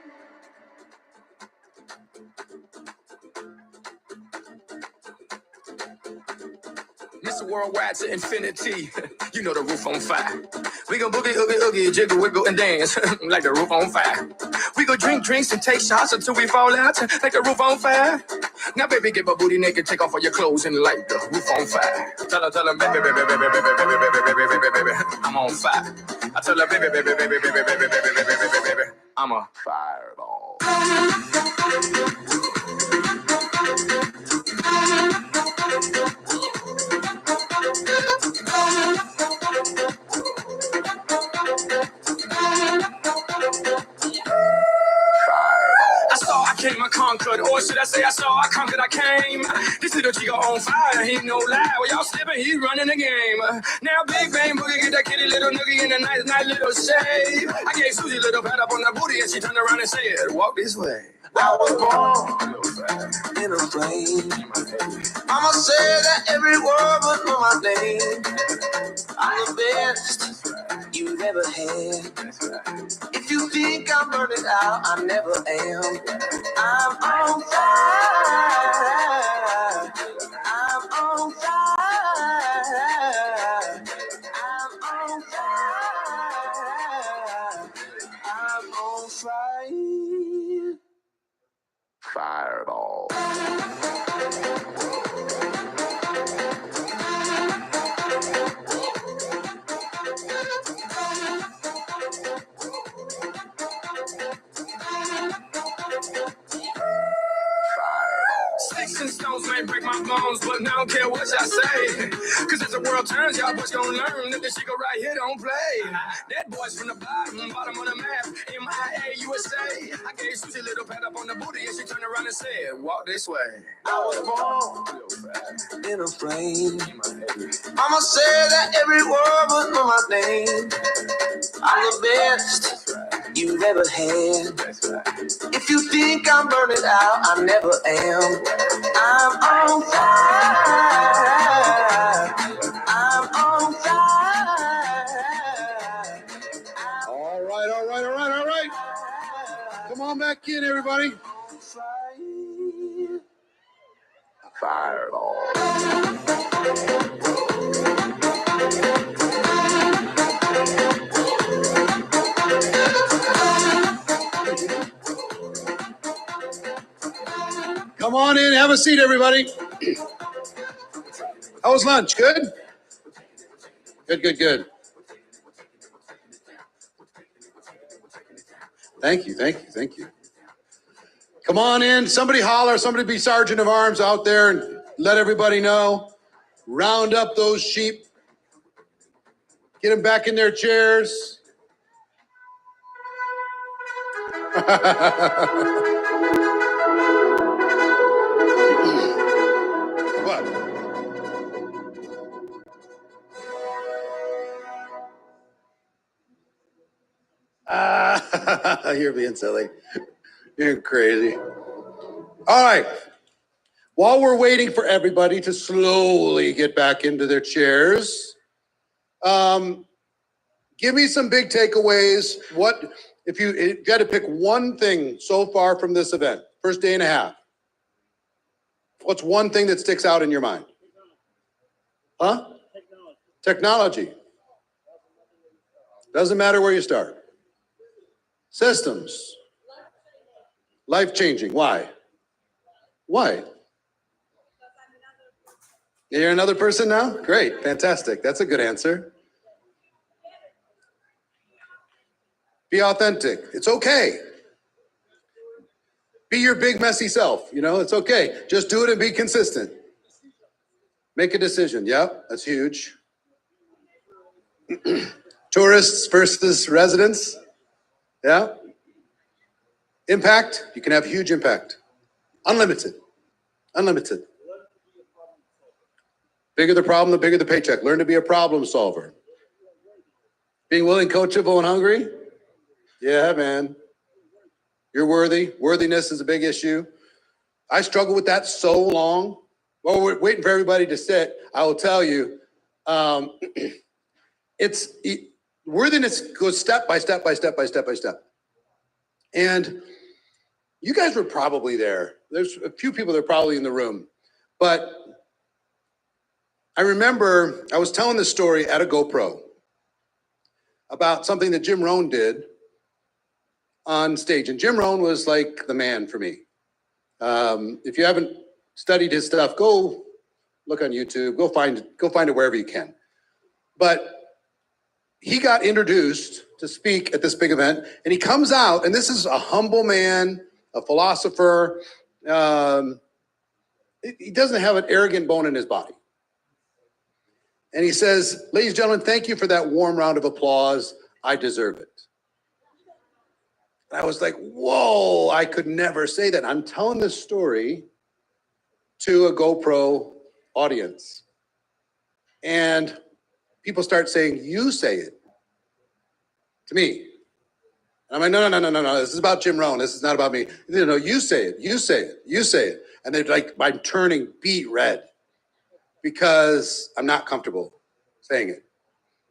Mr. Worldwide to infinity. You know the roof on fire. We gon' boogie, oogie, oogie, jiggle, wiggle, and dance like the roof on fire. We gon' drink drinks and take shots until we fall out like the roof on fire. Now, baby, get my booty naked, take off all your clothes and light the roof on fire. Tell her, baby, baby, baby, baby, baby, baby, baby, baby, baby, I'm on fire. I tell her, baby, baby, baby, baby, baby, baby, baby, baby, baby, I'm a fireball. I saw, I came, I conquered, or should I I say? I saw, I conquered, I came. This little chico on fire, he no lie. Well, y'all slipping, he's running the game. Now Big Bang Boogie get that kitty little noogie in a nice, nice little shade. I gave Susie a little pat up on the booty and she turned around and said, walk this way. I was born in a plane. Mama said that every word was on my name. I'm the best you've ever had. If you think I'm burning out, I never am. I'm on fire. I'm on fire. I'm on fire. I'm on fire. Fireball. Sticks and stones may break my bones, but I don't care what y'all say. Cause as the world turns, y'all boys gonna learn that this shit go right here don't play. That boy's from the bottom of the map, MIA, USA. I gave Susie a little pat up on the booty and she turned around and said, walk this way. I was born in a plane. Mama said that every word was on my name. I'm the best you've ever had. If you think I'm burning out, I never am. I'm on fire. I'm on fire. All right, all right, all right, all right. Come on back in, everybody. Fireball. Come on in, have a seat, everybody. How was lunch? Good? Good, good, good. Thank you, thank you, thank you. Come on in, somebody holler, somebody be sergeant of arms out there and let everybody know. Round up those sheep. Get them back in their chairs. What? You're being silly. You're crazy. All right. While we're waiting for everybody to slowly get back into their chairs, give me some big takeaways. What if you had to pick one thing so far from this event, first day and a half? What's one thing that sticks out in your mind? Huh? Technology. Doesn't matter where you start. Systems. Life-changing. Why? Why? You're another person now? Great. Fantastic. That's a good answer. Be authentic. It's okay. Be your big messy self. You know, it's okay. Just do it and be consistent. Make a decision. Yep, that's huge. Tourists versus residents. Yeah. Impact. You can have huge impact. Unlimited. Unlimited. Bigger the problem, the bigger the paycheck. Learn to be a problem solver. Being willing, coachable, and hungry. Yeah, man. You're worthy. Worthiness is a big issue. I struggled with that so long. While we're waiting for everybody to sit, I will tell you, worthiness goes step by step by step by step by step. And you guys were probably there. There's a few people that are probably in the room. But I remember I was telling this story at a GoPro about something that Jim Rohn did on stage. And Jim Rohn was like the man for me. If you haven't studied his stuff, go look on YouTube, go find it wherever you can. But he got introduced to speak at this big event, and he comes out, and this is a humble man, a philosopher. He doesn't have an arrogant bone in his body. And he says, ladies and gentlemen, thank you for that warm round of applause. I deserve it. I was like, whoa, I could never say that. I'm telling this story to a GoPro audience. And people start saying, you say it to me. And I'm like, no. This is about Jim Rohn. This is not about me. No, you say it. You say it. You say it. And they're like, I'm turning beet red because I'm not comfortable saying it.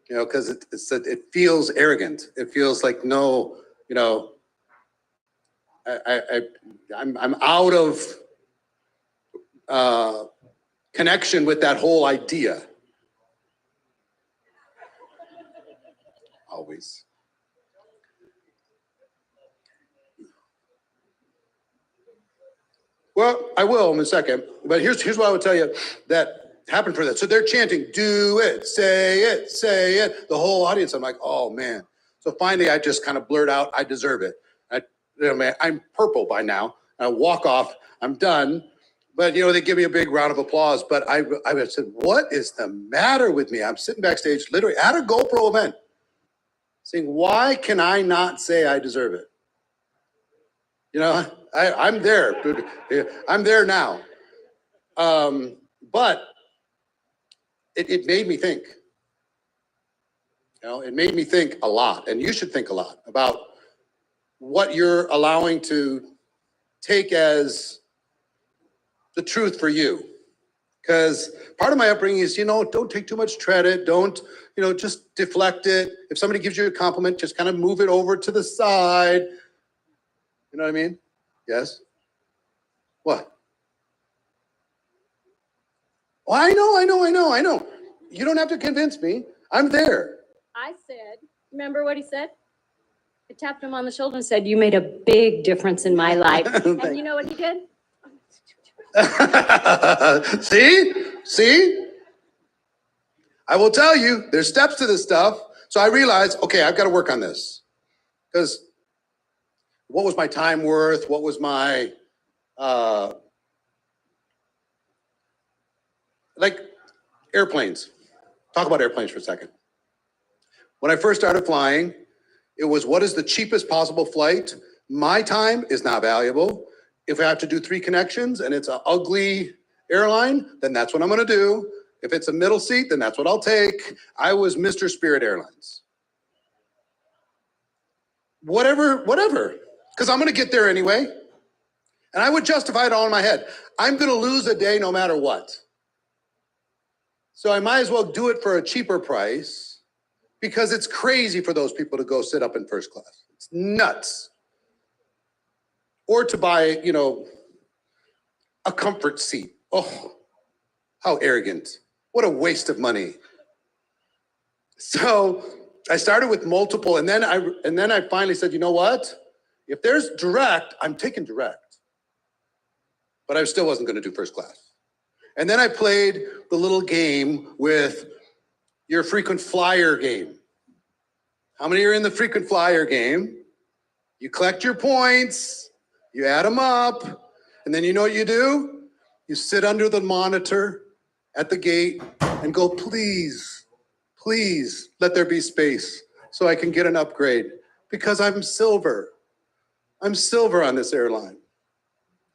You know, because it feels arrogant. It feels like no, you know, I'm out of connection with that whole idea. Always. Well, I will in a second, but here's what I would tell you that happened for that. So they're chanting, do it, say it, the whole audience. I'm like, oh man. So finally I just kind of blurt out, I deserve it. I'm purple by now. I walk off, I'm done. But you know, they give me a big round of applause. But I said, what is the matter with me? I'm sitting backstage, literally at a GoPro event, saying, why can I not say I deserve it? You know, I'm there. I'm there now. But it made me think. You know, it made me think a lot. And you should think a lot about what you're allowing to take as the truth for you. Because part of my upbringing is, you know, don't take too much credit. Don't, you know, just deflect it. If somebody gives you a compliment, just kind of move it over to the side. You know what I mean? Yes? What? Oh, I know. You don't have to convince me. I'm there. I said, remember what he said? I tapped him on the shoulder and said, you made a big difference in my life. And you know what he did? See? I will tell you, there's steps to this stuff. So I realized, okay, I've got to work on this. Because what was my time worth? What was my, like airplanes. Talk about airplanes for a second. When I first started flying, it was what is the cheapest possible flight? My time is not valuable. If I have to do 3 connections and it's an ugly airline, then that's what I'm gonna do. If it's a middle seat, then that's what I'll take. I was Mr. Spirit Airlines. Whatever, because I'm gonna get there anyway. And I would justify it all in my head. I'm gonna lose a day no matter what. So I might as well do it for a cheaper price because it's crazy for those people to go sit up in first class. It's nuts. Or to buy, you know, a comfort seat. Oh, how arrogant. What a waste of money. So I started with multiple, and then I finally said, you know what? If there's direct, I'm taking direct. But I still wasn't going to do first class. And then I played the little game with your frequent flyer game. How many are in the frequent flyer game? You collect your points, you add them up, and then you know what you do? You sit under the monitor at the gate and go, please, please let there be space so I can get an upgrade because I'm silver. I'm silver on this airline.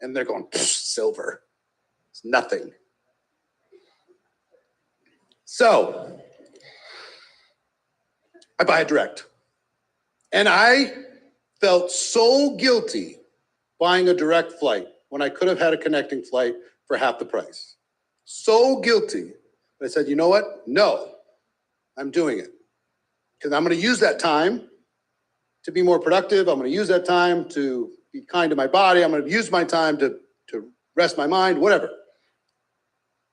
And they're going, silver. It's nothing. So I buy it direct. And I felt so guilty buying a direct flight when I could have had a connecting flight for half the price. So guilty. But I said, you know what? No, I'm doing it. Because I'm going to use that time to be more productive. I'm going to use that time to be kind to my body. I'm going to use my time to rest my mind, whatever.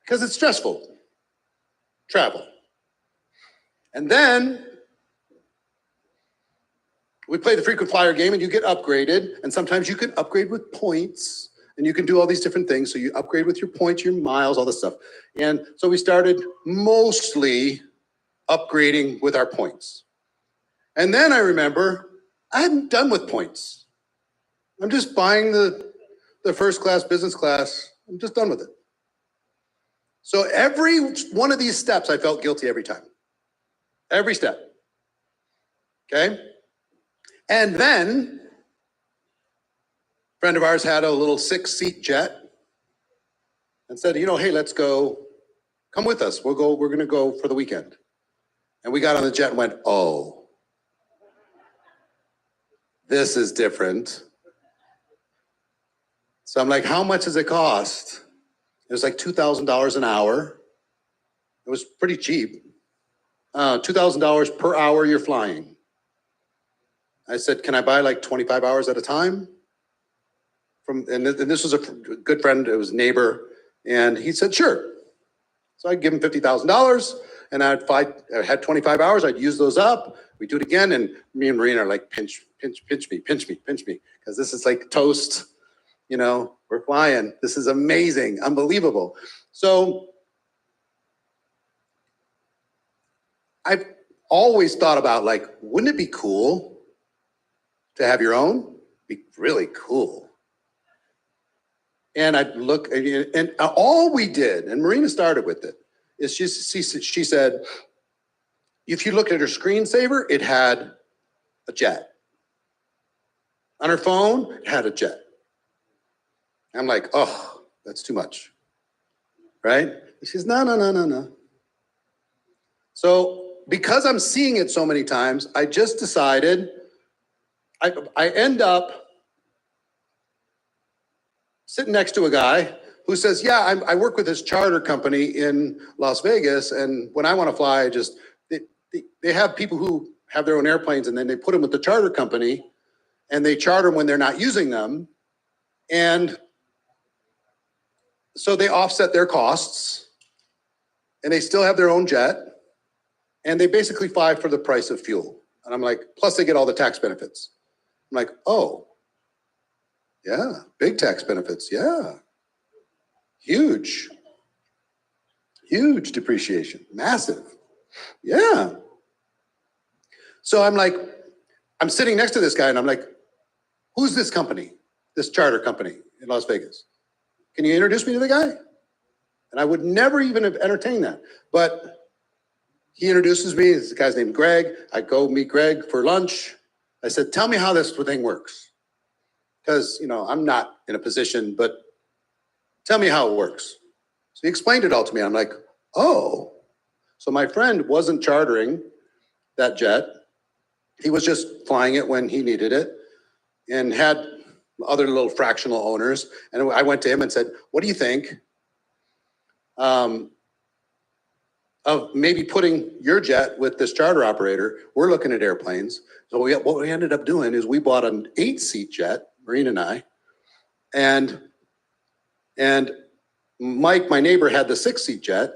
Because it's stressful. Travel. And then we play the frequent flyer game and you get upgraded. And sometimes you can upgrade with points and you can do all these different things. So you upgrade with your points, your miles, all this stuff. And so we started mostly upgrading with our points. And then I remember I'm done with points. I'm just buying the first class, business class. I'm just done with it. So every one of these steps, I felt guilty every time. Every step. Okay? And then friend of ours had a little 6-seat jet and said, you know, hey, let's go, come with us. We're going to go for the weekend. And we got on the jet and went, oh, this is different. So I'm like, how much does it cost? It was like $2,000 an hour. It was pretty cheap. $2,000 per hour you're flying. I said, can I buy like 25 hours at a time? And this was a good friend, it was a neighbor, and he said, sure. So I'd give him $50,000, and I had 25 hours, I'd use those up, we do it again, and me and Marina are like, pinch me, because this is like toast, you know, we're flying. This is amazing, unbelievable. So I've always thought about like, wouldn't it be cool to have your own? Be really cool. And I'd look, and all we did, and Marina started with it, is she said, if you look at her screensaver, it had a jet. On her phone, it had a jet. I'm like, oh, that's too much, right? And she says, no. So because I'm seeing it so many times, I just decided, I end up sitting next to a guy who says, yeah, I work with this charter company in Las Vegas, and when I want to fly, they have people who have their own airplanes, and then they put them with the charter company, and they charter them when they're not using them, and so they offset their costs, and they still have their own jet, and they basically fly for the price of fuel. And I'm like, plus they get all the tax benefits. I'm like, oh, yeah, big tax benefits, yeah. Huge depreciation, massive, yeah. So I'm like, I'm sitting next to this guy and I'm like, who's this company, this charter company in Las Vegas? Can you introduce me to the guy? And I would never even have entertained that. But he introduces me, this guy's named Greg. I go meet Greg for lunch. I said, tell me how this thing works. Because, you know, I'm not in a position, but tell me how it works. So he explained it all to me. I'm like, oh. So my friend wasn't chartering that jet. He was just flying it when he needed it and had other little fractional owners. And I went to him and said, what do you think of maybe putting your jet with this charter operator? We're looking at airplanes. So what we ended up doing is we bought an 8-seat jet, Marina and I, and Mike, my neighbor, had the 6-seat jet.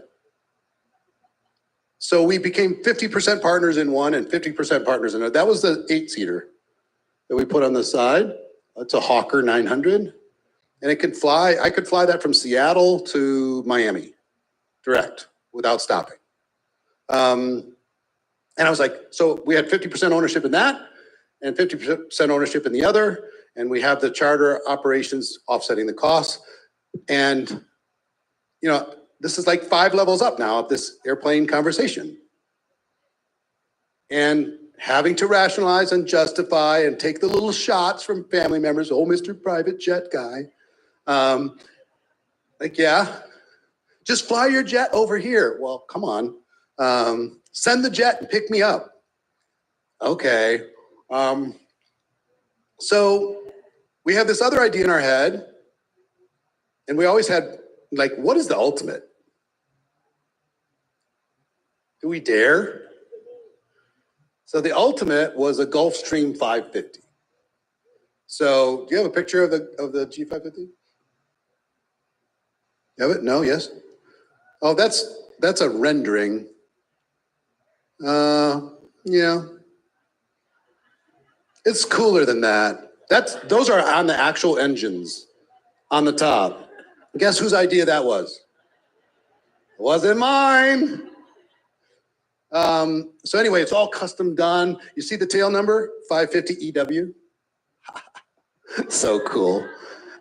So we became 50% partners in one and 50% partners in another. That was the 8-seater that we put on the side. It's a Hawker 900, and it can fly. I could fly that from Seattle to Miami, direct, without stopping. And I was like, so we had 50% ownership in that and 50% ownership in the other. And we have the charter operations offsetting the costs. And, you know, this is like 5 levels up now of this airplane conversation. And having to rationalize and justify and take the little shots from family members, oh, Mr. Private Jet guy. Like, yeah, just fly your jet over here. Well, come on. Send the jet and pick me up. Okay. So we have this other idea in our head, and we always had, like, what is the ultimate? Do we dare? So the ultimate was a Gulfstream 550. So do you have a picture of the G550? You have it? No, yes? Oh, that's a rendering. Yeah. It's cooler than that. Those are on the actual engines on the top. Guess whose idea that was? It wasn't mine. So anyway, it's all custom done. You see the tail number, 550 EW? So cool.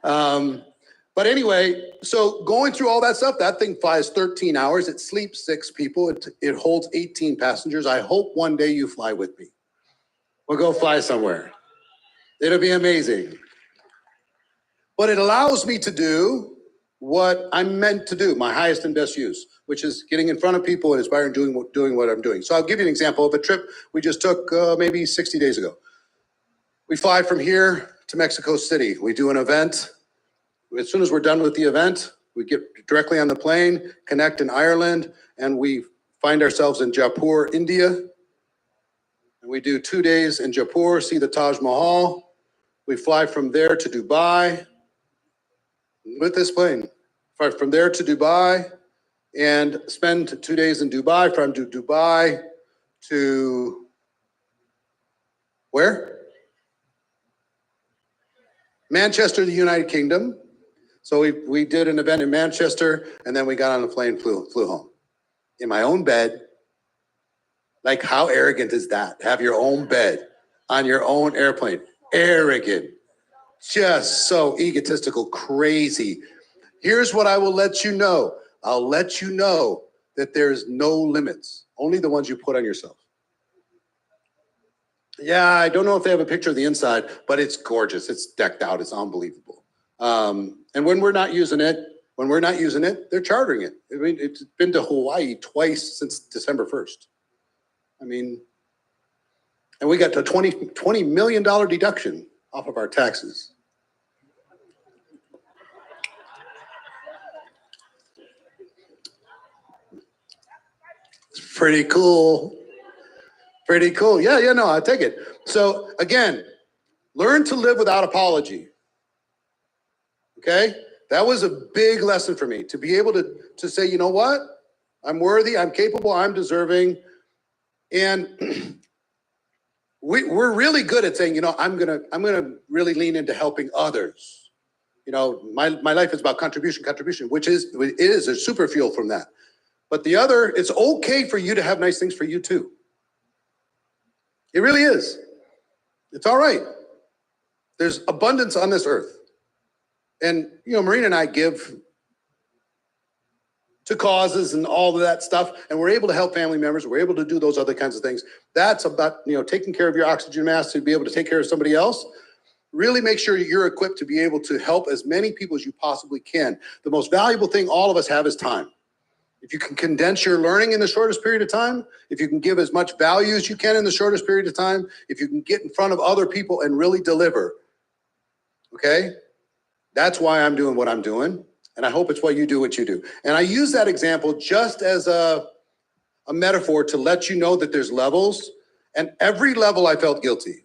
But anyway, so going through all that stuff, that thing flies 13 hours. It sleeps 6 people. It holds 18 passengers. I hope one day you fly with me. We'll go fly somewhere. It'll be amazing. but it allows me to do what I'm meant to do, my highest and best use, which is getting in front of people and inspiring, doing what I'm doing. So I'll give you an example of a trip we just took maybe 60 days ago. We fly from here to Mexico City. We do an event. As soon as we're done with the event, we get directly on the plane, connect in Ireland, and we find ourselves in Jaipur, India. And we do 2 days in Jaipur, see the Taj Mahal. We fly from there to Dubai with this plane. Fly from there to Dubai and spend 2 days in Dubai, from Dubai to where? Manchester, the United Kingdom. So we did an event in Manchester, and then we got on the plane, flew home. In my own bed. Like, how arrogant is that? Have your own bed on your own airplane. Arrogant. Just so egotistical, crazy. Here's what I will let you know. I'll let you know that there's no limits, only the ones you put on yourself. Yeah, I don't know if they have a picture of the inside, but it's gorgeous. It's decked out. It's unbelievable. And when we're not using it, they're chartering it. I mean, it's been to Hawaii twice since December 1st. I mean, and we got a $20 million deduction off of our taxes. It's pretty cool. Pretty cool. Yeah, no, I take it. So again, learn to live without apology. Okay? That was a big lesson for me, to be able to say, you know what? I'm worthy, I'm capable, I'm deserving. And we're really good at saying, you know, I'm gonna really lean into helping others. You know, my life is about contribution, which it is a super fuel from that. But the other, it's okay for you to have nice things for you too. It really is. It's all right. There's abundance on this earth. And, you know, Marina and I give to causes and all of that stuff, and we're able to help family members. We're able to do those other kinds of things. That's about, you know, taking care of your oxygen mask to be able to take care of somebody else. Really make sure you're equipped to be able to help as many people as you possibly can. The most valuable thing all of us have is time. If you can condense your learning in the shortest period of time, if you can give as much value as you can in the shortest period of time, if you can get in front of other people and really deliver, okay? That's why I'm doing what I'm doing. And I hope it's why you do what you do. And I use that example just as a metaphor to let you know that there's levels. And every level I felt guilty.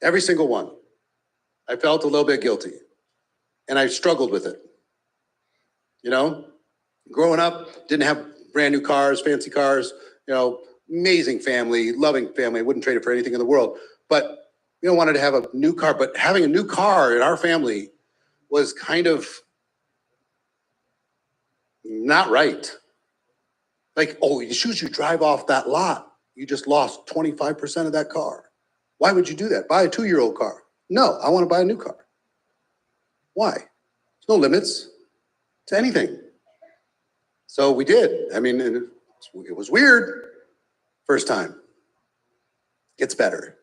Every single one. I felt a little bit guilty. And I struggled with it. You know, growing up, didn't have brand new cars, fancy cars, you know, amazing family, loving family. I wouldn't trade it for anything in the world. But we wanted to have a new car, but having a new car in our family was kind of not right. Like, oh, as soon as you drive off that lot, you just lost 25% of that car. Why would you do that? Buy a 2-year-old car. No, I want to buy a new car. Why? There's no limits to anything. So we did. I mean, it was weird first time. Gets better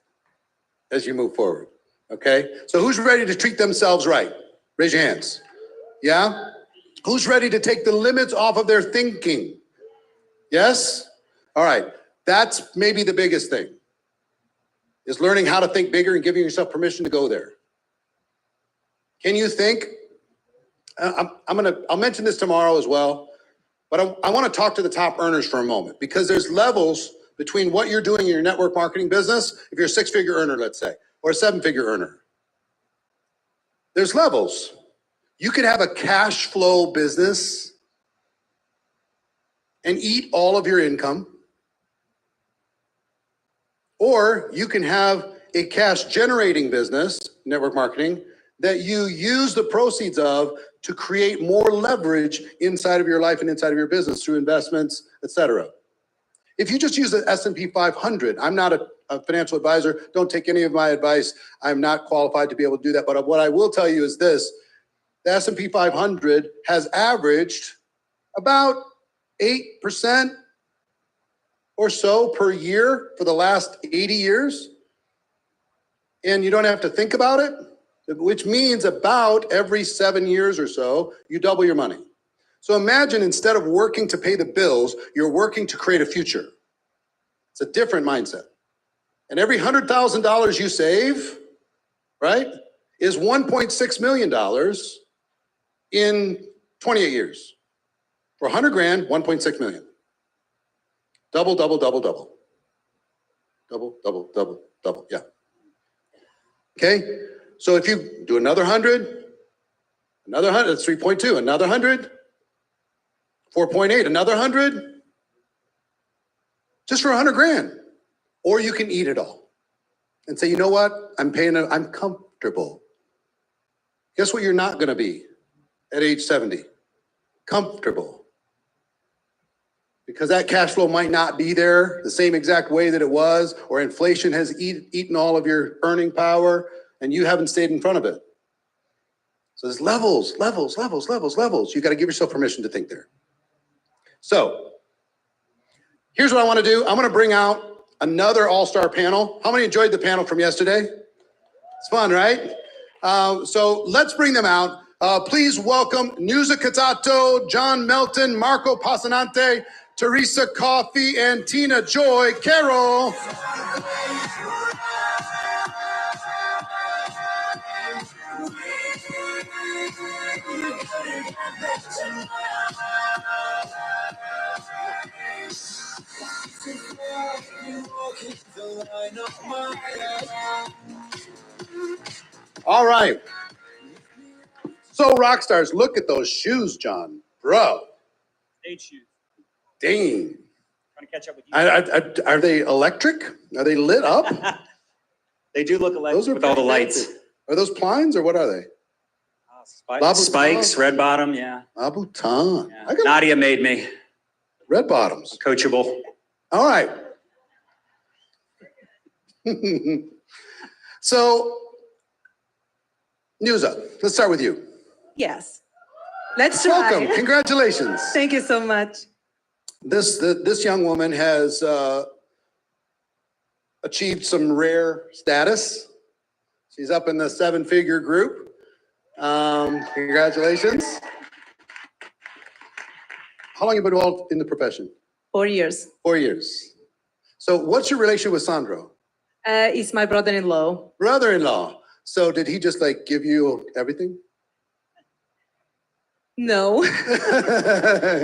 as you move forward, okay? So who's ready to treat themselves right? Raise your hands. Yeah? Who's ready to take the limits off of their thinking? Yes? All right. That's maybe the biggest thing, is learning how to think bigger and giving yourself permission to go there. Can you think? I'll mention this tomorrow as well, but I want to talk to the top earners for a moment, because there's levels between what you're doing in your network marketing business. If you're a 6-figure earner, let's say, or a 7-figure earner, there's levels. You could have a cash flow business and eat all of your income, or you can have a cash generating business, network marketing, that you use the proceeds of to create more leverage inside of your life and inside of your business through investments, etc. If you just use the S&P 500, I'm not a financial advisor. Don't take any of my advice. I'm not qualified to be able to do that. But what I will tell you is this: the S&P 500 has averaged about 8% or so per year for the last 80 years. And you don't have to think about it. which means about every 7 years or so, you double your money. So imagine instead of working to pay the bills, you're working to create a future. It's a different mindset. And every $100,000 you save, right, is $1.6 million in 28 years. For 100 grand, 1.6 million. Double, double, double, double. Double, double, double, double, yeah. Okay, so if you do another 100, another 100, that's 3.2, another 100, 4.8, another 100, just for 100 grand. Or you can eat it all and say, you know what, I'm comfortable. Guess what you're not gonna be at age 70? Comfortable. Because that cash flow might not be there the same exact way that it was, or inflation has eaten all of your earning power and you haven't stayed in front of it. So there's levels, levels, levels, levels, levels. You got to give yourself permission to think there. So here's what I want to do. I'm going to bring out another all-star panel. How many enjoyed the panel from yesterday? It's fun, right? So let's bring them out. Please welcome Nusa Katato, John Melton, Marco Passanante, Teresa Coffey, and Tina Joy Carroll. All right. So rock stars, look at those shoes, John. Bro. Stage shoes. Dang. Trying to catch up with you. Are they electric? Are they lit up? They do look electric Those are with all the pretty lights. fancy. Are those Plines or what are they? Spikes, red bottom, yeah. Louboutin. Yeah. Nadia made me. Red bottoms. Coachable. All right. So, Nusa, let's start with you. Yes. Let's try. Welcome. Congratulations. Thank you so much. This young woman has achieved some rare status. She's up in the 7-figure group. Congratulations. How long have you been involved in the profession? 4 years. 4 years. So what's your relation with Sandro? He's my brother-in-law. Brother-in-law. So did he just like give you everything? No.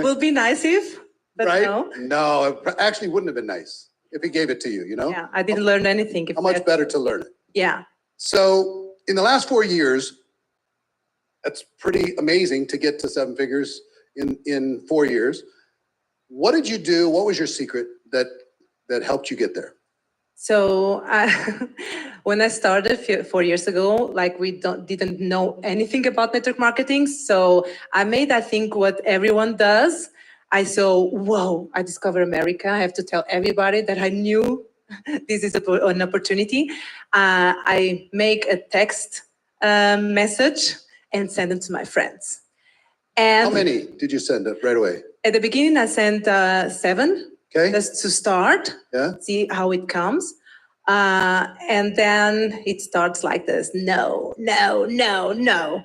Will be nice if, but right? no. No, it actually wouldn't have been nice if he gave it to you, you know? Yeah, I didn't learn anything. How much better to learn it? Yeah. So in the last 4 years, that's pretty amazing to get to 7 figures in 4 years. What did you do? What was your secret that helped you get there? So when I started 4 years ago, like we didn't know anything about network marketing. So I made, I think, what everyone does. I saw, whoa, I discovered America. I have to tell everybody that I knew this is an opportunity. I make a text message and send them to my friends. And how many did you send up right away? At the beginning, I sent 7. Okay. Just to start, see how it comes. And then it starts like this, no, no, no, no.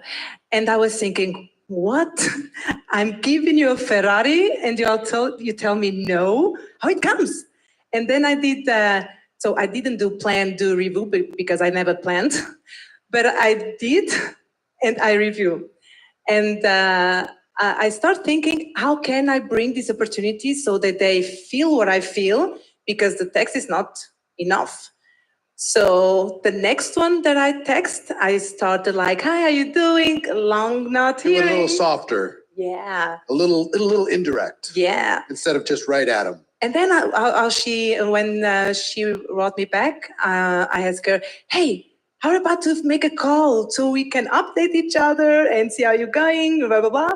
And I was thinking, what? I'm giving you a Ferrari and you tell me no? How it comes? And then I did, so I didn't do plan, do review because I never planned, but I did and I review. And I start thinking, how can I bring this opportunity so that they feel what I feel, because the text is not enough. So the next one that I text, I started like, hi, how you doing? Long not hearing. A little softer. Yeah. A little indirect. Yeah. Instead of just right at him. And then when she wrote me back, I asked her, hey, how about to make a call so we can update each other and see how you're going, blah, blah, blah.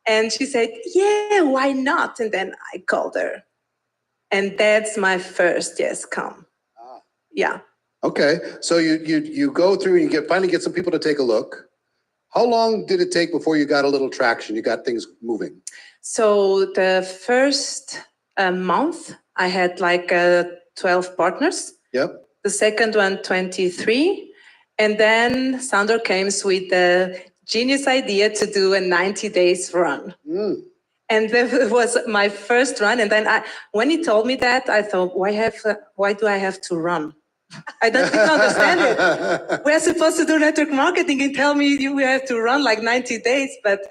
And she said, yeah, why not? And then I called her. And that's my first yes come. Yeah. Okay. So you go through and you finally get some people to take a look. How long did it take before you got a little traction? You got things moving? So the first month, I had like 12 partners. Yep. The second one, 23. And then Sandor came with the genius idea to do a 90 days run. And that was my first run. And then when he told me that, I thought, why do I have to run? I don't even understand it. We're supposed to do network marketing and tell me we have to run like 90 days. But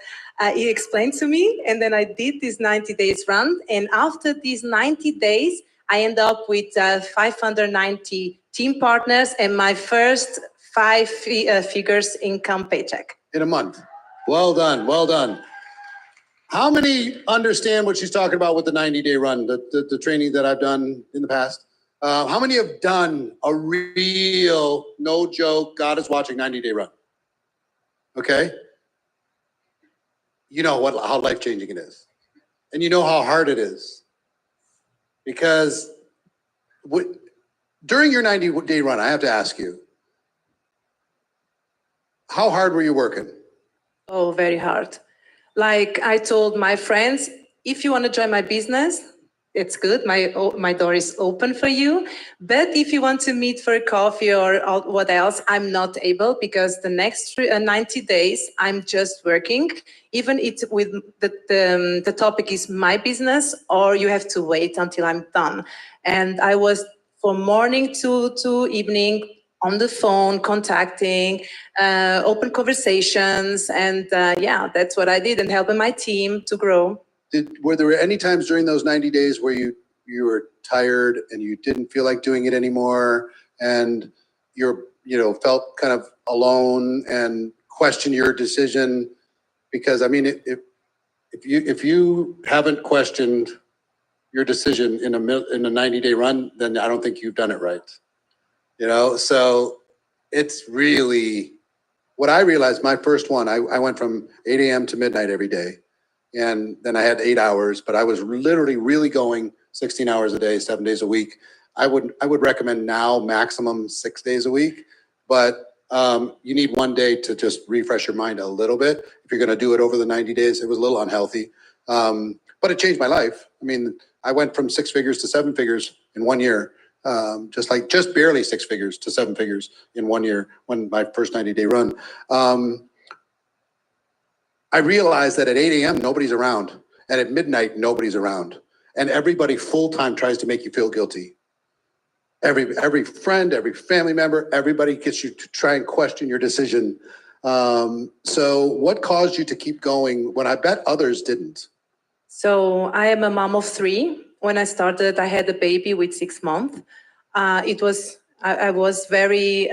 he explained to me, and then I did this 90 days run. And after these 90 days, I end up with 590 team partners and my first 5 figures income paycheck. In a month. Well done, well done. How many understand what she's talking about with the 90-day run, the training that I've done in the past? How many have done a real, no joke, God is watching 90-day run? Okay? You know how life-changing it is. And you know how hard it is. Because during your 90-day run, I have to ask you, how hard were you working? Oh, very hard. Like I told my friends, if you want to join my business, it's good. My door is open for you. But if you want to meet for a coffee or what else, I'm not able because the next 90 days, I'm just working. Even if with the topic is my business, or you have to wait until I'm done. And I was from morning to evening on the phone, contacting, open conversations. And yeah, that's what I did and helping my team to grow. Were there any times during those 90 days where you were tired and you didn't feel like doing it anymore and felt kind of alone and questioned your decision? Because I mean, if you haven't questioned your decision in a 90-day run, then I don't think you've done it right. So it's really what I realized. My first one, I went from 8 a.m. to midnight every day. And then I had 8 hours, but I was literally really going 16 hours a day, 7 days a week. I would recommend now maximum 6 days a week, but you need one day to just refresh your mind a little bit. If you're going to do it over the 90 days, it was a little unhealthy, but it changed my life. I mean, I went from 6 figures to 7 figures in 1 year, just barely 6 figures to 7 figures in 1 year when my first 90-day run. I realized that at 8 a.m., nobody's around. And at midnight, nobody's around. And everybody full-time tries to make you feel guilty. Every friend, every family member, everybody gets you to try and question your decision. So what caused you to keep going when I bet others didn't? So I am a mom of 3. When I started, I had a baby with 6 months. I was very,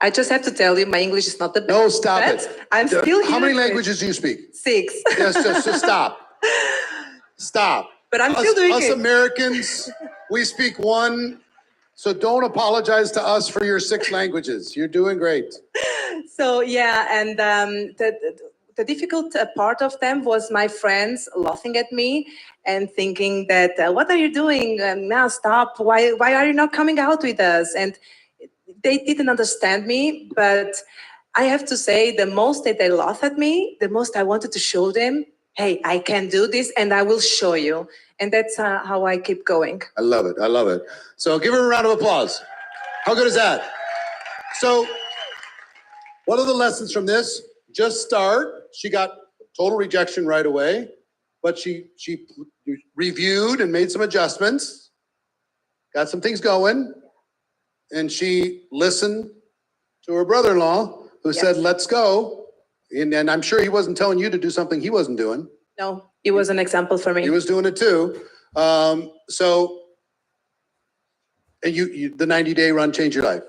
I just have to tell you, my English is not the best. No, stop it. I'm still here. How many languages do you speak? 6. Yes, just stop. Stop. But I'm still doing us it. Americans, we speak 1. So don't apologize to us for your 6 languages. You're doing great. So yeah, and the difficult part of them was my friends laughing at me and thinking that, what are you doing? Now stop. Why are you not coming out with us? And they didn't understand me, but I have to say the most that they laugh at me, the most I wanted to show them, hey, I can do this and I will show you. And that's how I keep going. I love it. I love it. So give her a round of applause. How good is that? So what are the lessons from this? Just start. She got total rejection right away, but she reviewed and made some adjustments, got some things going. And she listened to her brother-in-law who said, let's go. And I'm sure he wasn't telling you to do something he wasn't doing. No, he was an example for me. He was doing it too. And the 90-day run changed your life?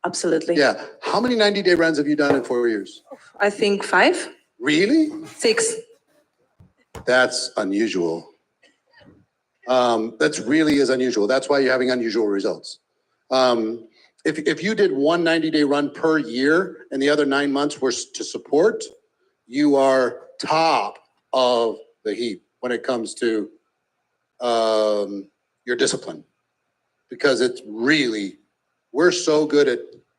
Absolutely. Yeah. How many 90-day runs have you done in 4 years? I think 5. Really? 6. That's unusual. That's really is unusual. That's why you're having unusual results. If you did one 90-day run per year and the other 9 months were to support, you are top of the heap when it comes to your discipline. Because it's really, we're so good at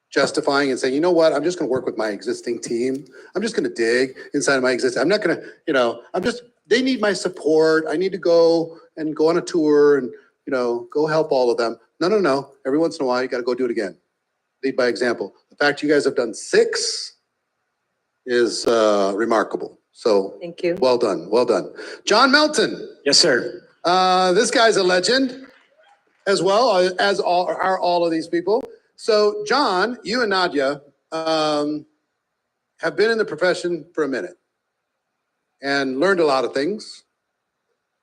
justifying and saying, you know what, I'm just going to work with my existing team. I'm just going to dig inside of my existing, I'm not going to, they need my support. I need to go on a tour and, go help all of them. No. Every once in a while, you got to go do it again. Lead by example. The fact you guys have done 6 is remarkable. So Thank you. well done. Well done. John Melton. Yes, sir. This guy's a legend as well as all of these people. So John, you and Nadia have been in the profession for a minute and learned a lot of things.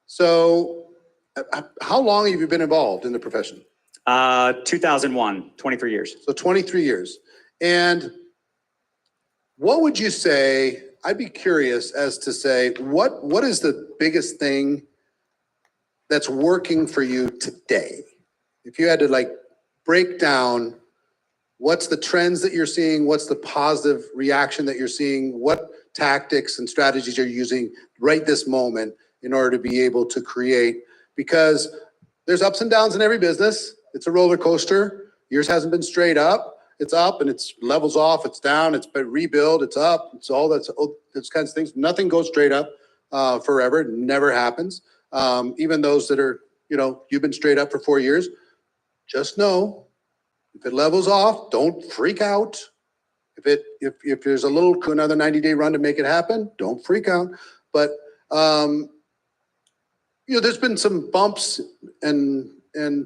So how long have you been involved in the profession? 2001, 23 years. So 23 years. And what would you say, I'd be curious as to say, what is the biggest thing that's working for you today? If you had to like break down what's the trends that you're seeing, what's the positive reaction that you're seeing, what tactics and strategies you're using right this moment in order to be able to create, because there's ups and downs in every business. It's a roller coaster. Yours hasn't been straight up. It's up and it's levels off, it's down, it's been rebuild, it's up. It's all those kinds of things. Nothing goes straight up forever. It never happens. Even those that are, you've been straight up for 4 years, just know if it levels off, don't freak out. If there's a little another 90-day run to make it happen, don't freak out. But there's been some bumps and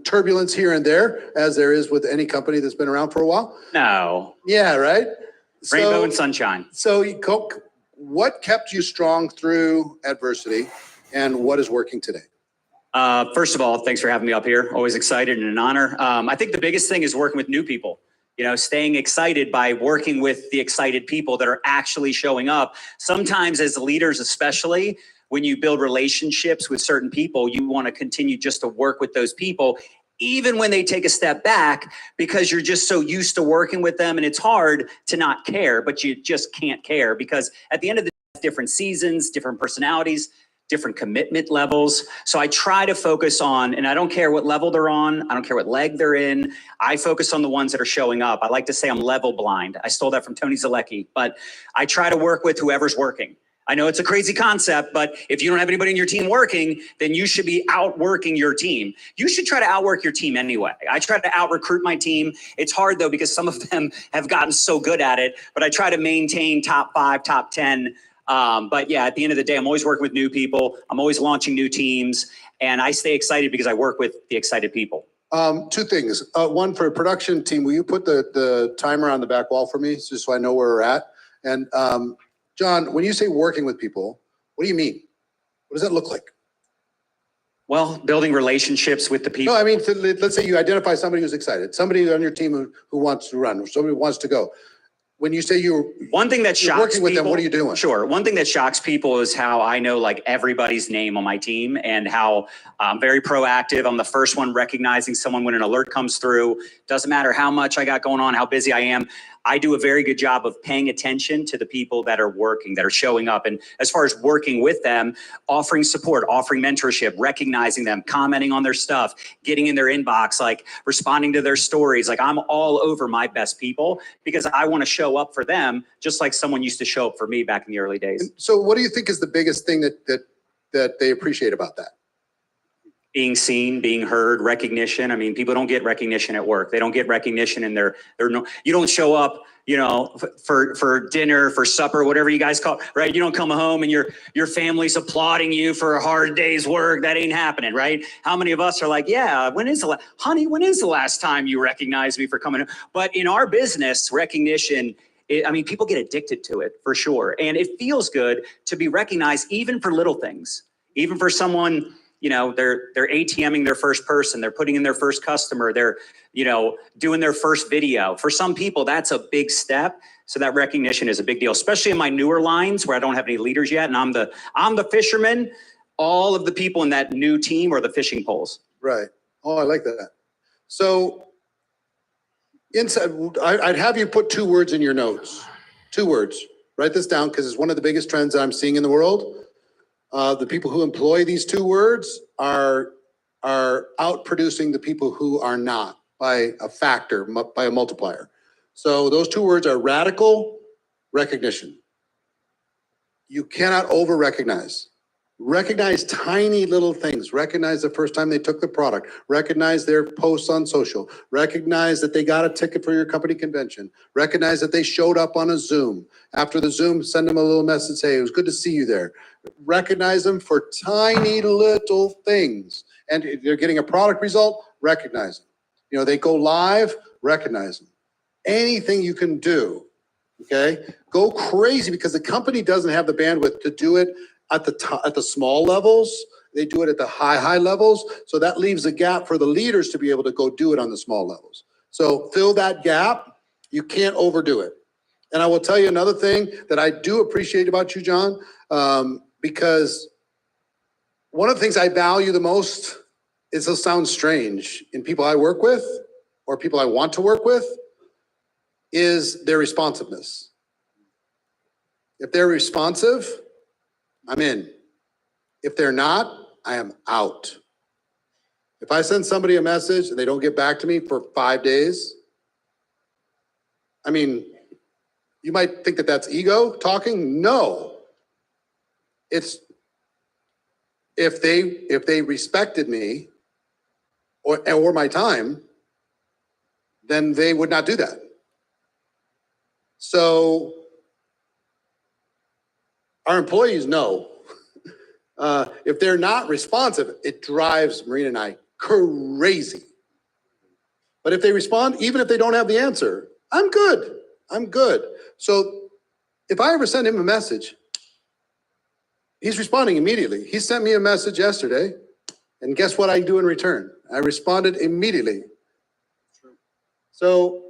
turbulence here and there, as there is with any company that's been around for a while. No. Yeah, right? Rainbow and sunshine. So what kept you strong through adversity, and what is working today? First of all, thanks for having me up here. Always excited and an honor. I think the biggest thing is working with new people. Staying excited by working with the excited people that are actually showing up. Sometimes as leaders, especially when you build relationships with certain people, you want to continue just to work with those people, even when they take a step back, because you're just so used to working with them, and it's hard to not care, but you just can't care because at the end of the day, different seasons, different personalities, different commitment levels. So I try to focus on, and I don't care what level they're on, I don't care what leg they're in, I focus on the ones that are showing up. I like to say I'm level blind. I stole that from Tony Zalecki, but I try to work with whoever's working. I know it's a crazy concept, but if you don't have anybody in your team working, then you should be outworking your team. You should try to outwork your team anyway. I try to out-recruit my team. It's hard though, because some of them have gotten so good at it, but I try to maintain top 5, top 10. But yeah, at the end of the day, I'm always working with new people. I'm always launching new teams, and I stay excited because I work with the excited people. 2 things. One, for a production team, will you put the timer on the back wall for me, just so I know where we're at? And John, when you say working with people, what do you mean? What does that look like? Well, building relationships with the people. No, I mean, let's say you identify somebody who's excited, somebody on your team who wants to run, or somebody who wants to go. When you say one thing that shocks working with people, them, what are you doing? Sure. One thing that shocks people is how I know like everybody's name on my team, and how I'm very proactive. I'm the first one recognizing someone when an alert comes through. Doesn't matter how much I got going on, how busy I am. I do a very good job of paying attention to the people that are working, that are showing up. And as far as working with them, offering support, offering mentorship, recognizing them, commenting on their stuff, getting in their inbox, like responding to their stories. Like I'm all over my best people because I want to show up for them just like someone used to show up for me back in the early days. So what do you think is the biggest thing that they appreciate about that? Being seen, being heard, recognition. I mean, people don't get recognition at work. They don't get recognition in you don't show up, for dinner, for supper, whatever you guys call it, right? You don't come home and your family's applauding you for a hard day's work. That ain't happening, right? How many of us are like, yeah, when is the last time you recognized me for coming? But in our business, recognition, people get addicted to it for sure. And it feels good to be recognized even for little things, even for someone, they're ATMing their first person, they're putting in their first customer, they're, doing their first video. For some people, that's a big step. So that recognition is a big deal, especially in my newer lines where I don't have any leaders yet. And I'm the fisherman. All of the people in that new team are the fishing poles. Right. Oh, I like that. So inside, I'd have you put 2 words in your notes. 2 words. Write this down because it's one of the biggest trends that I'm seeing in the world. The people who employ these 2 words are outproducing the people who are not by a factor, by a multiplier. So those 2 words are radical recognition. You cannot over-recognize. Recognize tiny little things. Recognize the first time they took the product. Recognize their posts on social. Recognize that they got a ticket for your company convention. Recognize that they showed up on a Zoom. After the Zoom, send them a little message, say, it was good to see you there. Recognize them for tiny little things. And if they're getting a product result, recognize them. You know, they go live, recognize them. Anything you can do, okay? Go crazy, because the company doesn't have the bandwidth to do it at the small levels. They do it at the high levels. So that leaves a gap for the leaders to be able to go do it on the small levels. So fill that gap. You can't overdo it. And I will tell you another thing that I do appreciate about you, John, because one of the things I value the most, it'll sound strange, in people I work with or people I want to work with, is their responsiveness. If they're responsive, I'm in. If they're not, I am out. If I send somebody a message and they don't get back to me for 5 days, I mean, you might think that that's ego talking. No. It's if they respected me or my time, then they would not do that. So our employees know, if they're not responsive, it drives Marina and I crazy. But if they respond, even if they don't have the answer, I'm good. I'm good. So if I ever send him a message, he's responding immediately. He sent me a message yesterday, and guess what I do in return? I responded immediately. So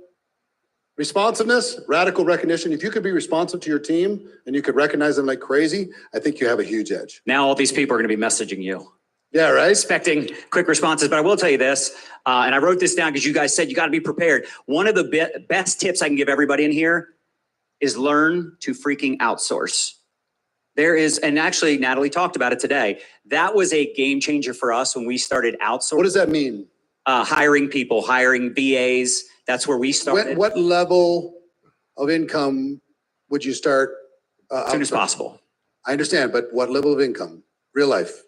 responsiveness, radical recognition. If you could be responsive to your team and you could recognize them like crazy, I think you have a huge edge. Now all these people are going to be messaging you. Yeah, right? Expecting quick responses. But I will tell you this, and I wrote this down because you guys said you got to be prepared. One of the best tips I can give everybody in here is learn to freaking outsource. There is, and actually Natalie talked about it today. That was a game changer for us when we started outsourcing. What does that mean? Hiring people, hiring VAs. That's where we started. What level of income would you start? As soon as possible. I understand, but what level of income? Real life?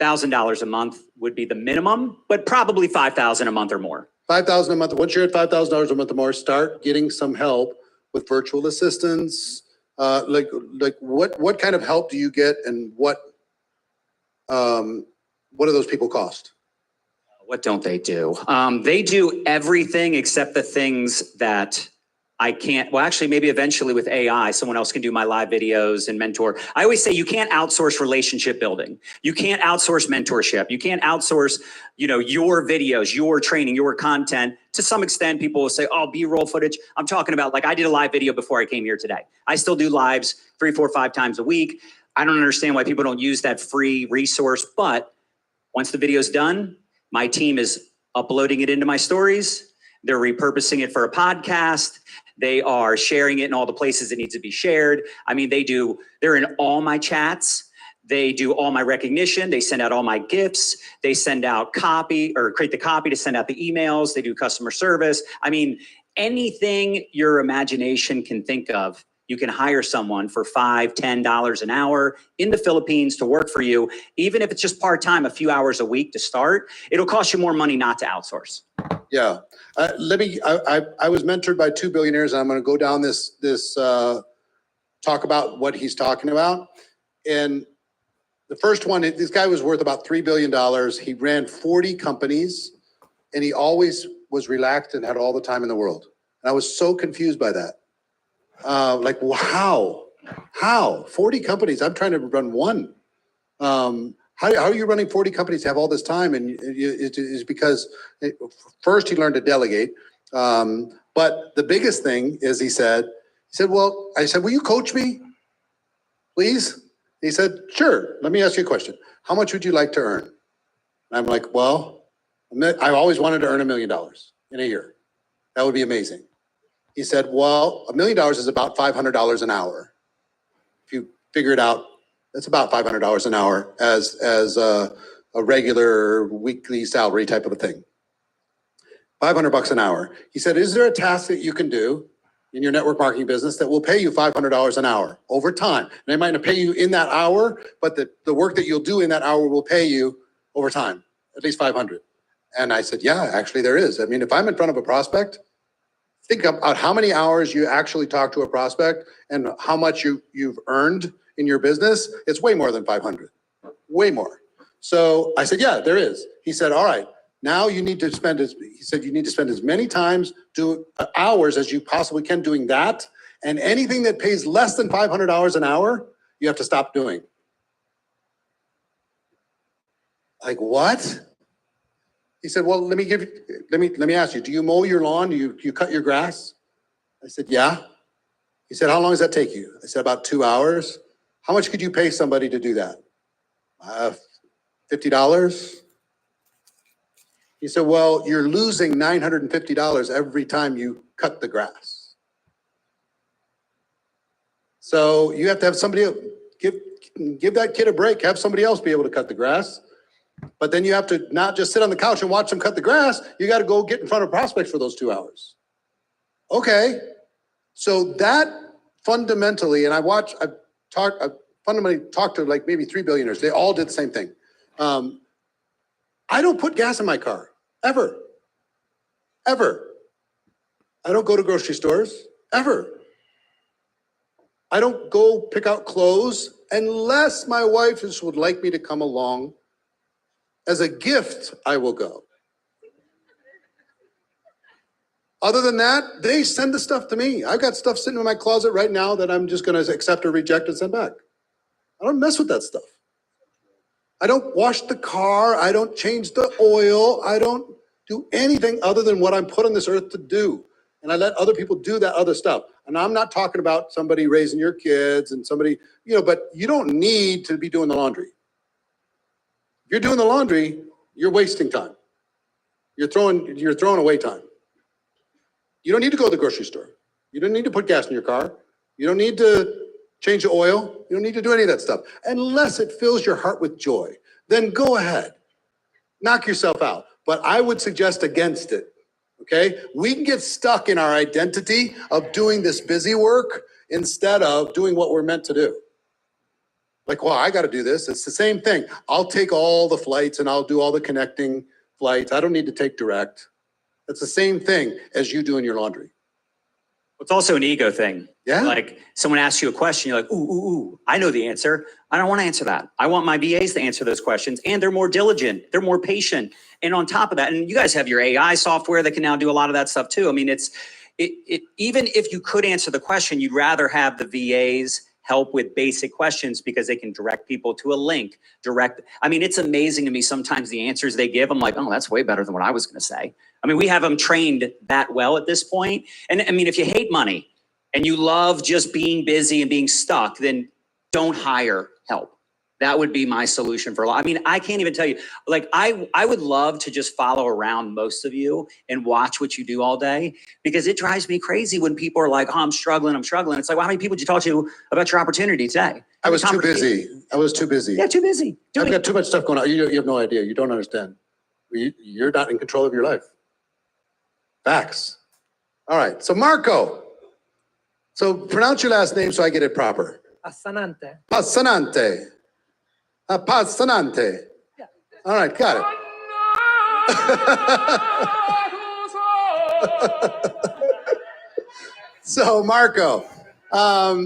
$1,000 a month would be the minimum, but probably $5,000 a month or more. $5,000 a month. Once you're at $5,000 a month or more, start getting some help with virtual assistants. Like what kind of help do you get, and what do those people cost? What don't they do? They do everything except the things that I can't. Well, actually, maybe eventually with AI, someone else can do my live videos and mentor. I always say you can't outsource relationship building. You can't outsource mentorship. You can't outsource, your videos, your training, your content. To some extent, people will say, oh, B-roll footage. I'm talking about, like, I did a live video before I came here today. I still do lives 3, 4, 5 times a week. I don't understand why people don't use that free resource. But once the video's done, my team is uploading it into my stories. They're repurposing it for a podcast. They are sharing it in all the places it needs to be shared. I mean, they're in all my chats. They do all my recognition. They send out all my gifts. They send out copy or create the copy to send out the emails. They do customer service. I mean, anything your imagination can think of, you can hire someone for $5, $10 an hour in the Philippines to work for you. Even if it's just part-time, a few hours a week to start, it'll cost you more money not to outsource. Yeah. I was mentored by 2 billionaires, and I'm going to go down this talk about what he's talking about. And the first one, this guy was worth about $3 billion. He ran 40 companies, and he always was relaxed and had all the time in the world. And I was so confused by that. Like, wow, how 40 companies? I'm trying to run one. How are you running 40 companies to have all this time? And it's because first he learned to delegate. But the biggest thing is he said, well, I said, will you coach me, please? He said, sure. Let me ask you a question. How much would you like to earn? And I'm like, well, I always wanted to earn $1 million in a year. That would be amazing. He said, well, $1 million is about $500 an hour. If you figure it out, that's about $500 an hour as a regular weekly salary type of a thing. $500 an hour. He said, is there a task that you can do in your network marketing business that will pay you $500 an hour over time. And they might not pay you in that hour, but the work that you'll do in that hour will pay you over time, at least 500. And I said, yeah, actually there is. I mean, if I'm in front of a prospect, think about how many hours you actually talk to a prospect and how much you've earned in your business. It's way more than 500, way more. So I said, yeah, there is. He said, all right, now you need to spend you need to spend as many hours as you possibly can doing that. And anything that pays less than $500 an hour, you have to stop doing. Like, what? He said, well, let me ask you, do you mow your lawn? Do you cut your grass? I said, yeah. He said, how long does that take you? I said, about 2 hours. How much could you pay somebody to do that? $50. He said, well, you're losing $950 every time you cut the grass. So you have to have somebody else, give that kid a break, have somebody else be able to cut the grass. But then you have to not just sit on the couch and watch them cut the grass. You got to go get in front of prospects for those 2 hours. Okay. So that fundamentally, and I've fundamentally talked to like maybe 3 billionaires. They all did the same thing. I don't put gas in my car, ever. Ever. I don't go to grocery stores, ever. I don't go pick out clothes unless my wife would like me to come along. As a gift, I will go. Other than that, they send the stuff to me. I've got stuff sitting in my closet right now that I'm just going to accept or reject and send back. I don't mess with that stuff. I don't wash the car. I don't change the oil. I don't do anything other than what I'm put on this earth to do. And I let other people do that other stuff. And I'm not talking about somebody raising your kids and somebody, but you don't need to be doing the laundry. If you're doing the laundry, you're wasting time. You're throwing away time. You don't need to go to the grocery store. You don't need to put gas in your car. You don't need to change the oil. You don't need to do any of that stuff. Unless it fills your heart with joy, then go ahead. Knock yourself out. But I would suggest against it, okay? We can get stuck in our identity of doing this busy work instead of doing what we're meant to do. Like, well, I got to do this. It's the same thing. I'll take all the flights and I'll do all the connecting flights. I don't need to take direct. It's the same thing as you doing your laundry. It's also an ego thing. Yeah. Like someone asks you a question, you're like, ooh, I know the answer. I don't want to answer that. I want my VAs to answer those questions. And they're more diligent. They're more patient. And on top of that, and you guys have your AI software that can now do a lot of that stuff too. I mean, even if you could answer the question, you'd rather have the VAs help with basic questions because they can direct people to a link, I mean, it's amazing to me sometimes the answers they give. I'm like, oh, that's way better than what I was going to say. I mean, we have them trained that well at this point. And I mean, if you hate money and you love just being busy and being stuck, then don't hire help. That would be my solution for a lot. I mean, I can't even tell you, like, I would love to just follow around most of you and watch what you do all day, because it drives me crazy when people are like, oh, I'm struggling. It's like, well, how many people did you talk to about your opportunity today? I was too busy. Yeah, too busy. I've got too much stuff going on. You have no idea. You don't understand. You're not in control of your life. Facts. All right. So Marco. So pronounce your last name so I get it proper. Passanante. Passanante. Passanante. Yeah. All right, got it. So Marco, how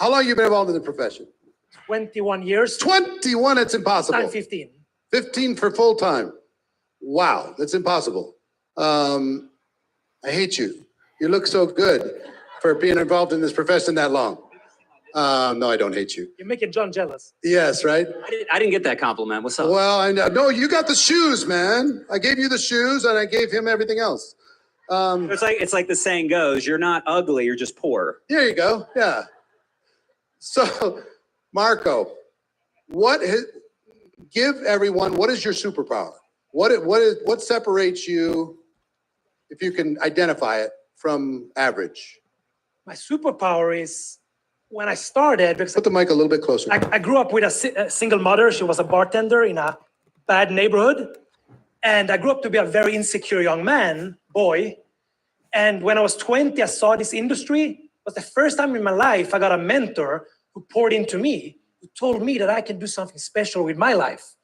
long you been involved in the profession? 21 years. 21, it's impossible. 15. 15 for full time. Wow, that's impossible. I hate you. You look so good for being involved in this profession that long. No, I don't hate you. You're making John jealous. Yes, right? I didn't get that compliment. What's up? Well, I know. No, you got the shoes, man. I gave you the shoes and I gave him everything else. It's like the saying goes, you're not ugly, you're just poor. There you go. Yeah. So, Marco, give everyone, what is your superpower? What separates you, if you can identify it, from average? My superpower is when I started, because put the mic a little bit closer. I grew up with a single mother. She was a bartender in a bad neighborhood. And I grew up to be a very insecure young boy. And when I was 20, I saw this industry. It was the first time in my life I got a mentor who poured into me, who told me that I can do something special with my life.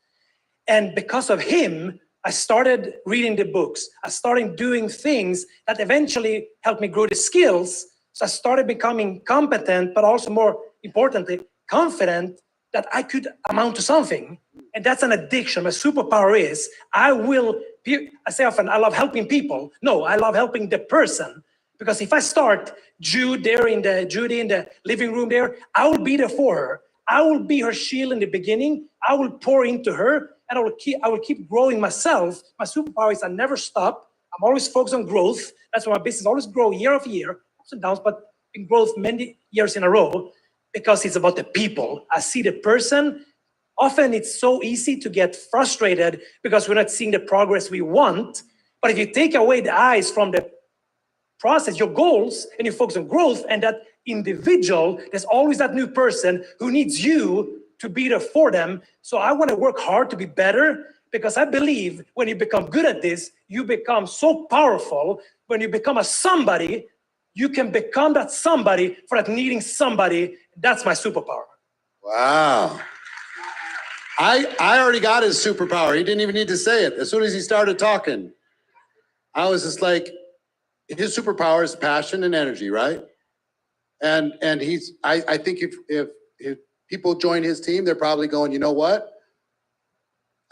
And because of him, I started reading the books. I started doing things that eventually helped me grow the skills. So I started becoming competent, but also more importantly, confident that I could amount to something. And that's an addiction. My superpower is I say often, I love helping people. No, I love helping the person. Because if I start Judy in the living room there, I will be there for her. I will be her shield in the beginning. I will pour into her, and I will keep growing myself. My superpower is I never stop. I'm always focused on growth. That's why my business always grow year after year, ups and downs, but in growth many years in a row, because it's about the people. I see the person. Often it's so easy to get frustrated because we're not seeing the progress we want. But if you take away the eyes from the process, your goals, and you focus on growth and that individual, there's always that new person who needs you to be there for them. So I want to work hard to be better, because I believe when you become good at this, you become so powerful. When you become a somebody, you can become that somebody for that needing somebody. That's my superpower. Wow. I already got his superpower. He didn't even need to say it. As soon as he started talking, I was just like, his superpower is passion and energy, right? And I think if people join his team, they're probably going, you know what?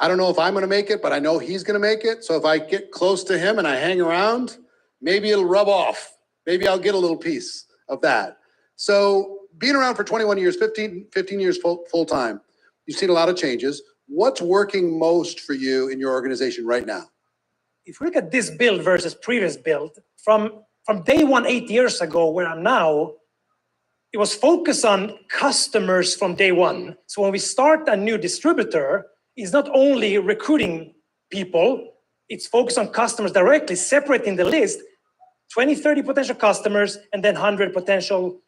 I don't know if I'm going to make it, but I know he's going to make it. So if I get close to him and I hang around, maybe it'll rub off. Maybe I'll get a little piece of that. So being around for 21 years, 15 years full time, you've seen a lot of changes. What's working most for you in your organization right now? If we look at this build versus previous build, from day one, 8 years ago, where I'm now, it was focused on customers from day one. So when we start a new distributor, it's not only recruiting people, it's focused on customers directly, separating the list, 20, 30 potential customers, and then 100 potential,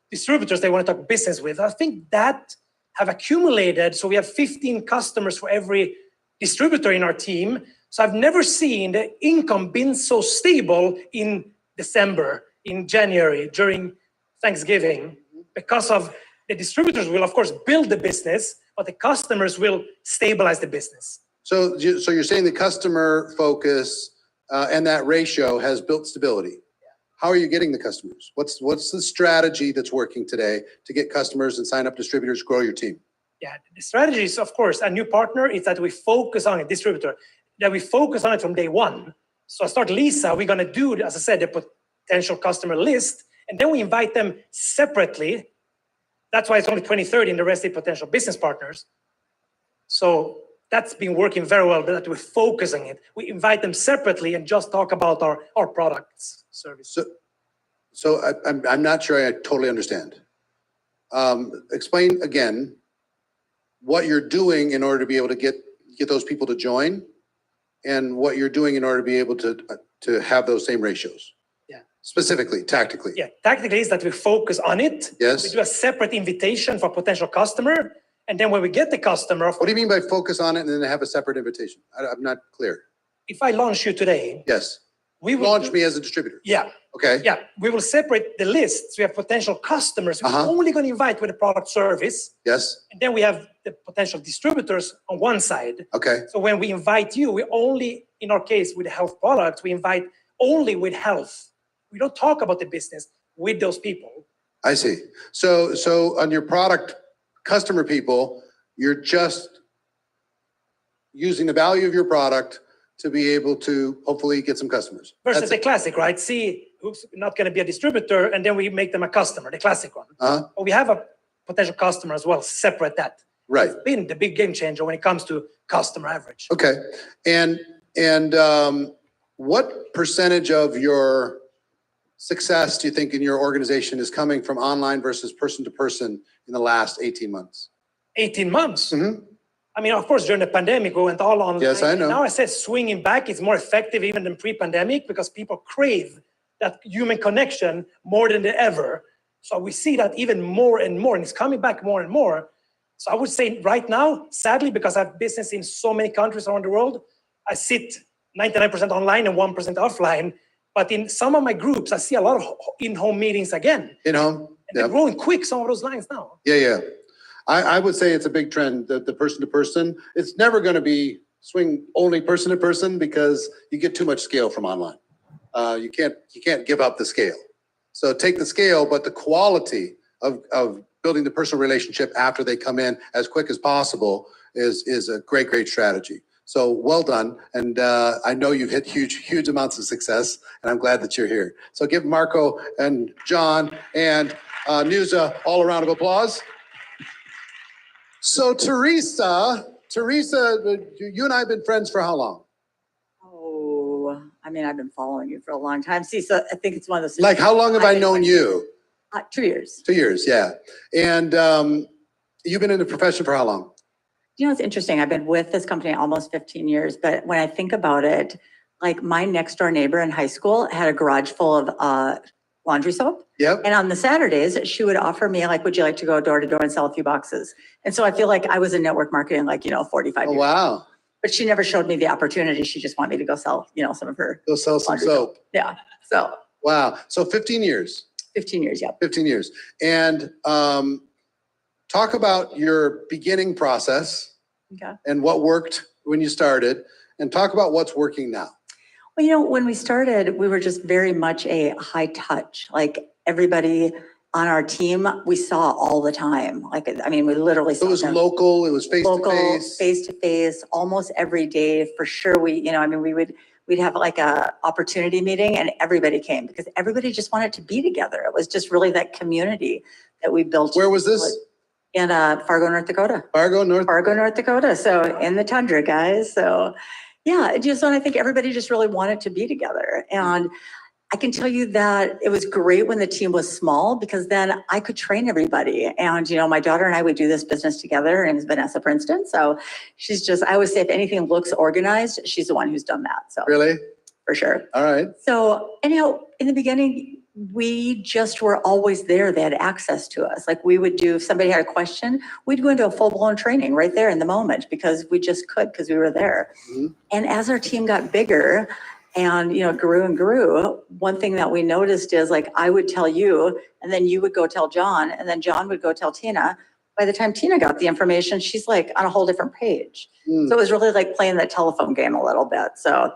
distributors they want to talk business with. I think that have accumulated. So we have 15 customers for every distributor in our team. So I've never seen the income been so stable in December, in January, during Thanksgiving, because of the distributors will, of course, build the business, but the customers will stabilize the business. So you're saying the customer focus and that ratio has built stability. How are you getting the customers? What's the strategy that's working today to get customers and sign up distributors, grow your team? Yeah, the strategy is, of course, a new partner is that we focus on a distributor, that we focus on it from day one. So I start Lisa, we're going to do, as I said, the potential customer list, and then we invite them separately. That's why it's only 20, 30, and the rest are potential business partners. So that's been working very well, that we're focusing it. We invite them separately and just talk about our products, service. So I'm not sure I totally understand. Explain again what you're doing in order to be able to get those people to join, and what you're doing in order to be able to have those same ratios. Yeah. Specifically, tactically. Yeah, tactically is that we focus on it. Yes. We do a separate invitation for potential customer. And then when we get the customer. What do you mean by focus on it and then have a separate invitation? I'm not clear. If I launch you today. Yes. We will launch me as a distributor. Yeah. Okay. Yeah. We will separate the lists. We have potential customers. We're only going to invite with a product service. Yes. And then we have the potential distributors on one side. Okay. So when we invite you, we only, in our case, with the health products, we invite only with health. We don't talk about the business with those people. I see. So on your product customer people, you're just using the value of your product to be able to hopefully get some customers. Versus the classic, right? See who's not going to be a distributor, and then we make them a customer, the classic one. But we have a potential customer as well, separate that. Right. It's been the big game changer when it comes to customer average. Okay. And what percentage of your success do you think in your organization is coming from online versus person to person in the last 18 months? 18 months? Mm-hmm. I mean, of course, during the pandemic, we went all online. Yes, I know. Now I said swinging back is more effective even than pre-pandemic, because people crave that human connection more than ever. So we see that even more and more, and it's coming back more and more. So I would say right now, sadly, because I have business in so many countries around the world, I sit 99% online and 1% offline. But in some of my groups, I see a lot of in-home meetings again. In-home? And they're growing quick, some of those lines now. Yeah. I would say it's a big trend, the person to person. It's never going to be swing only person to person because you get too much scale from online. You can't give up the scale. So take the scale, but the quality of building the personal relationship after they come in as quick as possible is a great strategy. So well done. And I know you've hit huge amounts of success, and I'm glad that you're here. So give Marco and John and Nusa all a round of applause. So Teresa, you and I have been friends for how long? Oh, I mean, I've been following you for a long time. See, so I think it's one of those. Like, how long have I known you? 2 years. 2 years, yeah. And you've been in the profession for how long? You know, it's interesting. I've been with this company almost 15 years, but when I think about it, like my next door neighbor in high school had a garage full of laundry soap. Yep. And on the Saturdays, she would offer me like, would you like to go door to door and sell a few boxes? And so I feel like I was in network marketing, like, 45 years. Wow. But she never showed me the opportunity. She just wanted me to go sell, some of her. Go sell some soap. Yeah. So. Wow. So 15 years. 15 years, yeah. 15 years. And talk about your beginning process and what worked when you started, and talk about what's working now. Well, when we started, we were just very much a high touch. Like everybody on our team, we saw all the time. Like, I mean, we literally saw it was them. Local, it was face to face, almost every day for sure. We'd have like a opportunity meeting and everybody came because everybody just wanted to be together. It was just really that community that we built. Where was this? In Fargo, North Dakota. Fargo, North Dakota. So in the tundra, guys. So yeah, and I think everybody just really wanted to be together. And I can tell you that it was great when the team was small because then I could train everybody. And, my daughter and I would do this business together. Her name is Vanessa Princeton. So I always say if anything looks organized, she's the one who's done that. So really? For sure. All right. So anyhow, in the beginning, we just were always there. They had access to us. Like we would do, if somebody had a question, we'd go into a full-blown training right there in the moment because we just could because we were there. Mm-hmm. And as our team got bigger and, grew and grew, one thing that we noticed is like I would tell you and then you would go tell John and then John would go tell Tina. By the time Tina got the information, she's like on a whole different page. So it was really like playing that telephone game a little bit. So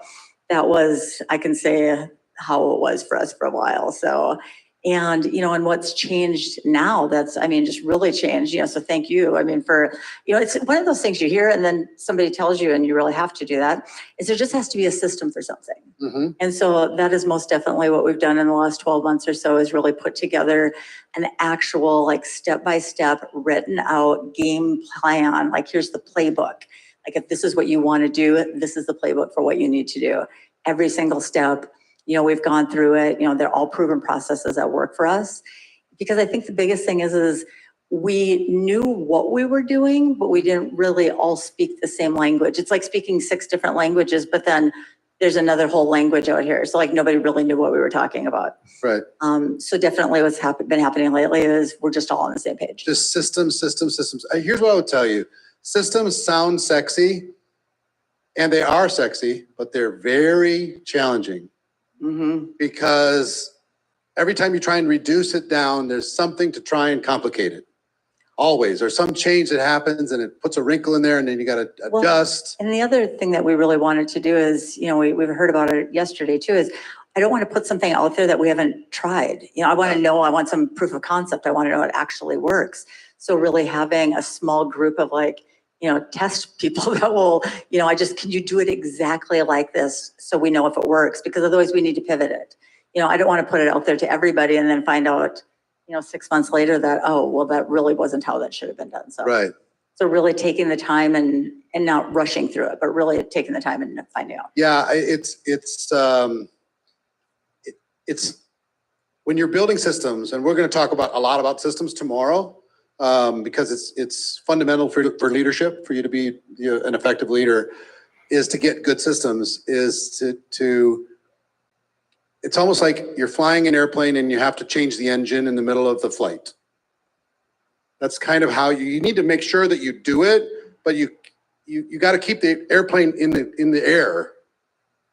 that was, I can say, how it was for us for a while. So, and what's changed now, just really changed, so thank you. It's one of those things you hear and then somebody tells you and you really have to do that, is there just has to be a system for something. Mm-hmm. And so that is most definitely what we've done in the last 12 months or so is really put together an actual like step-by-step written out game plan. Like here's the playbook. Like if this is what you want to do, this is the playbook for what you need to do. Every single step. We've gone through it, they're all proven processes that work for us. Because I think the biggest thing is we knew what we were doing, but we didn't really all speak the same language. It's like speaking 6 different languages, but then there's another whole language out here. So like nobody really knew what we were talking about. Right. So definitely what's been happening lately is we're just all on the same page. Just systems. Here's what I would tell you. Systems sound sexy, and they are sexy, but they're very challenging. Mm-hmm. Because every time you try and reduce it down, there's something to try and complicate it. Always. There's some change that happens and it puts a wrinkle in there and then you got to adjust. And the other thing that we really wanted to do is, we've heard about it yesterday too, is I don't want to put something out there that we haven't tried. I want to know, I want some proof of concept. I want to know it actually works. So really having a small group of test people that will, can you do it exactly like this so we know if it works? Because otherwise we need to pivot it. I don't want to put it out there to everybody and then find out, 6 months later that, oh, well, that really wasn't how that should have been done. So, right. So really taking the time and not rushing through it, but really taking the time and finding out. Yeah, it's when you're building systems, and we're going to talk a lot about systems tomorrow. Because it's fundamental for leadership, for you to be an effective leader, is to get good systems, is to it's almost like you're flying an airplane and you have to change the engine in the middle of the flight. That's kind of how you need to make sure that you do it, but you got to keep the airplane in the air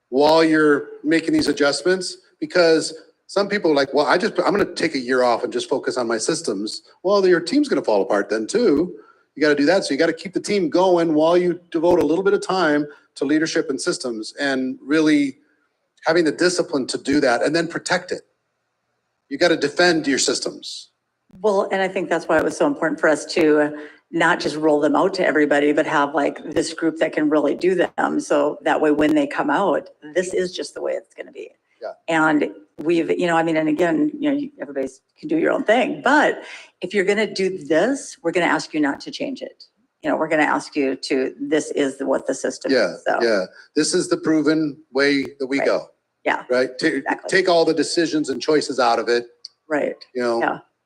while you're making these adjustments, because some people are like, well, I'm going to take a year off and just focus on my systems. Well, your team's going to fall apart then too. You got to do that. So you got to keep the team going while you devote a little bit of time to leadership and systems and really having the discipline to do that and then protect it. You got to defend your systems. Well, and I think that's why it was so important for us to not just roll them out to everybody, but have like this group that can really do them. So that way, when they come out, this is just the way it's going to be. Yeah. And we've, and again, everybody can do your own thing, but if you're going to do this, we're going to ask you not to change it. We're going to ask you to, this is what the system is. So. Yeah. This is the proven way that we go. Yeah. Right. Take all the decisions and choices out of it. Right.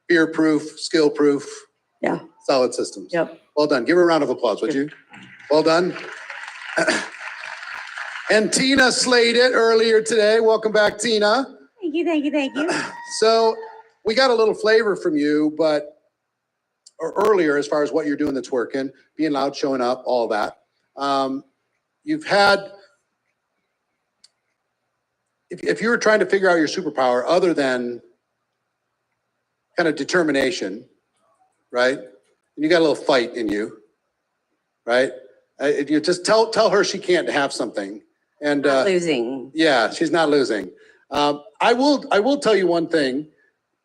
Fear proof, skill proof. Yeah. Solid systems. Yep. Well done. Give her a round of applause, would you? Well done. And Tina slayed it earlier today. Welcome back, Tina. Thank you, thank you, thank you. So we got a little flavor from you, or earlier as far as what you're doing that's working, being loud, showing up, all that. You've had, if you were trying to figure out your superpower other than kind of determination, right? And you got a little fight in you, right? You just tell her she can't have something. And Not losing. Yeah, she's not losing. I will tell you one thing.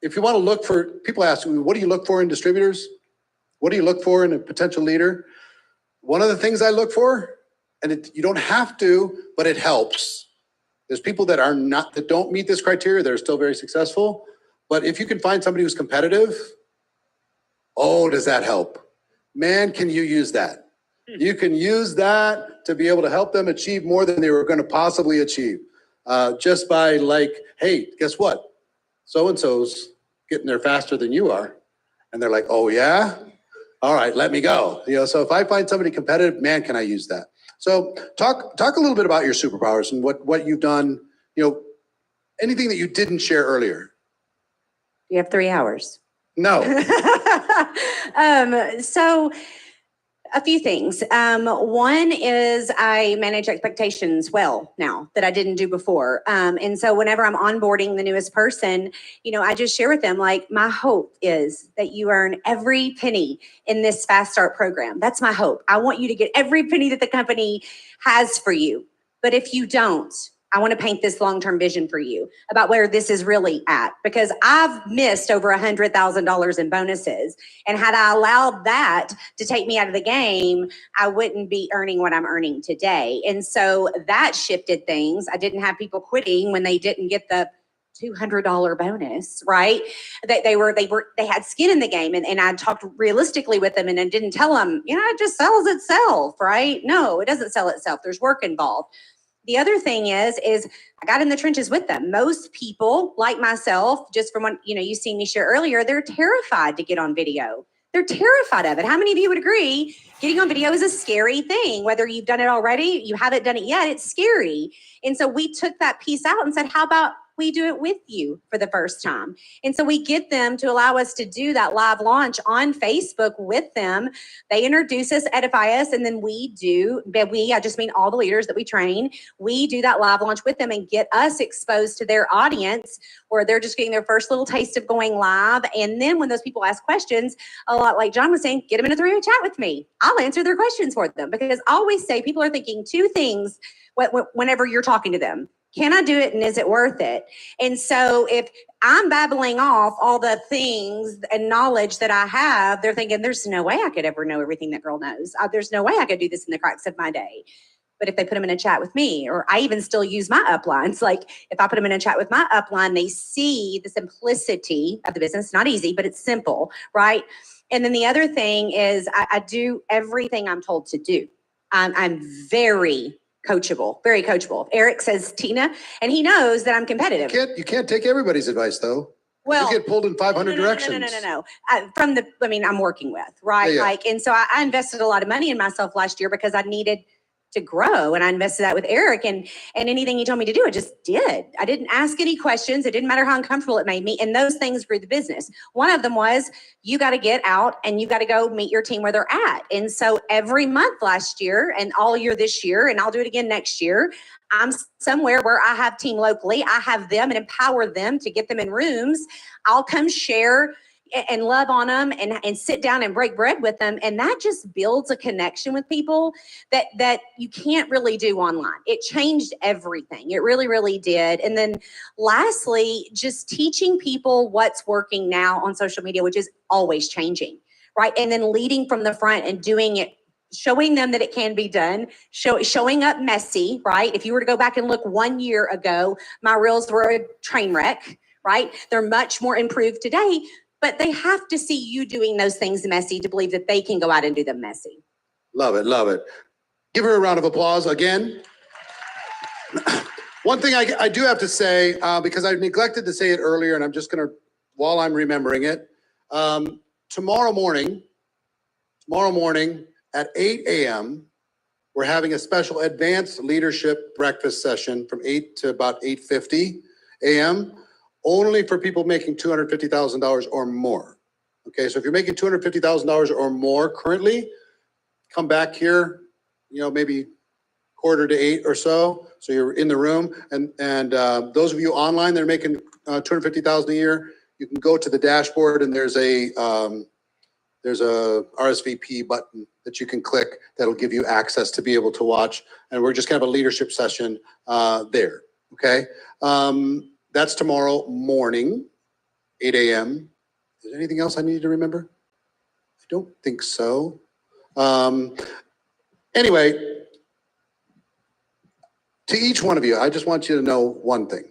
If you want to look for, people ask me, what do you look for in distributors? What do you look for in a potential leader? One of the things I look for, and you don't have to, but it helps. There's people that don't meet this criteria. They're still very successful. But if you can find somebody who's competitive, oh, does that help? Man, can you use that? You can use that to be able to help them achieve more than they were going to possibly achieve. Just by like, hey, guess what? So-and-so's getting there faster than you are. And they're like, oh yeah? All right, let me go. So if I find somebody competitive, man, can I use that? So talk a little bit about your superpowers and what you've done, anything that you didn't share earlier. You have 3 hours. No. So a few things. One is I manage expectations well now that I didn't do before. And so whenever I'm onboarding the newest person, I just share with them, like, my hope is that you earn every penny in this Fast Start program. That's my hope. I want you to get every penny that the company has for you. But if you don't, I want to paint this long-term vision for you about where this is really at, because I've missed over $100,000 in bonuses. And had I allowed that to take me out of the game, I wouldn't be earning what I'm earning today. And so that shifted things. I didn't have people quitting when they didn't get the $200 bonus, right? They had skin in the game, and I talked realistically with them, and I didn't tell them, it just sells itself, right? No, it doesn't sell itself. There's work involved. The other thing is I got in the trenches with them. Most people, like myself, just from what you seen me share earlier, they're terrified to get on video. They're terrified of it. How many of you would agree getting on video is a scary thing? Whether you've done it already, you haven't done it yet, it's scary. And so we took that piece out and said, how about we do it with you for the first time? And so we get them to allow us to do that live launch on Facebook with them. They introduce us, edify us, and then I just mean all the leaders that we train, we do that live launch with them and get us exposed to their audience, where they're just getting their first little taste of going live. And then when those people ask questions, a lot like John was saying, get them in a 3-way chat with me. I'll answer their questions for them, because I always say people are thinking two things whenever you're talking to them. Can I do it, and is it worth it? And so if I'm babbling off all the things and knowledge that I have, they're thinking, there's no way I could ever know everything that girl knows. There's no way I could do this in the cracks of my day. But if they put them in a chat with me, or I even still use my uplines, like if I put them in a chat with my upline, they see the simplicity of the business. It's not easy, but it's simple, right? And then the other thing is I do everything I'm told to do. I'm very coachable, very coachable. Eric says, Tina, and he knows that I'm competitive. You can't take everybody's advice though. Well, you get pulled in 500 directions. No. I'm working with, right? Yeah. And so I invested a lot of money in myself last year because I needed to grow. And I invested that with Eric, and anything he told me to do, I just did. I didn't ask any questions. It didn't matter how uncomfortable it made me. And those things grew the business. One of them was, you got to get out and you got to go meet your team where they're at. And so every month last year and all year this year, and I'll do it again next year, I'm somewhere where I have team locally. I have them and empower them to get them in rooms. I'll come share and love on them and sit down and break bread with them. And that just builds a connection with people that you can't really do online. It changed everything. It really, really did. And then lastly, just teaching people what's working now on social media, which is always changing, right? And then leading from the front and doing it, showing them that it can be done, showing up messy, right? If you were to go back and look 1 year ago, my reels were a train wreck, right? They're much more improved today. But they have to see you doing those things messy to believe that they can go out and do them messy. Love it, love it. Give her a round of applause again. One thing I do have to say, because I neglected to say it earlier, and I'm just gonna, while I'm remembering it, tomorrow morning at 8 a.m., we're having a special advanced leadership breakfast session from 8 to about 8:50 a.m., only for people making $250,000 or more. Okay, so if you're making $250,000 or more currently, come back here, maybe 7:45 or so. So you're in the room, and those of you online that are making $250,000 a year, you can go to the dashboard, and there's a RSVP button that you can click that'll give you access to be able to watch. And we're just kind of a leadership session there. Okay. That's tomorrow morning, 8 a.m. Is there anything else I need to remember? I don't think so. Anyway, to each one of you, I just want you to know one thing.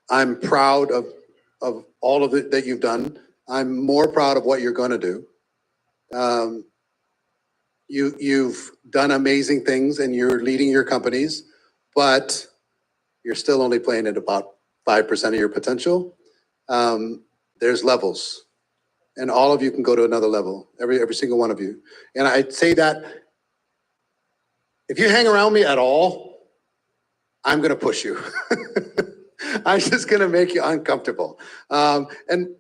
I'm proud of all of it that you've done. I'm more proud of what you're going to do. You've done amazing things and you're leading your companies, but you're still only playing at about 5% of your potential. There's levels, and all of you can go to another level, every single one of you. And I'd say that if you hang around me at all, I'm gonna push you. I'm just gonna make you uncomfortable. And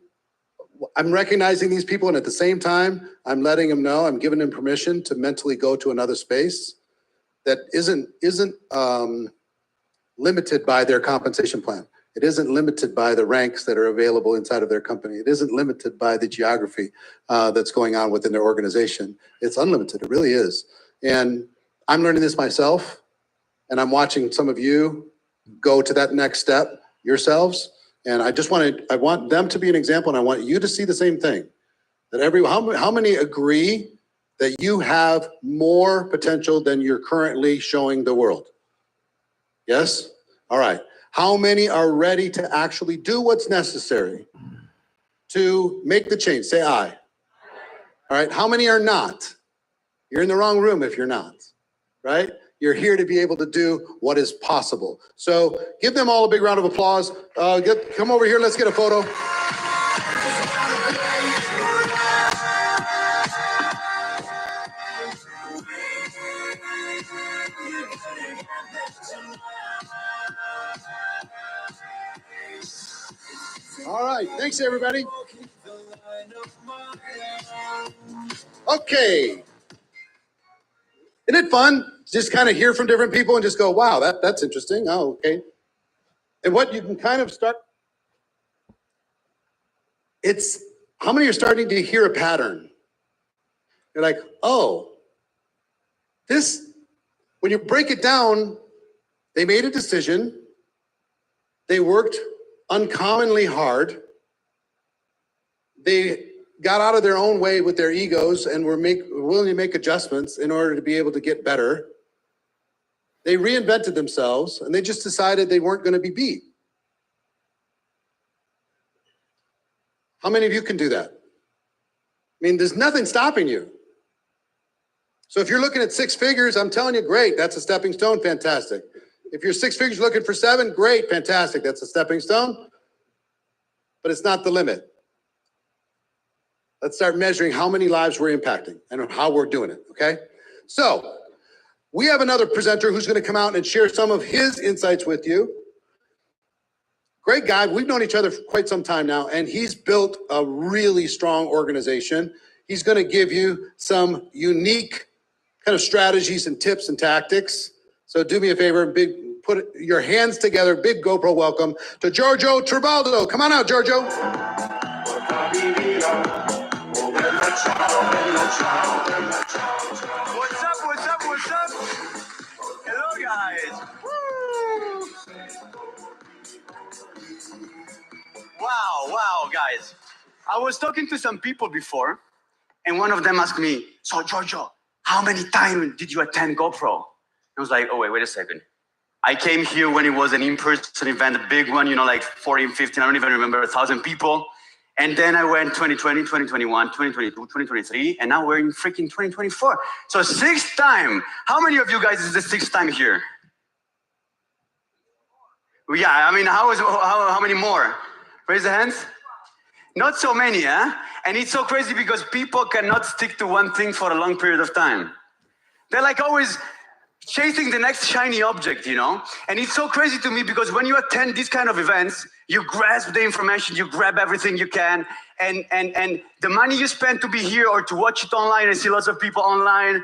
I'm recognizing these people, and at the same time, I'm letting them know, I'm giving them permission to mentally go to another space that isn't limited by their compensation plan. It isn't limited by the ranks that are available inside of their company. It isn't limited by the geography that's going on within their organization. It's unlimited, it really is. And I'm learning this myself, and I'm watching some of you go to that next step yourselves. And I want them to be an example, and I want you to see the same thing. That how many agree that you have more potential than you're currently showing the world? Yes? All right. How many are ready to actually do what's necessary to make the change? Say aye. All right. How many are not? You're in the wrong room if you're not, right? You're here to be able to do what is possible. So give them all a big round of applause. Come over here. Let's get a photo. All right, thanks everybody. Okay. Isn't it fun? Just kind of hear from different people and just go, wow, that's interesting. Oh, okay. And what you can kind of start, it's how many are starting to hear a pattern? You're like, oh, when you break it down, they made a decision. They worked uncommonly hard. They got out of their own way with their egos and were willing to make adjustments in order to be able to get better. They reinvented themselves, and they just decided they weren't going to be beat. How many of you can do that? I mean, there's nothing stopping you. So if you're looking at 6 figures, I'm telling you, great, that's a stepping stone, fantastic. If you're 6 figures looking for 7, great, fantastic, that's a stepping stone. But it's not the limit. Let's start measuring how many lives we're impacting and how we're doing it, okay? So We have another presenter who's going to come out and share some of his insights with you. Great guy. We've known each other for quite some time now, and he's built a really strong organization. He's going to give you some unique kind of strategies and tips and tactics. So do me a favor, put your hands together, big GoPro welcome to Giorgio Tribaldo. Come on out, Giorgio. What's up, what's up, what's up? Hello, guys. Woo! Wow, guys. I was talking to some people before, and one of them asked me, so Giorgio, how many times did you attend GoPro? I was like, oh, wait a second. I came here when it was an in-person event, a big one, like 14, 15, I don't even remember, 1,000 people. And then I went 2020, 2021, 2022, 2023, and now we're in freaking 2024. So 6th time. How many of you guys is the 6th time here? Yeah, I mean, how many more? Raise the hands. Not so many, huh? And it's so crazy because people cannot stick to one thing for a long period of time. They're like always chasing the next shiny object, And it's so crazy to me because when you attend these kind of events, you grasp the information, you grab everything you can, and the money you spend to be here or to watch it online and see lots of people online,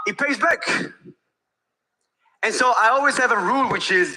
it pays back. And so I always have a rule, which is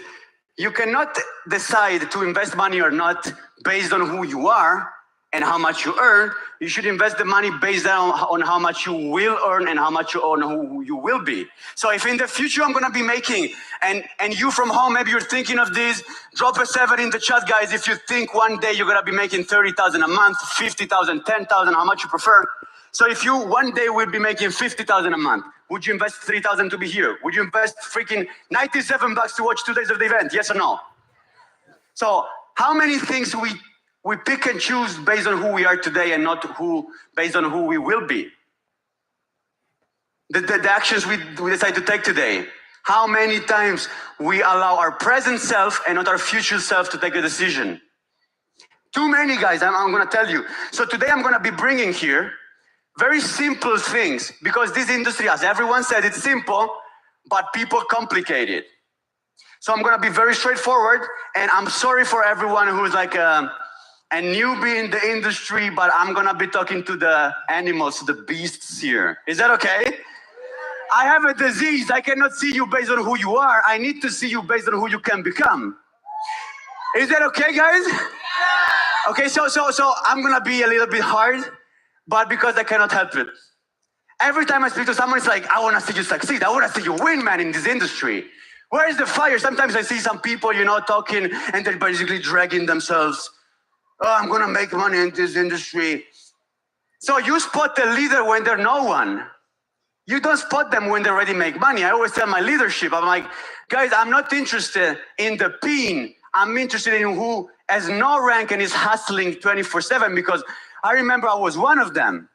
you cannot decide to invest money or not based on who you are and how much you earn. You should invest the money based on how much you will earn and how much you earn, who you will be. So if in the future I'm gonna be making, and you from home, maybe you're thinking of this, drop a 7 in the chat, guys, if you think one day you're gonna be making 30,000 a month, 50,000, 10,000, how much you prefer. So if you one day will be making 50,000 a month, would you invest 3,000 to be here? Would you invest freaking $97 to watch 2 days of the event? Yes or no? So how many things we pick and choose based on who we are today and not based on who we will be? The actions we decide to take today. How many times we allow our present self and not our future self to take a decision? Too many, guys, I'm gonna tell you. So today I'm gonna be bringing here very simple things, because this industry, as everyone said, it's simple, but people complicate it. So I'm gonna be very straightforward, and I'm sorry for everyone who's like a newbie in the industry, but I'm gonna be talking to the animals, the beasts here. Is that okay? I have a disease. I cannot see you based on who you are. I need to see you based on who you can become. Is that okay, guys? Okay, so I'm gonna be a little bit hard, but because I cannot help it. Every time I speak to someone, it's like, I wanna see you succeed. I wanna see you win, man, in this industry. Where is the fire? Sometimes I see some people, talking, and they're basically dragging themselves. Oh, I'm gonna make money in this industry. So you spot the leader when they're no one. You don't spot them when they already make money. I always tell my leadership, I'm like, guys, I'm not interested in the pin. I'm interested in who has no rank and is hustling 24/7, because I remember I was one of them.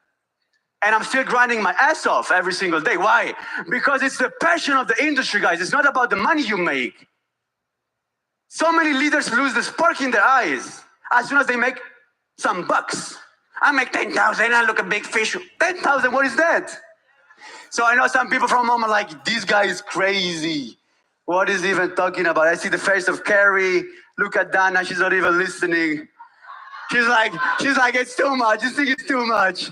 And I'm still grinding my ass off every single day. Why? Because it's the passion of the industry, guys. It's not about the money you make. So many leaders lose the spark in their eyes as soon as they make some bucks. I make 10,000, I look a big fish. 10,000, what is that? So I know some people from home are like, this guy is crazy. What is he even talking about? I see the face of Carrie. Look at Dana, she's not even listening. She's like, it's too much. You think it's too much.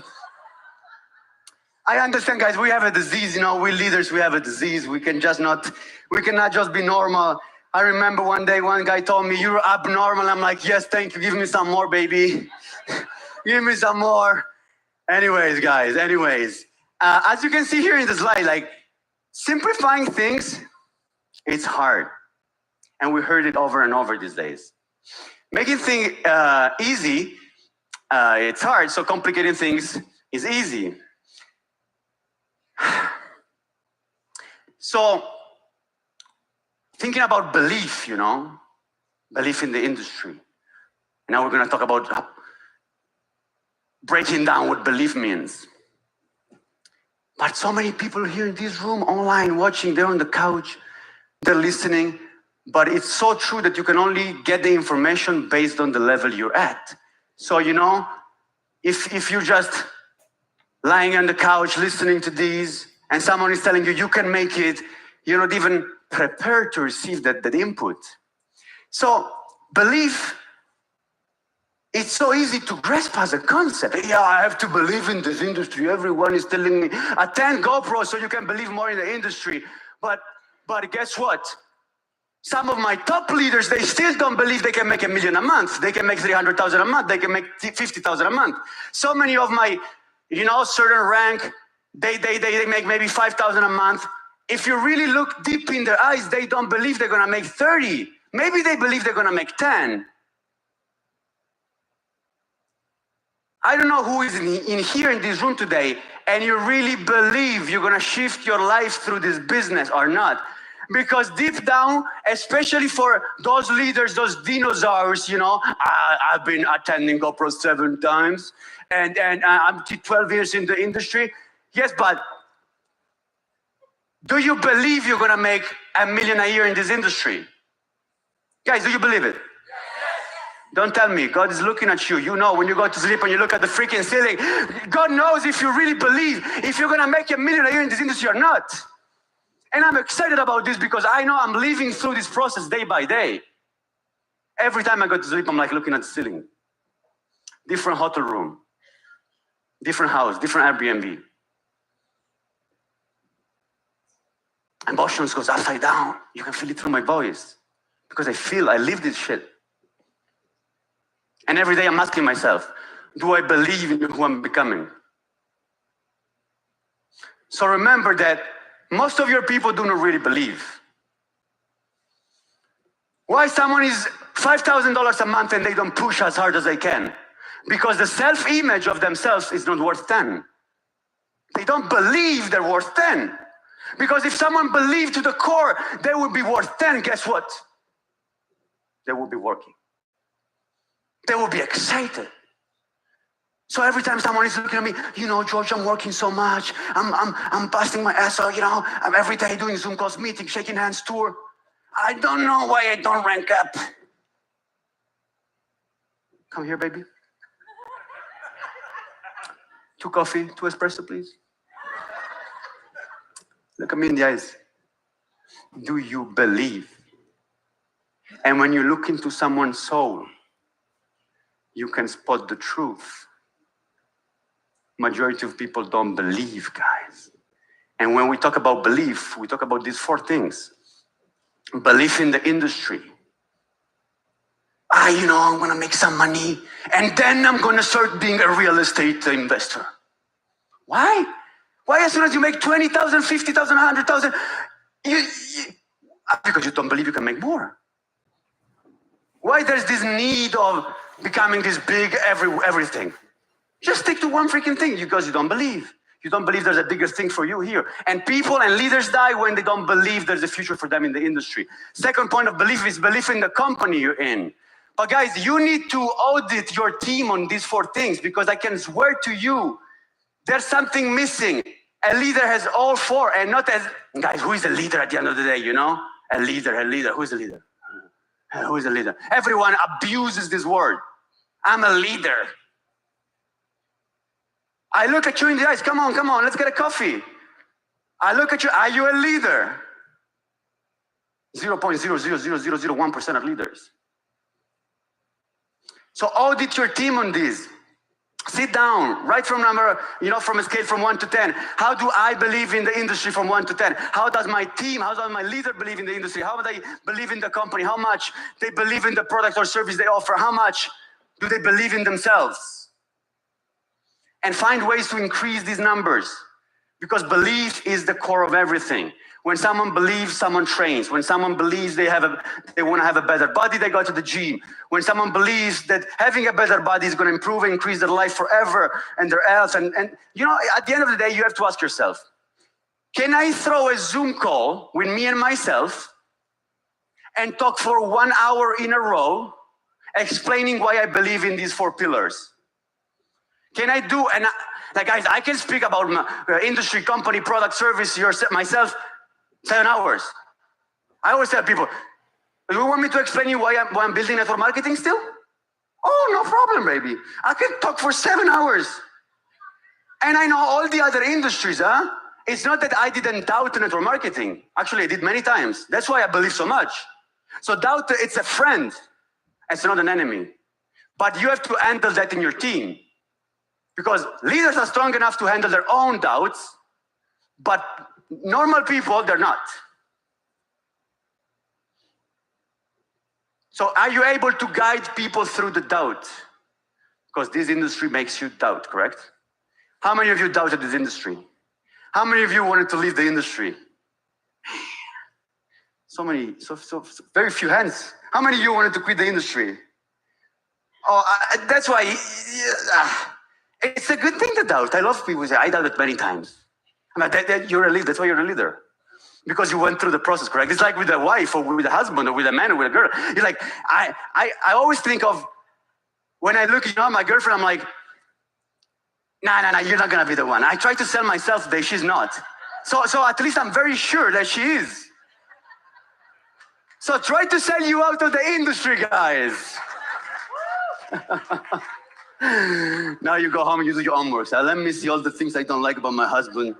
I understand, guys, we have a disease, we leaders, we have a disease. We cannot just be normal. I remember one day, one guy told me, you're abnormal. I'm like, yes, thank you. Give me some more, baby. Give me some more. Anyways, guys, as you can see here in the slide, simplifying things, it's hard. And we heard it over and over these days. Making things easy, it's hard. So complicating things is easy. So thinking about belief, belief in the industry. And now we're going to talk about breaking down what belief means. But so many people here in this room, online, watching, they're on the couch, they're listening. But it's so true that you can only get the information based on the level you're at. So, if you're just lying on the couch listening to these and someone is telling you you can make it, you're not even prepared to receive that input. So belief, it's so easy to grasp as a concept. Yeah, I have to believe in this industry. Everyone is telling me, attend GoPro so you can believe more in the industry. But guess what? Some of my top leaders, they still don't believe they can make $1 million a month. They can make 300,000 a month. They can make 50,000 a month. So many of my, certain rank, they make maybe 5,000 a month. If you really look deep in their eyes, they don't believe they're gonna make 30. Maybe they believe they're gonna make 10. I don't know who is in here in this room today and you really believe you're gonna shift your life through this business or not. Because deep down, especially for those leaders, those dinosaurs, I've been attending GoPro 7 times and I'm 12 years in the industry. Yes, but do you believe you're gonna make $1 million a year in this industry? Guys, do you believe it? Don't tell me. God is looking at you. You know when you go to sleep and you look at the freaking ceiling, God knows if you really believe if you're gonna make $1 million a year in this industry or not. And I'm excited about this because I know I'm living through this process day by day. Every time I go to sleep, I'm like looking at the ceiling. Different hotel room, different house, different Airbnb. Emotions goes upside down. You can feel it through my voice because I live this shit. And every day I'm asking myself, do I believe in who I'm becoming? So remember that most of your people do not really believe. Why someone is $5,000 a month and they don't push as hard as they can? Because the self-image of themselves is not worth 10. They don't believe they're worth 10. Because if someone believed to the core they would be worth 10, guess what? They will be working. They will be excited. So every time someone is looking at me, George, I'm working so much. I'm busting my ass off, I'm every day doing Zoom calls, meetings, shaking hands, tour. I don't know why I don't rank up. Come here, baby. 2 coffee, 2 espresso, please. Look at me in the eyes. Do you believe? And when you look into someone's soul, you can spot the truth. Majority of people don't believe, guys. And when we talk about belief, we talk about these 4 things. Belief in the industry. I'm gonna make some money and then I'm gonna start being a real estate investor. Why? Why as soon as you make 20,000, 50,000, 100,000, because you don't believe you can make more. Why there's this need of becoming this big everything? Just stick to one freaking thing because you don't believe. You don't believe there's a bigger thing for you here. And people and leaders die when they don't believe there's a future for them in the industry. Second point of belief is belief in the company you're in. But guys, you need to audit your team on these 4 things because I can swear to you, there's something missing. A leader has all 4 and not as, guys, who is a leader at the end of the day, A leader, who is a leader? Who is a leader? Everyone abuses this word. I'm a leader. I look at you in the eyes, come on, let's get a coffee. I look at you, are you a leader? 0.00001% of leaders. So audit your team on this. Sit down, write from from a scale from 1 to 10. How do I believe in the industry from 1 to 10? How does my team, how does my leader believe in the industry? How do they believe in the company? How much they believe in the product or service they offer? How much do they believe in themselves? And find ways to increase these numbers because belief is the core of everything. When someone believes, someone trains. When someone believes they want to have a better body, they go to the gym. When someone believes that having a better body is going to improve and increase their life forever and their health. And at the end of the day, you have to ask yourself, can I throw a Zoom call with me and myself and talk for 1 hour in a row, explaining why I believe in these 4 pillars? Can I do, and guys, I can speak about my industry, company, product, service, myself, 7 hours. I always tell people, do you want me to explain you why I'm building network marketing still? Oh, no problem, baby. I can talk for 7 hours. And I know all the other industries, it's not that I didn't doubt network marketing. Actually, I did many times. That's why I believe so much. So doubt, it's a friend. It's not an enemy. But you have to handle that in your team. Because leaders are strong enough to handle their own doubts, but normal people, they're not. So are you able to guide people through the doubt? Because this industry makes you doubt, correct? How many of you doubted this industry? How many of you wanted to leave the industry? So very few hands. How many of you wanted to quit the industry? Oh, that's why, it's a good thing to doubt. I love people who say, I doubted many times. I mean, you're a leader, that's why you're a leader. Because you went through the process, correct? It's like with a wife or with a husband or with a man or with a girl. You're like, I always think of, when I look at my girlfriend, I'm like, nah, you're not gonna be the one. I try to sell myself today, she's not. So at least I'm very sure that she is. So try to sell you out of the industry, guys. Now you go home and you do your homework. So let me see all the things I don't like about my husband.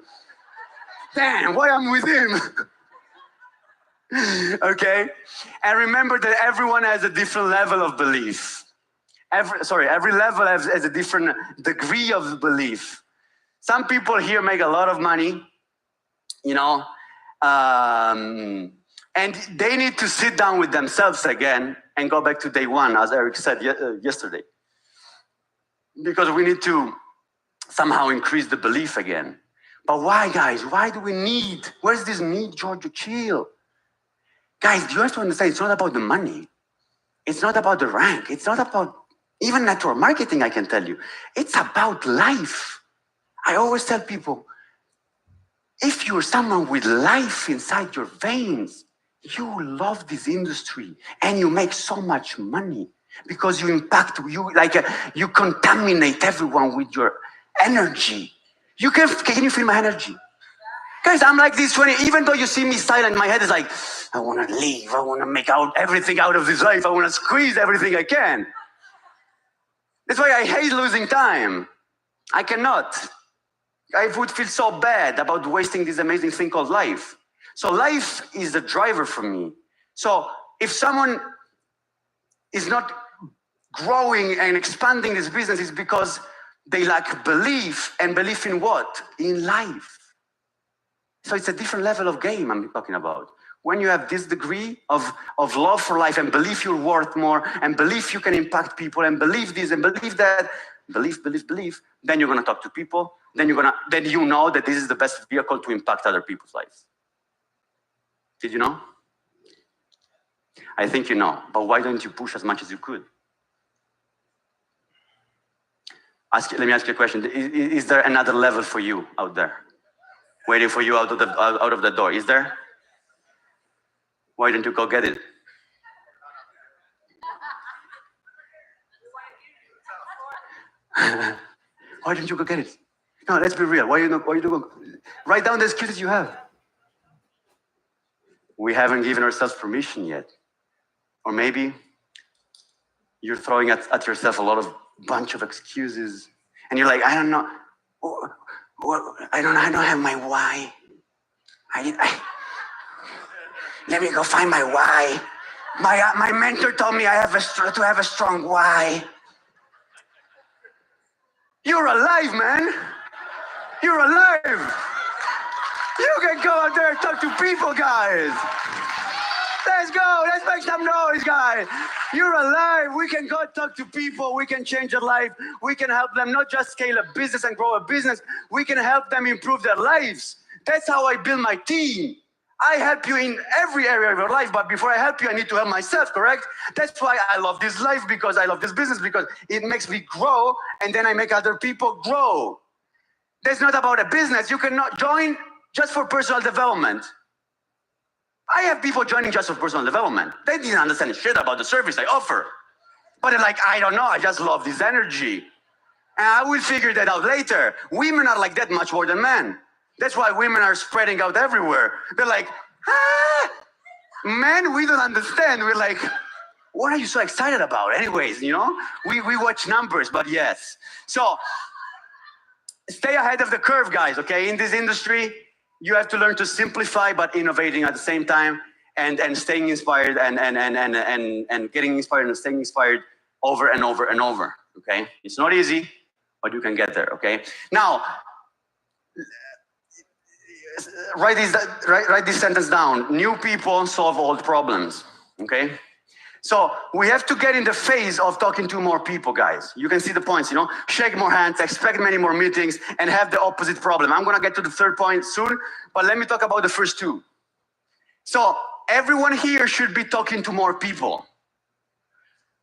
Damn, why I'm with him? Okay? And remember that everyone has a different level of belief. Every level has a different degree of belief. Some people here make a lot of money, you know, and they need to sit down with themselves again and go back to day one, as Eric said yesterday. Because we need to somehow increase the belief again. But why, guys? Why do we need? Where's this need, Giorgio? Chill. Guys, you have to understand, it's not about the money. It's not about the rank. It's not about even network marketing, I can tell you. It's about life. I always tell people, if you're someone with life inside your veins, you love this industry and you make so much money because you impact, you contaminate everyone with your energy. Can you feel my energy? Guys, I'm like this 20, even though you see me silent, my head is like, I want to leave. I want to make everything out of this life. I want to squeeze everything I can. That's why I hate losing time. I cannot. I would feel so bad about wasting this amazing thing called life. So life is the driver for me. So if someone is not growing and expanding this business, it's because they lack belief. And belief in what? In life. So it's a different level of game I'm talking about. When you have this degree of love for life and believe you're worth more and believe you can impact people and believe this and believe that, believe, then you're going to talk to people. Then you know that this is the best vehicle to impact other people's lives. Did you know? I think you know, but why don't you push as much as you could? Let me ask you a question. Is there another level for you out there? Waiting for you out of the door, is there? Why don't you go get it? Why don't you go get it? No, let's be real. Why you don't go? Write down the excuses you have. We haven't given ourselves permission yet. Or maybe you're throwing at yourself a bunch of excuses. And you're like, I don't know. I don't have my why. Let me go find my why. My mentor told me I have to have a strong why. You're alive, man. You're alive. You can go out there and talk to people, guys. Let's go. Let's make some noise, guys. You're alive. We can go talk to people. We can change their life. We can help them not just scale a business and grow a business. We can help them improve their lives. That's how I build my team. I help you in every area of your life, but before I help you, I need to help myself, correct? That's why I love this life, because I love this business, because it makes me grow, and then I make other people grow. That's not about a business. You cannot join just for personal development. I have people joining just for personal development. They didn't understand shit about the service I offer. But they're like, I don't know, I just love this energy. And I will figure that out later. Women are like that much more than men. That's why women are spreading out everywhere. They're like, men, we don't understand. We're like, what are you so excited about? Anyways, you know, we watch numbers, but yes. So stay ahead of the curve, guys, okay? In this industry, you have to learn to simplify, but innovating at the same time, and staying inspired and getting inspired and staying inspired over and over and over. Okay, it's not easy, but you can get there. Okay, now write this sentence down. New people solve old problems. Okay. So we have to get in the phase of talking to more people, guys. You can see the points, you know, shake more hands, expect many more meetings, and have the opposite problem. I'm gonna get to the third point soon, but let me talk about the first two. So everyone here should be talking to more people.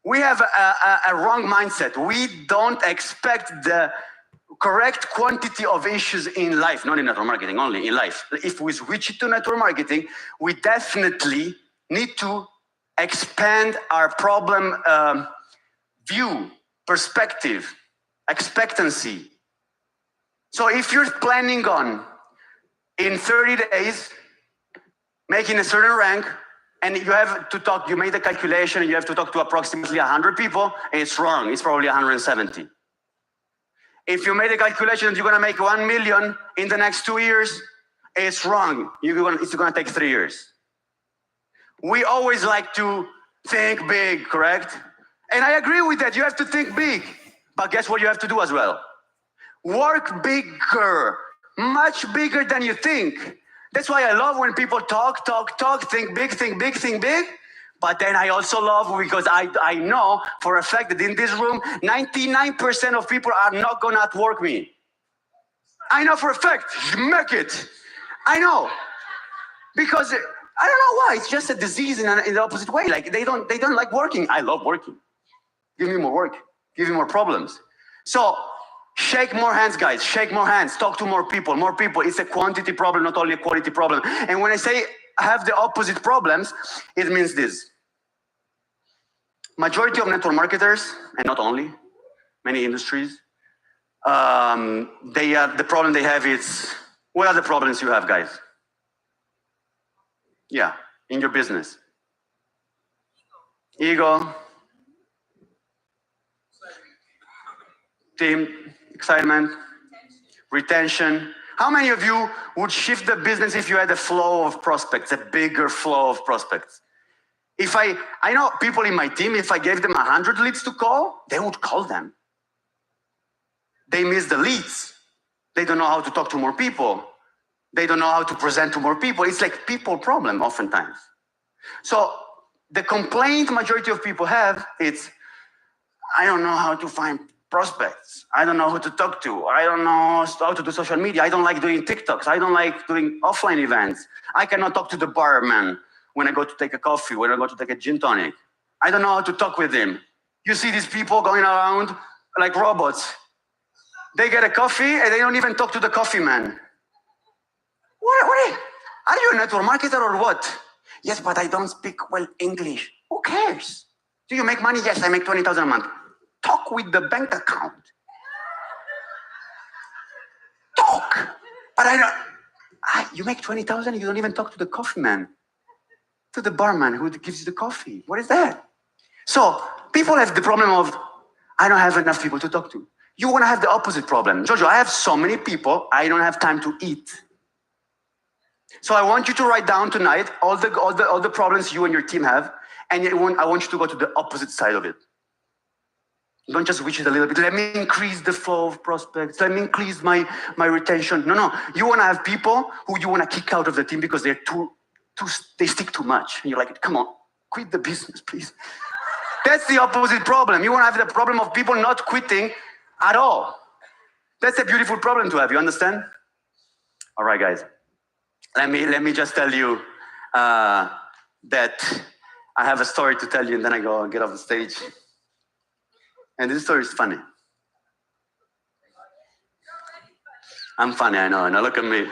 We have a wrong mindset. We don't expect the correct quantity of issues in life, not in network marketing, only in life. If we switch it to network marketing, we definitely need to expand our problem view, perspective, expectancy. So if you're planning on, in 30 days, making a certain rank, and you have to talk, you made the calculation, you have to talk to approximately 100 people, it's wrong, it's probably 170. If you made a calculation that you're gonna make 1 million in the next 2 years, it's wrong, it's gonna take 3 years. We always like to think big, correct? And I agree with that, you have to think big. But guess what you have to do as well? Work bigger, much bigger than you think. That's why I love when people talk, think big, think big, think big. But then I also love, because I know for a fact that in this room, 99% of people are not gonna outwork me. I know for a fact, make it. I know. Because I don't know why, it's just a disease in the opposite way. Like they don't like working. I love working. Give me more work, give me more problems. So shake more hands, guys, shake more hands, talk to more people, It's a quantity problem, not only a quality problem. And when I say have the opposite problems, it means this. Majority of network marketers, and not only, many industries, the problem they have is, what are the problems you have, guys? Yeah, in your business. Ego. Team, excitement, retention. How many of you would shift the business if you had a flow of prospects, a bigger flow of prospects? If I know people in my team, if I gave them 100 leads to call, they would call them. They miss the leads. They don't know how to talk to more people. They don't know how to present to more people. It's like people problem oftentimes. So the complaint majority of people have, it's, I don't know how to find prospects. I don't know who to talk to. I don't know how to do social media. I don't like doing TikToks. I don't like doing offline events. I cannot talk to the barman when I go to take a coffee, when I go to take a gin tonic. I don't know how to talk with him. You see these people going around like robots. They get a coffee and they don't even talk to the coffee man. What? Are you a network marketer or what? Yes, but I don't speak well English. Who cares? Do you make money? Yes, I make 20,000 a month. Talk with the bank account. Talk. But I don't. You make 20,000, you don't even talk to the coffee man, to the barman who gives you the coffee. What is that? So people have the problem of, I don't have enough people to talk to. You want to have the opposite problem. Jojo, I have so many people, I don't have time to eat. So I want you to write down tonight all the problems you and your team have, and I want you to go to the opposite side of it. Don't just switch it a little bit. Let me increase the flow of prospects. Let me increase my retention. No. You want to have people who you want to kick out of the team because they're they stick too much. And you're like, come on, quit the business, please. That's the opposite problem. You want to have the problem of people not quitting at all. That's a beautiful problem to have. You understand? All right, guys. Let me just tell you that I have a story to tell you, and then I go get off the stage. And this story is funny. I'm funny, I know. Now look at me.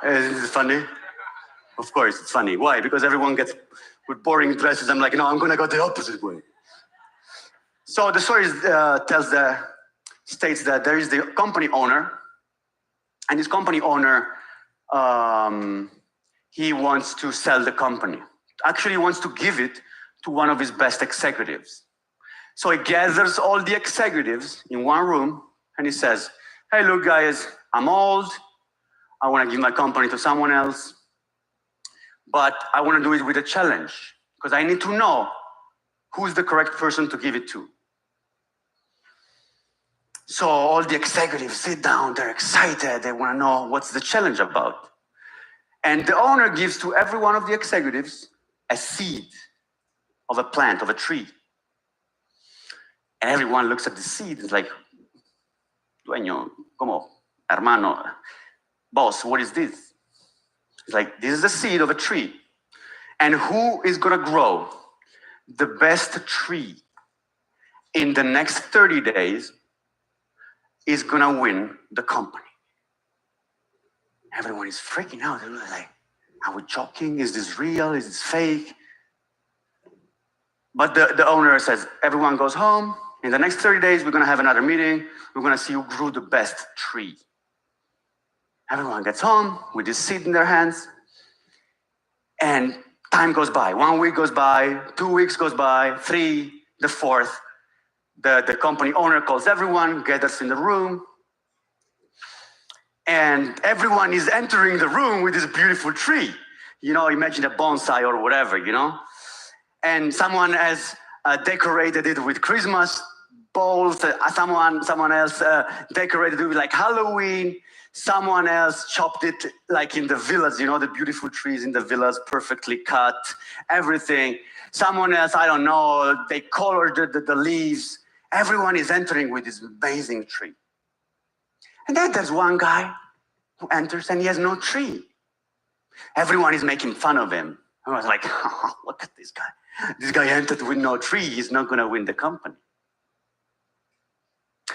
Is it funny? Of course, it's funny. Why? Because everyone gets with boring dresses. I'm like, no, I'm gonna go the opposite way. So the story states that there is the company owner, and this company owner, he wants to sell the company. Actually, he wants to give it to one of his best executives. So he gathers all the executives in one room and he says, hey, look guys, I'm old, I want to give my company to someone else. But I want to do it with a challenge because I need to know who's the correct person to give it to. So all the executives sit down, they're excited, they want to know what's the challenge about. And the owner gives to every one of the executives a seed of a plant, of a tree. And everyone looks at the seed and is like, dueño, como, hermano, boss, what is this? It's like, this is the seed of a tree. And who is gonna grow the best tree in the next 30 days is gonna win the company. Everyone is freaking out. They're like, are we joking? Is this real? Is this fake? But the owner says, everyone goes home. In the next 30 days, we're gonna have another meeting. We're gonna see who grew the best tree. Everyone gets home with this seed in their hands. And time goes by. 1 week goes by, 2 weeks goes by, 3, the 4th. The company owner calls everyone, gathers in the room. And everyone is entering the room with this beautiful tree. You know, imagine a bonsai or whatever, you know? And someone has decorated it with Christmas balls. Someone else decorated it with like Halloween. Someone else chopped it like in the villas, you know, the beautiful trees in the villas, perfectly cut, everything. Someone else, I don't know, they colored the leaves. Everyone is entering with this amazing tree. And then there's one guy who enters and he has no tree. Everyone is making fun of him. I was like, oh, look at this guy. This guy entered with no tree. He's not going to win the company.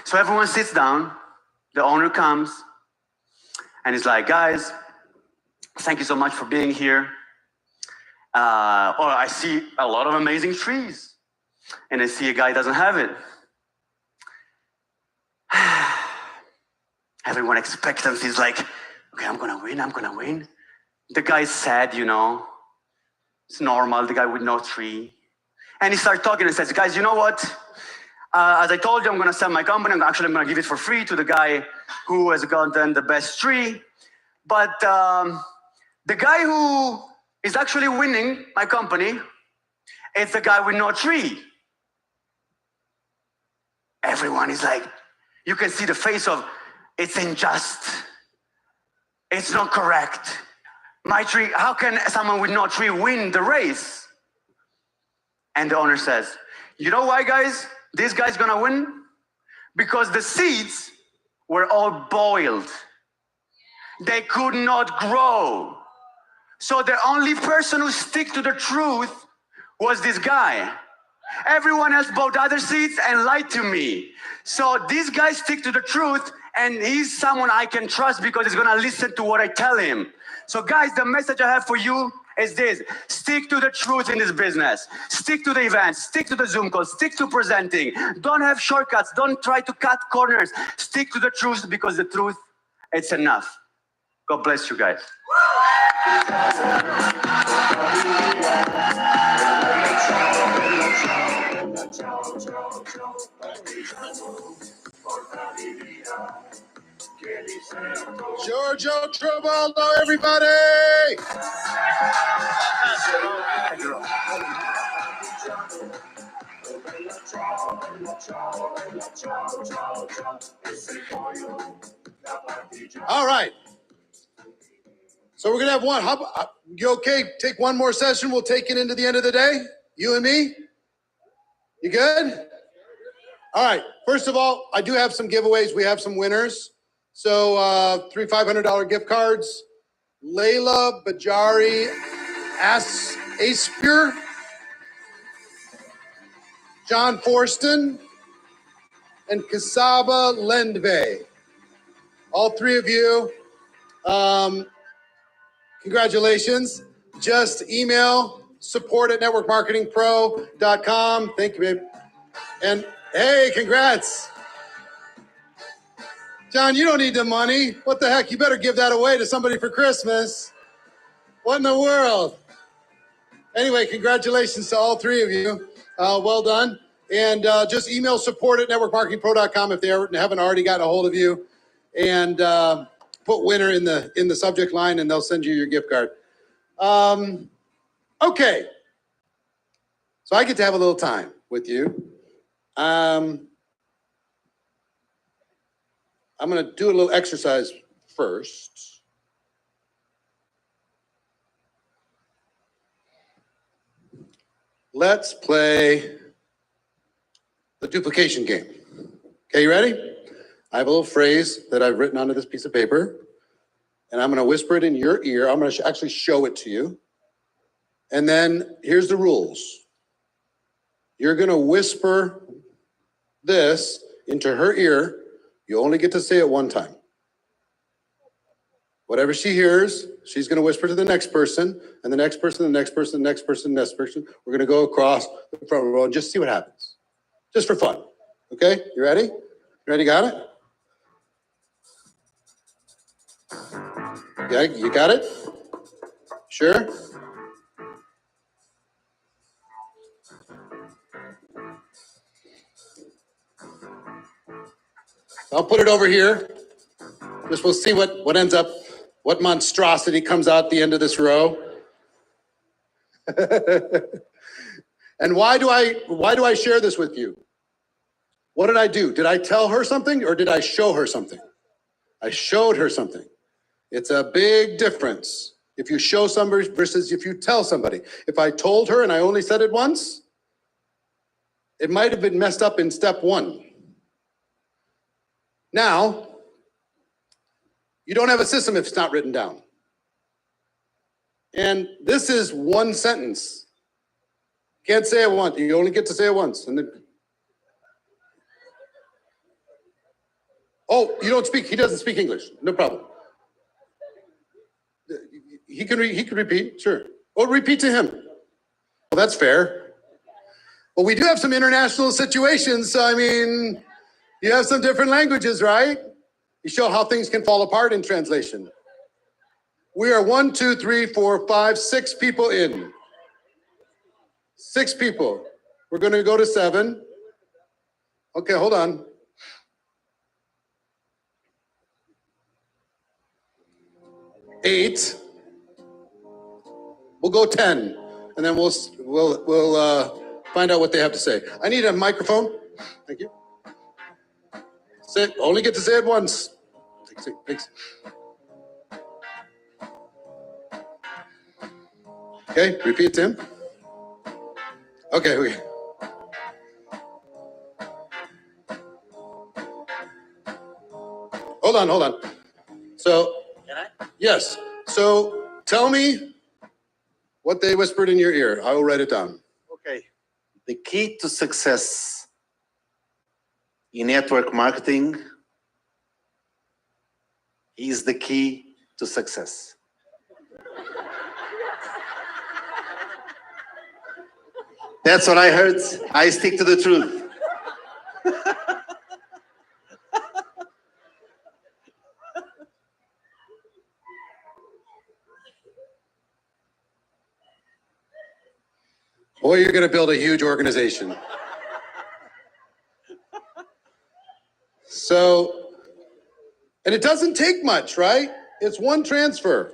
So everyone sits down. The owner comes and he's like, guys, thank you so much for being here. I see a lot of amazing trees. And I see a guy doesn't have it. Everyone expectancy is like, okay, I'm gonna win. The guy's sad, you know. It's normal, the guy with no tree. And he starts talking and says, guys, you know what? As I told you, I'm gonna sell my company. I'm gonna give it for free to the guy who has gotten the best tree. But the guy who is actually winning my company, it's the guy with no tree. Everyone is like, you can see the face of, it's unjust. It's not correct. My tree, how can someone with no tree win the race? And the owner says, you know why, guys? This guy's gonna win? Because the seeds were all boiled. They could not grow. So the only person who stick to the truth was this guy. Everyone else bought other seeds and lied to me. So this guy stick to the truth, and he's someone I can trust because he's gonna listen to what I tell him. So guys, the message I have for you is this: stick to the truth in this business. Stick to the events, stick to the Zoom calls, stick to presenting. Don't have shortcuts, don't try to cut corners. Stick to the truth because the truth, it's enough. God bless you guys. Giorgio Travolta, everybody! All right. So we're gonna have one. You okay? Take one more session. We'll take it into the end of the day. You and me. You good? All right. First of all, I do have some giveaways. We have some winners. So 3 $500 gift cards. Layla Bajari Aspir, John Forston, and Kasaba Lendve. All three of you. Congratulations. Just email support@networkmarketingpro.com. Thank you, babe. And hey, congrats. John, you don't need the money. What the heck? You better give that away to somebody for Christmas. What in the world? Anyway, congratulations to all three of you. Well done. And just email support@networkmarketingpro.com if they haven't already gotten a hold of you. And put winner in the subject line and they'll send you your gift card. Okay. So I get to have a little time with you. I'm going to do a little exercise first. Let's play the duplication game. Okay, you ready? I have a little phrase that I've written onto this piece of paper, and I'm going to whisper it in your ear. I'm going to actually show it to you. And then here's the rules. You're going to whisper this into her ear. You only get to say it one time. Whatever she hears, she's going to whisper to the next person, and the next person, the next person, the next person, the next person. We're going to go across the front row and just see what happens. Just for fun. Okay? You ready? You ready? Got it? Yeah, you got it? Sure? I'll put it over here. Just we'll see what ends up, what monstrosity comes out the end of this row. And why do I share this with you? What did I do? Did I tell her something or did I show her something? I showed her something. It's a big difference if you show somebody versus if you tell somebody. If I told her and I only said it once, it might have been messed up in step one. Now, you don't have a system if it's not written down. And this is one sentence. Can't say it once. You only get to say it once. And then, oh, you don't speak. He doesn't speak English. No problem. He can repeat. Sure. Or repeat to him. Well, that's fair. Well, we do have some international situations. So, I mean, you have some different languages, right? You show how things can fall apart in translation. We are 1, 2, 3, 4, 5, 6 people in. 6 people. We're going to go to 7. Okay, hold on. 8. We'll go 10, and then we'll find out what they have to say. I need a microphone. Thank you. Only get to say it once. Thanks. Okay, repeat to him. Okay. Hold on. So, can I? Yes. So, tell me what they whispered in your ear. I will write it down. Okay. The key to success in network marketing is the key to success. That's what I heard. I stick to the truth. Boy, you're going to build a huge organization. So, and it doesn't take much, right? It's one transfer.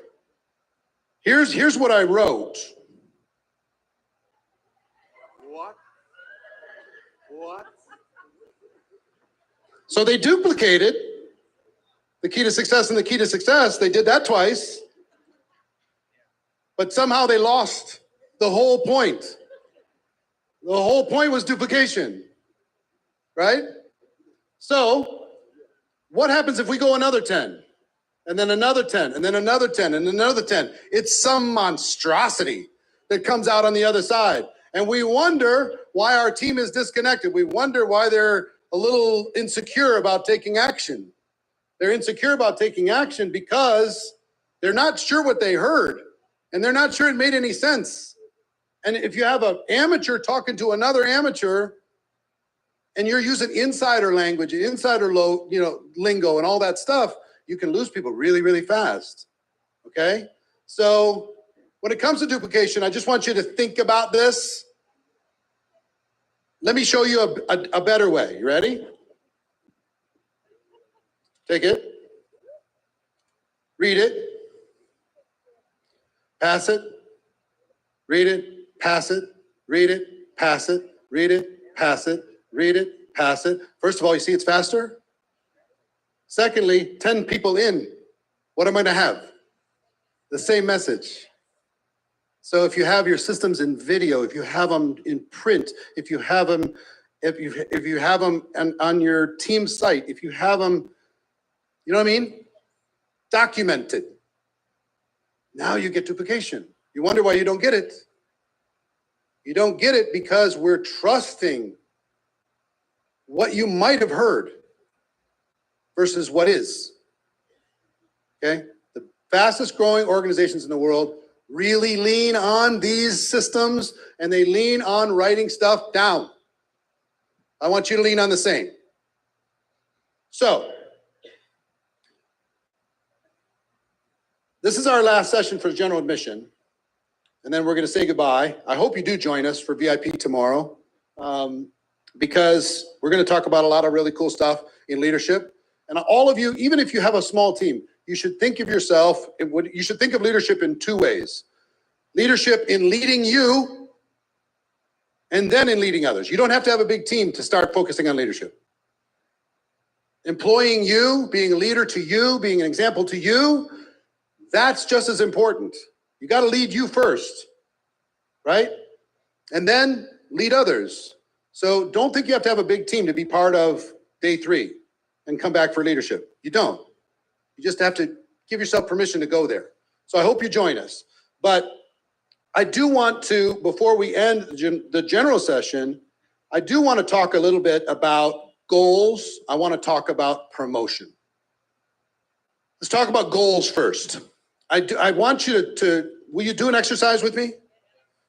Here's what I wrote. What? So they duplicated the key to success and the key to success. They did that twice. But somehow they lost the whole point. The whole point was duplication, right? So what happens if we go another 10 and then another 10 and then another 10 and another 10? It's some monstrosity that comes out on the other side. And we wonder why our team is disconnected. We wonder why they're a little insecure about taking action. They're insecure about taking action because they're not sure what they heard and they're not sure it made any sense. And if you have an amateur talking to another amateur and you're using insider language, insider lingo and all that stuff, you can lose people really, really fast. Okay? So when it comes to duplication, I just want you to think about this. Let me show you a better way. You ready? Take it. read it, pass it, read it, pass it, read it, pass it, read it, pass it, read it, pass it. First of all, you see it's faster. Secondly, 10 people in, what am I gonna have? The same message. So if you have your systems in video, if you have them in print, if you have them, if you have them on your team site, if you have them, you know what I mean? Documented. Now you get duplication. You wonder why you don't get it. You don't get it because we're trusting what you might have heard versus what is. Okay? The fastest growing organizations in the world really lean on these systems and they lean on writing stuff down. I want you to lean on the same. So, this is our last session for general admission, and then we're going to say goodbye. I hope you do join us for VIP tomorrow, because we're going to talk about a lot of really cool stuff in leadership. And all of you, even if you have a small team, you should think of yourself, you should think of leadership in two ways. Leadership in leading you, and then in leading others. You don't have to have a big team to start focusing on leadership. Employing you, being a leader to you, being an example to you, that's just as important. You got to lead you first, right? And then lead others. So don't think you have to have a big team to be part of day 3 and come back for leadership. You don't. You just have to give yourself permission to go there. So I hope you join us. But I do want to, before we end the general session, I do want to talk a little bit about goals. I want to talk about promotion. Let's talk about goals first. I want you to, will you do an exercise with me?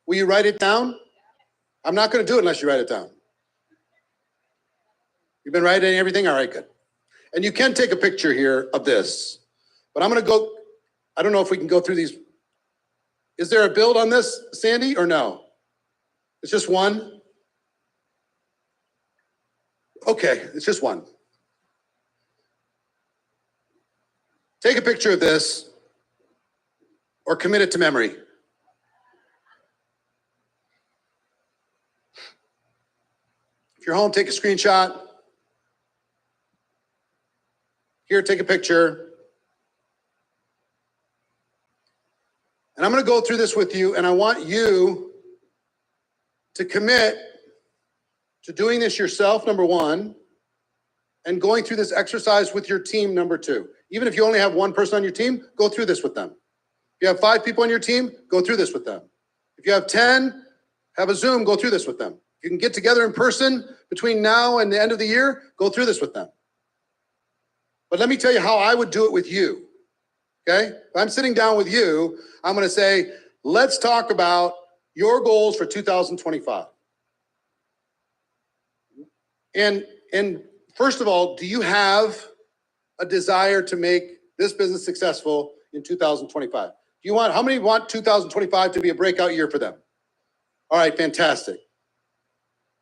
Will you write it down? I'm not going to do it unless you write it down. You've been writing everything? All right, good. And you can take a picture here of this, but I'm going to go, I don't know if we can go through these. Is there a build on this, Sandy, or no? It's just one? Okay, it's just one. Take a picture of this or commit it to memory. If you're home, take a screenshot. Here, take a picture. And I'm going to go through this with you, and I want you to commit to doing this yourself, number 1, and going through this exercise with your team, number 2. Even if you only have one person on your team, go through this with them. If you have 5 people on your team, go through this with them. If you have 10, have a Zoom, go through this with them. If you can get together in person between now and the end of the year, go through this with them. But let me tell you how I would do it with you, okay? If I'm sitting down with you, I'm going to say, let's talk about your goals for 2025. And first of all, do you have a desire to make this business successful in 2025? How many want 2025 to be a breakout year for them? All right, fantastic.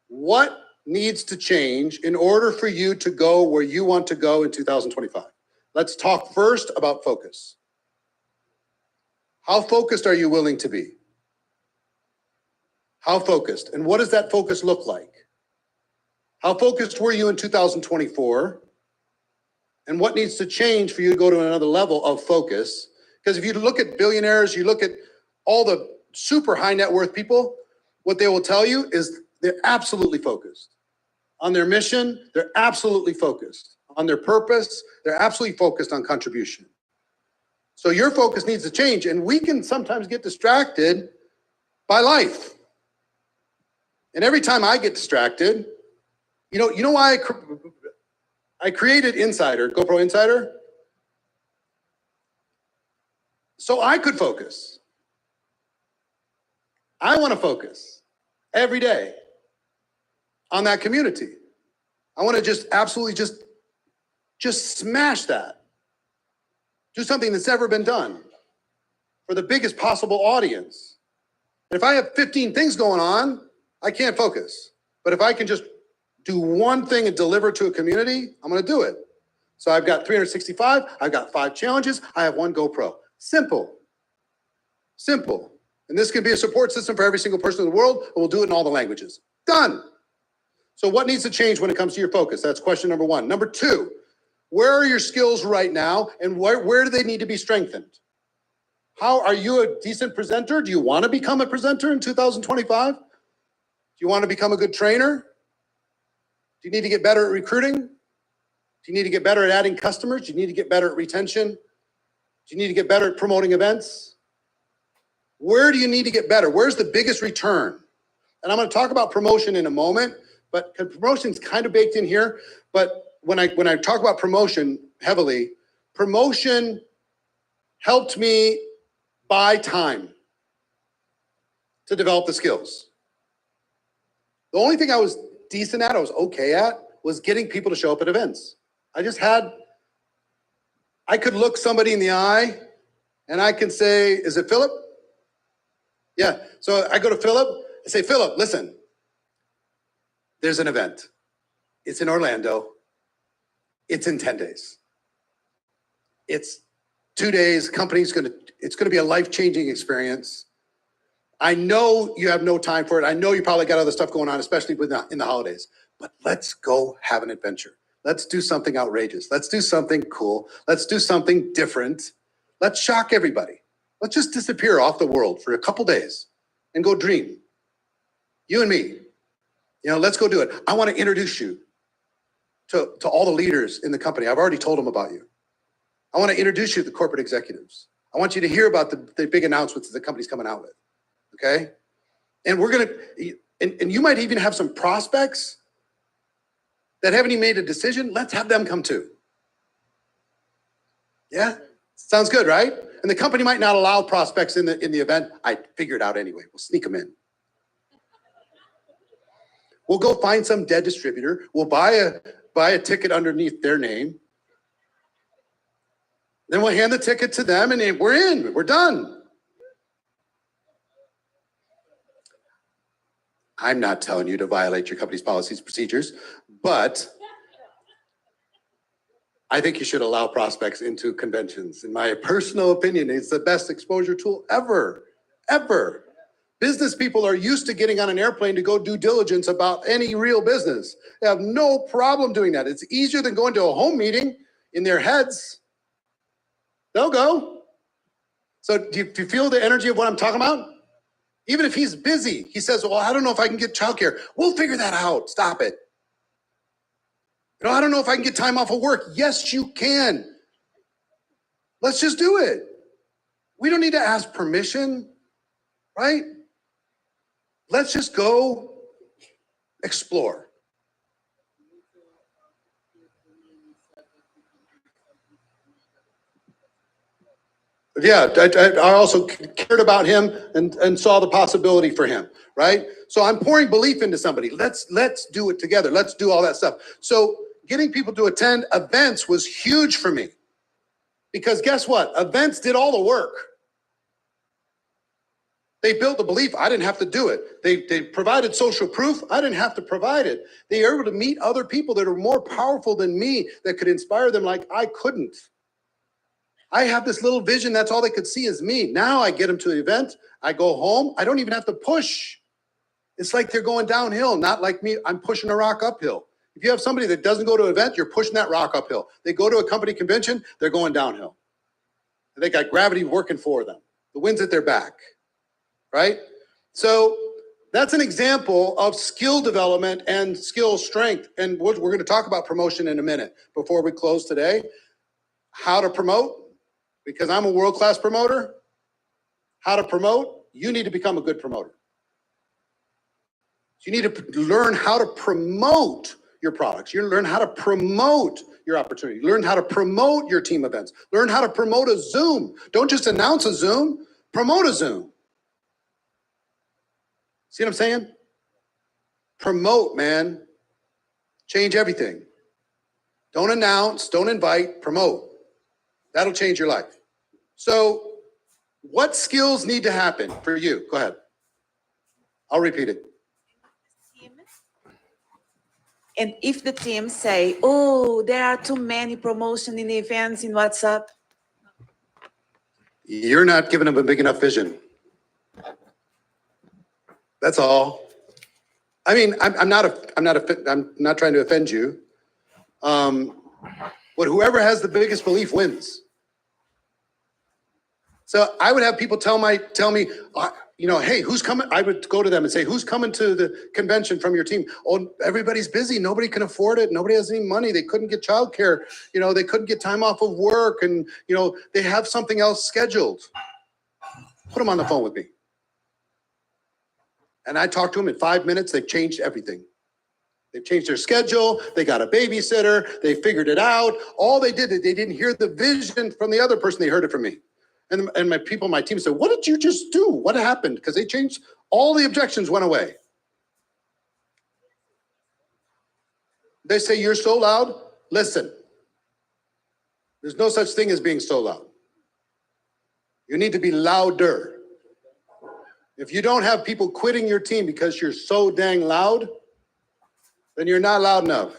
What needs to change in order for you to go where you want to go in 2025? Let's talk first about focus. How focused are you willing to be? How focused? And what does that focus look like? How focused were you in 2024? And what needs to change for you to go to another level of focus? Because if you look at billionaires, you look at all the super high net worth people, what they will tell you is they're absolutely focused on their mission. They're absolutely focused on their purpose. They're absolutely focused on contribution. So your focus needs to change, and we can sometimes get distracted by life. And every time I get distracted, you know why I created Insider, GoPro Insider? So I could focus. I want to focus every day on that community. I want to just absolutely just smash that. Do something that's never been done for the biggest possible audience. And if I have 15 things going on, I can't focus. But if I can just do one thing and deliver to a community, I'm going to do it. So I've got 365, I've got 5 challenges, I have 1 GoPro. Simple. Simple. And this can be a support system for every single person in the world, and we'll do it in all the languages. Done. So what needs to change when it comes to your focus? That's question number 1. Number 2, where are your skills right now, and where do they need to be strengthened? How are you a decent presenter? Do you want to become a presenter in 2025? Do you want to become a good trainer? Do you need to get better at recruiting? Do you need to get better at adding customers? Do you need to get better at retention? Do you need to get better at promoting events? Where do you need to get better? Where's the biggest return? And I'm going to talk about promotion in a moment, but promotion's kind of baked in here. But when I talk about promotion heavily, promotion helped me buy time to develop the skills. The only thing I was decent at, I was okay at, was getting people to show up at events. I could look somebody in the eye and I can say, is it Philip? Yeah. So I go to Philip, I say, Philip, listen, there's an event. It's in Orlando. It's in 10 days. It's 2 days. It's going to be a life-changing experience. I know you have no time for it. I know you probably got other stuff going on, especially in the holidays, but let's go have an adventure. Let's do something outrageous. Let's do something cool. Let's do something different. Let's shock everybody. Let's just disappear off the world for a couple days and go dream. You and me. Let's go do it. I want to introduce you to all the leaders in the company. I've already told them about you. I want to introduce you to the corporate executives. I want you to hear about the big announcements that the company's coming out with. Okay? And we're going to, and you might even have some prospects that haven't even made a decision. Let's have them come too. Yeah? Sounds good, right? And the company might not allow prospects in the event. I figure it out anyway. We'll sneak them in. We'll go find some dead distributor. We'll buy a ticket underneath their name. Then we'll hand the ticket to them and we're in. We're done. I'm not telling you to violate your company's policies, procedures, but I think you should allow prospects into conventions. In my personal opinion, it's the best exposure tool ever, ever. Business people are used to getting on an airplane to go due diligence about any real business. They have no problem doing that. It's easier than going to a home meeting in their heads. They'll go. So do you feel the energy of what I'm talking about? Even if he's busy, he says, well, I don't know if I can get childcare. We'll figure that out. Stop it. I don't know if I can get time off of work. Yes, you can. Let's just do it. We don't need to ask permission, right? Let's just go explore. Yeah, I also cared about him and saw the possibility for him, right? So I'm pouring belief into somebody. Let's do it together. Let's do all that stuff. So getting people to attend events was huge for me because guess what? Events did all the work. They built the belief. I didn't have to do it. They provided social proof. I didn't have to provide it. They were able to meet other people that are more powerful than me that could inspire them like I couldn't. I have this little vision. That's all they could see is me. Now I get them to the event. I go home. I don't even have to push. It's like they're going downhill, not like me. I'm pushing a rock uphill. If you have somebody that doesn't go to an event, you're pushing that rock uphill. They go to a company convention, they're going downhill. And they got gravity working for them. The wind's at their back, right? So that's an example of skill development and skill strength. And we're going to talk about promotion in a minute before we close today. How to promote. Because I'm a world-class promoter, how to promote, you need to become a good promoter. You need to learn how to promote your products. You learn how to promote your opportunity. Learn how to promote your team events. Learn how to promote a Zoom. Don't just announce a Zoom, promote a Zoom. See what I'm saying? Promote, man. Change everything. Don't announce, don't invite, promote. That'll change your life. So what skills need to happen for you? Go ahead. I'll repeat it. And if the team say, oh, there are too many promotion in events in WhatsApp, You're not giving them a big enough vision. That's all. I mean, I'm not trying to offend you. But whoever has the biggest belief wins. So I would have people tell me, hey, who's coming? I would go to them and say, who's coming to the convention from your team? Oh, everybody's busy. Nobody can afford it. Nobody has any money. They couldn't get childcare. They couldn't get time off of work, and they have something else scheduled. Put them on the phone with me. And I talked to them in 5 minutes. They've changed everything. They've changed their schedule. They got a babysitter. They figured it out. All they did, they didn't hear the vision from the other person. They heard it from me. And my people, my team said, what did you just do? What happened? Because they changed, all the objections went away. They say, you're so loud. Listen, there's no such thing as being so loud. You need to be louder. If you don't have people quitting your team because you're so dang loud, then you're not loud enough.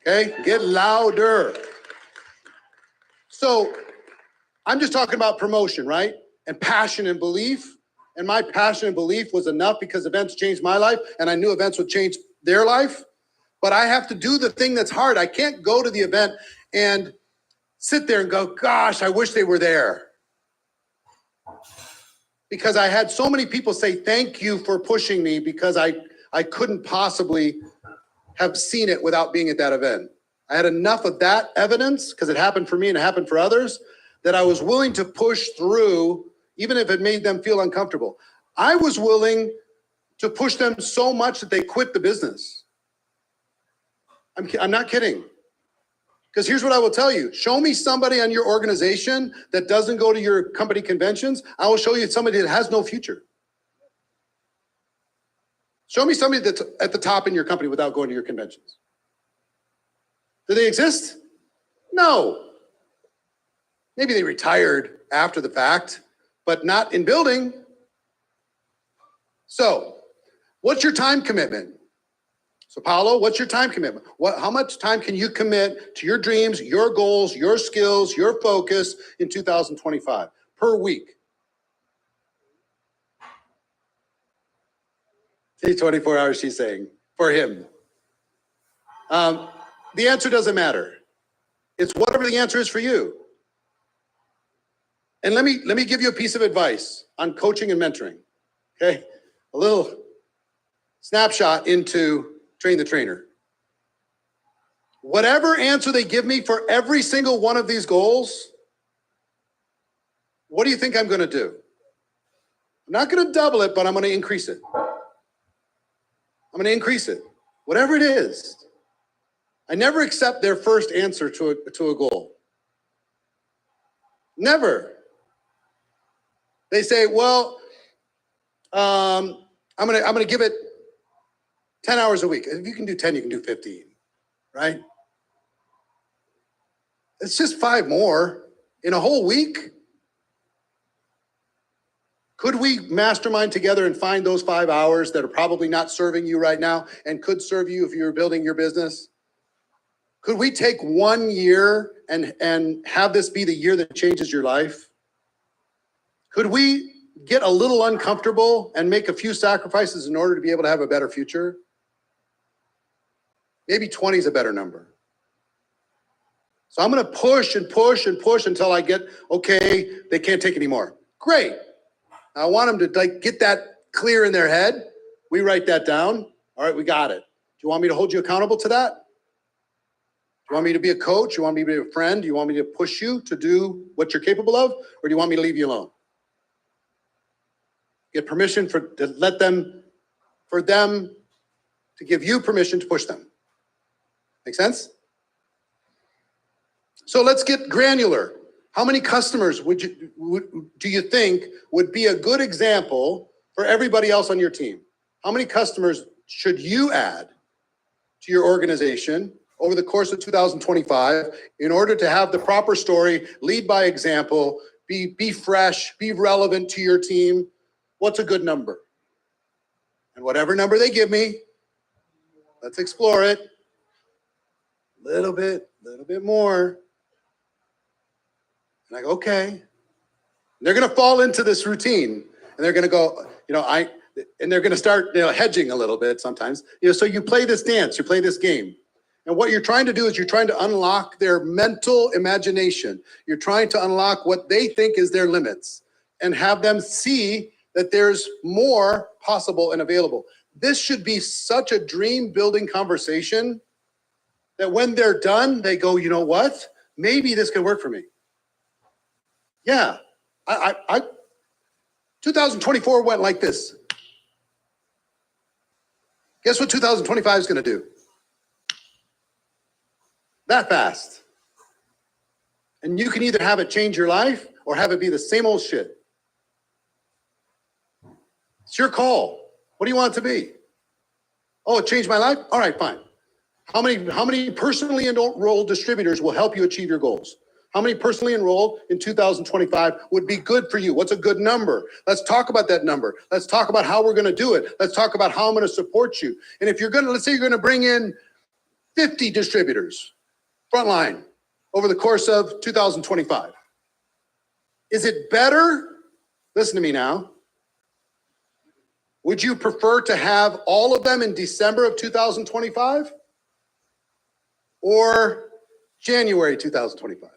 Okay? Get louder. So I'm just talking about promotion, right? And passion and belief. And my passion and belief was enough because events changed my life, and I knew events would change their life. But I have to do the thing that's hard. I can't go to the event and sit there and go, gosh, I wish they were there. Because I had so many people say, thank you for pushing me, because I couldn't possibly have seen it without being at that event. I had enough of that evidence, because it happened for me and it happened for others, that I was willing to push through, even if it made them feel uncomfortable. I was willing to push them so much that they quit the business. I'm not kidding. Because here's what I will tell you. Show me somebody on your organization that doesn't go to your company conventions. I will show you somebody that has no future. Show me somebody that's at the top in your company without going to your conventions. Do they exist? No. Maybe they retired after the fact, but not in building. So, what's your time commitment? So Paulo, what's your time commitment? How much time can you commit to your dreams, your goals, your skills, your focus in 2025 per week? See, 24 hours, she's saying, for him. The answer doesn't matter. It's whatever the answer is for you. And let me give you a piece of advice on coaching and mentoring, okay? A little snapshot into Train the Trainer. Whatever answer they give me for every single one of these goals, what do you think I'm going to do? I'm not going to double it, but I'm going to increase it. I'm going to increase it, whatever it is. I never accept their first answer to a goal. Never. They say, well, I'm gonna give it 10 hours a week. If you can do 10, you can do 15, right? It's just 5 more in a whole week. Could we mastermind together and find those 5 hours that are probably not serving you right now and could serve you if you were building your business? Could we take 1 year and have this be the year that changes your life? Could we get a little uncomfortable and make a few sacrifices in order to be able to have a better future? Maybe 20 is a better number. So I'm going to push and push and push until I get, okay, they can't take any more. Great. I want them to get that clear in their head. We write that down. All right, we got it. Do you want me to hold you accountable to that? Do you want me to be a coach? Do you want me to be a friend? Do you want me to push you to do what you're capable of? Or do you want me to leave you alone? Get permission for them to give you permission to push them. Make sense? So let's get granular. How many customers do you think would be a good example for everybody else on your team? How many customers should you add to your organization over the course of 2025 in order to have the proper story, lead by example, be fresh, be relevant to your team? What's a good number? And whatever number they give me, Let's explore it. Little bit more. And I go, okay. And they're going to fall into this routine, and they're going to go, and they're going to start, hedging a little bit sometimes. So you play this dance, you play this game. And what you're trying to do is you're trying to unlock their mental imagination. You're trying to unlock what they think is their limits and have them see that there's more possible and available. This should be such a dream building conversation that when they're done, they go, you know what? Maybe this could work for me. Yeah, 2024 went like this. Guess what 2025 is going to do? That fast. And you can either have it change your life or have it be the same old shit. It's your call. What do you want it to be? Oh, it changed my life? All right, fine. How many personally enrolled distributors will help you achieve your goals? How many personally enrolled in 2025 would be good for you? What's a good number? Let's talk about that number. Let's talk about how we're going to do it. Let's talk about how I'm going to support you. And if let's say you're going to bring in 50 distributors, frontline, over the course of 2025. Is it better? Listen to me now. Would you prefer to have all of them in December of 2025 or January 2025?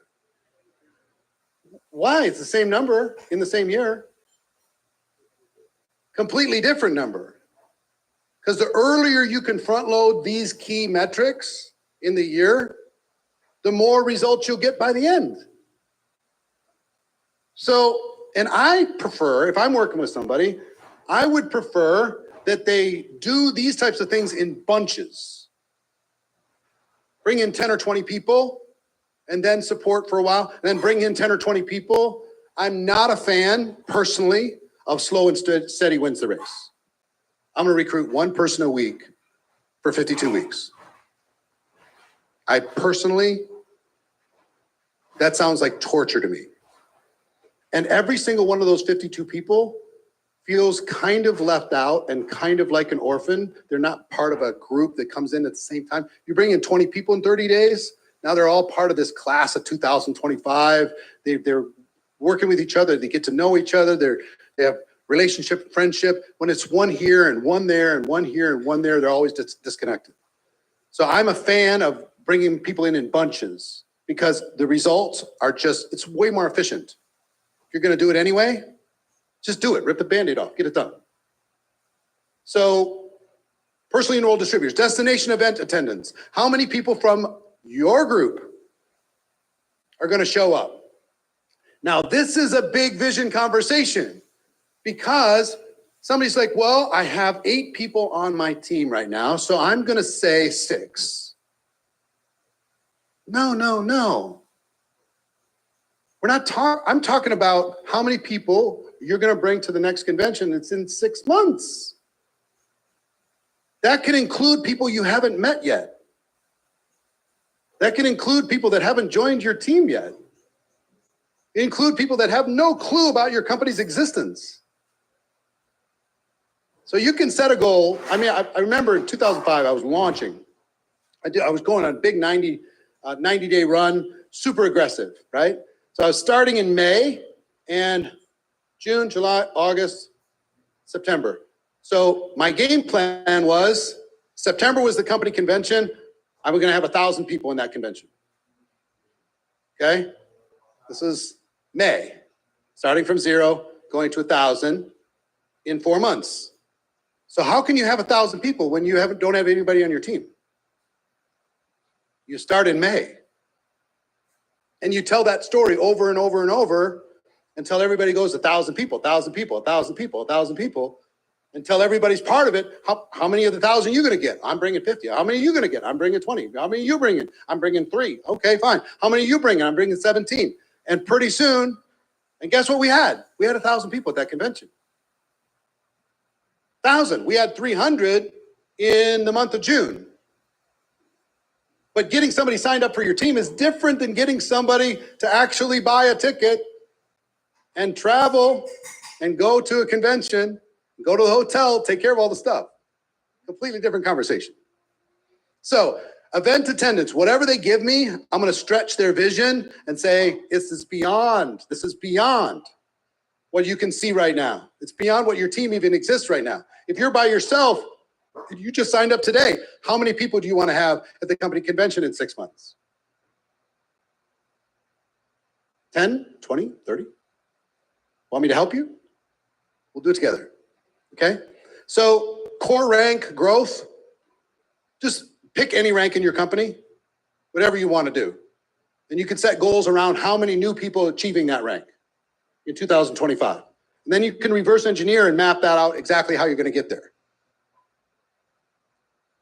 Why? It's the same number in the same year. Completely different number. Because the earlier you can front load these key metrics in the year, the more results you'll get by the end. So, and I prefer, if I'm working with somebody, I would prefer that they do these types of things in bunches. Bring in 10 or 20 people and then support for a while, and then bring in 10 or 20 people. I'm not a fan, personally, of slow and steady wins the race. I'm gonna recruit one person a week for 52 weeks. I personally, that sounds like torture to me. And every single one of those 52 people feels kind of left out and kind of like an orphan. They're not part of a group that comes in at the same time. You bring in 20 people in 30 days, now they're all part of this class of 2025. They're working with each other. They get to know each other. They have relationship, friendship. When it's one here and one there and one here and one there, they're always disconnected. So I'm a fan of bringing people in bunches because the results are it's way more efficient. If you're going to do it anyway, just do it. Rip the Band-Aid off. Get it done. So personally enrolled distributors, destination event attendance. How many people from your group are going to show up? Now, this is a big vision conversation because somebody's like, well, I have 8 people on my team right now, so I'm going to say 6. No. I'm talking about how many people you're going to bring to the next convention. It's in 6 months. That can include people you haven't met yet. That can include people that haven't joined your team yet. Include people that have no clue about your company's existence. So you can set a goal. I mean, I remember in 2005, I was launching. I was going on a big 90-day run, super aggressive, right? So I was starting in May and June, July, August, September. So my game plan was September was the company convention. I was going to have 1,000 people in that convention. Okay? This is May, starting from 0, going to 1,000 in 4 months. So how can you have 1,000 people when you don't have anybody on your team? You start in May. And you tell that story over and over and over until everybody goes 1,000 people, 1,000 people, 1,000 people, 1,000 people, until everybody's part of it. How many of the 1,000 are you going to get? I'm bringing 50. How many are you going to get? I'm bringing 20. How many are you bringing? I'm bringing 3. Okay, fine. How many are you bringing? I'm bringing 17. And pretty soon, and guess what we had? We had 1,000 people at that convention. 1,000. We had 300 in the month of June. But getting somebody signed up for your team is different than getting somebody to actually buy a ticket and travel and go to a convention, go to the hotel, take care of all the stuff. Completely different conversation. So event attendance, whatever they give me, I'm going to stretch their vision and say, this is beyond what you can see right now. It's beyond what your team even exists right now. If you're by yourself, you just signed up today. How many people do you want to have at the company convention in 6 months? 10, 20, 30? Want me to help you? We'll do it together. Okay? So core rank growth, just pick any rank in your company, whatever you want to do. And you can set goals around how many new people achieving that rank in 2025. And then you can reverse engineer and map that out exactly how you're going to get there.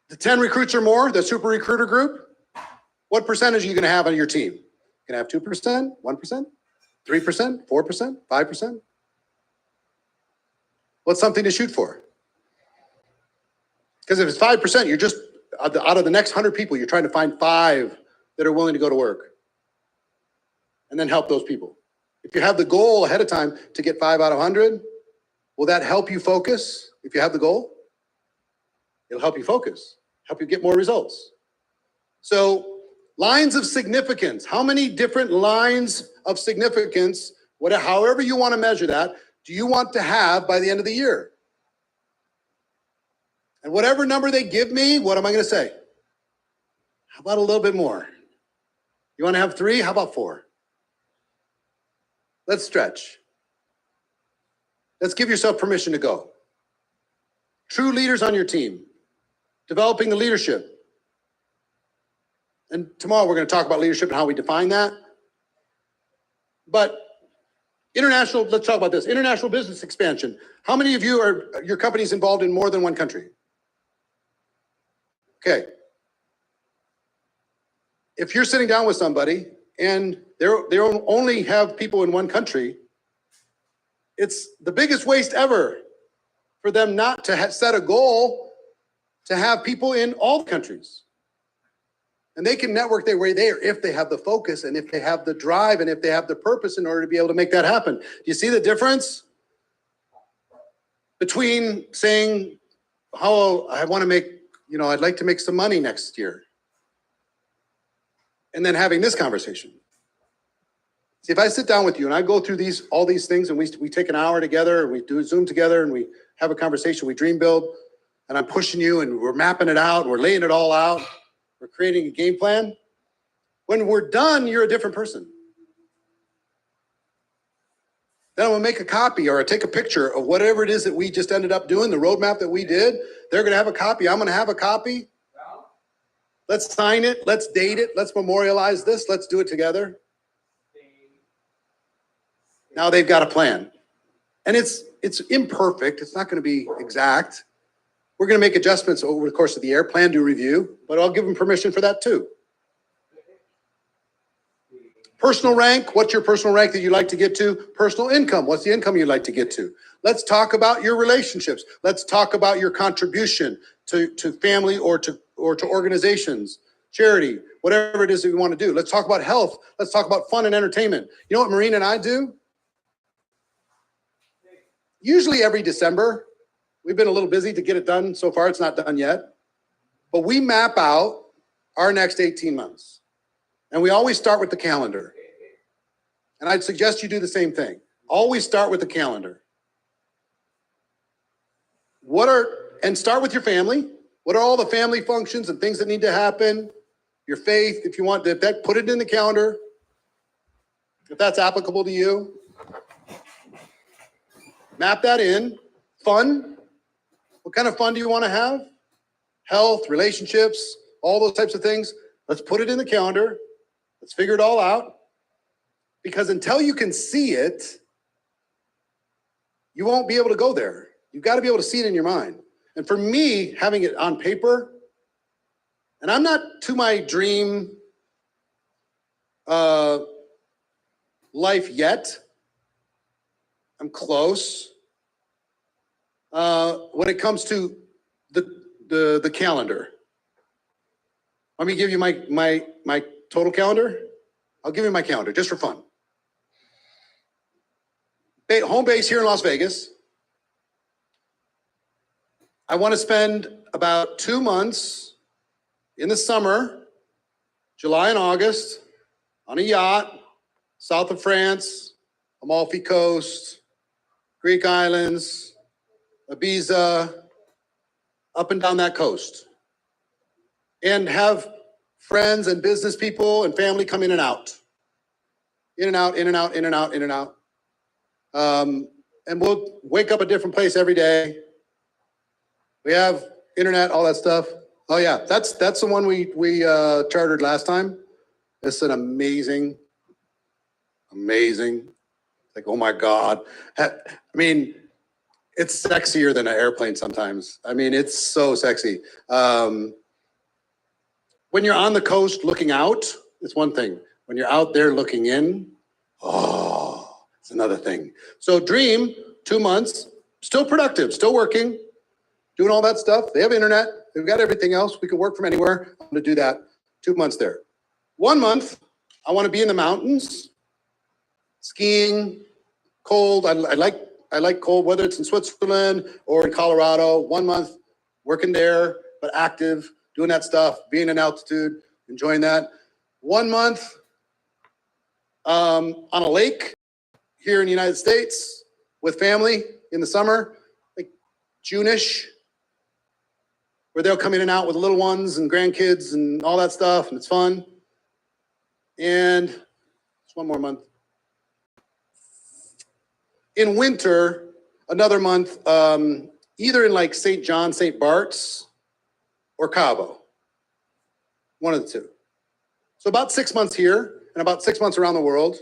The 10 recruits or more, the super recruiter group, what percentage are you going to have on your team? You're going to have 2%, 1%, 3%, 4%, 5%? What's something to shoot for? Because if it's 5%, you're just, out of the next 100 people, you're trying to find 5 that are willing to go to work. And then help those people. If you have the goal ahead of time to get 5 out of 100, will that help you focus if you have the goal? It'll help you focus, help you get more results. So lines of significance, how many different lines of significance, however you want to measure that, do you want to have by the end of the year? And whatever number they give me, what am I going to say? How about a little bit more? You want to have 3? How about 4? Let's stretch. Let's give yourself permission to go. True leaders on your team. Developing the leadership. And tomorrow we're going to talk about leadership and how we define that. But let's talk about this. International business expansion. How many of you are, your company's involved in more than one country? Okay. If you're sitting down with somebody and they only have people in one country, it's the biggest waste ever for them not to set a goal to have people in all countries. And they can network their way there if they have the focus and if they have the drive and if they have the purpose in order to be able to make that happen. Do you see the difference between saying, oh, I want to make, I'd like to make some money next year, and then having this conversation? See, if I sit down with you and I go through all these things and we take an hour together and we do a Zoom together and we have a conversation, we dream build, and I'm pushing you and we're mapping it out, we're laying it all out, we're creating a game plan. When we're done, you're a different person. Then I'm gonna make a copy or take a picture of whatever it is that we just ended up doing, the roadmap that we did. They're gonna have a copy, I'm gonna have a copy. Let's sign it, let's date it, let's memorialize this, let's do it together. Now they've got a plan. And it's imperfect, it's not gonna be exact. We're going to make adjustments over the course of the year, plan, do, review, but I'll give them permission for that too. Personal rank, what's your personal rank that you'd like to get to? Personal income, what's the income you'd like to get to? Let's talk about your relationships. Let's talk about your contribution to family or to organizations, charity, whatever it is that we want to do. Let's talk about health. Let's talk about fun and entertainment. You know what Maureen and I do? Usually every December, we've been a little busy to get it done. So far, it's not done yet. But we map out our next 18 months. And we always start with the calendar. And I'd suggest you do the same thing. Always start with the calendar. And start with your family. What are all the family functions and things that need to happen? Your faith, if you want to, put it in the calendar. If that's applicable to you. Map that in. Fun. What kind of fun do you want to have? Health, relationships, all those types of things. Let's put it in the calendar. Let's figure it all out. Because until you can see it, you won't be able to go there. You've got to be able to see it in your mind. And for me, having it on paper, and I'm not to my dream life yet. I'm close. When it comes to the calendar, let me give you my total calendar. I'll give you my calendar just for fun. Home base here in Las Vegas. I want to spend about 2 months in the summer, July and August, on a yacht, south of France, Amalfi Coast, Greek islands, Ibiza, up and down that coast. And have friends and business people and family come in and out. In and out, in and out, in and out, in and out. And we'll wake up a different place every day. We have internet, all that stuff. Oh yeah, that's the one we chartered last time. It's an amazing. Like, oh my God. I mean, it's sexier than an airplane sometimes. I mean, it's so sexy. When you're on the coast looking out, it's one thing. When you're out there looking in, oh, it's another thing. So Dream, 2 months, still productive, still working, doing all that stuff. They have internet. They've got everything else. We can work from anywhere. I'm going to do that. 2 months there. 1 month, I want to be in the mountains, skiing, cold. I like cold, whether it's in Switzerland or in Colorado. 1 month, working there, but active, doing that stuff, being in altitude, enjoying that. 1 month on a lake here in the United States with family in the summer, like June-ish, where they'll come in and out with little ones and grandkids and all that stuff, and it's fun. And just 1 more month. In winter, another month, either in like St. John, St. Bart's, or Cabo. One of the two. So about 6 months here and about 6 months around the world.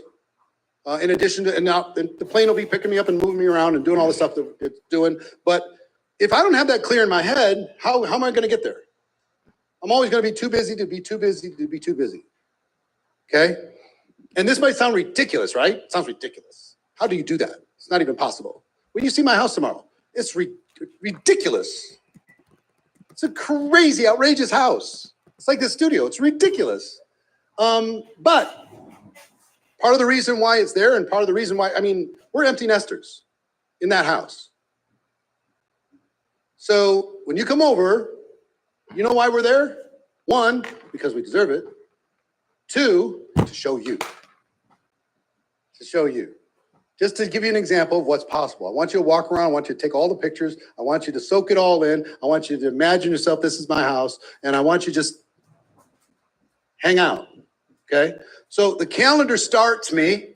In addition to, and now the plane will be picking me up and moving me around and doing all the stuff that it's doing. But if I don't have that clear in my head, how am I going to get there? I'm always going to be too busy to be too busy to be too busy. Okay? And this might sound ridiculous, right? It sounds ridiculous. How do you do that? It's not even possible. When you see my house tomorrow, it's ridiculous. It's a crazy, outrageous house. It's like the studio. It's ridiculous. But part of the reason why it's there and part of the reason why, I mean, we're empty nesters in that house. So when you come over, you know why we're there? 1, because we deserve it. 2, to show you. To show you. Just to give you an example of what's possible. I want you to walk around. I want you to take all the pictures. I want you to soak it all in. I want you to imagine yourself, this is my house. And I want you to just hang out. Okay? So the calendar starts me.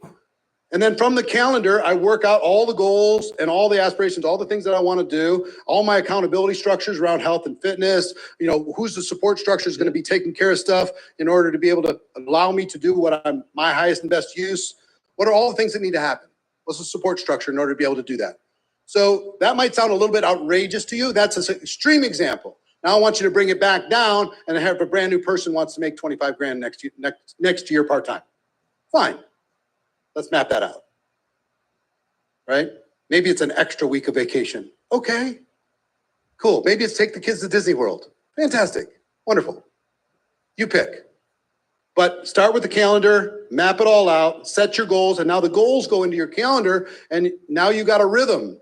And then from the calendar, I work out all the goals and all the aspirations, all the things that I want to do, all my accountability structures around health and fitness, you know, who's the support structure is going to be taking care of stuff in order to be able to allow me to do what I'm my highest and best use. What are all the things that need to happen? What's the support structure in order to be able to do that? So that might sound a little bit outrageous to you. That's an extreme example. Now I want you to bring it back down and have a brand new person wants to make 25 grand next year part-time. Fine. Let's map that out, right? Maybe it's an extra week of vacation. Okay, cool. Maybe it's take the kids to Disney World. Fantastic, wonderful. You pick. But start with the calendar, map it all out, set your goals, and now the goals go into your calendar, and now you got a rhythm.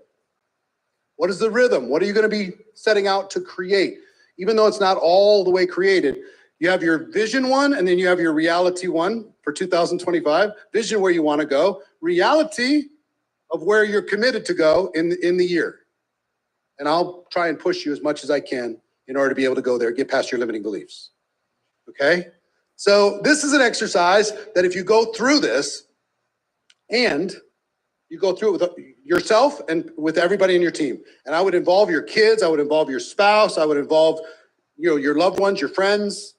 What is the rhythm? What are you gonna be setting out to create? Even though it's not all the way created, you have your vision one, and then you have your reality one for 2025. Vision where you want to go. Reality of where you're committed to go in the year. And I'll try and push you as much as I can in order to be able to go there, get past your limiting beliefs. Okay? So this is an exercise that if you go through this, and you go through it with yourself and with everybody in your team. And I would involve your kids, I would involve your spouse, I would involve your loved ones, your friends.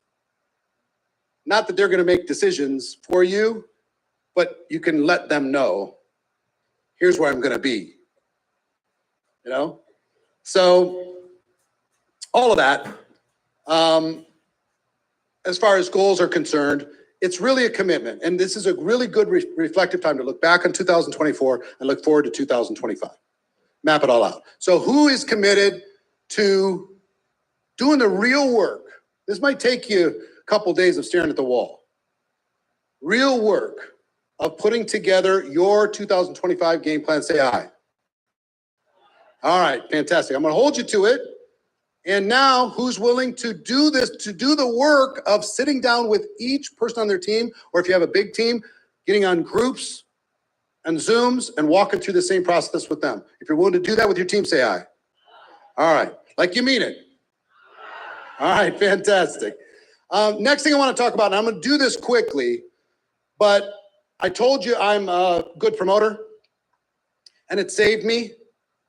Not that they're going to make decisions for you, but you can let them know, here's where I'm going to be. You know? So all of that, as far as goals are concerned, it's really a commitment. And this is a really good reflective time to look back on 2024 and look forward to 2025. Map it all out. So who is committed to doing the real work? This might take you couple days of staring at the wall. Real work of putting together your 2025 game plan. Say aye. All right, fantastic. I'm going to hold you to it. And now who's willing to do this, to do the work of sitting down with each person on their team, or if you have a big team, getting on groups and Zooms and walking through the same process with them. If you're willing to do that with your team, say aye. All right, like you mean it. All right, fantastic. Next thing I want to talk about, and I'm going to do this quickly, but I told you I'm a good promoter, and it saved me.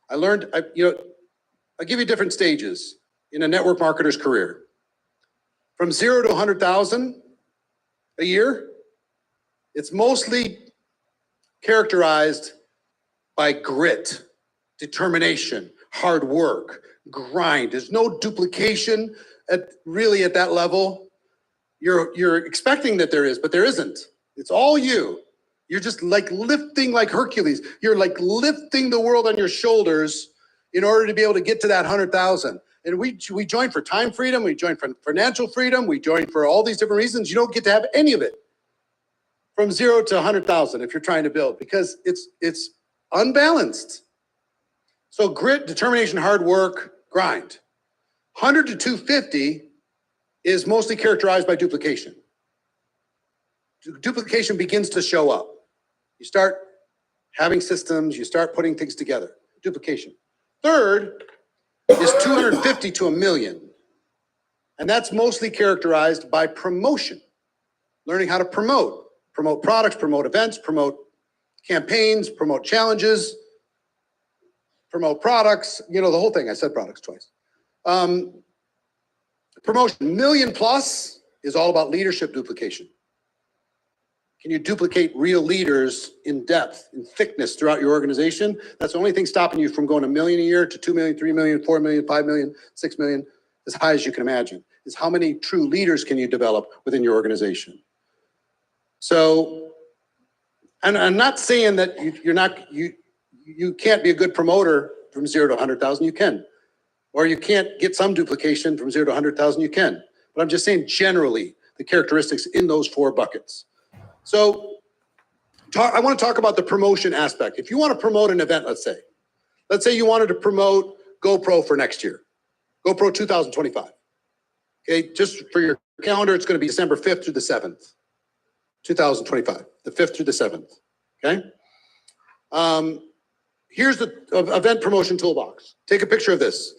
I learned, I give you different stages in a network marketer's career. From 0 to 100,000 a year, it's mostly characterized by grit, determination, hard work, grind. There's no duplication really at that level. You're expecting that there is, but there isn't. It's all you. You're just like lifting like Hercules. You're like lifting the world on your shoulders in order to be able to get to that 100,000. And we join for time freedom. We join for financial freedom. We join for all these different reasons. You don't get to have any of it from 0 to 100,000 if you're trying to build, because it's unbalanced. So grit, determination, hard work, grind. 100 to 250 is mostly characterized by duplication. Duplication begins to show up. You start having systems, you start putting things together. Duplication. Third is 250 to 1 million. And that's mostly characterized by promotion. Learning how to promote products, promote events, promote campaigns, promote challenges, promote products, the whole thing. I said products twice. Promotion, million plus is all about leadership duplication. Can you duplicate real leaders in depth, in thickness throughout your organization? That's the only thing stopping you from going 1 million a year to 2 million, 3 million, 4 million, 5 million, 6 million, as high as you can imagine, is how many true leaders can you develop within your organization? So, and I'm not saying that you can't be a good promoter from 0 to 100,000, you can. Or you can't get some duplication from 0 to 100,000, you can. But I'm just saying generally the characteristics in those 4 buckets. So I want to talk about the promotion aspect. If you want to promote an event, let's say you wanted to promote GoPro for next year, GoPro 2025. Okay, just for your calendar, it's going to be December 5th through the 7th, 2025, the 5th through the 7th. Okay. Here's the event promotion toolbox. Take a picture of this.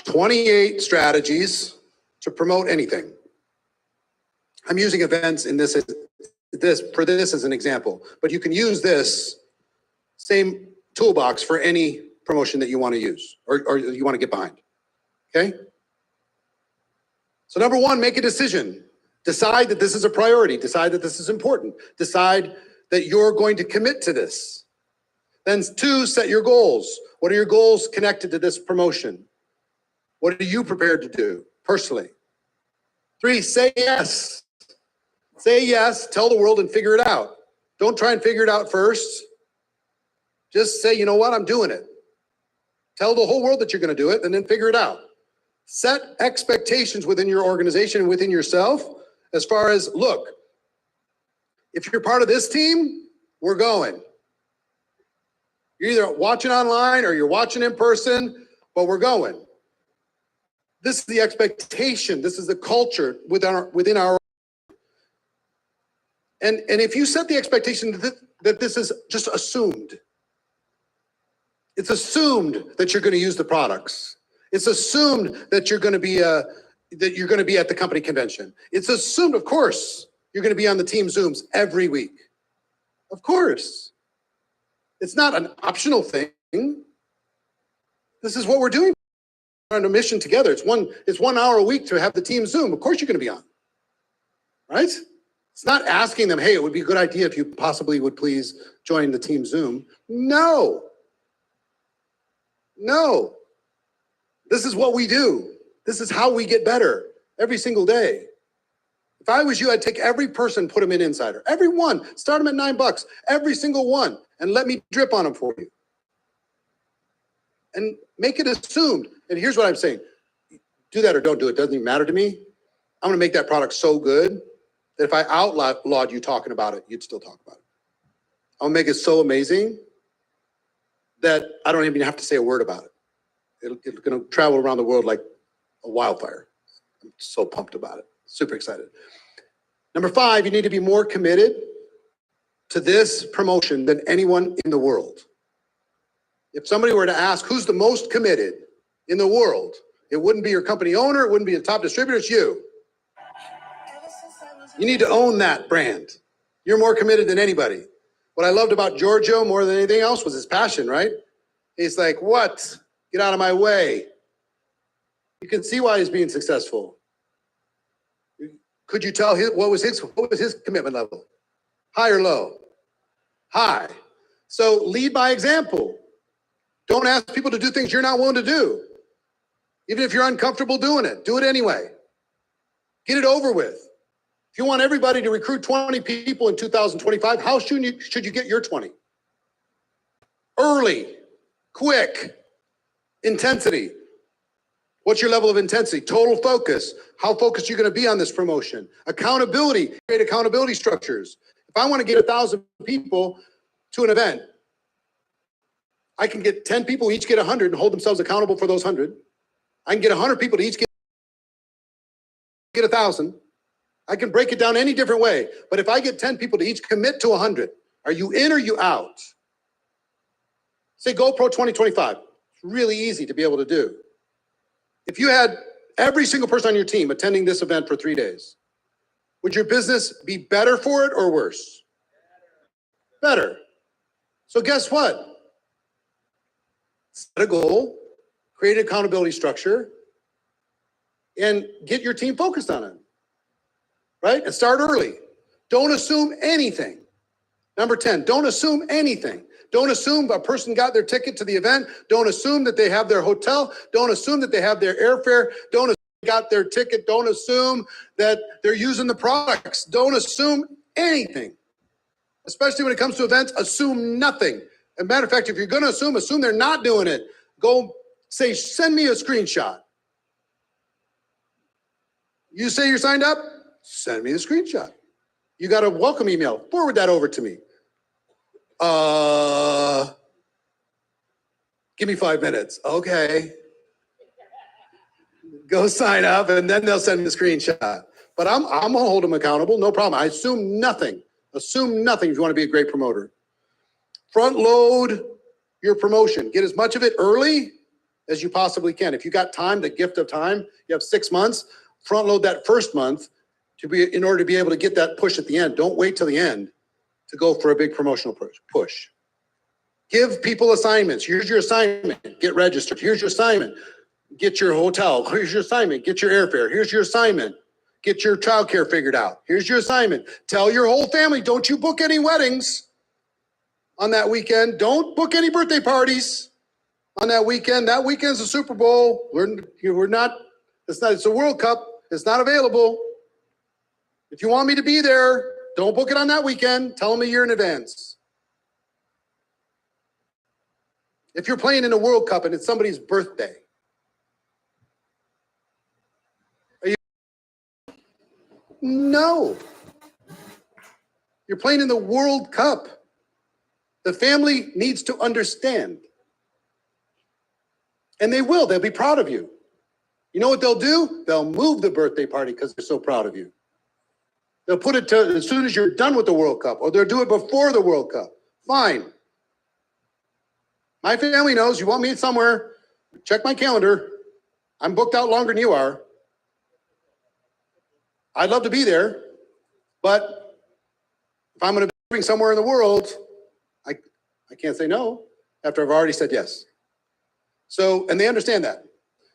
"28 strategies to promote anything." I'm using events in this as an example, but you can use this same toolbox for any promotion that you want to use or you want to get behind. Okay? So number 1, make a decision. Decide that this is a priority. Decide that this is important. Decide that you're going to commit to this. Then 2, set your goals. What are your goals connected to this promotion? What are you prepared to do personally? 3, say yes. Say yes, tell the world and figure it out. Don't try and figure it out first. Just say, you know what, I'm doing it. Tell the whole world that you're going to do it and then figure it out. Set expectations within your organization and within yourself as far as, look, if you're part of this team, we're going. You're either watching online or you're watching in person, but we're going. This is the expectation. This is the culture within our. And if you set the expectation that this is just assumed, it's assumed that you're going to use the products. It's assumed that you're going to be at the company convention. It's assumed, of course, you're going to be on the team Zooms every week. Of course. It's not an optional thing. This is what we're doing. We're on a mission together. It's 1 hour a week to have the team Zoom. Of course you're going to be on. Right? It's not asking them, hey, it would be a good idea if you possibly would please join the team Zoom. No. No. This is what we do. This is how we get better every single day. If I was you, I'd take every person, put them in Insider. Every one. Start them at $9. Every single one. And let me drip on them for you. And make it assumed. And here's what I'm saying. Do that or don't do it. Doesn't even matter to me. I'm going to make that product so good that if I outlawed you talking about it, you'd still talk about it. I'll make it so amazing that I don't even have to say a word about it. It's going to travel around the world like a wildfire. I'm so pumped about it. Super excited. Number 5, you need to be more committed to this promotion than anyone in the world. If somebody were to ask who's the most committed in the world, it wouldn't be your company owner, it wouldn't be the top distributor, it's you. You need to own that brand. You're more committed than anybody. What I loved about Giorgio more than anything else was his passion, right? He's like, what? Get out of my way. You can see why he's being successful. Could you tell what was his commitment level? High or low? High. So lead by example. Don't ask people to do things you're not willing to do. Even if you're uncomfortable doing it, do it anyway. Get it over with. If you want everybody to recruit 20 people in 2025, how soon should you get your 20? Early, quick, intensity. What's your level of intensity? Total focus. How focused are you going to be on this promotion? Accountability. Create accountability structures. If I want to get 1,000 people to an event, I can get 10 people, each get 100 and hold themselves accountable for those 100. I can get 100 people to each get 1,000. I can break it down any different way. But if I get 10 people to each commit to 100, are you in or you out? Say GoPro 2025. It's really easy to be able to do. If you had every single person on your team attending this event for 3 days, would your business be better for it or worse? Better. So guess what? Set a goal, create an accountability structure, and get your team focused on it, right? And start early. Don't assume anything. Number 10, don't assume anything. Don't assume a person got their ticket to the event. Don't assume that they have their hotel. Don't assume that they have their airfare. Don't assume they got their ticket. Don't assume that they're using the products. Don't assume anything. Especially when it comes to events, assume nothing. As a matter of fact, if you're going to assume they're not doing it. Go say, send me a screenshot. You say you're signed up? Send me the screenshot. You got a welcome email. Forward that over to me. Give me 5 minutes. Okay. Go sign up and then they'll send me the screenshot. But I'm gonna hold them accountable, no problem. I assume nothing. Assume nothing if you want to be a great promoter. Front load your promotion. Get as much of it early as you possibly can. If you got time, the gift of time, you have 6 months, front load that first month in order to be able to get that push at the end. Don't wait till the end to go for a big promotional push. Give people assignments. Here's your assignment. Get registered. Here's your assignment. Get your hotel. Here's your assignment. Get your airfare. Here's your assignment. Get your childcare figured out. Here's your assignment. Tell your whole family, don't you book any weddings on that weekend. Don't book any birthday parties on that weekend. That weekend's the Super Bowl. It's a World Cup. It's not available. If you want me to be there, don't book it on that weekend. Tell them a year in advance. If you're playing in a World Cup and it's somebody's birthday, no. You're playing in the World Cup. The family needs to understand. And they will. They'll be proud of you. You know what they'll do? They'll move the birthday party because they're so proud of you. They'll put it to as soon as you're done with the World Cup, or they'll do it before the World Cup. Fine. My family knows you want me somewhere. Check my calendar. I'm booked out longer than you are. I'd love to be there, but if I'm going to be somewhere in the world, I can't say no after I've already said yes. So, and they understand that.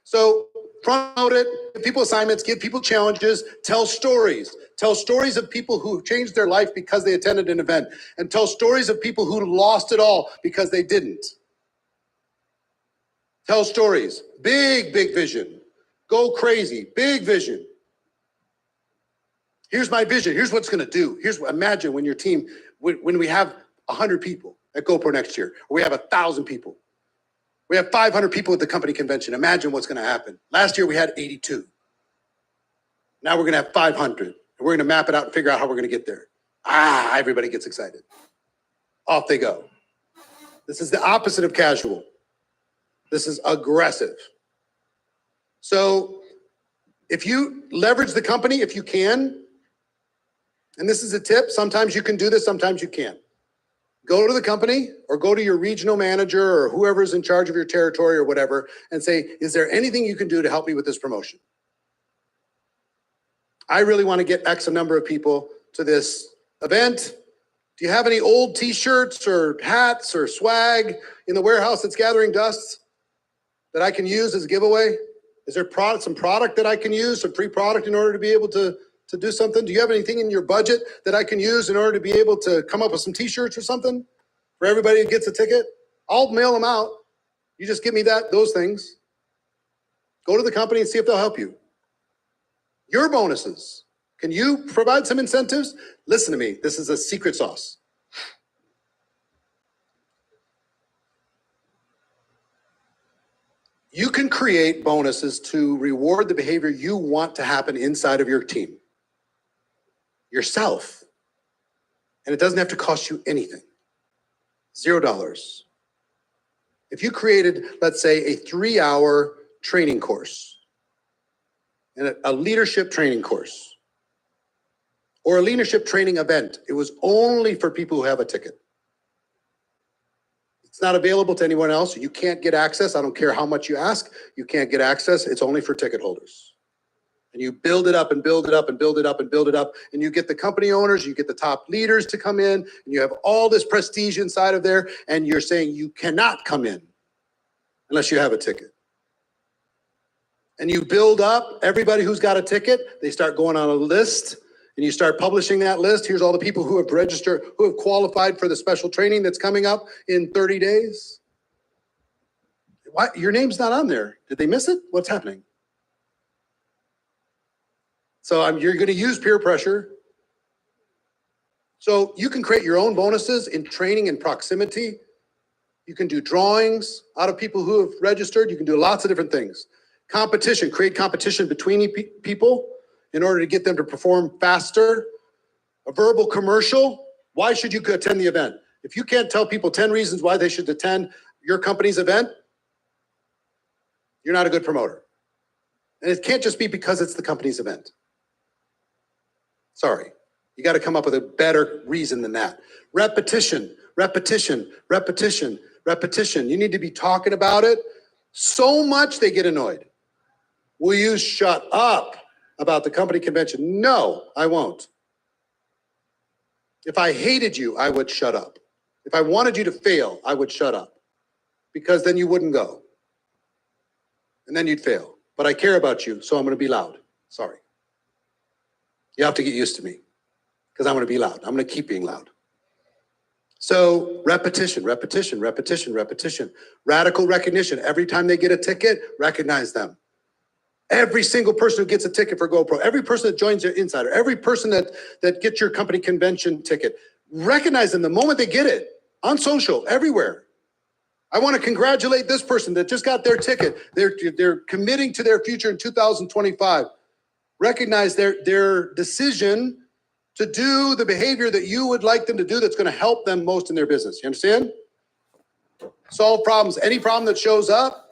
So front load it, give people assignments, give people challenges, tell stories. Tell stories of people who changed their life because they attended an event, and tell stories of people who lost it all because they didn't. Tell stories. Big, big vision. Go crazy. Big vision. Here's my vision. Here's what's going to do. Imagine when your team, when we have 100 people at GoPro next year, or we have 1,000 people. We have 500 people at the company convention. Imagine what's going to happen. Last year we had 82. Now we're going to have 500. And We're going to map it out and figure out how we're going to get there. Everybody gets excited. Off they go. This is the opposite of casual. This is aggressive. So if you leverage the company, if you can, and this is a tip, sometimes you can do this, sometimes you can't. Go to the company or go to your regional manager or whoever's in charge of your territory or whatever and say, is there anything you can do to help me with this promotion? I really want to get X number of people to this event. Do you have any old t-shirts or hats or swag in the warehouse that's gathering dust that I can use as a giveaway? Is there some product that I can use, some free product in order to be able to do something? Do you have anything in your budget that I can use in order to be able to come up with some t-shirts or something for everybody who gets a ticket? I'll mail them out. You just give me those things. Go to the company and see if they'll help you. Your bonuses. Can you provide some incentives? Listen to me. This is a secret sauce. You can create bonuses to reward the behavior you want to happen inside of your team. Yourself. And it doesn't have to cost you anything. $0. If you created, let's say, a 3-hour training course, and a leadership training course, or a leadership training event, it was only for people who have a ticket. It's not available to anyone else. You can't get access. I don't care how much you ask. You can't get access. It's only for ticket holders. And you build it up and build it up and build it up and build it up. And you get the company owners, you get the top leaders to come in, and you have all this prestige inside of there. And you're saying you cannot come in unless you have a ticket. And you build up everybody who's got a ticket. They start going on a list and you start publishing that list. Here's all the people who have registered, who have qualified for the special training that's coming up in 30 days. Why? Your name's not on there. Did they miss it? What's happening? So you're going to use peer pressure. So you can create your own bonuses in training and proximity. You can do drawings out of people who have registered. You can do lots of different things. Competition, create competition between people in order to get them to perform faster. A verbal commercial, why should you attend the event? If you can't tell people 10 reasons why they should attend your company's event, you're not a good promoter. And it can't just be because it's the company's event. Sorry, you got to come up with a better reason than that. Repetition, repetition, repetition, repetition. You need to be talking about it so much they get annoyed. Will you shut up about the company convention? No, I won't. If I hated you, I would shut up. If I wanted you to fail, I would shut up. Because then you wouldn't go. And then you'd fail. But I care about you, so I'm going to be loud. Sorry. You have to get used to me. Because I'm going to be loud. I'm going to keep being loud. So repetition, repetition, repetition, repetition. Radical recognition. Every time they get a ticket, recognize them. Every single person who gets a ticket for GoPro, every person that joins your Insider, every person that gets your company convention ticket, recognize them the moment they get it, on social, everywhere. I want to congratulate this person that just got their ticket. They're committing to their future in 2025. Recognize their decision to do the behavior that you would like them to do that's going to help them most in their business. You understand? Solve problems. Any problem that shows up,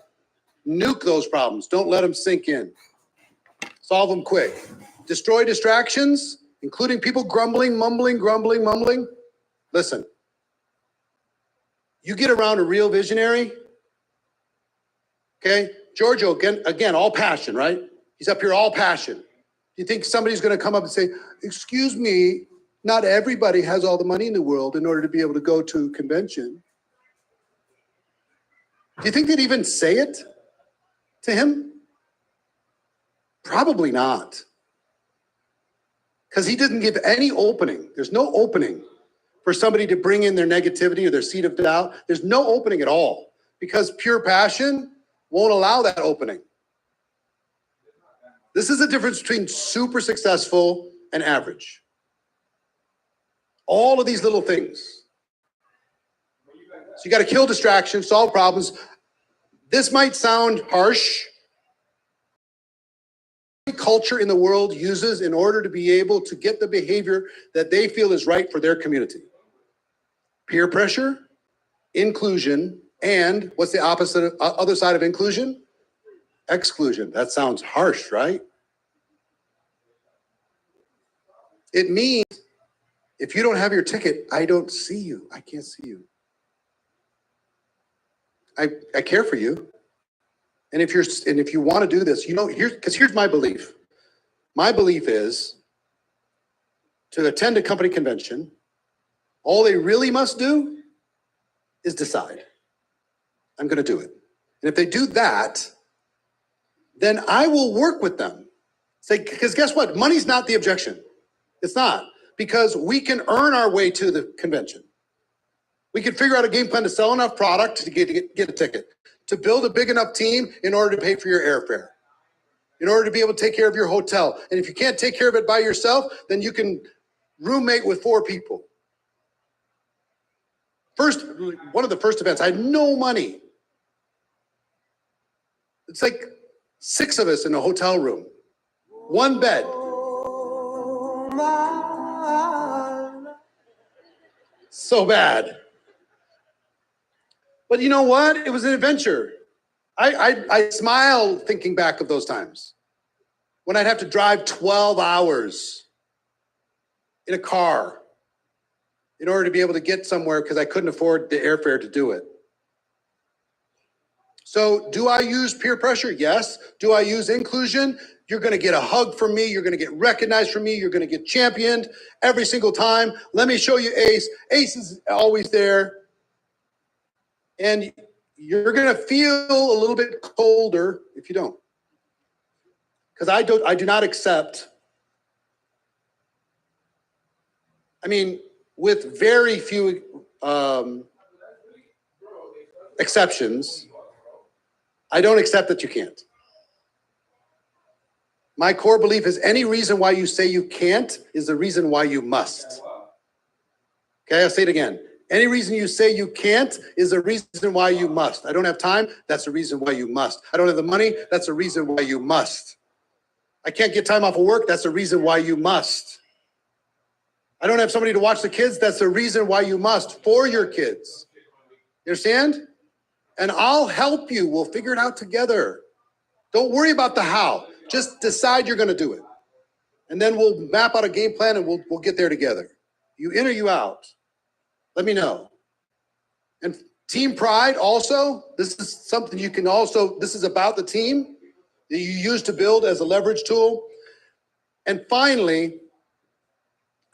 nuke those problems. Don't let them sink in. Solve them quick. Destroy distractions, including people grumbling, mumbling, grumbling, mumbling. Listen, you get around a real visionary, okay? Giorgio, again, all passion, right? He's up here all passion. You think somebody's going to come up and say, excuse me, not everybody has all the money in the world in order to be able to go to a convention. Do you think they'd even say it to him? Probably not. Because he didn't give any opening. There's no opening for somebody to bring in their negativity or their seed of doubt. There's no opening at all because pure passion won't allow that opening. This is the difference between super successful and average. All of these little things. So you got to kill distractions, solve problems. This might sound harsh, culture in the world uses in order to be able to get the behavior that they feel is right for their community. Peer pressure, inclusion, and what's the opposite, other side of inclusion? Exclusion. That sounds harsh, right? It means if you don't have your ticket, I don't see you. I can't see you. I care for you. And if you want to do this, here's my belief. My belief is to attend a company convention, all they really must do is decide. I'm going to do it. And if they do that, then I will work with them. Because guess what? Money's not the objection. It's not. Because we can earn our way to the convention. We can figure out a game plan to sell enough product to get a ticket, to build a big enough team in order to pay for your airfare, in order to be able to take care of your hotel. And if you can't take care of it by yourself, then you can roommate with 4 people. One of the first events, I had no money. It's like 6 of us in a hotel room, 1 bed. So bad. But you know what? It was an adventure. I smile thinking back of those times when I'd have to drive 12 hours in a car in order to be able to get somewhere because I couldn't afford the airfare to do it. So do I use peer pressure? Yes. Do I use inclusion? You're going to get a hug from me. You're going to get recognized from me. You're going to get championed every single time. Let me show you Ace. Ace is always there. And you're going to feel a little bit colder if you don't. Because I do not accept, with very few exceptions, I don't accept that you can't. My core belief is any reason why you say you can't is the reason why you must. Okay, I'll say it again. Any reason you say you can't is the reason why you must. I don't have time, that's the reason why you must. I don't have the money, that's the reason why you must. I can't get time off of work, that's the reason why you must. I don't have somebody to watch the kids, that's the reason why you must for your kids. You understand? And I'll help you, we'll figure it out together. Don't worry about the how, just decide you're gonna do it. And then we'll map out a game plan and we'll get there together. You in or you out? Let me know. And team pride also, this is something you can also, this is about the team that you use to build as a leverage tool. And finally,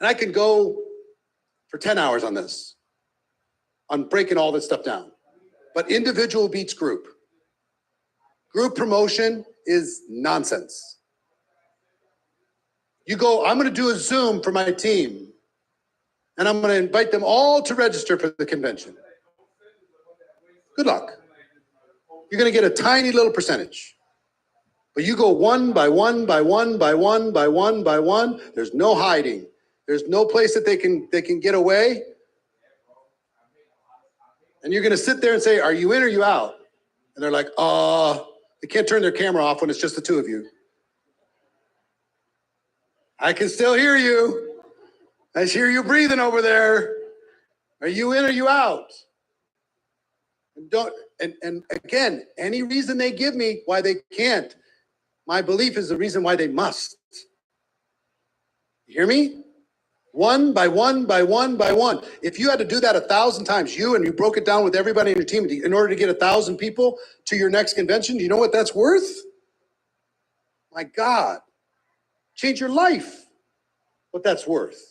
and I can go for 10 hours on this, on breaking all this stuff down, but individual beats group. Group promotion is nonsense. You go, I'm gonna do a Zoom for my team, and I'm going to invite them all to register for the convention. Good luck. You're going to get a tiny little percentage. But you go one by one, by one, by one, by one, by one. There's no hiding. There's no place that they can get away. And you're going to sit there and say, are you in or you out? And they're like, they can't turn their camera off when it's just the 2 of you. I can still hear you. I hear you breathing over there. Are you in or you out? And again, any reason they give me why they can't, my belief is the reason why they must. You hear me? One by one, by one, by one. If you had to do that 1,000 times, and you broke it down with everybody in your team in order to get 1,000 people to your next convention, do you know what that's worth? My God, change your life, what that's worth.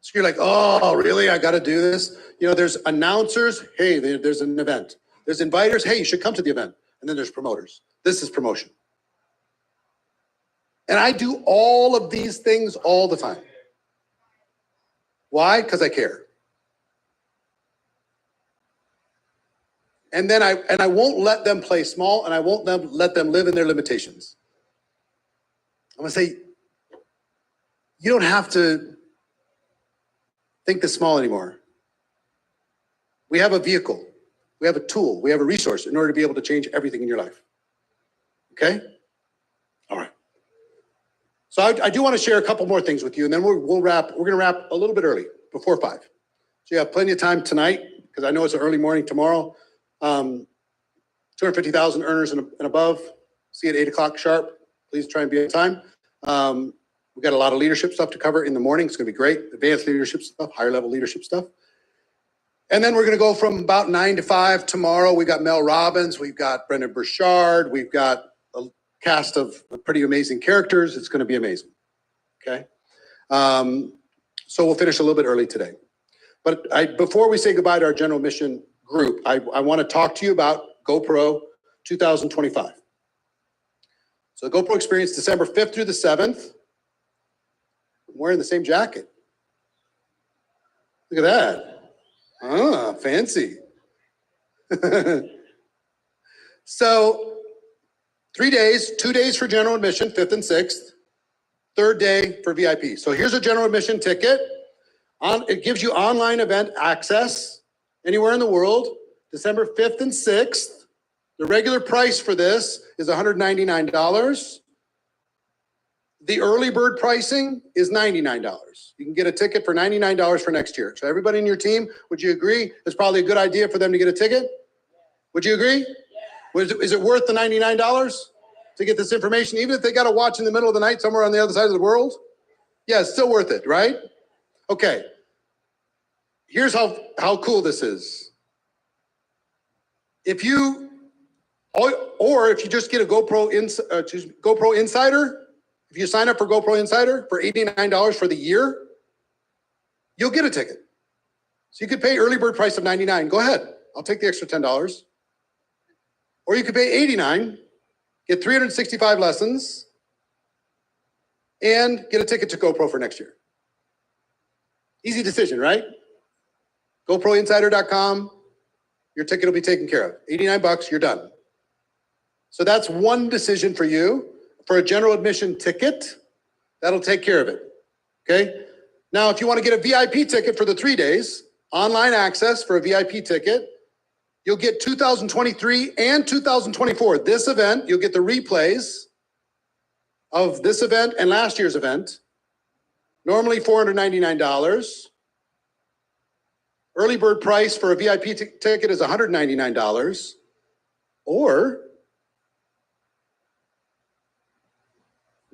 So you're like, oh, really? I got to do this? There's announcers. Hey, there's an event. There's inviters. Hey, you should come to the event. And then there's promoters. This is promotion. And I do all of these things all the time. Why? Because I care. And then I won't let them play small, and I won't let them live in their limitations. I'm going to say, you don't have to think this small anymore. We have a vehicle, we have a tool, we have a resource in order to be able to change everything in your life. Okay? All right. So I do want to share a couple more things with you, and then we'll wrap. We're going to wrap a little bit early, before 5. So you have plenty of time tonight, because I know it's an early morning tomorrow. 250,000 earners and above. See you at 8 o'clock sharp. Please try and be on time. We've got a lot of leadership stuff to cover in the morning. It's going to be great. Advanced leadership stuff, higher level leadership stuff. And then we're going to go from about 9 to 5 tomorrow. We've got Mel Robbins. We've got Brendan Burchard. We've got a cast of pretty amazing characters. It's going to be amazing. Okay. So we'll finish a little bit early today. But before we say goodbye to our general mission group, I want to talk to you about GoPro 2025. So the GoPro Experience, December 5th through the 7th. I'm wearing the same jacket. Look at that. Ah, fancy. So 3 days, 2 days for general admission, 5th and 6th. 3rd day for VIP. So here's a general admission ticket. It gives you online event access anywhere in the world, December 5th and 6th. The regular price for this is $199. The early bird pricing is $99. You can get a ticket for $99 for next year. So everybody in your team, would you agree it's probably a good idea for them to get a ticket? Would you agree? Yeah. Is it worth the $99 to get this information, even if they got to watch in the middle of the night somewhere on the other side of the world? Yeah, it's still worth it, right? Okay. Here's how cool this is. If you, or if you just get a GoPro Insider, if you sign up for GoPro Insider for $89 for the year, you'll get a ticket. So you could pay early bird price of $99. Go ahead. I'll take the extra $10. Or you could pay $89, get 365 lessons, and get a ticket to GoPro for next year. Easy decision, right? GoProInsider.com. Your ticket will be taken care of. $89, you're done. So that's one decision for you. For a general admission ticket, that'll take care of it. Okay? Now, if you want to get a VIP ticket for the 3 days, online access for a VIP ticket, you'll get 2023 and 2024. This event, you'll get the replays of this event and last year's event. Normally $499. Early bird price for a VIP ticket is $199. Or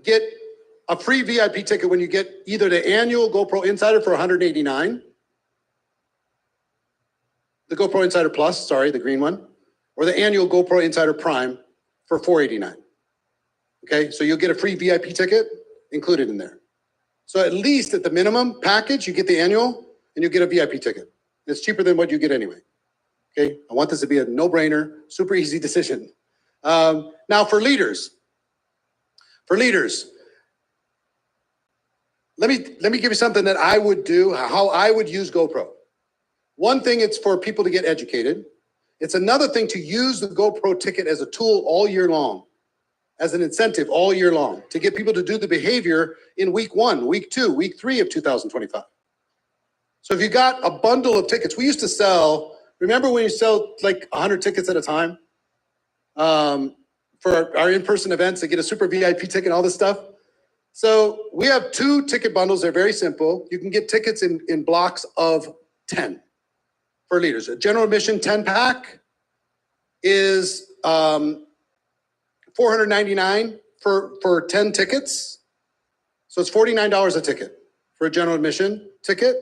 get a free VIP ticket when you get either the annual GoPro Insider for $189, the GoPro Insider Plus, sorry, the green one, or the annual GoPro Insider Prime for $489. Okay, so you'll get a free VIP ticket included in there. So at least at the minimum package, you get the annual and you get a VIP ticket. It's cheaper than what you get anyway. Okay, I want this to be a no-brainer, super easy decision. Now for leaders, let me give you something that I would do, how I would use GoPro. One thing, it's for people to get educated. It's another thing to use the GoPro ticket as a tool all year long, as an incentive all year long, to get people to do the behavior in week 1, week 2, week 3 of 2025. So if you got a bundle of tickets, we used to sell, remember when you sell like 100 tickets at a time? For our in-person events, they get a super VIP ticket and all this stuff. So we have 2 ticket bundles. They're very simple. You can get tickets in blocks of 10 for leaders. A general admission 10 pack is $499 for 10 tickets. So it's $49 a ticket for a general admission ticket,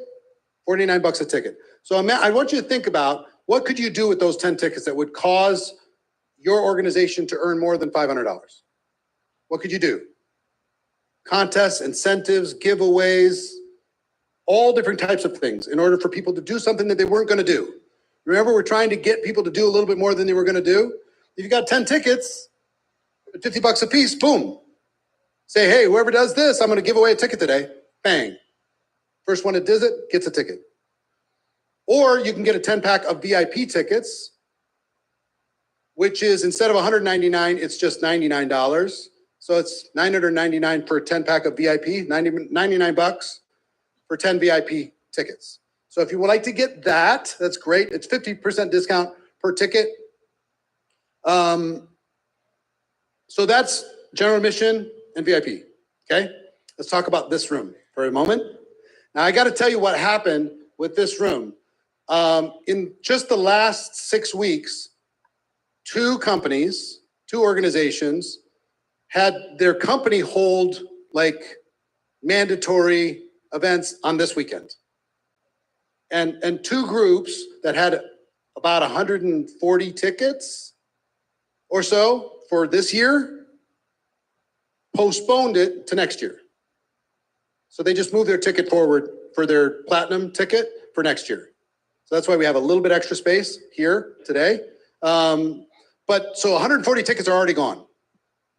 $49 a ticket. So I want you to think about what could you do with those 10 tickets that would cause your organization to earn more than $500. What could you do? Contests, incentives, giveaways, all different types of things in order for people to do something that they weren't going to do. Remember, we're trying to get people to do a little bit more than they were going to do. If you got 10 tickets, $50 a piece, boom. Say, hey, whoever does this, I'm going to give away a ticket today. Bang. First one that does it gets a ticket. Or you can get a 10 pack of VIP tickets, which is instead of $199, it's just $99. So it's $999 for a 10 pack of VIP, $99 for 10 VIP tickets. So if you would like to get that, that's great. It's 50% discount per ticket. So that's general admission and VIP, okay? Let's talk about this room for a moment. Now, I got to tell you what happened with this room. In just the last 6 weeks, 2 companies, 2 organizations had their company hold like mandatory events on this weekend. And 2 groups that had about 140 tickets or so for this year postponed it to next year. So they just moved their ticket forward for their platinum ticket for next year. So that's why we have a little bit extra space here today. But so 140 tickets are already gone.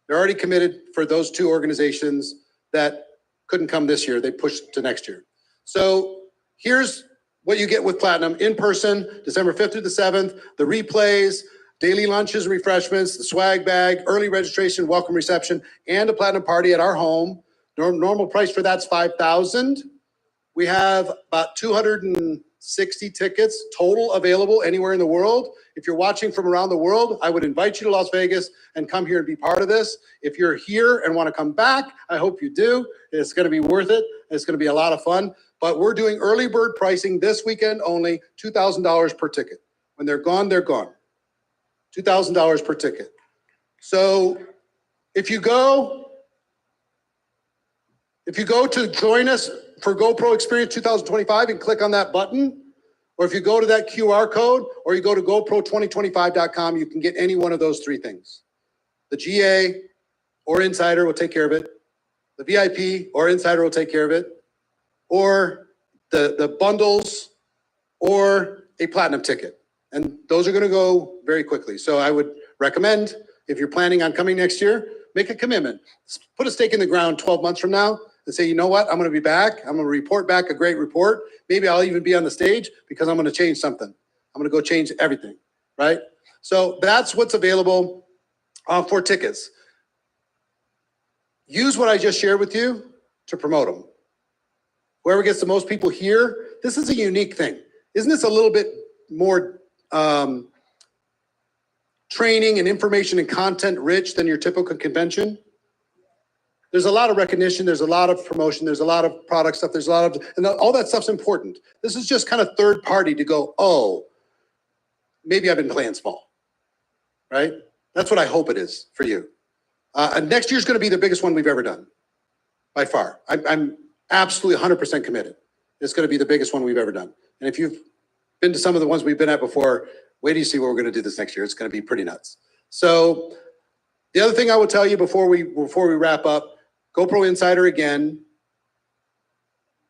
They're already committed for those 2 organizations that couldn't come this year. They pushed to next year. So here's what you get with Platinum in person, December 5th through the 7th, the replays, daily lunches, refreshments, the swag bag, early registration, welcome reception, and a Platinum party at our home. Normal price for that's $5,000. We have about 260 tickets total available anywhere in the world. If you're watching from around the world, I would invite you to Las Vegas and come here and be part of this. If you're here and want to come back, I hope you do. It's going to be worth it. It's going to be a lot of fun. But we're doing early bird pricing this weekend only, $2,000 per ticket. When they're gone, they're gone. $2,000 per ticket. So if you go to join us for GoPro Experience 2025 and click on that button, or if you go to that QR code, or you go to GoPro2025.com, you can get any one of those 3 things. The GA or Insider will take care of it. The VIP or Insider will take care of it. Or the bundles or a platinum ticket. And those are going to go very quickly. So I would recommend, if you're planning on coming next year, make a commitment. Put a stake in the ground 12 months from now and say, you know what, I'm going to be back. I'm going to report back a great report. Maybe I'll even be on the stage because I'm going to change something. I'm going to go change everything, right? So that's what's available for tickets. Use what I just shared with you to promote them. Whoever gets the most people here, this is a unique thing. Isn't this a little bit more training and information and content rich than your typical convention? There's a lot of recognition, there's a lot of promotion, there's a lot of product stuff, there's a lot of, and all that stuff's important. This is just kind of third party to go, oh, maybe I've been playing small, right? That's what I hope it is for you. And next year's gonna be the biggest one we've ever done, by far. I'm absolutely 100% committed. It's gonna be the biggest one we've ever done. And if you've been to some of the ones we've been at before, wait till you see what we're gonna do this next year. It's gonna be pretty nuts. So the other thing I will tell you before we wrap up, GoPro Insider again.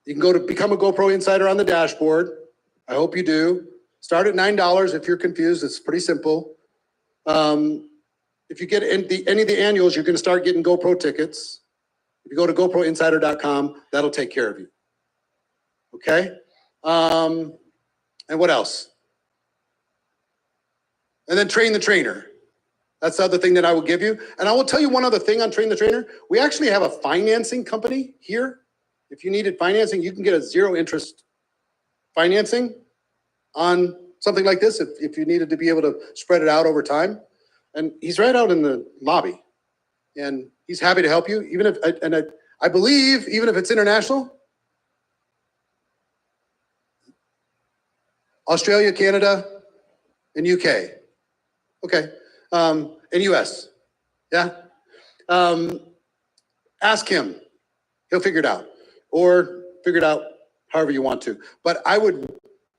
You can go to become a GoPro Insider on the dashboard. I hope you do. Start at $9 if you're confused. It's pretty simple. If you get any of the annuals, you're gonna start getting GoPro tickets. If you go to GoProInsider.com, that'll take care of you. Okay? And what else? And then train the trainer. That's the other thing that I will give you. And I will tell you one other thing on Train the Trainer. We actually have a financing company here. If you needed financing, you can get a 0 interest financing on something like this if you needed to be able to spread it out over time. And he's right out in the lobby. And he's happy to help you, even if, and I believe, even if it's international. Australia, Canada, and UK. Okay. And US. Yeah. Ask him. He'll figure it out. Or figure it out however you want to. But I would,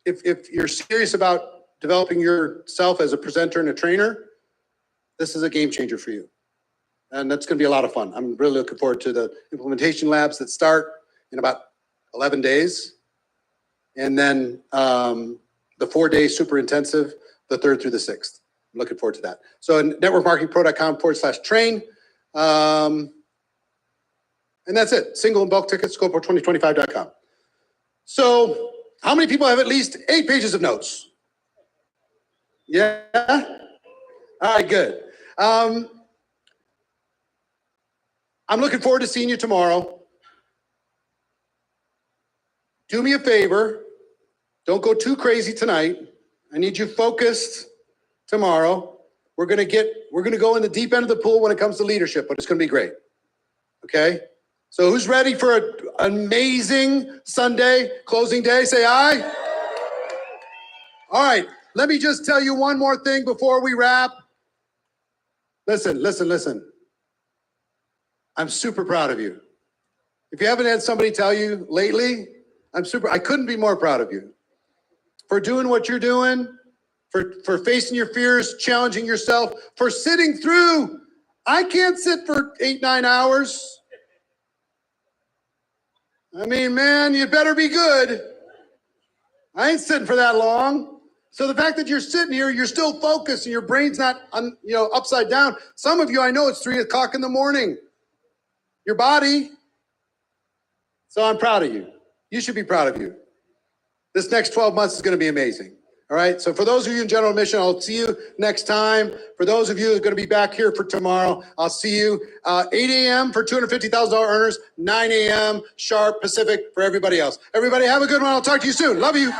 if you're serious about developing yourself as a presenter and a trainer, this is a game changer for you. And that's going to be a lot of fun. I'm really looking forward to the implementation labs that start in about 11 days. And then the 4-day super intensive, the 3rd through the 6th. I'm looking forward to that. So networkmarketingpro.com/train. And that's it. Single and bulk tickets, GoPro2025.com. So how many people have at least 8 pages of notes? Yeah? All right, good. I'm looking forward to seeing you tomorrow. Do me a favor. Don't go too crazy tonight. I need you focused tomorrow. We're gonna go in the deep end of the pool when it comes to leadership, but it's gonna be great. Okay? So who's ready for an amazing Sunday closing day? Say aye. All right, let me just tell you one more thing before we wrap. Listen. I'm super proud of you. If you haven't had somebody tell you lately, I couldn't be more proud of you. For doing what you're doing, for facing your fears, challenging yourself, for sitting through. I can't sit for 8-9 hours. I mean, man, you better be good. I ain't sitting for that long. So the fact that you're sitting here, you're still focused and your brain's not, upside down. Some of you, I know it's 3 o'clock in the morning. Your body. So I'm proud of you. You should be proud of you. This next 12 months is going to be amazing. All right. So for those of you in general admission, I'll see you next time. For those of you who are going to be back here for tomorrow, I'll see you 8 a.m. for $250,000 earners, 9 a.m. sharp Pacific for everybody else. Everybody have a good one. I'll talk to you soon. Love you.